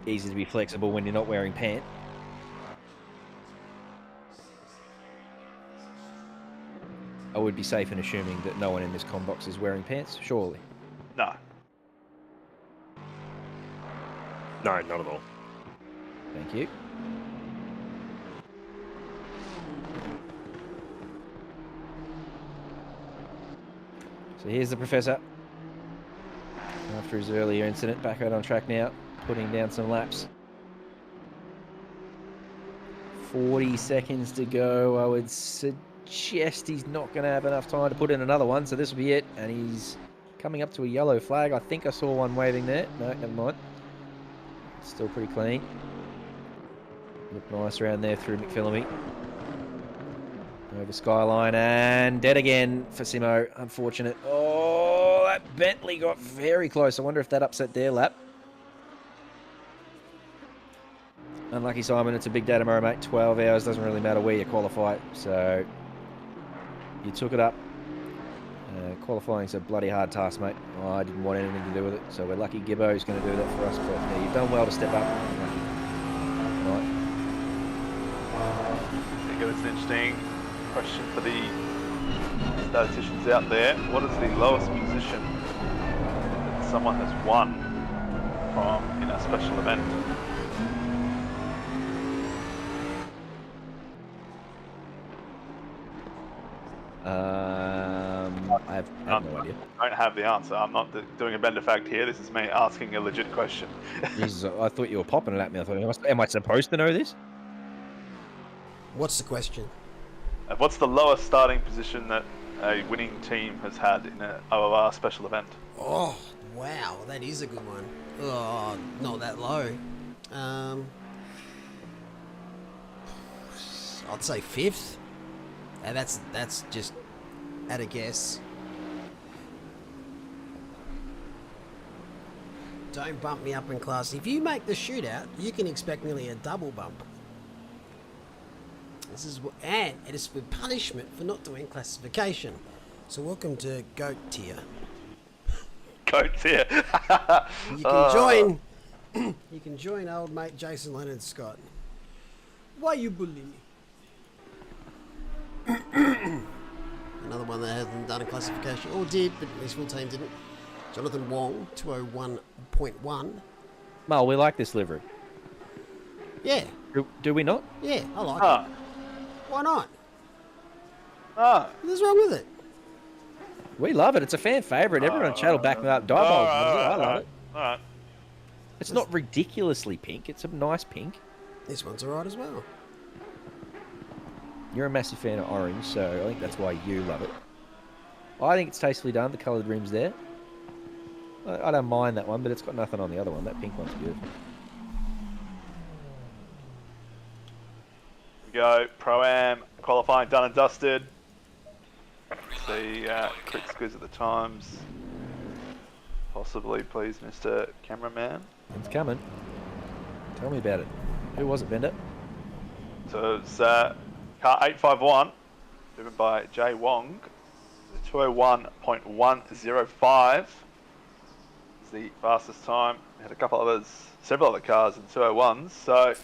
Easy to be flexible when you're not wearing pants. I would be safe in assuming that no one in this com box is wearing pants, surely. No. No, not at all. Thank you. So here's the professor. After his earlier incident, back out on track now, putting down some laps. 40 seconds to go. I would suggest he's not going to have enough time to put in another one, so this will be it. And he's coming up to a yellow flag. I think I saw one waving there. No, never mind. Still pretty clean. Look nice around there through McPhillamy. Over Skyline and dead again for Simo. Unfortunate. Oh, that Bentley got very close. I wonder if that upset their lap. Unlucky, Simon. It's a big day tomorrow, mate. 12 hours. Doesn't really matter where you qualify. So you took it up. Qualifying's a bloody hard task, mate. Oh, I didn't want anything to do with it. So we're lucky Gibbo's going to do that for us. But yeah, you've done well to step up. Right. I think it's an interesting question for the statisticians out there. What is the lowest position that someone has won from in a special event? I have no idea. I don't have the answer. I'm not doing a bender fact here. This is me asking a legit question. Jesus, I thought you were popping it at me. I thought, am I supposed to know this? What's the question? What's the lowest starting position that a winning team has had in an OOR special event? Oh, wow, that is a good one. Oh, not that low. I'd say 5th. And that's just at a guess. Don't bump me up in class. If you make the shootout, you can expect nearly a double bump. This is and it is with punishment for not doing classification. So welcome to GOAT tier. GOAT tier. You can join. You can join old mate Jason Leonard Scott. Why you bully me? Another one that hasn't done a classification, or did, but his full team didn't. Jonathan Wong, 201.1. Mal, we like this livery. Yeah. Do we not? Yeah, I like it. Why not? What's wrong with it? We love it. It's a fan favourite. Everyone on chat will back me up. Diebold, I love it. Alright. It's not ridiculously pink. It's a nice pink. This one's alright as well. You're a massive fan of orange, so I think that's why you love it. I think it's tastefully done. The coloured rim's there. I don't mind that one, but it's got nothing on the other one. That pink one's beautiful. We go. Pro-Am qualifying done and dusted. The quick squeeze at the times. Possibly, please, Mr. Cameraman. It's coming. Tell me about it. Who was it, Bender? So it's car 851, driven by Jay Wong. 201.105 is the fastest time. We had a couple others, several other cars in 201s. So,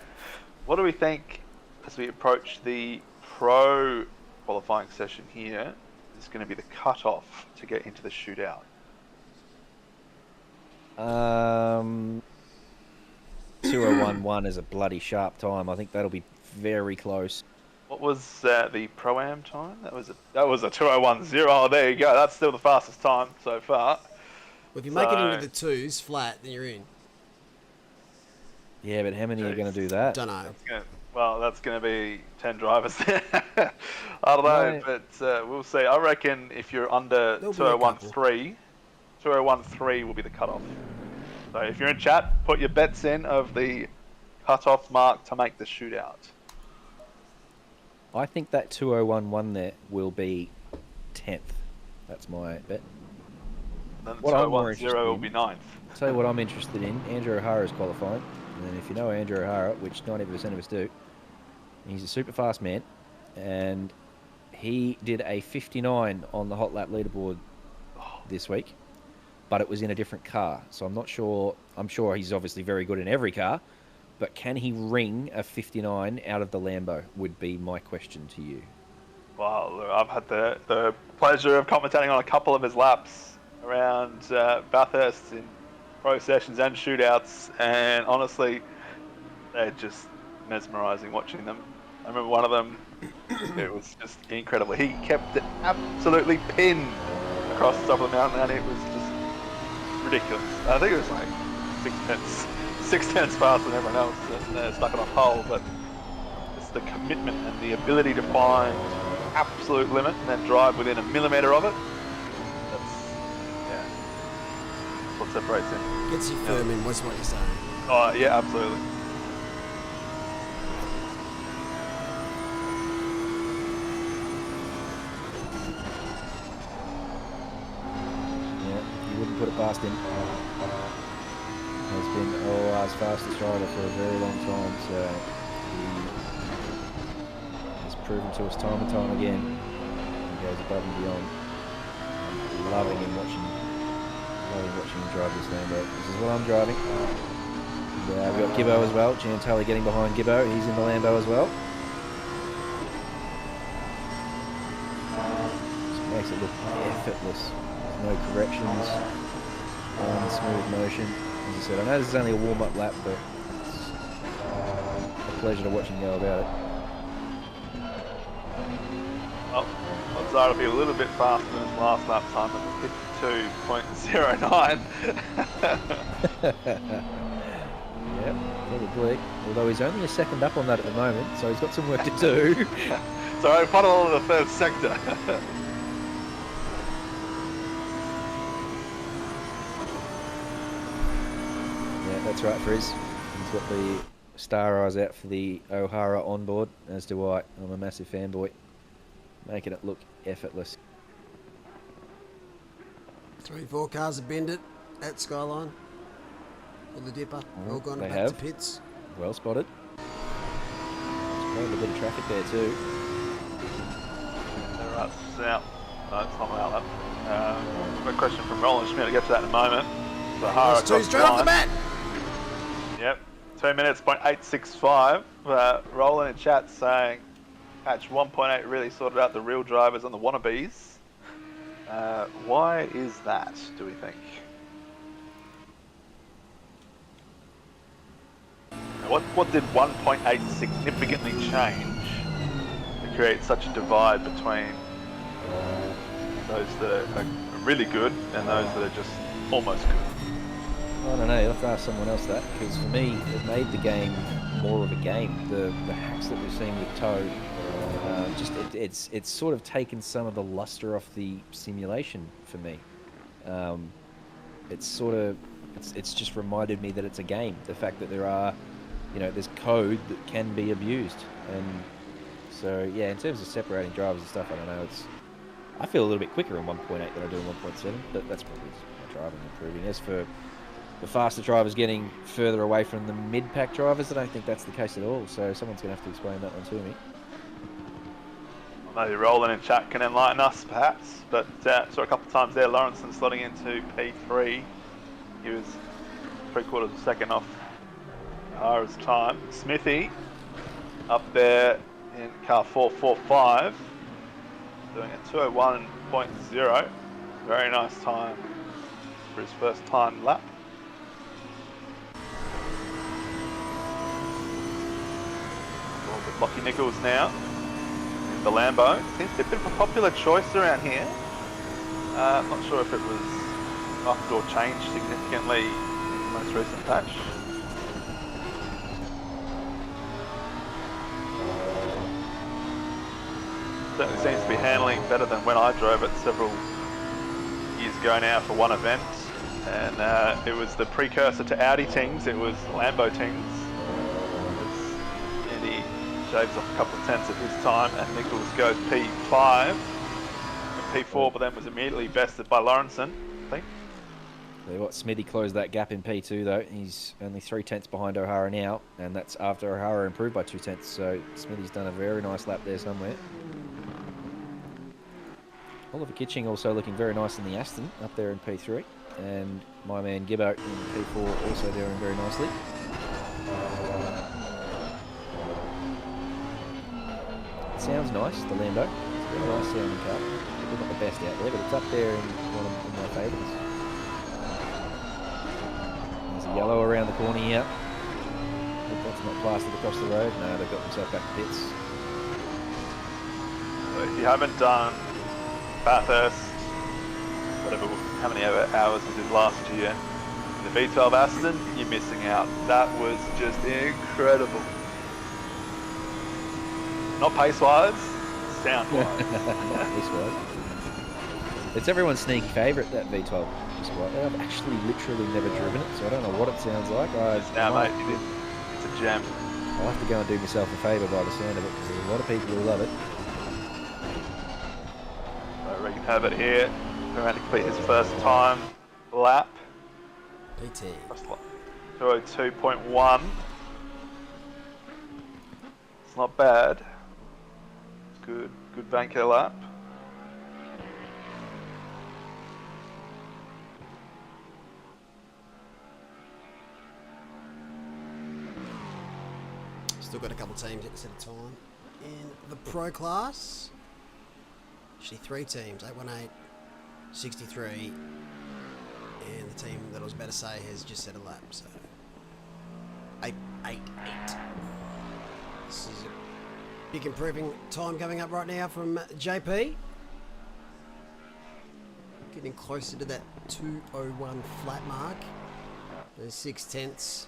what do we think as we approach the pro qualifying session here? Is going to be the cutoff to get into the shootout. 2011 is a bloody sharp time. I think that'll be very close. What was the Pro-Am time? That was a 201.0. Oh, there you go. That's still the fastest time so far. Well, if you make it into the twos flat, then you're in. Yeah, but how many are going to do that? Don't know. That's going to be 10 drivers there. I don't know, but we'll see. I reckon if you're under 201.3, 201.3 will be the cutoff. So if you're in chat, put your bets in of the cutoff mark to make the shootout. I think that 2011 there will be 10th. That's my bet. Then What I'm more interested 201.0 will in- be 9th. Tell you what I'm interested in. Andrew O'Hara is qualifying. And if you know Andrew O'Hara, which 90% of us do, he's a super fast man. And he did a 59 on the hot lap leaderboard this week. But it was in a different car. So I'm not sure. I'm sure he's obviously very good in every car. But can he ring a 59 out of the Lambo would be my question to you. Well, I've had the pleasure of commentating on a couple of his laps around Bathurst in pro sessions and shootouts, and honestly, they're just mesmerising watching them. I remember one of them, it was just incredible. He kept it absolutely pinned across the top of the mountain, and it was just ridiculous. I think it was like 6 tenths faster than everyone else, and stuck on a pole, but it's the commitment and the ability to find absolute limit and then drive within a millimetre of it. That's what separates him. Gets you firm in, what's what you're saying. Oh, yeah, absolutely. Yeah, you wouldn't put it past him. Has been OR's fastest rider for a very long time, so he has proven to us time and time again. He goes above and beyond. I'm loving watching him drive this Lambo. This is what I'm driving. And, we've got Gibbo as well. Jan Tully getting behind Gibbo. He's in the Lambo as well. Just makes it look effortless. There's no corrections. Smooth motion. As I said, I know this is only a warm-up lap, but it's a pleasure to watch him go about it. Well, odds are it'll be a little bit faster than his last lap time at 52.09. Yep, probably. Although he's only a second up on that at the moment, so he's got some work to do. So final of the third sector. That's right, Frizz. He's got the star eyes out for the O'Hara onboard, as do I. I'm a massive fanboy. Making it look effortless. 3-4 cars have binned it at Skyline. Or the Dipper. All gone they back have. to pits. Well spotted. There's quite a bit of traffic there too. Right, out. No, it's not an outlet. Got a question from Roland Schmidt. I'll get to that in a moment. Sahara Two straight off the bat. Yep, 2 minutes, 0.865. Roland in chat saying patch 1.8 really sorted out the real drivers and the wannabes. Why is that, do we think? Now, what did 1.8 significantly change to create such a divide between those that are really good and those that are just almost good? I don't know, you'll have to ask someone else that, because for me, it made the game more of a game. The hacks that we've seen with Toe, it's sort of taken some of the luster off the simulation for me. It's just reminded me that it's a game. The fact that there are, there's code that can be abused, and so yeah, in terms of separating drivers and stuff, I don't know. I feel a little bit quicker in 1.8 than I do in 1.7, but that's probably my driving improving. As for the faster drivers getting further away from the mid-pack drivers, I don't think that's the case at all. So someone's going to have to explain that one to me. Maybe Roland in chat can enlighten us, perhaps. But saw a couple of times there, Lawrenson slotting into P3. He was 3/4 of a second off Hara's time. Smithy up there in car 445, doing a 2:01.0. Very nice time for his first time lap. Lockie Nichols now in the Lambo. Seems to be a bit of a popular choice around here. I'm not sure if it was upped or changed significantly in the most recent patch. Certainly seems to be handling better than when I drove it several years ago now for one event. And it was the precursor to Audi Tings, it was Lambo Tings. Shaves off a couple of tenths of his time, and Nichols goes P5 and P4, but then was immediately bested by Lawrenson, I think. Tell you what, Smithy closed that gap in P2 though. He's only 3 tenths behind O'Hara now, and that's after O'Hara improved by 2 tenths, so Smithy's done a very nice lap there somewhere. Oliver Kitching also looking very nice in the Aston, up there in P3, and my man Gibbo in P4 also doing very nicely. Sounds nice, the Lambo. It's a very nice sounding car. It's not the best out there, but it's up there in one of my favourites. yellow around the corner here. I think that's not plastered across the road. No, they've got themselves back to pits. So if you haven't done Bathurst, whatever, how many hours we did last year, in the V12 Aston, you're missing out. That was just incredible. Not pace-wise, sound-wise. Pace-wise. It's everyone's sneaky favourite, that V12. I've actually literally never driven it, so I don't know what it sounds like. Now, mate, it's a gem. I'll have to go and do myself a favour by the sound of it, because there's a lot of people who love it. So Regan Herbert here, around to complete his first time lap. PT. 202.1. It's not bad. It's good banker lap. Still got a couple teams at a time in the pro class. Actually, 3 teams: 818, 63, and the team that I was about to say has just set a lap. So 888. This is a big improving time coming up right now from JP. Getting closer to that 201 flat mark. There's 6/10.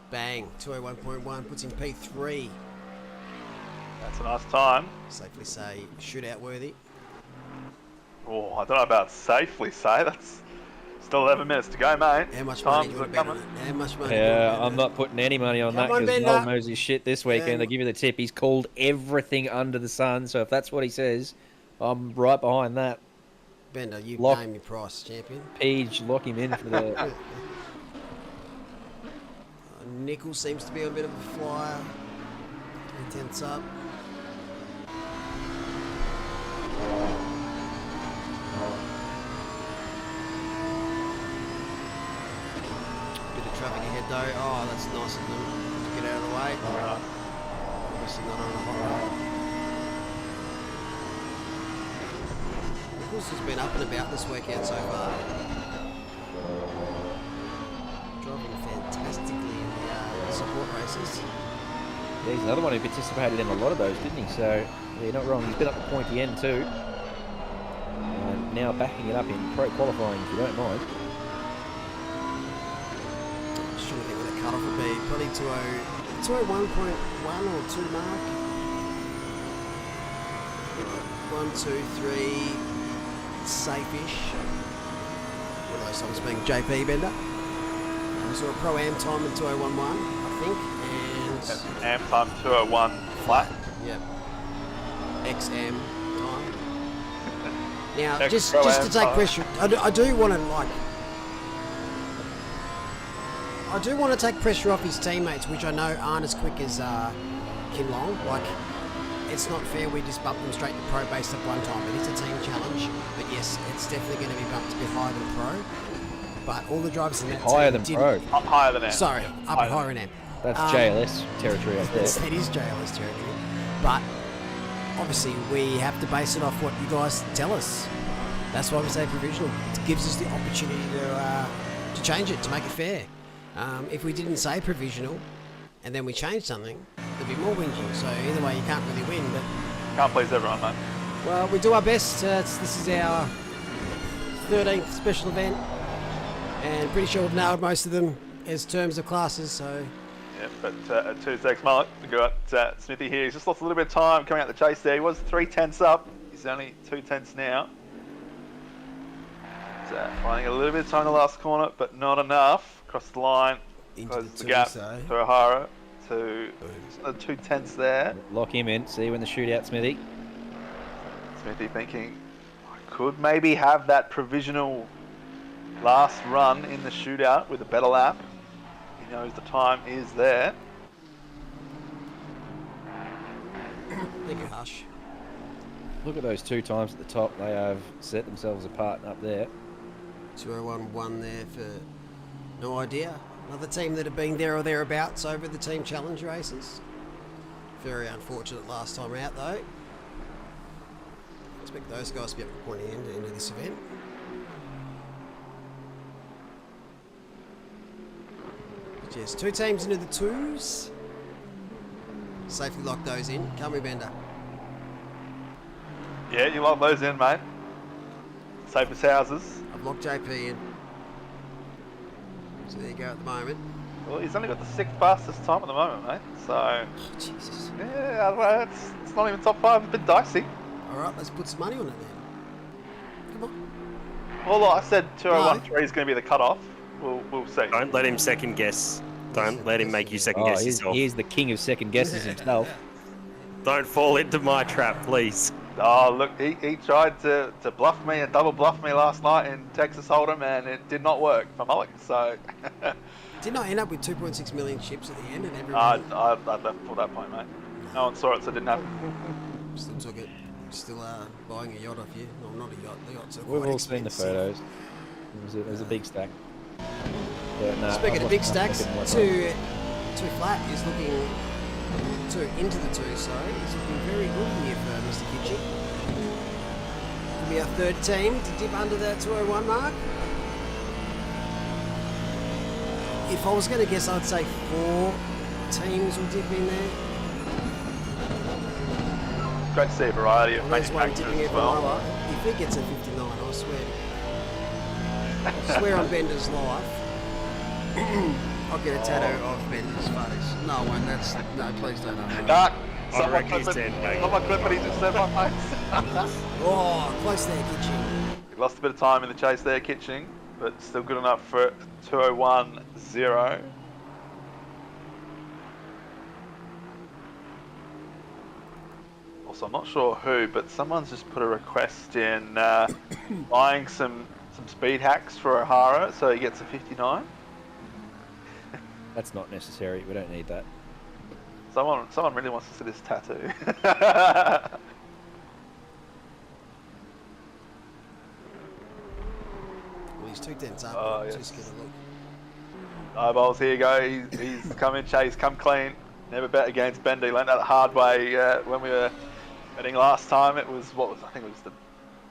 Bang, 201.1 puts him P3. That's a nice time. Safely say shootout worthy. Oh, I don't know about safely say. That's still 11 minutes to go, mate. How much money do you want to bet on it? How much money do you want to bet on I'm not putting any money on that Come on, because Bender. Noel knows his shit this weekend. They give you the tip. He's called everything under the sun. So if that's what he says, I'm right behind that. Bender, you Lock- name your price, champion. Page, lock him in for the... Nickel seems to be on a bit of a flyer. 3/10 up. Bit of traffic ahead though. Oh, that's nice of them to get out of the way. Obviously not on a hot road. Nichols has been up and about this weekend so far. Driving fantastically in the support races. Yeah, he's another one who participated in a lot of those, didn't he? So, yeah, you're not wrong. He's been up the pointy end too. And now backing it up in pro qualifying, if you don't mind. Just trying to think what the cut-off would be. Probably 201.1 or 2 mark. 1, 2, 3. Safe-ish. One of those times being JP Bender. I saw a Pro-Am time in 201.1, I think. And Am time 201 flat. Yep. XM time. Now, Ex just Pro-Am to take time. pressure, I do want to I do want to take pressure off his teammates, which I know aren't as quick as Kim Long. Like, it's not fair we just bump them straight to pro based on one time. It is a team challenge, but yes, it's definitely going to be bumped a bit higher than pro. But all the drivers in that Higher team than pro. Up higher than Am. Sorry, up at higher than Am. That's JLS territory up there. It is JLS territory. But obviously we have to base it off what you guys tell us. That's why we say provisional. It gives us the opportunity to change it, to make it fair. If we didn't say provisional and then we changed something, there'd be more whinging. So either way, you can't really win. But Can't please everyone, mate. well, we do our best. This is our 13th special event, and pretty sure we've nailed most of them as terms of classes. So Yeah, but at 2 seconds mark, we've got Smithy here. He's just lost a little bit of time coming out the chase there. He was 3/10 up. He's only 2/10 now. Finding a little bit of time in the last corner, but not enough. Across the line, Into closes the the two, gap so. to O'Hara. To 2/10 there. Lock him in. See you in the shootout, Smithy. Smithy thinking, I could maybe have that provisional last run in the shootout with a better lap. He knows the time is there. thank you, Hush. Look at those 2 times at the top. They have set themselves apart up there. 201.1 there for no idea. Another team that have been there or thereabouts over the team challenge races. Very unfortunate last time out though. Expect those guys to be up at the pointy end at the end of this event. Just 2 teams into the 2s. Safely lock those in. Can't we, Bender? Yeah, you lock those in, mate. Safest houses. I've locked JP in. So there you go at the moment. Well, he's only got the 6th fastest time at the moment, mate. So, Jesus. yeah, well, it's not even top 5. It's a bit dicey. All right, let's put some money on it then. Come on. Well, like I said 201.3 is going to be the cutoff. We'll see. Don't let him second guess. Don't let him make you second guess yourself. He's the king of second guesses himself. Don't fall into my trap, please. Oh, look, he tried to bluff me and double bluff me last night in Texas Hold'em, and it did not work for Mullock, so... Didn't I end up with 2.6 million chips at the end and everyone... I left for that point, mate. No one saw it, so it didn't happen. Still took it. Still buying a yacht off you. No, not a yacht. The yachts are We've quite all seen the expensive. photos. It was a big stack. Yeah, no, Speaking I've of big lost stacks, nothing in my two flat is looking... 2 into the 2, sorry. Is looking very good here for Mr. Kitching. Could be our 3rd team to dip under that 201 mark. If I was going to guess, I'd say 4 teams will dip in there. Great to see a variety of Well, there's one manufacturers dipping as every well. lower. If he gets a 59, I swear on Bender's life, I'll get a tattoo of Bender's face. No, I won't. No, please don't. Nah, I reckon he's dead, mate. Someone clip what he just said, my face. Oh, close there, Kitchen. He lost a bit of time in the chase there, Kitching, but still good enough for 201.0. Also, I'm not sure who, but someone's just put a request in buying some speed hacks for O'Hara, so he gets a 59. That's not necessary. We don't need that. Someone really wants to see this tattoo. Well, he's 2 dents up. Oh, Just yes. get a look. Eyeballs, here you go. He's come in chase, come clean. Never bet against Bender. He learned that the hard way when we were betting last time. It was I think it was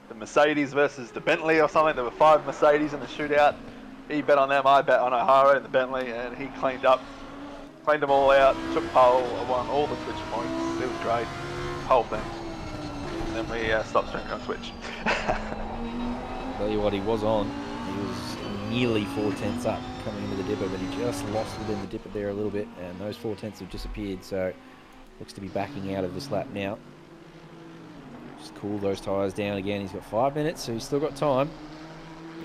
the Mercedes versus the Bentley or something. There were 5 Mercedes in the shootout. He bet on them. I bet on O'Hara and the Bentley, and he cleaned them all out. Took pole, won all the Twitch points. It was great, whole thing. And then we stopped streaming on Twitch. Tell you what, he was on. He was nearly 4 tenths up coming into the dipper, but he just lost within the dipper there a little bit, and those 4 tenths have disappeared. So looks to be backing out of this lap now. Just cool those tyres down again. He's got 5 minutes, so he's still got time.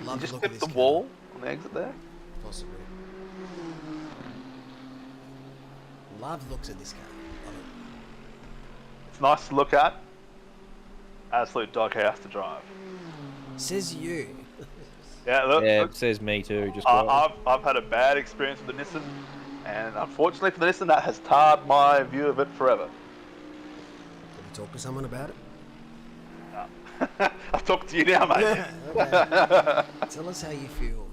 Love You just look at clipped this the car. wall on the exit there. Possibly. Love looks at this car. Love it. It's nice to look at. Absolute doghouse to drive. Says you. Yeah, look. Yeah, look. it says me too. Just I've had a bad experience with the Nissan, and unfortunately for the Nissan, that has tarred my view of it forever. Have you talked to someone about it? I've talked to you now, mate. Okay. Tell us how you feel.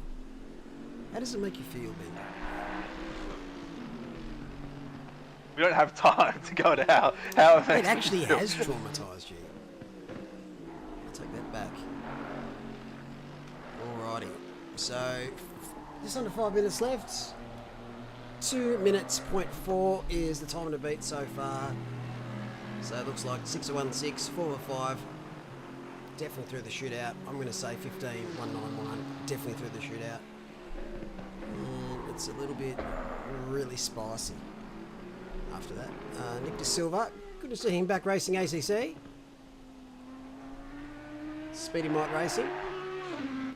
How does it make you feel, Bender? We don't have time to go into how it It makes me actually feel. has traumatised you. I'll take that back. Alrighty. So, just under 5 minutes left. 2 minutes, 0.4 is the time to beat so far. So it looks like 6:16, 4:05. Definitely through the shootout. I'm going to say 15:191. Definitely through the shootout. And it's a little bit really spicy after that. Nick De Silva, good to see him back racing ACC. Speedy Mike Racing. I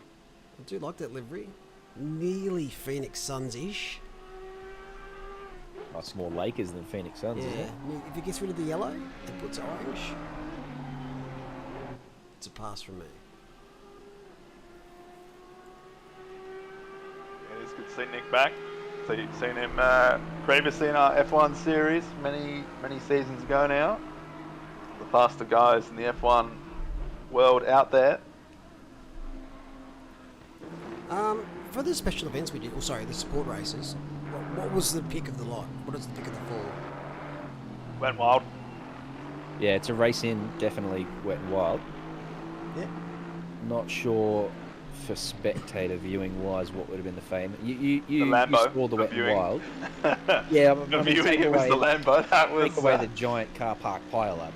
do like that livery. Nearly Phoenix Suns-ish. That's more Lakers than Phoenix Suns, isn't Yeah, it? if it gets rid of the yellow and puts orange, it's a pass from me. It is good to see Nick back. So you've seen him previously in our F1 series many seasons ago now. The faster guys in the F1 world out there. For the special events we did, the support races, what was the pick of the lot? What is the pick of the fall? Went wild. Yeah, it's a race in, definitely Wet and Wild. Yeah. Not sure for spectator viewing wise, what would have been the fame? You Lambo saw the for Wet and viewing. Wild. Yeah, The viewing, it was the Lambo. That was take away the giant car park pile up.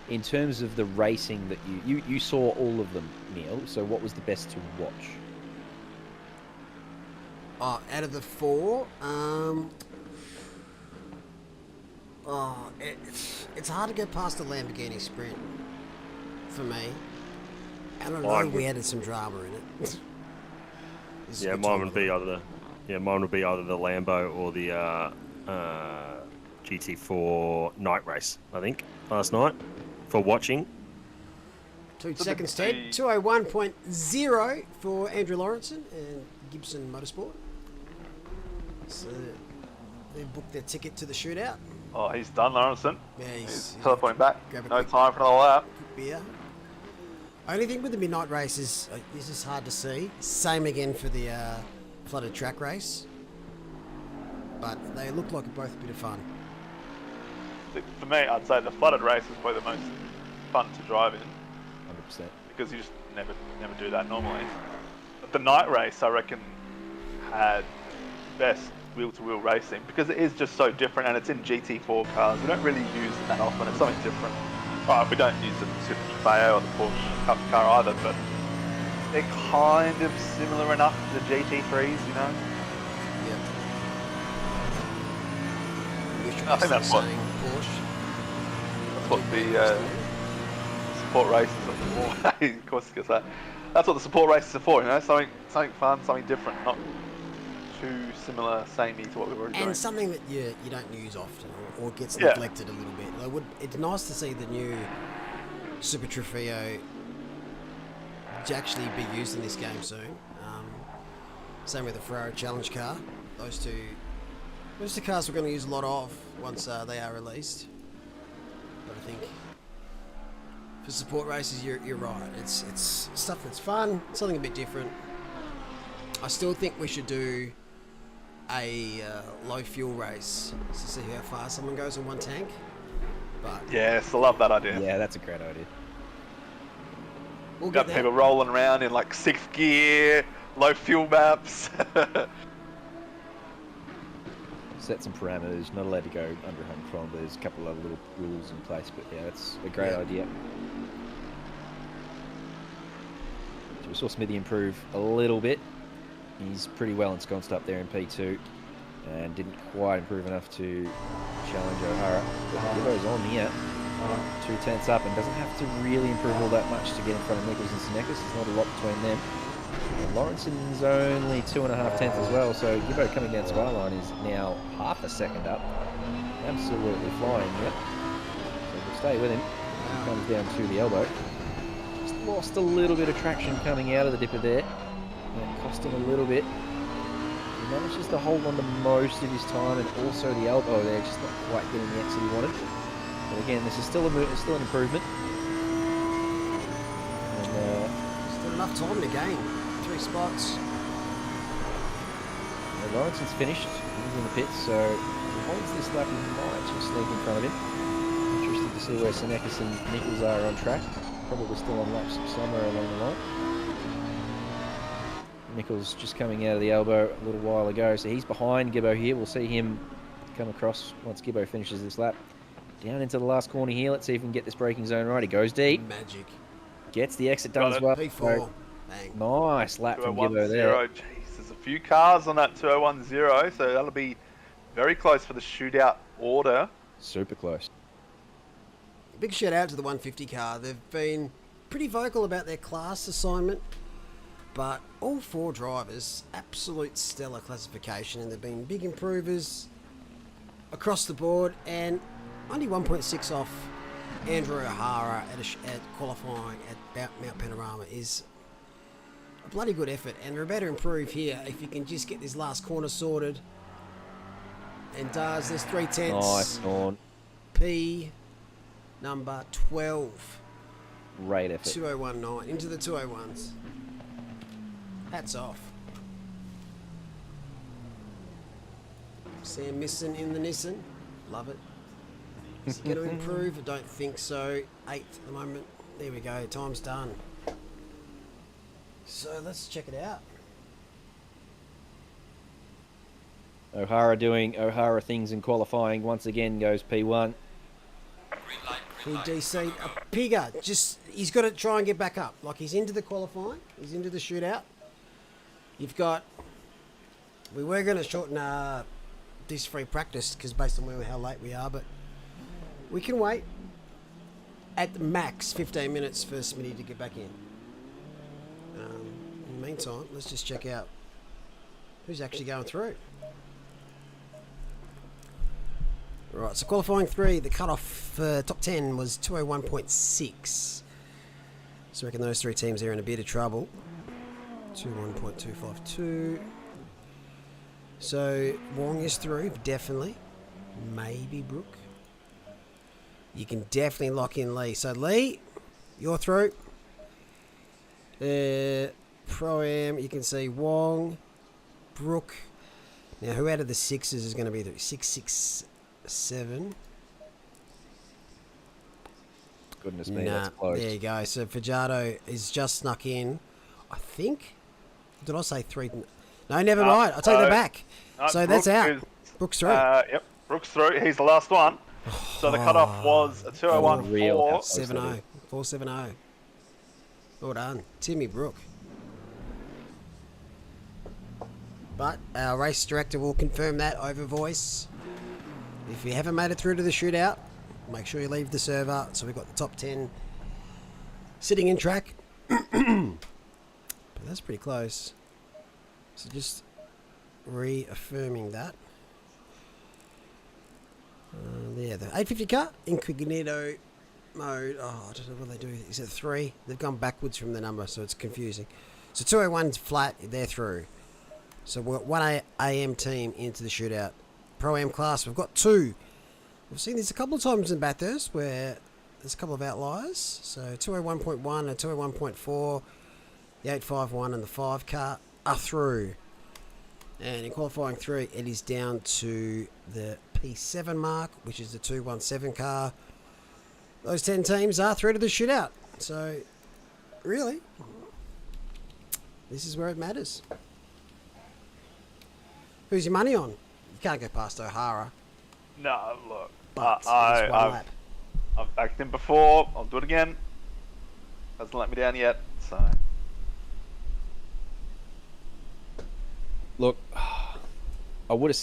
In terms of the racing that you saw all of them, Neil. So what was the best to watch? Out of the four, it's hard to go past the Lamborghini Sprint for me. I don't know. We added some drama in it. Yeah, mine would be either the Lambo or the GT4 night race. I think last night for watching. 2 seconds, Ted. 201.0 for Andrew Lawrenson and Gibson Motorsport. So they've booked their ticket to the shootout. Oh, he's done, Lawrenson. Yeah, He's teleporting back. grab a No quick- time for all that. Quick beer. Only thing with the midnight race is this is hard to see. Same again for the flooded track race. But they look like both a bit of fun. For me, I'd say the flooded race is probably the most fun to drive in 100%. because you just never do that normally. But the night race, I reckon, had best wheel-to-wheel racing because it is just so different and it's in GT4 cars. We don't really use it that often. It's something different. Right, we don't use the Super Trofeo or the Porsche Cup car either, but they're kind of similar enough to the GT3s, you know? Yep. I think that's what- Porsche. That's what the support races are for. Of course, because that's what the support races are for, you know? Something fun, something different, not too similar, samey to what we've already doing. And something that you don't use often or gets Yeah. neglected a little bit. It's nice to see the new Super Trofeo to actually be used in this game soon. Same with the Ferrari Challenge car. Those two cars we're going to use a lot of once they are released. But I think for support races, you're right. It's stuff that's fun, something a bit different. I still think we should do a low fuel race to see how far someone goes in one tank. But Yes, I love that idea. Yeah, that's a great idea. we'll Got get there. people rolling around in like 6th gear, low fuel maps. Set some parameters. Not allowed to go under 100 kilometres. A couple of little rules in place, but yeah, that's a great Yeah. idea. So we saw Smithy improve a little bit. He's pretty well ensconced up there in P2 and didn't quite improve enough to challenge O'Hara. But Gibbo's on here, 2 tenths up, and doesn't have to really improve all that much to get in front of Nichols and Senekis. There's not a lot between them. And Lawrenson's only 2.5 tenths as well, so Gibbo coming down Skyline is now half a second up. Absolutely flying yet. So we'll stay with him. He comes down to the elbow. Just lost a little bit of traction coming out of the dipper there. That cost him a little bit. He manages to hold on to most of his time, and also the elbow there, just not quite getting the exit he wanted. But again, this is still an improvement. And Still enough time to gain 3 spots. Lawrenson's finished. He's in the pits, so if he holds this lap, he might just sneak in front of him. Interested to see where Senekis and Nichols are on track. Probably still on laps somewhere along the line. Nichols just coming out of the elbow a little while ago, so he's behind Gibbo here. We'll see him come across once Gibbo finishes this lap. Down into the last corner here. Let's see if we can get this braking zone right. He goes deep. Magic. Gets the exit done Got as it. well. P4. Bang. Nice lap from Gibbo there. 2010. Jeez, there's a few cars on that 2010, so that'll be very close for the shootout order. Super close. Big shout out to the 150 car. They've been pretty vocal about their class assignment, but all 4 drivers, absolute stellar classification, and they've been big improvers across the board, and only 1.6 off Andrew O'Hara at qualifying at Mount Panorama is a bloody good effort, and they're about to improve here if you can just get this last corner sorted. And does this 3 tenths. Nice, Dawn. P number 12. Great effort. 2019 into the 201s. Hats off. Sam Misson in the Nissan. Love it. Is he going to improve? I don't think so. 8th at the moment. There we go. Time's done. So let's check it out. O'Hara doing O'Hara things in qualifying. Once again goes P1. He DC'd a pigger. He's got to try and get back up. Like, he's into the qualifying. He's into the shootout. You've got... We were going to shorten this free practice because based on how late we are, but we can wait at the max 15 minutes for Smitty to get back in. In the meantime, let's just check out who's actually going through. Right, so qualifying 3, the cutoff for top 10 was 201.6. So I reckon those 3 teams are in a bit of trouble. 21.252. So Wong is through, definitely. Maybe Brooke. You can definitely lock in Lee. So Lee, you're through. Pro-Am, you can see Wong, Brooke. Now, who out of the 6s is going to be through? 6, 6, 7. Goodness me, that's close. There you go. So Fajardo is just snuck in. I think. Did I say 3? No, never mind. I'll take that back. So that's out. Brooks through. Yep, Brooks through. He's the last one. So the cutoff was a 201.4. 70. 470. Well done, Timmy Brook. But our race director will confirm that over voice. If you haven't made it through to the shootout, make sure you leave the server. So we've got the top 10 sitting in track. But that's pretty close. So just reaffirming that. Yeah, the 850 car, incognito mode. Oh, I don't know what they do. Is it 3? They've gone backwards from the number, so it's confusing. So 201's flat, they're through. So we've got 1 AM team into the shootout. Pro-Am class, we've got 2. We've seen this a couple of times in Bathurst where there's a couple of outliers. So 201.1 and 201.4, the 851 and the 5 car are through. And in qualifying 3, it is down to the P7 mark, which is the 217 car. Those 10 teams are through to the shootout. So, really, this is where it matters. Who's your money on? You can't go past O'Hara. No, look. But it's one lap. I've backed him before. I'll do it again. Hasn't let me down yet, so... Look, I would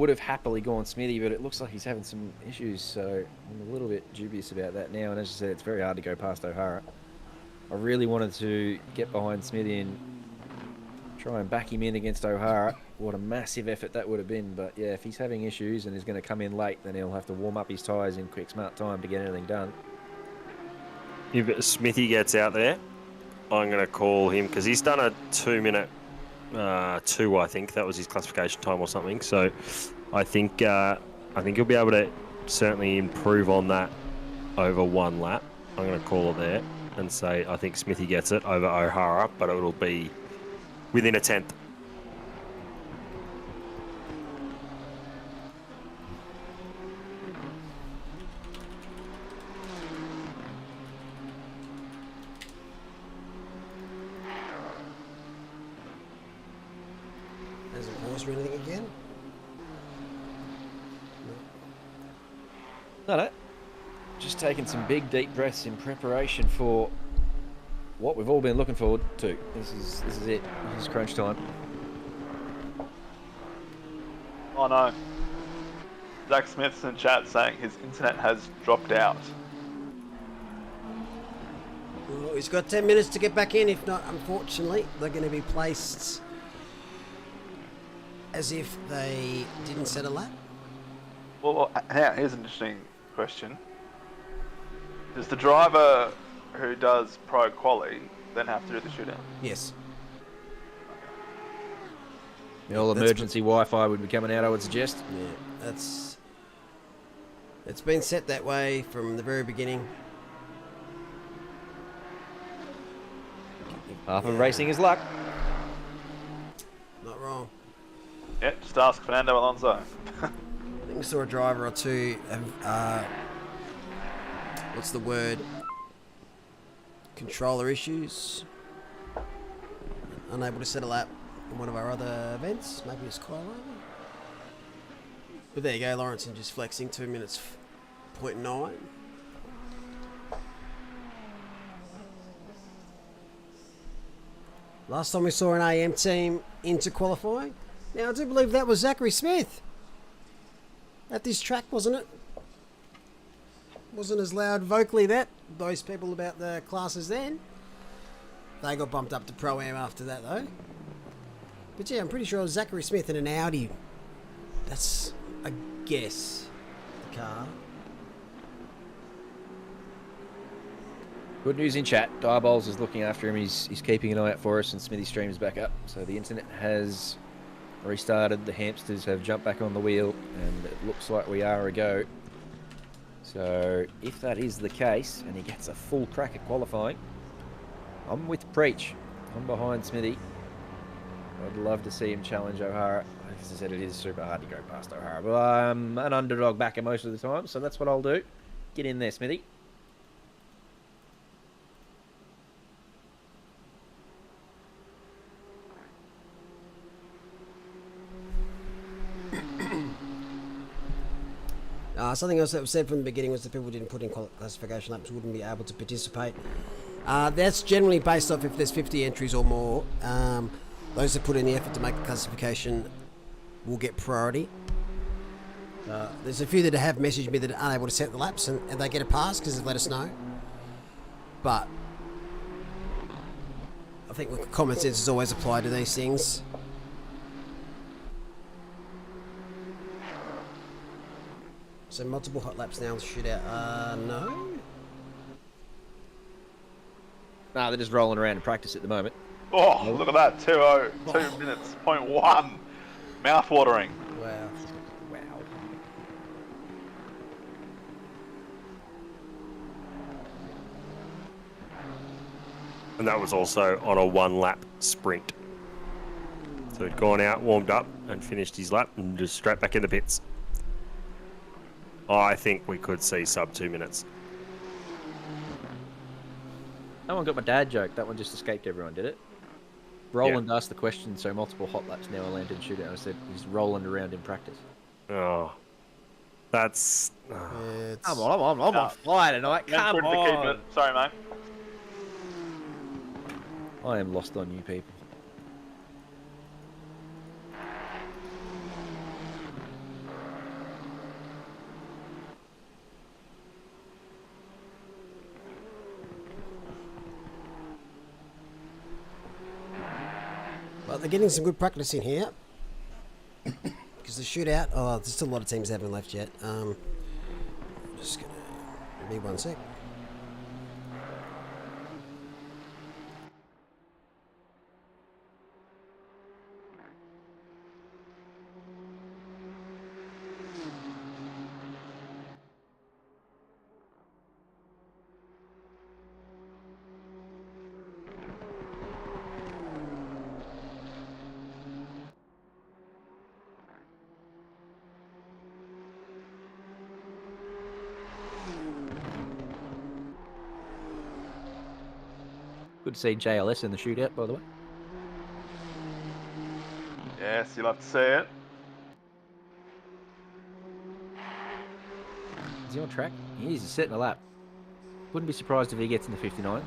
have happily gone Smithy, but it looks like he's having some issues, so I'm a little bit dubious about that now. And as I said, it's very hard to go past O'Hara. I really wanted to get behind Smithy and try and back him in against O'Hara. What a massive effort that would have been. But yeah, if he's having issues and is going to come in late, then he'll have to warm up his tyres in quick, smart time to get anything done. If Smithy gets out there, I'm going to call him because he's done a 2-minute 2, I think that was his classification time or something. So I think he'll be able to certainly improve on that over 1 lap. I'm going to call it there and say I think Smithy gets it over O'Hara, but it'll be within a tenth. Hasn't paused or anything again? No. Just taking some big deep breaths in preparation for what we've all been looking forward to. This is it. This is crunch time. Oh no. Zach Smith's in chat saying his internet has dropped out. Well, he's got 10 minutes to get back in. If not, unfortunately, they're going to be placed as if they didn't set a lap. Well, here's an interesting question. Does the driver who does pro quali then have to do the shootout? Yes. The all emergency Wi-Fi would be coming out, I would suggest. Yeah, it's been set that way from the very beginning. Half of racing is luck. Not wrong. Yeah, just ask Fernando Alonso. I think we saw a driver or two have, what's the word? Controller issues. unable to set a lap in one of our other events. Maybe it's qualifying. But there you go, Lawrenson just flexing 2 minutes 0.9. Last time we saw an AM team into qualifying. Now I do believe that was Zachary Smith at this track, wasn't it? Wasn't as loud vocally that those people about the classes then. They got bumped up to Pro-Am after that though. But yeah, I'm pretty sure it was Zachary Smith in an Audi. That's, I guess, the car. Good news in chat. Diabols is looking after him. He's keeping an eye out for us, and Smithy stream's back up. So the internet has restarted. The hamsters have jumped back on the wheel, and it looks like we are a go. So if that is the case, and he gets a full crack at qualifying, I'm with Preach. I'm behind Smithy. I'd love to see him challenge O'Hara. As I said, it is super hard to go past O'Hara, but I'm an underdog backer most of the time, so that's what I'll do. Get in there, Smithy. Something else that was said from the beginning was that people didn't put in classification laps wouldn't be able to participate. That's generally based off if there's 50 entries or more. Those that put in the effort to make the classification will get priority. There's a few that have messaged me that aren't able to set the laps and they get a pass because they've let us know. But I think common sense is always applied to these things. So multiple hot laps now in the shootout. No? Nah, they're just rolling around in practice at the moment. Oh, look at that. 2 minutes, 0.1. Mouth watering. Wow. Wow. And that was also on a 1-lap sprint. So he'd gone out, warmed up, and finished his lap, and just straight back in the pits. I think we could see sub 2 minutes. No one got my dad joke. That one just escaped everyone, did it? Roland asked the question, so multiple hot laps now landed in shootout. I said he's rolling around in practice. Oh, that's... Come on, I'm on fire tonight. Come on. Sorry, mate. I am lost on you people. Well, they're getting some good practice in here. Because the shootout... Oh, there's still a lot of teams that haven't left yet. Just going to... Be 1 sec. Good to see JLS in the shootout, by the way. Yes, you'll have to see it. Is he on track? He is. He's setting a lap. Wouldn't be surprised if he gets in the 59s.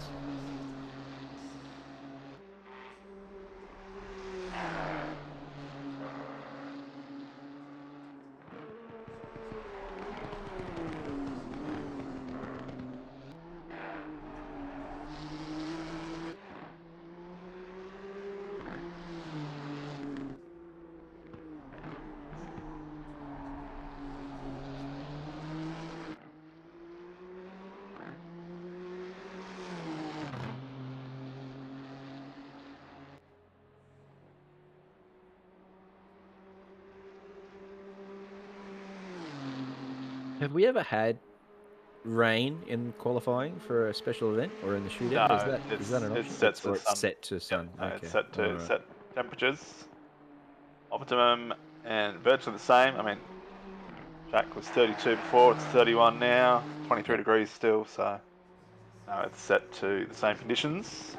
Have we ever had rain in qualifying for a special event or in the shootout? No, Is that an option? it's set to Or it's sun. set to sun. No, Okay. it's set to Alright. set temperatures. Optimum and virtually the same. I mean, track was 32 before, it's 31 now, 23 degrees still, so no, it's set to the same conditions.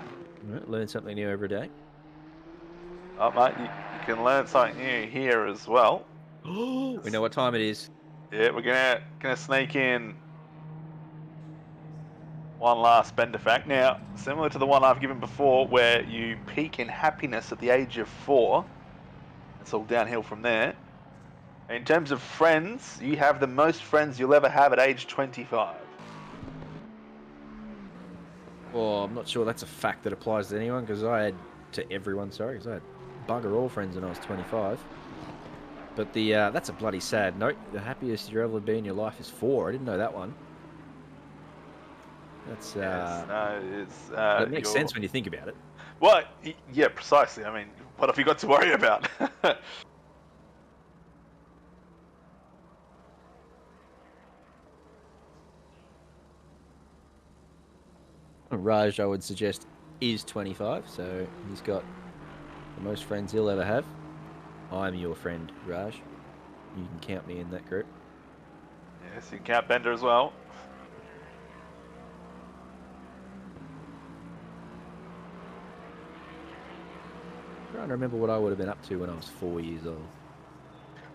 Alright, learn something new every day. Oh, mate, you can learn something new here as well. We know what time it is. Yeah, we're gonna sneak in one last bender fact. Now, similar to the one I've given before, where you peak in happiness at the age of 4, it's all downhill from there. In terms of friends, you have the most friends you'll ever have at age 25. Well, I'm not sure that's a fact that applies to anyone because I had to everyone. Sorry, because I had bugger all friends when I was 25. But that's a bloody sad note. The happiest you'll ever be in your life is 4. I didn't know that one. That's Yes, no, it's that makes sense when you think about it. Well, yeah, precisely. I mean, what have you got to worry about? Raj, I would suggest, is 25, so he's got the most friends he'll ever have. I'm your friend, Raj. You can count me in that group. Yes, you can count Bender as well. I'm trying to remember what I would have been up to when I was 4 years old.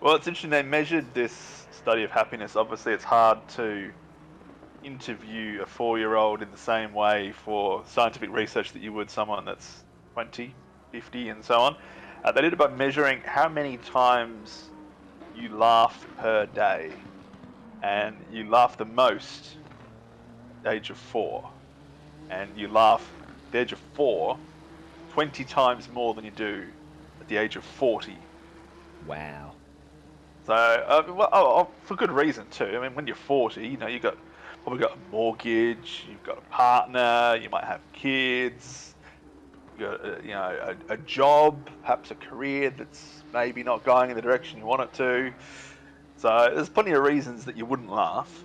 Well, it's interesting. They measured this study of happiness. Obviously, it's hard to interview a 4-year-old in the same way for scientific research that you would someone that's 20, 50, and so on. They did it by measuring how many times you laugh per day, and you laugh the most at the age of 4, and you laugh at the age of 4 20 times more than you do at the age of 40. Wow. So, for good reason too. I mean, when you're 40, you know, you've probably got a mortgage, you've got a partner, you might have kids, you've got a job, perhaps a career that's maybe not going in the direction you want it to. So there's plenty of reasons that you wouldn't laugh.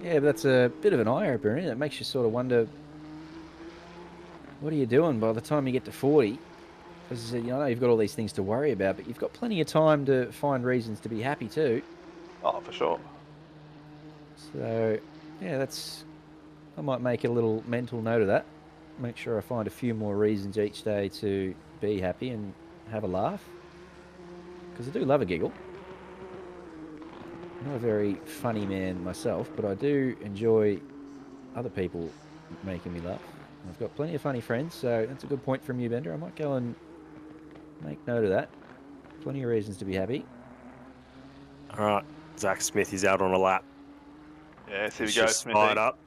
Yeah, but that's a bit of an eye-opener, isn't it? It makes you sort of wonder, what are you doing by the time you get to 40? Because you know you've got all these things to worry about, but you've got plenty of time to find reasons to be happy too. Oh, for sure. So, yeah, I might make a little mental note of that. Make sure I find a few more reasons each day to be happy and have a laugh. Because I do love a giggle. I'm not a very funny man myself, but I do enjoy other people making me laugh. I've got plenty of funny friends, so that's a good point from you, Bender. I might go and make note of that. Plenty of reasons to be happy. All right, Zach Smith is out on a lap. Yes, here we He's go, just Smithy. fired up.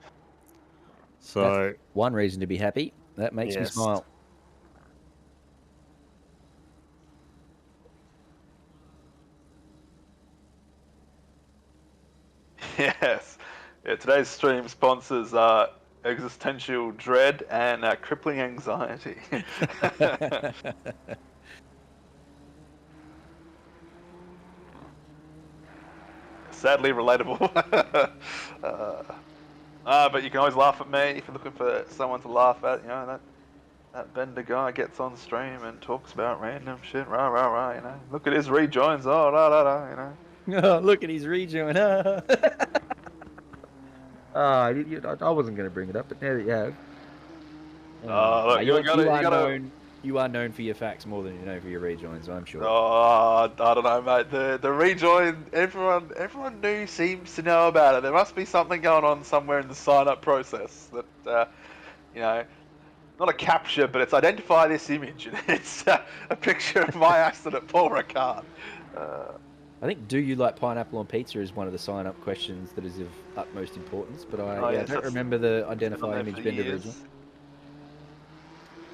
So That's one reason to be happy. That makes me Yes. smile. Yes. Yeah, today's stream sponsors are existential dread and crippling anxiety. Sadly relatable. But you can always laugh at me if you're looking for someone to laugh at. You know, that Bender guy gets on stream and talks about random shit. Rah, rah, rah, you know. Look at his rejoins. Oh, rah, rah, rah, you know. Oh, look at his rejoin. I wasn't going to bring it up, but now that you have. Look, You are known for your facts more than you know for your rejoins, I'm sure. Oh, I don't know, mate. The rejoin, everyone new seems to know about it. There must be something going on somewhere in the sign-up process that, you know, not a capture, but it's identify this image, and it's a picture of my accident at Paul Ricard. I think, do you like pineapple on pizza is one of the sign-up questions that is of utmost importance, but I don't remember the identify image Bender rejoin.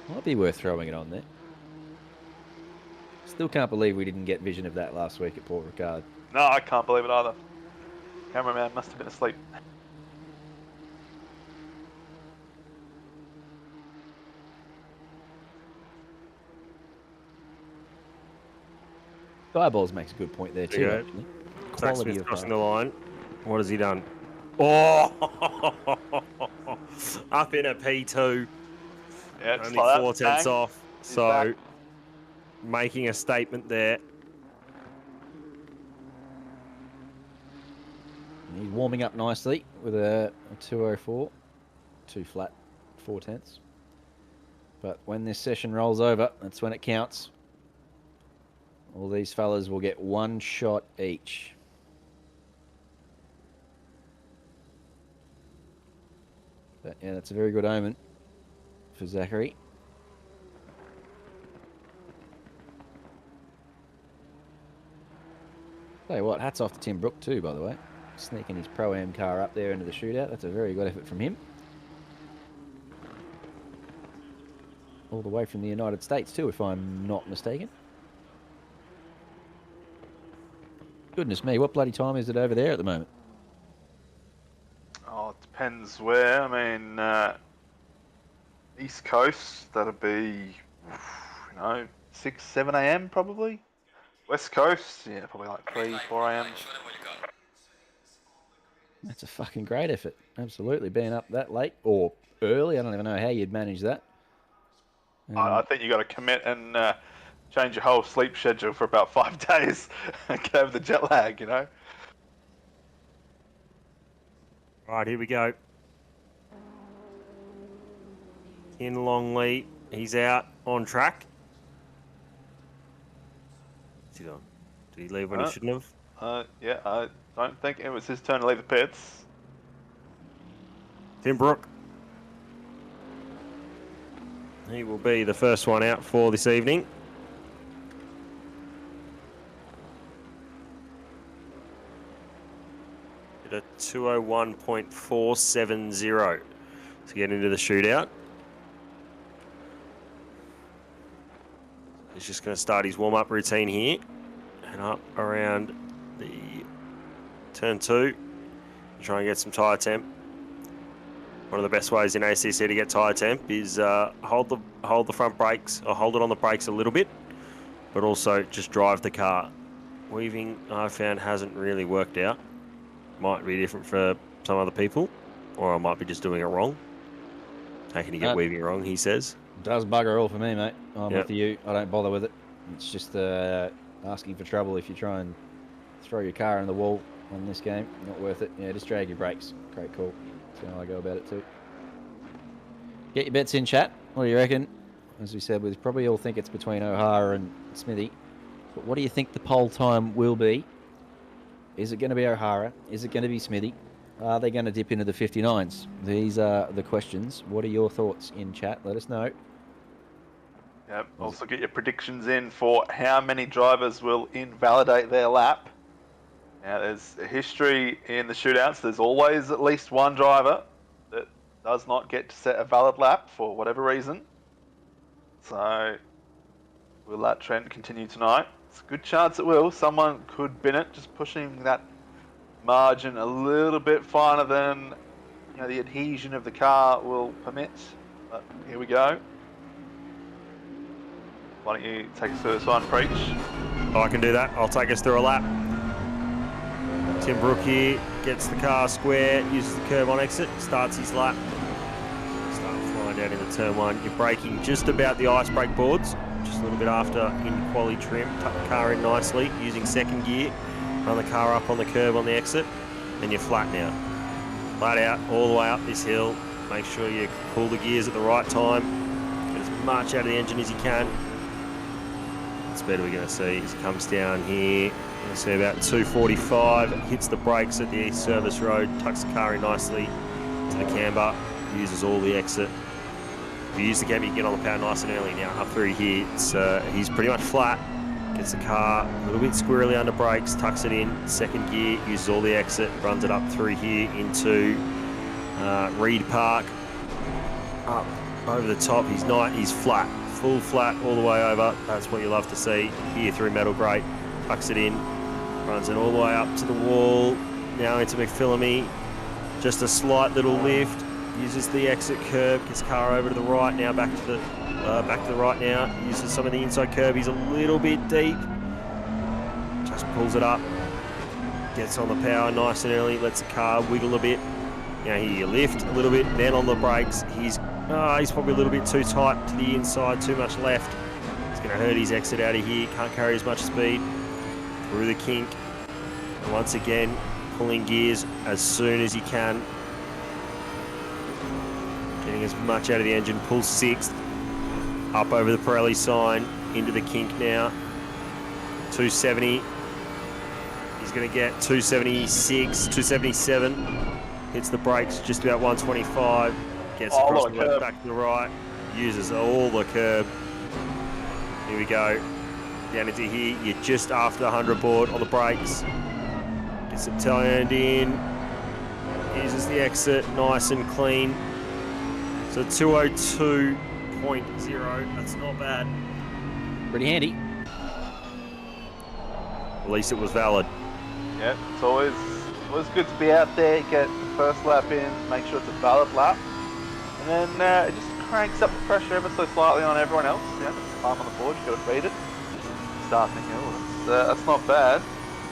Might be worth throwing it on there. Still can't believe we didn't get vision of that last week at Port Ricard. No, I can't believe it either. Cameraman must have been asleep. Fireballs makes a good point there too, Okay. actually. Zach Quality Smith of crossing the line. What has he done? Oh, up in a P2. Yeah, just Only like that. 4 tenths Bang. off. He's So, back. making a statement there. He's warming up nicely with a 204. 2 flat, 4 tenths. But when this session rolls over, that's when it counts. All these fellas will get one shot each. But yeah, that's a very good omen for Zachary. Tell you what, hats off to Tim Brook too, by the way. Sneaking his Pro-Am car up there into the shootout. That's a very good effort from him. All the way from the United States too, if I'm not mistaken. Goodness me, what bloody time is it over there at the moment? Oh, it depends where. I mean, East Coast, that'd be, 6, 7 a.m. probably. West Coast, yeah, probably like 3, 4 a.m. That's a fucking great effort. Absolutely, being up that late or early. I don't even know how you'd manage that. I think you got to commit and change your whole sleep schedule for about 5 days and get over the jet lag, Right, here we go. In Longley, he's out on track. What's he done? Did he leave when he shouldn't have? Yeah, I don't think it was his turn to leave the pits. Tim Brook. He will be the first one out for this evening. At a 201.470 to get into the shootout. He's just going to start his warm-up routine here and up around the turn 2. Try and get some tyre temp. One of the best ways in ACC to get tyre temp is hold the front brakes, or hold it on the brakes a little bit, but also just drive the car. Weaving, I found, hasn't really worked out. Might be different for some other people, or I might be just doing it wrong. How can you get weaving wrong, he says. Does bugger all for me, mate. I'm with you. I don't bother with it. It's just asking for trouble if you try and throw your car in the wall on this game. Not worth it. Yeah, just drag your brakes. Great call. That's how I go about it too. Get your bets in, chat. What do you reckon? As we said, we probably all think it's between O'Hara and Smithy. But what do you think the poll time will be? Is it going to be O'Hara? Is it going to be Smithy? Are they going to dip into the 59s? These are the questions. What are your thoughts in chat? Let us know. Yep. Also get your predictions in for how many drivers will invalidate their lap. Now, there's a history in the shootouts. There's always at least one driver that does not get to set a valid lap for whatever reason. So, will that trend continue tonight? It's a good chance it will. Someone could bin it, just pushing that margin a little bit finer than the adhesion of the car will permit. But here we go. Why don't you take us through this one, Preach? Oh, I can do that. I'll take us through a lap. Tim Brook here gets the car square, uses the curb on exit, starts his lap. Start flying down into turn 1. You're braking just about the ice brake boards, just a little bit after in quali trim. Tuck the car in nicely using second gear. Run the car up on the curb on the exit, and you're flat now. Flat out all the way up this hill. Make sure you pull the gears at the right time. Get as much out of the engine as you can. What speed are we going to see as it comes down here? You'll see about 245, hits the brakes at the East Service Road, tucks the car in nicely to the camber, uses all the exit. If you use the camber, you get on the power nice and early. Now up through here, he's pretty much flat, gets the car a little bit squirrely under brakes, tucks it in, second gear, uses all the exit, runs it up through here into Reed Park, up over the top. He's flat, full flat all the way over. That's what you love to see here through Metal Grate. Tucks it in, runs it all the way up to the wall, now into McPhillamy, just a slight little lift, uses the exit curb, gets the car over to the right, now back to the right now, uses some of the inside curb, he's a little bit deep, just pulls it up, gets on the power nice and early, lets the car wiggle a bit, now here you lift a little bit, then on the brakes, he's probably a little bit too tight to the inside, too much left, it's going to hurt his exit out of here, can't carry as much speed. Through the kink, and once again pulling gears as soon as he can, getting as much out of the engine. Pulls 6th, Up over the Pirelli sign, into the kink now. 270. He's going to get 276, 277. Hits the brakes just about 125. Gets across the road, back to the right. Uses all the curb. Here we go. Down into here. You're just after the 100 board on the brakes. Gets it turned in. Uses the exit. Nice and clean. So 202.0. That's not bad. Pretty handy. At least it was valid. Yeah, it's always good to be out there, get the first lap in, make sure it's a valid lap, and then it just cranks up the pressure ever so slightly on everyone else. Yeah, it's time on the board, you've got to beat it. Start thinking, oh, that's not bad.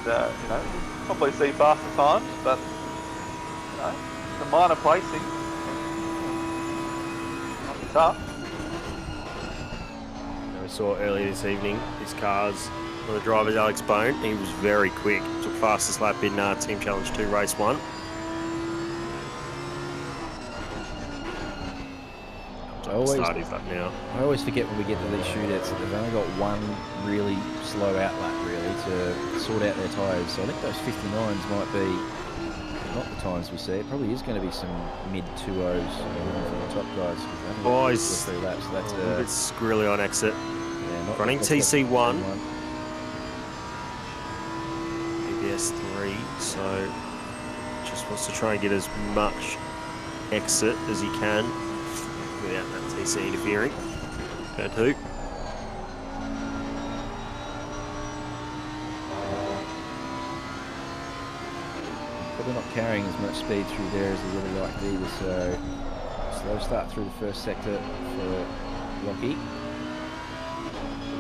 You know, you'll probably see faster times, but you know, the minor placing might be tough. We saw earlier this evening, his car's one of the drivers, Alex Bone. He was very quick. Took fastest lap in Team Challenge 2, race 1. I always start his lap now. I always forget when we get to these shootouts that they've only got one really slow out lap really to sort out their tyres. So I think those 59s might be not the times we see. It probably is going to be some mid 2.0s from the top guys. Boys, 3 laps. So that's a little bit squirrely on exit. Yeah, running TC1. BBS3, so just wants to try and get as much exit as he can without that TC interfering. Go 2. Probably not carrying as much speed through there as they really like either, so slow start through the first sector for Lockie.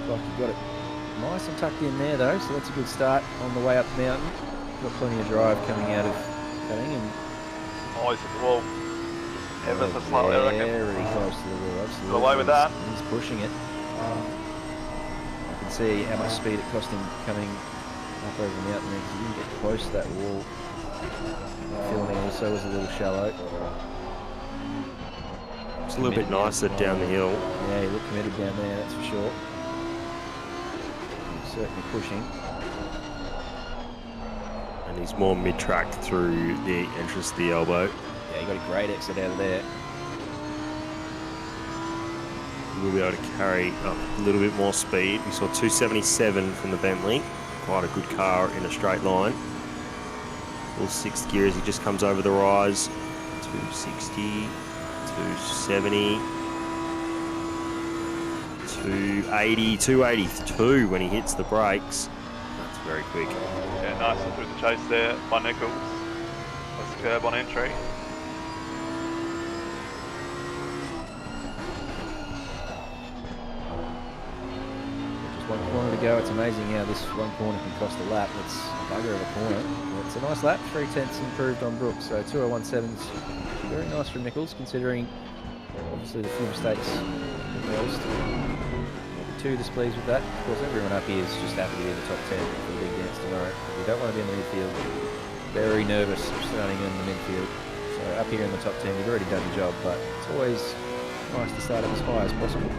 Looks like you've got it nice and tucked in there though, so that's a good start on the way up the mountain. Got plenty of drive coming out of cutting and Always at the wall. Ever so slightly, I reckon. very close to the wall, absolutely. Got away with that. He's pushing it. I can see how much speed it cost him coming up over the mountain there because he didn't get close to that wall. Filming also was a little shallow. It's a little bit nicer down the hill. Yeah, he looked committed down there, that's for sure. He's certainly pushing. And he's more mid-track through the entrance to the elbow. Yeah, he got a great exit out of there. We'll be able to carry up a little bit more speed. We saw 277 from the Bentley. Quite a good car in a straight line. Full 6th gear as he just comes over the rise. 260, 270, 280, 282 when he hits the brakes. That's very quick. Yeah, nicely through the chase there by Nichols. That's the curb on entry. Just one corner to go. It's amazing how this one corner can cost a lap. It's a bugger of a corner. It's a nice lap. 3/10 improved on Brooks. So 2:01.7's very nice from Nichols, considering obviously the few mistakes he noticed. Too displeased with that. Of course, everyone up here is just happy to be in the top 10 for the big dance tomorrow. We don't want to be in the midfield. Very nervous starting in the midfield. So up here in the top 10, you've already done your job, but it's always nice to start up as high as possible.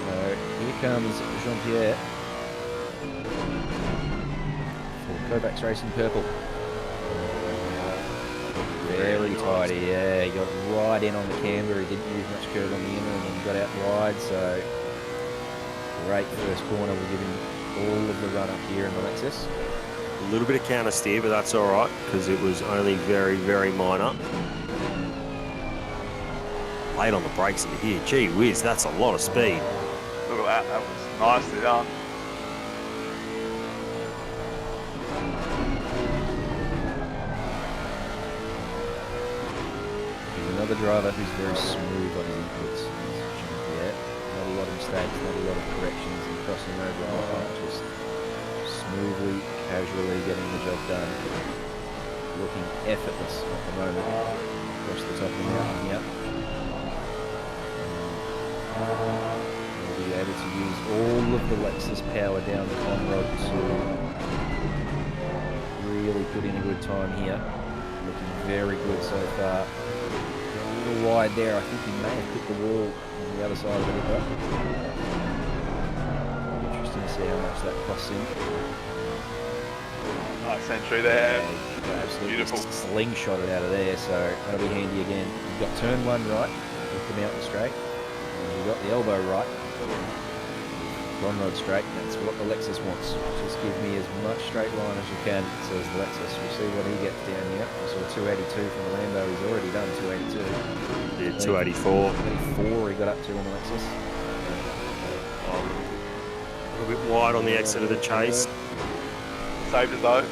So here comes Jean-Pierre for Kovacs Racing Purple. Very tidy, yeah. He got right in on the camber. He didn't use much curve on the inner and then got out wide. So great first corner. We'll give him all of the run up here in the Lexus. A little bit of counter steer, but that's all right because it was only very, very minor. Late on the brakes into here. Gee whiz, that's a lot of speed. Look at that, that was nicely done. Another driver who's very smooth on his inputs. Yeah, not a lot of mistakes, not a lot of corrections and crossing over and whatnot. Just smoothly, casually getting the job done. Looking effortless at the moment. Across the top of the mountain here. We'll be able to use all of the Lexus power down the con rod to really put in a good time here. looking very good so far. A little wide there. I think he may have hit the wall on the other side of the river. Interesting to see how much that costs him. Nice entry there. Absolutely Beautiful. slingshot it out of there, so that'll be handy again. You've got turn 1 right, lift him out the straight. And you've got the elbow right. One rod straight, that's what the Lexus wants. Just give me as much straight line as you can, says the Lexus. We'll see what he gets down here. We saw 282 from the Lambo, he's already done 282. Yeah, 284. 284 he got up to on the Lexus. A little bit wide on the exit of the chase. Saved it though.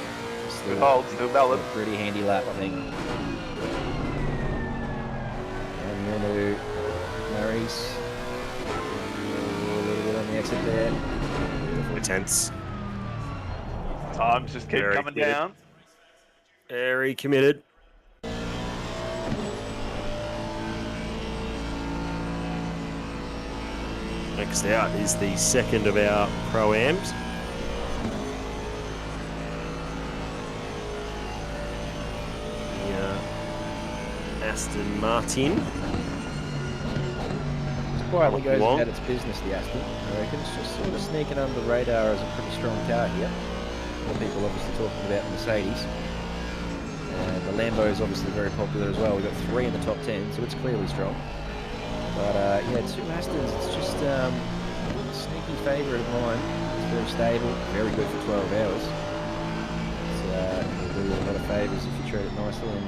Good hold, still valid. Pretty handy lap, I think. And Yonu Maurice. A little bit on the exit there. Definitely tense. Times just keep Very coming committed. down. Very committed. Next out is the second of our Pro-Ams. Aston Martin. Quietly goes Long. about its business, the Aston. I reckon it's just sort of sneaking under the radar as a pretty strong car here. The people obviously talking about Mercedes. And the Lambo is obviously very popular as well. We've got 3 in the top 10, so it's clearly strong. But yeah, 2 Astons, it's just a sneaky favourite of mine. It's very stable, very good for 12 hours. It'll do you a lot of favours if you treat it nicely. And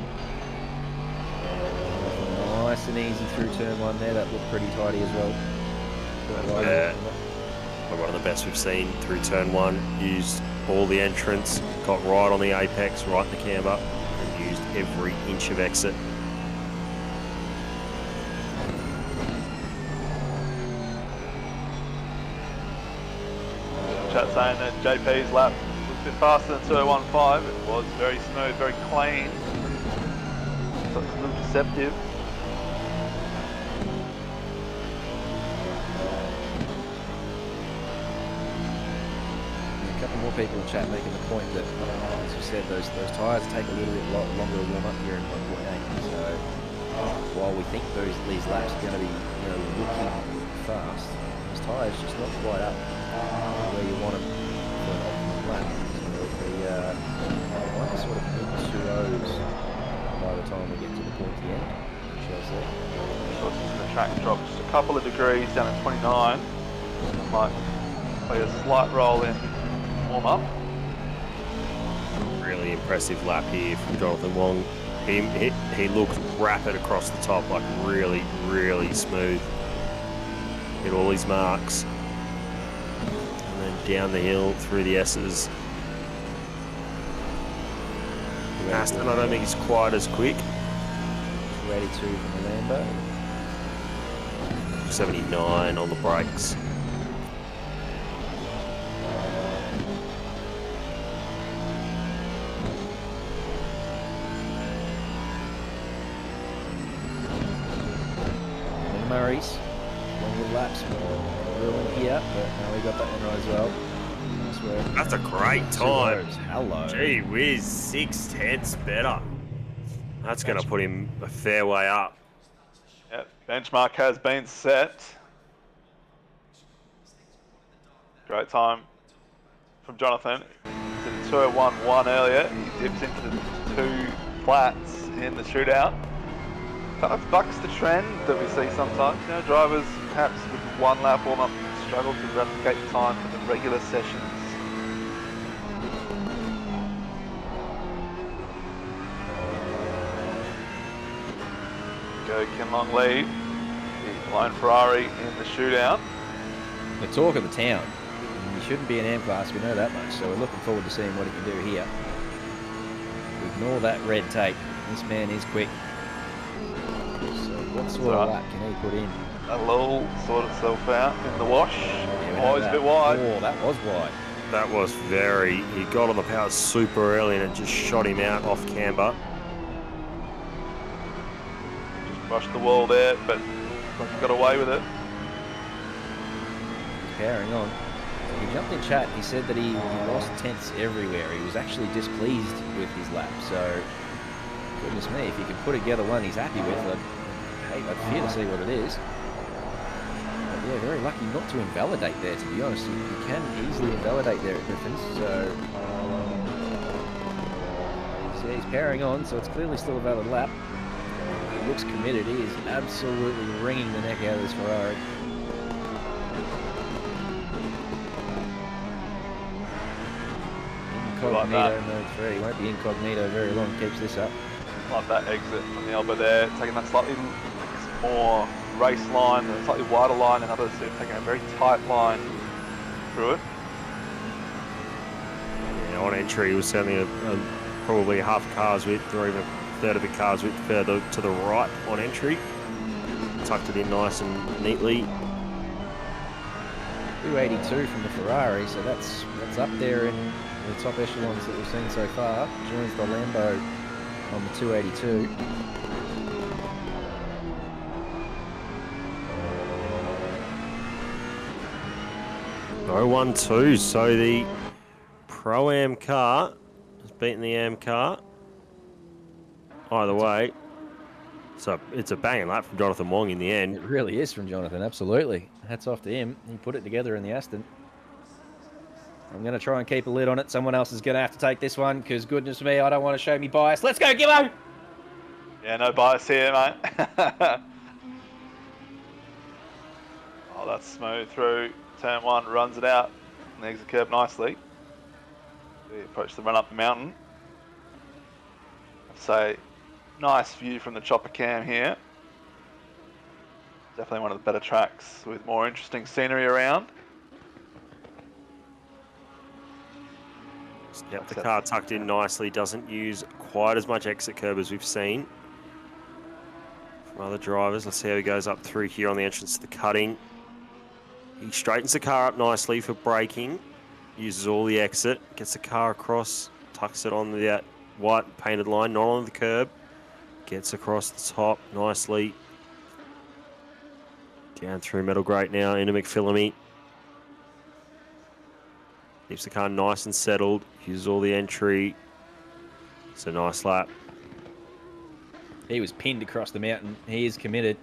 nice and easy through turn 1 there. That looked pretty tidy as well. Yeah. One of the best we've seen through turn 1. Used all the entrance, got right on the apex, right in the camber, and used every inch of exit. Chat saying that JP's lap was a bit faster than 2015. It was very smooth, very clean. So it's a little deceptive. A couple more people in chat making the point that, as you said, those tyres take a little bit longer to warm up here in 1.8. So while we think these laps are going to be looking fast, those tyres just not quite up where you want them for an optimum lap. So it'll be like a sort of mid-2.0s by the time we get to the pointy end, shall I say. The track drops just a couple of degrees down at 29. Might play a slight roll in warm up. Really impressive lap here from Jonathan Wong. He looked rapid across the top, like really, really smooth. Hit all his marks. And then down the hill through the S's. Aston, I don't think he's quite as quick. 282 from the Lambo. 79 on the brakes. And Murray's longer laps ruined here, but now we got that one right as well. Nice work. That's a great time. Hello. Gee whiz, 6/10 better. That's going to put him a fair way up. Yep, benchmark has been set. Great time from Jonathan. Did a 2:01.1 earlier. He dips into the 2 flats in the shootout. Kind of bucks the trend that we see sometimes. Drivers perhaps with 1 lap warm up struggle to replicate the time for the regular sessions. Go Ken Long lead. The lone Ferrari in the shootout. The talk of the town. He shouldn't be an M class, we know that much, so we're looking forward to seeing what he can do here. Ignore that red tape. This man is quick. So what sort of lap can he put in? That'll all sort itself out in the wash. Yeah, we Oh, know he's a that. bit wide. Oh, that was wide. That was he got on the power super early and it just shot him out off camber. Just brushed the wall there, but got away with it. Powering on. He jumped in chat. He said that he lost tenths everywhere. He was actually displeased with his lap. So Goodness me, if he can put together one he's happy with, I'd fear to see what it is. But yeah, very lucky not to invalidate there, to be honest. You can easily invalidate there at Griffins, so... he's powering on, so it's clearly still a valid lap. He looks committed. He is absolutely wringing the neck out of this Ferrari. Incognito mode 3. Won't be incognito very long. Keeps this up. Like that exit from the elbow there, taking that slightly more race line, a slightly wider line, and others are taking a very tight line through it. Yeah, on entry, it was certainly probably half a car's width, or even a third of a car's width further to the right on entry. Tucked it in nice and neatly. 282 from the Ferrari, so that's up there in the top echelons that we've seen so far. Joins the Lambo on the 282. No 1-2, so the Pro-Am car has beaten the Am car. Either way, so it's a banging lap from Jonathan Wong in the end. It really is from Jonathan, absolutely. Hats off to him. He put it together in the Aston. I'm going to try and keep a lid on it. Someone else is going to have to take this one, because goodness me, I don't want to show me bias. Let's go, Gibbo! Yeah, no bias here, mate. Oh, that's smooth through. Turn 1, runs it out, and the exit curb nicely. We approach the run up the mountain. I'd say, nice view from the chopper cam here. Definitely one of the better tracks with more interesting scenery around. Yep, the car tucked in nicely, doesn't use quite as much exit curb as we've seen from other drivers. Let's see how he goes up through here on the entrance to the cutting. He straightens the car up nicely for braking, uses all the exit, gets the car across, tucks it on that white painted line, not on the curb, gets across the top nicely. Down through metal grate now into McPhillamy. Keeps the car nice and settled, uses all the entry. It's a nice lap. He was pinned across the mountain. He is committed.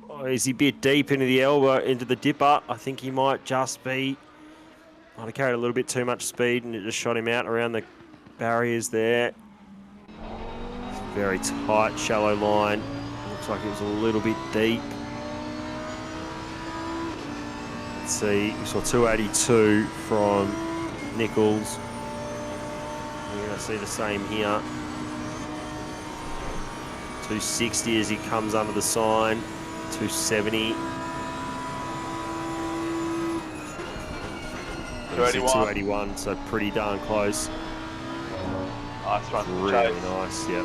Oh, is he a bit deep into the elbow, into the dipper? I think he might just be. Might have carried a little bit too much speed and it just shot him out around the barriers there. It's a very tight, shallow line. Looks like it was a little bit deep. Let's see, we saw 282 from Nichols. We're going to see the same here. 260 as he comes under the sign. 270. 281, so pretty darn close. Nice run. Really nice, yep.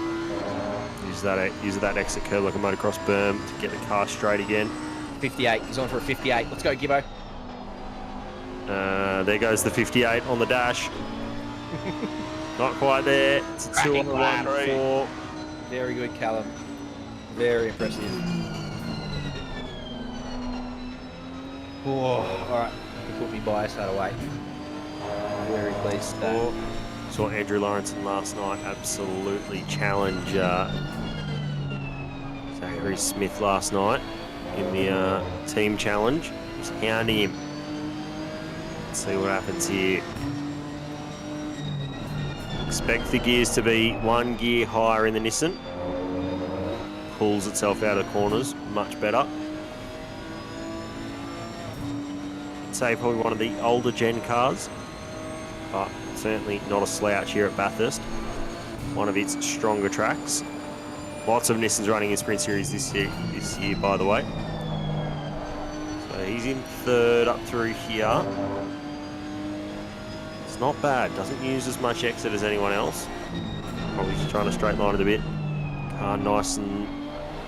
Use that exit curb like a motocross berm to get the car straight again. 58, he's on for a 58. Let's go, Gibbo. There goes the 58 on the dash. Not quite there. It's a 2 on the 1-4. Very good, Callum. Very impressive. Oh, all right. You put me bias that away. Very pleased with that. Saw Andrew Lawrenson last night absolutely challenge Zachary Smith last night in the team challenge. Just hounding him. Let's see what happens here. Expect the gears to be 1 gear higher in the Nissan. Pulls itself out of the corners much better. I'd say probably one of the older gen cars, but certainly not a slouch here at Bathurst. One of its stronger tracks. Lots of Nissans running in Sprint Series this year, by the way. So he's in third up through here. It's not bad. Doesn't use as much exit as anyone else. Probably just trying to straight line it a bit. Car nice and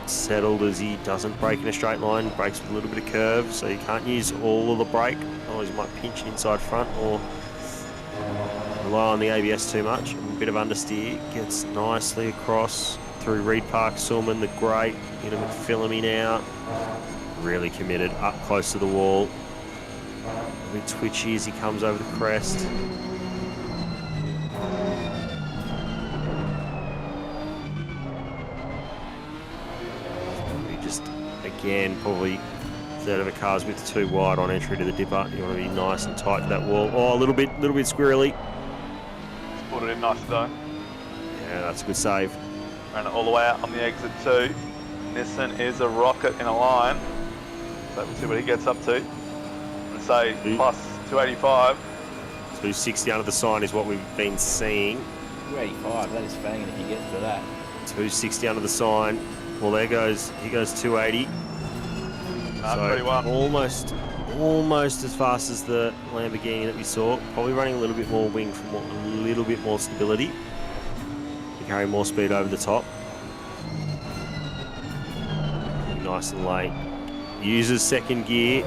settled as he doesn't brake in a straight line. Brakes with a little bit of curve, so you can't use all of the brake. Otherwise you might pinch inside front or rely on the ABS too much. A bit of understeer. Gets nicely across through Reed Park, Silman, the Great, into McPhillamy now. Really committed, up close to the wall. A bit twitchy as he comes over the crest. again, probably third of a car's width too wide on entry to the dipper. You want to be nice and tight to that wall. Oh, a little bit squirrely. Just put it in nice though. Yeah, that's a good save. Ran it all the way out on the exit too. Nissan is a rocket in a line. So we'll see what he gets up to. And say plus 285. 260 under the sign is what we've been seeing. 285, that is fanging if he gets to that. 260 under the sign. Well, he goes 280. So 31. almost as fast as the Lamborghini that we saw. Probably running a little bit more wing from a little bit more stability. To carry more speed over the top. Nice and late. Uses second gear.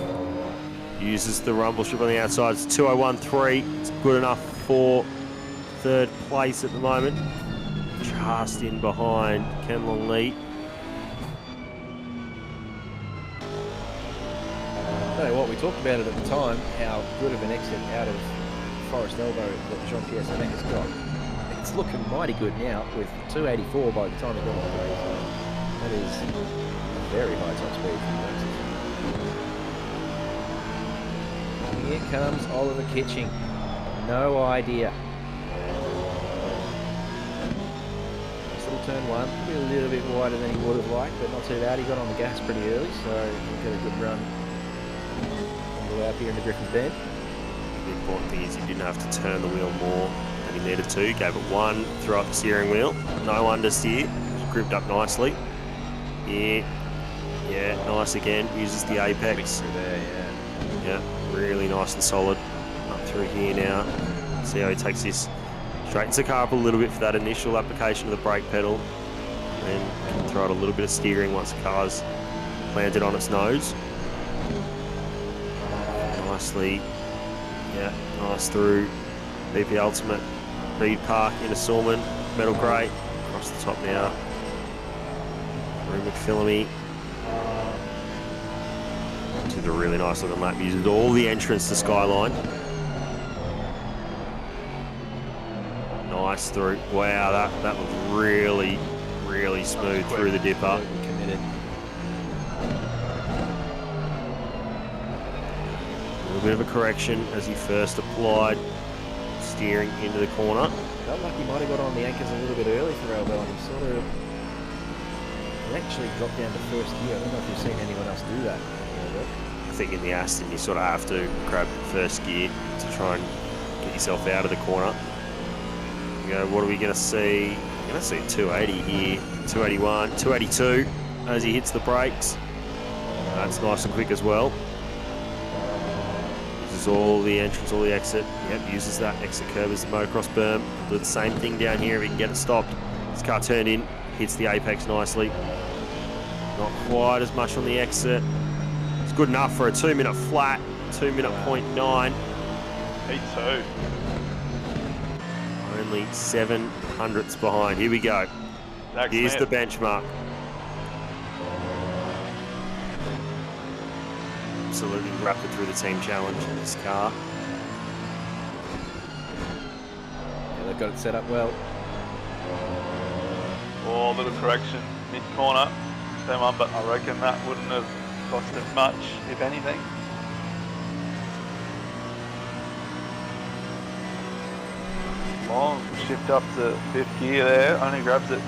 Uses the rumble strip on the outside. It's 201.3. It's good enough for third place at the moment. Just in behind Ken Longleat. Tell you what, we talked about it at the time, how good of an exit out of Forest Elbow that Jean-Pierre Samek has got. It's looking mighty good now with 284 by the time he got on the race. That is a very high top speed for the exit. Here comes Oliver Kitching. No idea. Nice little turn one. A little bit wider than he would have liked, but not too bad. He got on the gas pretty early, so he'll get a good run all the way up here into Griffin's Bend. The important thing is he didn't have to turn the wheel more than he needed to. Gave it one, threw up the steering wheel. No understeer. Gripped up nicely. Yeah, nice again. Uses the apex. Through there, Yeah, really nice and solid. Up through here now. See how he takes this. Straightens the car up a little bit for that initial application of the brake pedal. And can throw out a little bit of steering once the car's planted on its nose. Nicely. Yeah, nice through. BP Ultimate. Reed Park into Sorman. Metal Grey. Across the top now. Through McPhillamy. Did a really nice looking lap. Uses all the entrance to Skyline. Nice through. Wow, that was really smooth through the dipper. Committed. A little bit of a correction as he first applied steering into the corner. Felt like he might have got on the anchors a little bit early for Albel. He sort of actually dropped down to first gear. I don't know if you've seen anyone else do that. I think in the Aston you sort of have to grab first gear to try and get yourself out of the corner. You go, what are we going to see? We're going to see 280 here, 281, 282 as he hits the brakes. That's nice and quick as well. Uses all the entrance, all the exit. Yep, uses that exit curve as the motocross berm. Do the same thing down here if he can get it stopped. This car turned in, hits the apex nicely. Not quite as much on the exit. It's good enough for a 2 minute flat, 2 minute 0.9. P2. Only 700ths behind. Here we go. Zach Here's Smith. the benchmark. Absolutely rapid through the team challenge in this car. Yeah, they've got it set up well. Oh, little correction mid-corner. Same one, but I reckon that wouldn't have cost him much, if anything. Long shift up to fifth gear there, only grabs it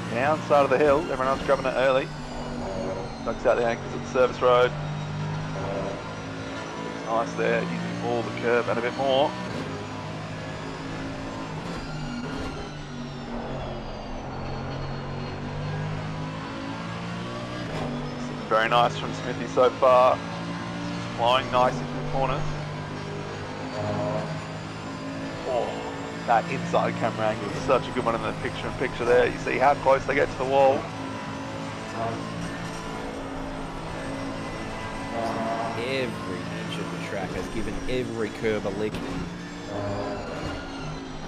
the downside of the hill, everyone else grabbing it early. Ducks out the anchors at the service road. Looks nice there, using all the curb and a bit more. Very nice from Smithy so far. Just flowing nice into the corners. Oh, that inside camera angle is such a good one in the picture-in-picture there. You see how close they get to the wall. Every inch of the track has given every curb a lick.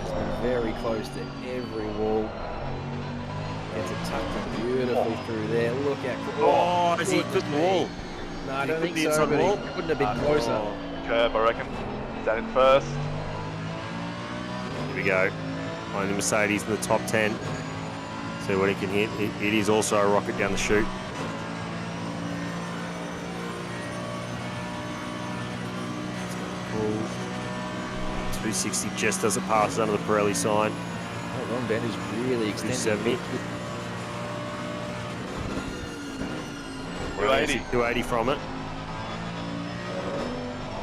Has been very close to every wall. Gets it tucked in beautifully through there. Look at Has he put the wall? No, I don't He put think the so, inside but wall? it wouldn't have been closer. Curb, I reckon. Is that in first? Here we go. Only Mercedes in the top 10. See what he can hit. It is also a rocket down the chute. Cool. 260 just doesn't pass under the Pirelli sign. Oh, long bend is really extended. 270. 280. 280 from it.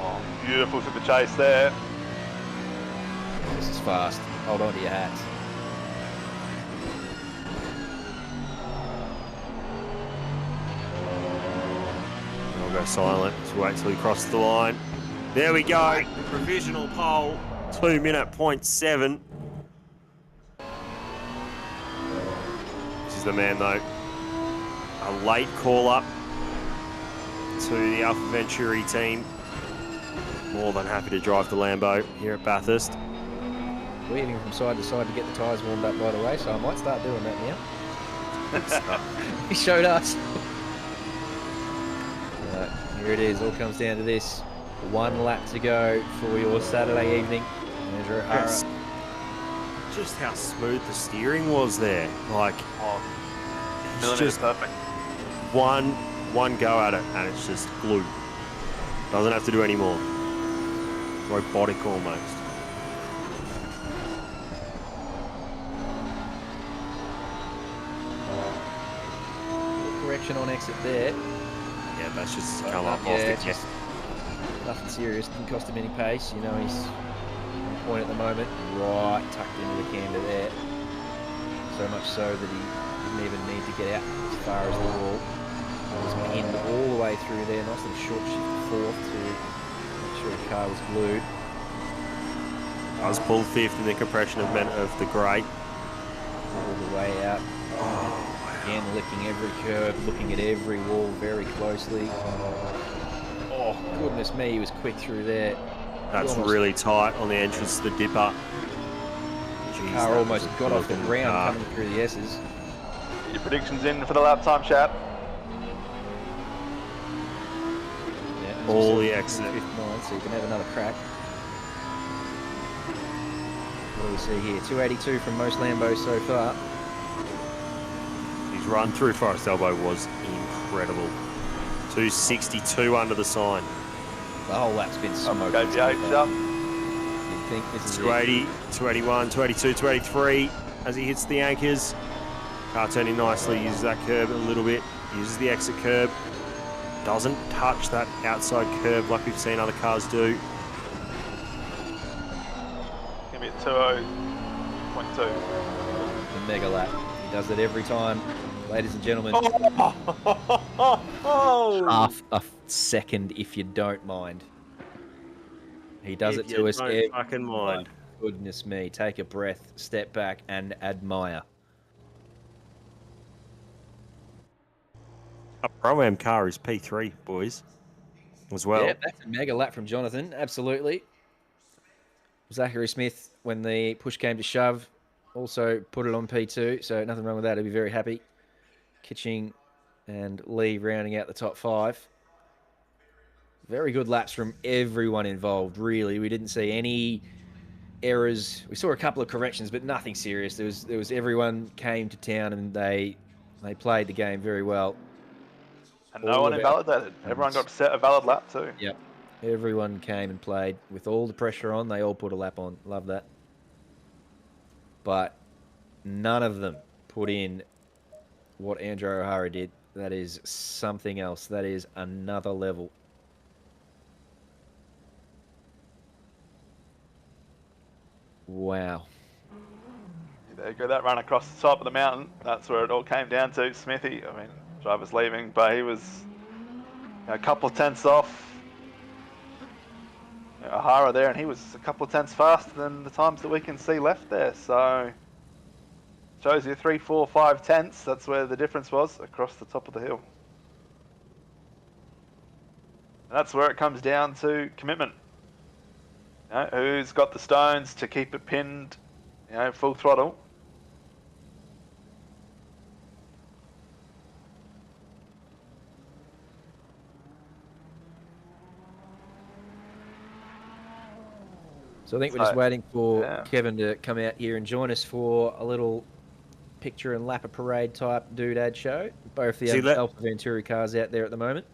Oh, beautiful to the chase there. This is fast. Hold on to your hats. I'll go silent. Just wait till he crosses the line. There we go. Provisional pole. 2 minute 0.7. This is the man though. A late call up to the Alpha Venturi team. More than happy to drive the Lambo here at Bathurst. Weaving from side to side to get the tyres warmed up, by the way, so I might start doing that now. He showed us. Here it is, all comes down to this. 1 lap to go for your Saturday evening. Andrew O'Hara. Just how smooth the steering was there. Like, it's just perfect. one go at it and it's just glue. Doesn't have to do any more. Robotic almost. Correction on exit there. Yeah, that's just come up off Yeah, the just nothing serious. Didn't cost him any pace. You know, he's on point at the moment. Right tucked into the camber there. So much so that he didn't even need to get out as far as the wall. He was pinned all the way through there. Nice little short shift fourth to make sure the car was glued. I was pulled fifth in the compression of the grate. All the way out. Again, licking every curve, looking at every wall very closely. Oh, goodness me, he was quick through there. That's Almost- really tight on the entrance to the dipper. Jeez, Car that almost was a got off the good ground car. coming through the S's. Your predictions in for the lap time, chat. Yeah, as All you the said, exit. 59, so you can have another crack. What do we see here? 282 from most Lambos so far. His run through Forest Elbow was incredible. 262 under the sign. The whole lap's been smoked. Go the H up. You'd think this is it. 280, 281, 282, 283 as he hits the anchors. Car turning nicely, uses that curb a little bit, uses the exit curb. Doesn't touch that outside curb like we've seen other cars do. Give me a 2.2. The mega lap. He does it every time. Ladies and gentlemen, half a second if you don't mind. He does it to us every fucking mind. Goodness me. Take a breath, step back and admire. A Pro-Am car is P3, boys, as well. Yeah, that's a mega lap from Jonathan. Absolutely. Zachary Smith, when the push came to shove, also put it on P2, so nothing wrong with that. He'll be very happy. Kitching and Lee rounding out the top 5. Very good laps from everyone involved, really. We didn't see any errors. We saw a couple of corrections, but nothing serious. There was everyone came to town and they played the game very well. And no one invalidated. Everyone got to set a valid lap too. Yep. Everyone came and played with all the pressure on. They all put a lap on. Love that. But none of them put in what Andrew O'Hara did. That is something else. That is another level. Wow. There you go, that run across the top of the mountain. That's where it all came down to. Smithy, I mean, driver's leaving, but he was a couple of tenths off O'Hara there, and he was a couple of tenths faster than the times that we can see left there. So shows you 3, 4, 5 tenths. That's where the difference was across the top of the hill. And that's where it comes down to commitment. You know, who's got the stones to keep it pinned, you know, full throttle. So I think we're just waiting for yeah. Kevin to come out here and join us for a little picture and lap of parade type doodad show. Both the Alpha Venturi cars out there at the moment.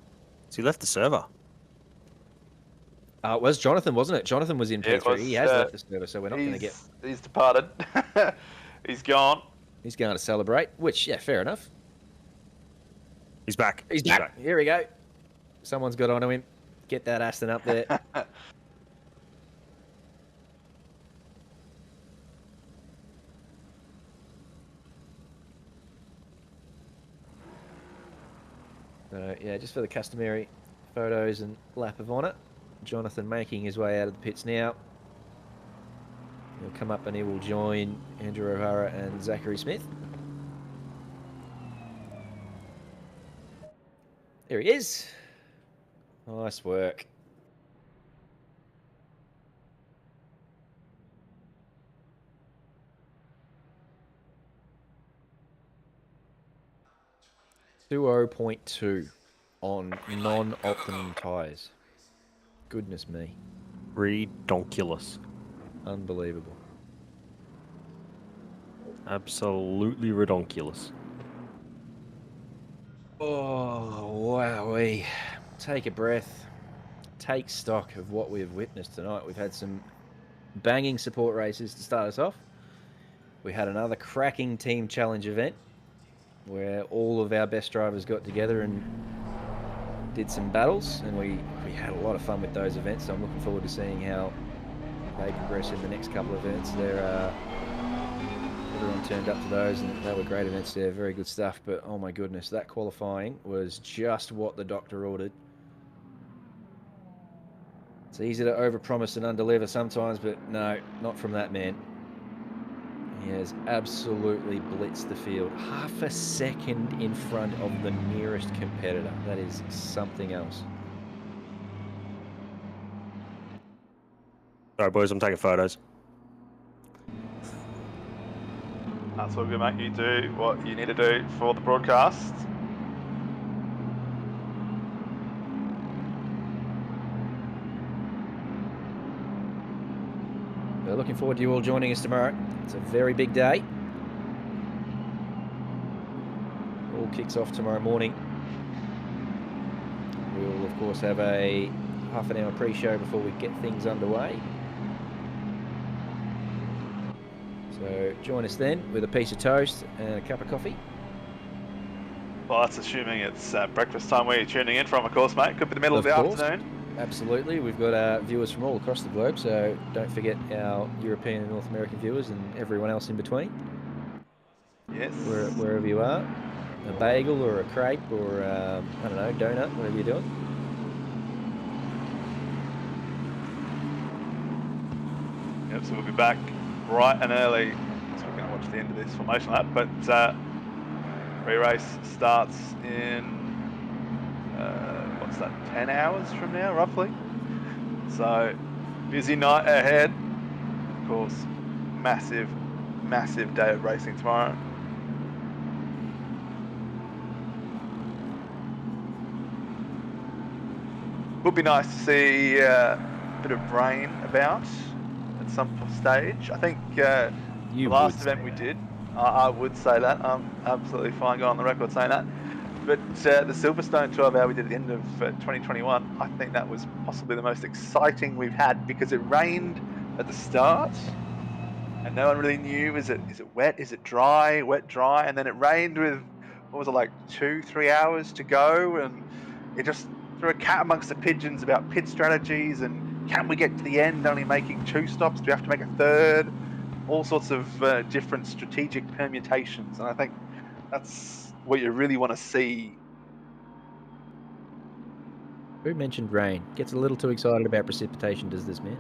So he left the server. It was Jonathan, wasn't it? Jonathan was in P3. It was. He has left the service, so we're not going to get. He's departed. He's gone. He's going to celebrate, which, yeah, fair enough. He's back. He's back. Here we go. Someone's got onto him. Get that Aston up there. So, yeah, just for the customary photos and lap of honour. Jonathan making his way out of the pits now. He'll come up and he will join Andrew O'Hara and Zachary Smith. There he is. Nice work. .20.2 on non-Octane tyres. Goodness me. Redonkulous. Unbelievable. Absolutely redonkulous. Oh, wowee. Take a breath. Take stock of what we have witnessed tonight. We've had some banging support races to start us off. We had another cracking team challenge event where all of our best drivers got together and did some battles, and we had a lot of fun with those events, so I'm looking forward to seeing how they progress in the next couple of events. Everyone turned up to those, and they were great events there, very good stuff, but oh my goodness, that qualifying was just what the doctor ordered. It's easy to overpromise and underdeliver sometimes, but no, not from that man. He has absolutely blitzed the field. Half a second in front of the nearest competitor. That is something else. Sorry, boys, I'm taking photos. That's all good, mate. You do what you need to do for the broadcast. We're looking forward to you all joining us tomorrow. It's a very big day. All kicks off tomorrow morning. We will, of course, have a half an hour pre-show before we get things underway. So join us then with a piece of toast and a cup of coffee. Well, that's assuming it's breakfast time where you're tuning in from, of course, mate. Could be the middle of the afternoon. Absolutely. We've got viewers from all across the globe, so don't forget our European and North American viewers and everyone else in between. Yes. Wherever you are. A bagel or a crepe or, I don't know, donut, whatever you're doing. Yep, so we'll be back bright and early. So we're going to watch the end of this formation lap, but pre-race starts in, what's that, 10 hours from now, roughly? So, busy night ahead. Of course, massive, massive day of racing tomorrow. Would be nice to see a bit of rain about at some stage. I think the last event we did, I would say that. I'm absolutely fine going on the record saying that. But the Silverstone 12 hour we did at the end of 2021, I think that was possibly the most exciting we've had because it rained at the start and no one really knew, is it wet, is it dry, wet, dry, and then it rained with, what was it, like 2-3 hours to go, and it just threw a cat amongst the pigeons about pit strategies and can we get to the end only making 2 stops, do we have to make a third, all sorts of different strategic permutations, and I think that's what you really want to see. Who mentioned rain? Gets a little too excited about precipitation, does this man?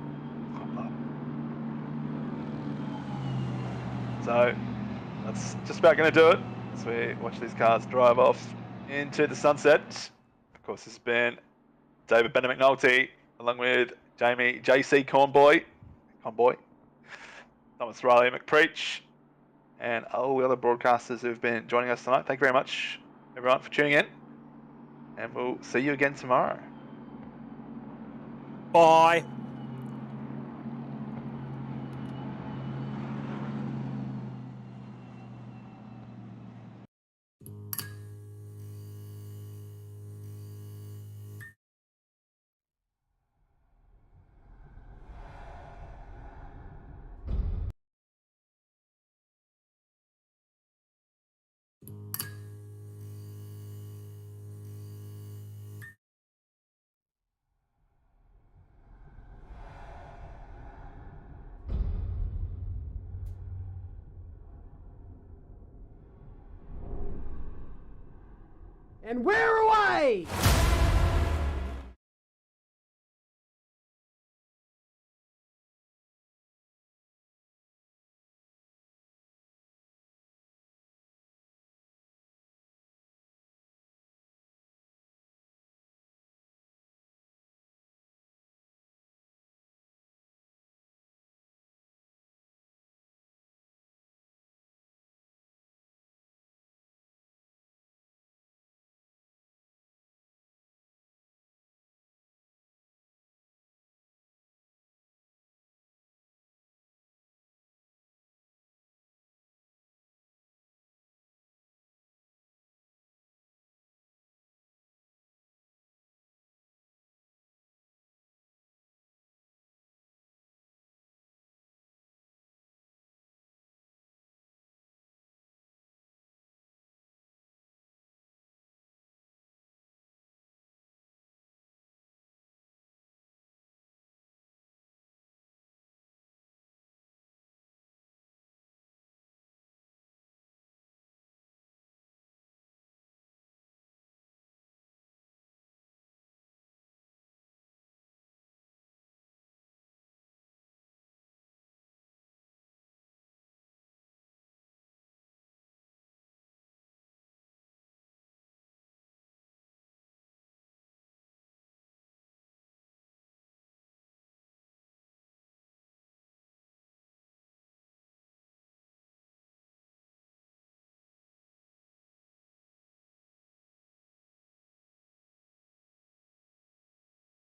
So that's just about going to do it as we watch these cars drive off into the sunset. Of course, this has been David Bennett McNulty along with JC Conboy, Thomas Riley McPreach, and all the other broadcasters who've been joining us tonight. Thank you very much, everyone, for tuning in. And we'll see you again tomorrow. Bye. And we're away!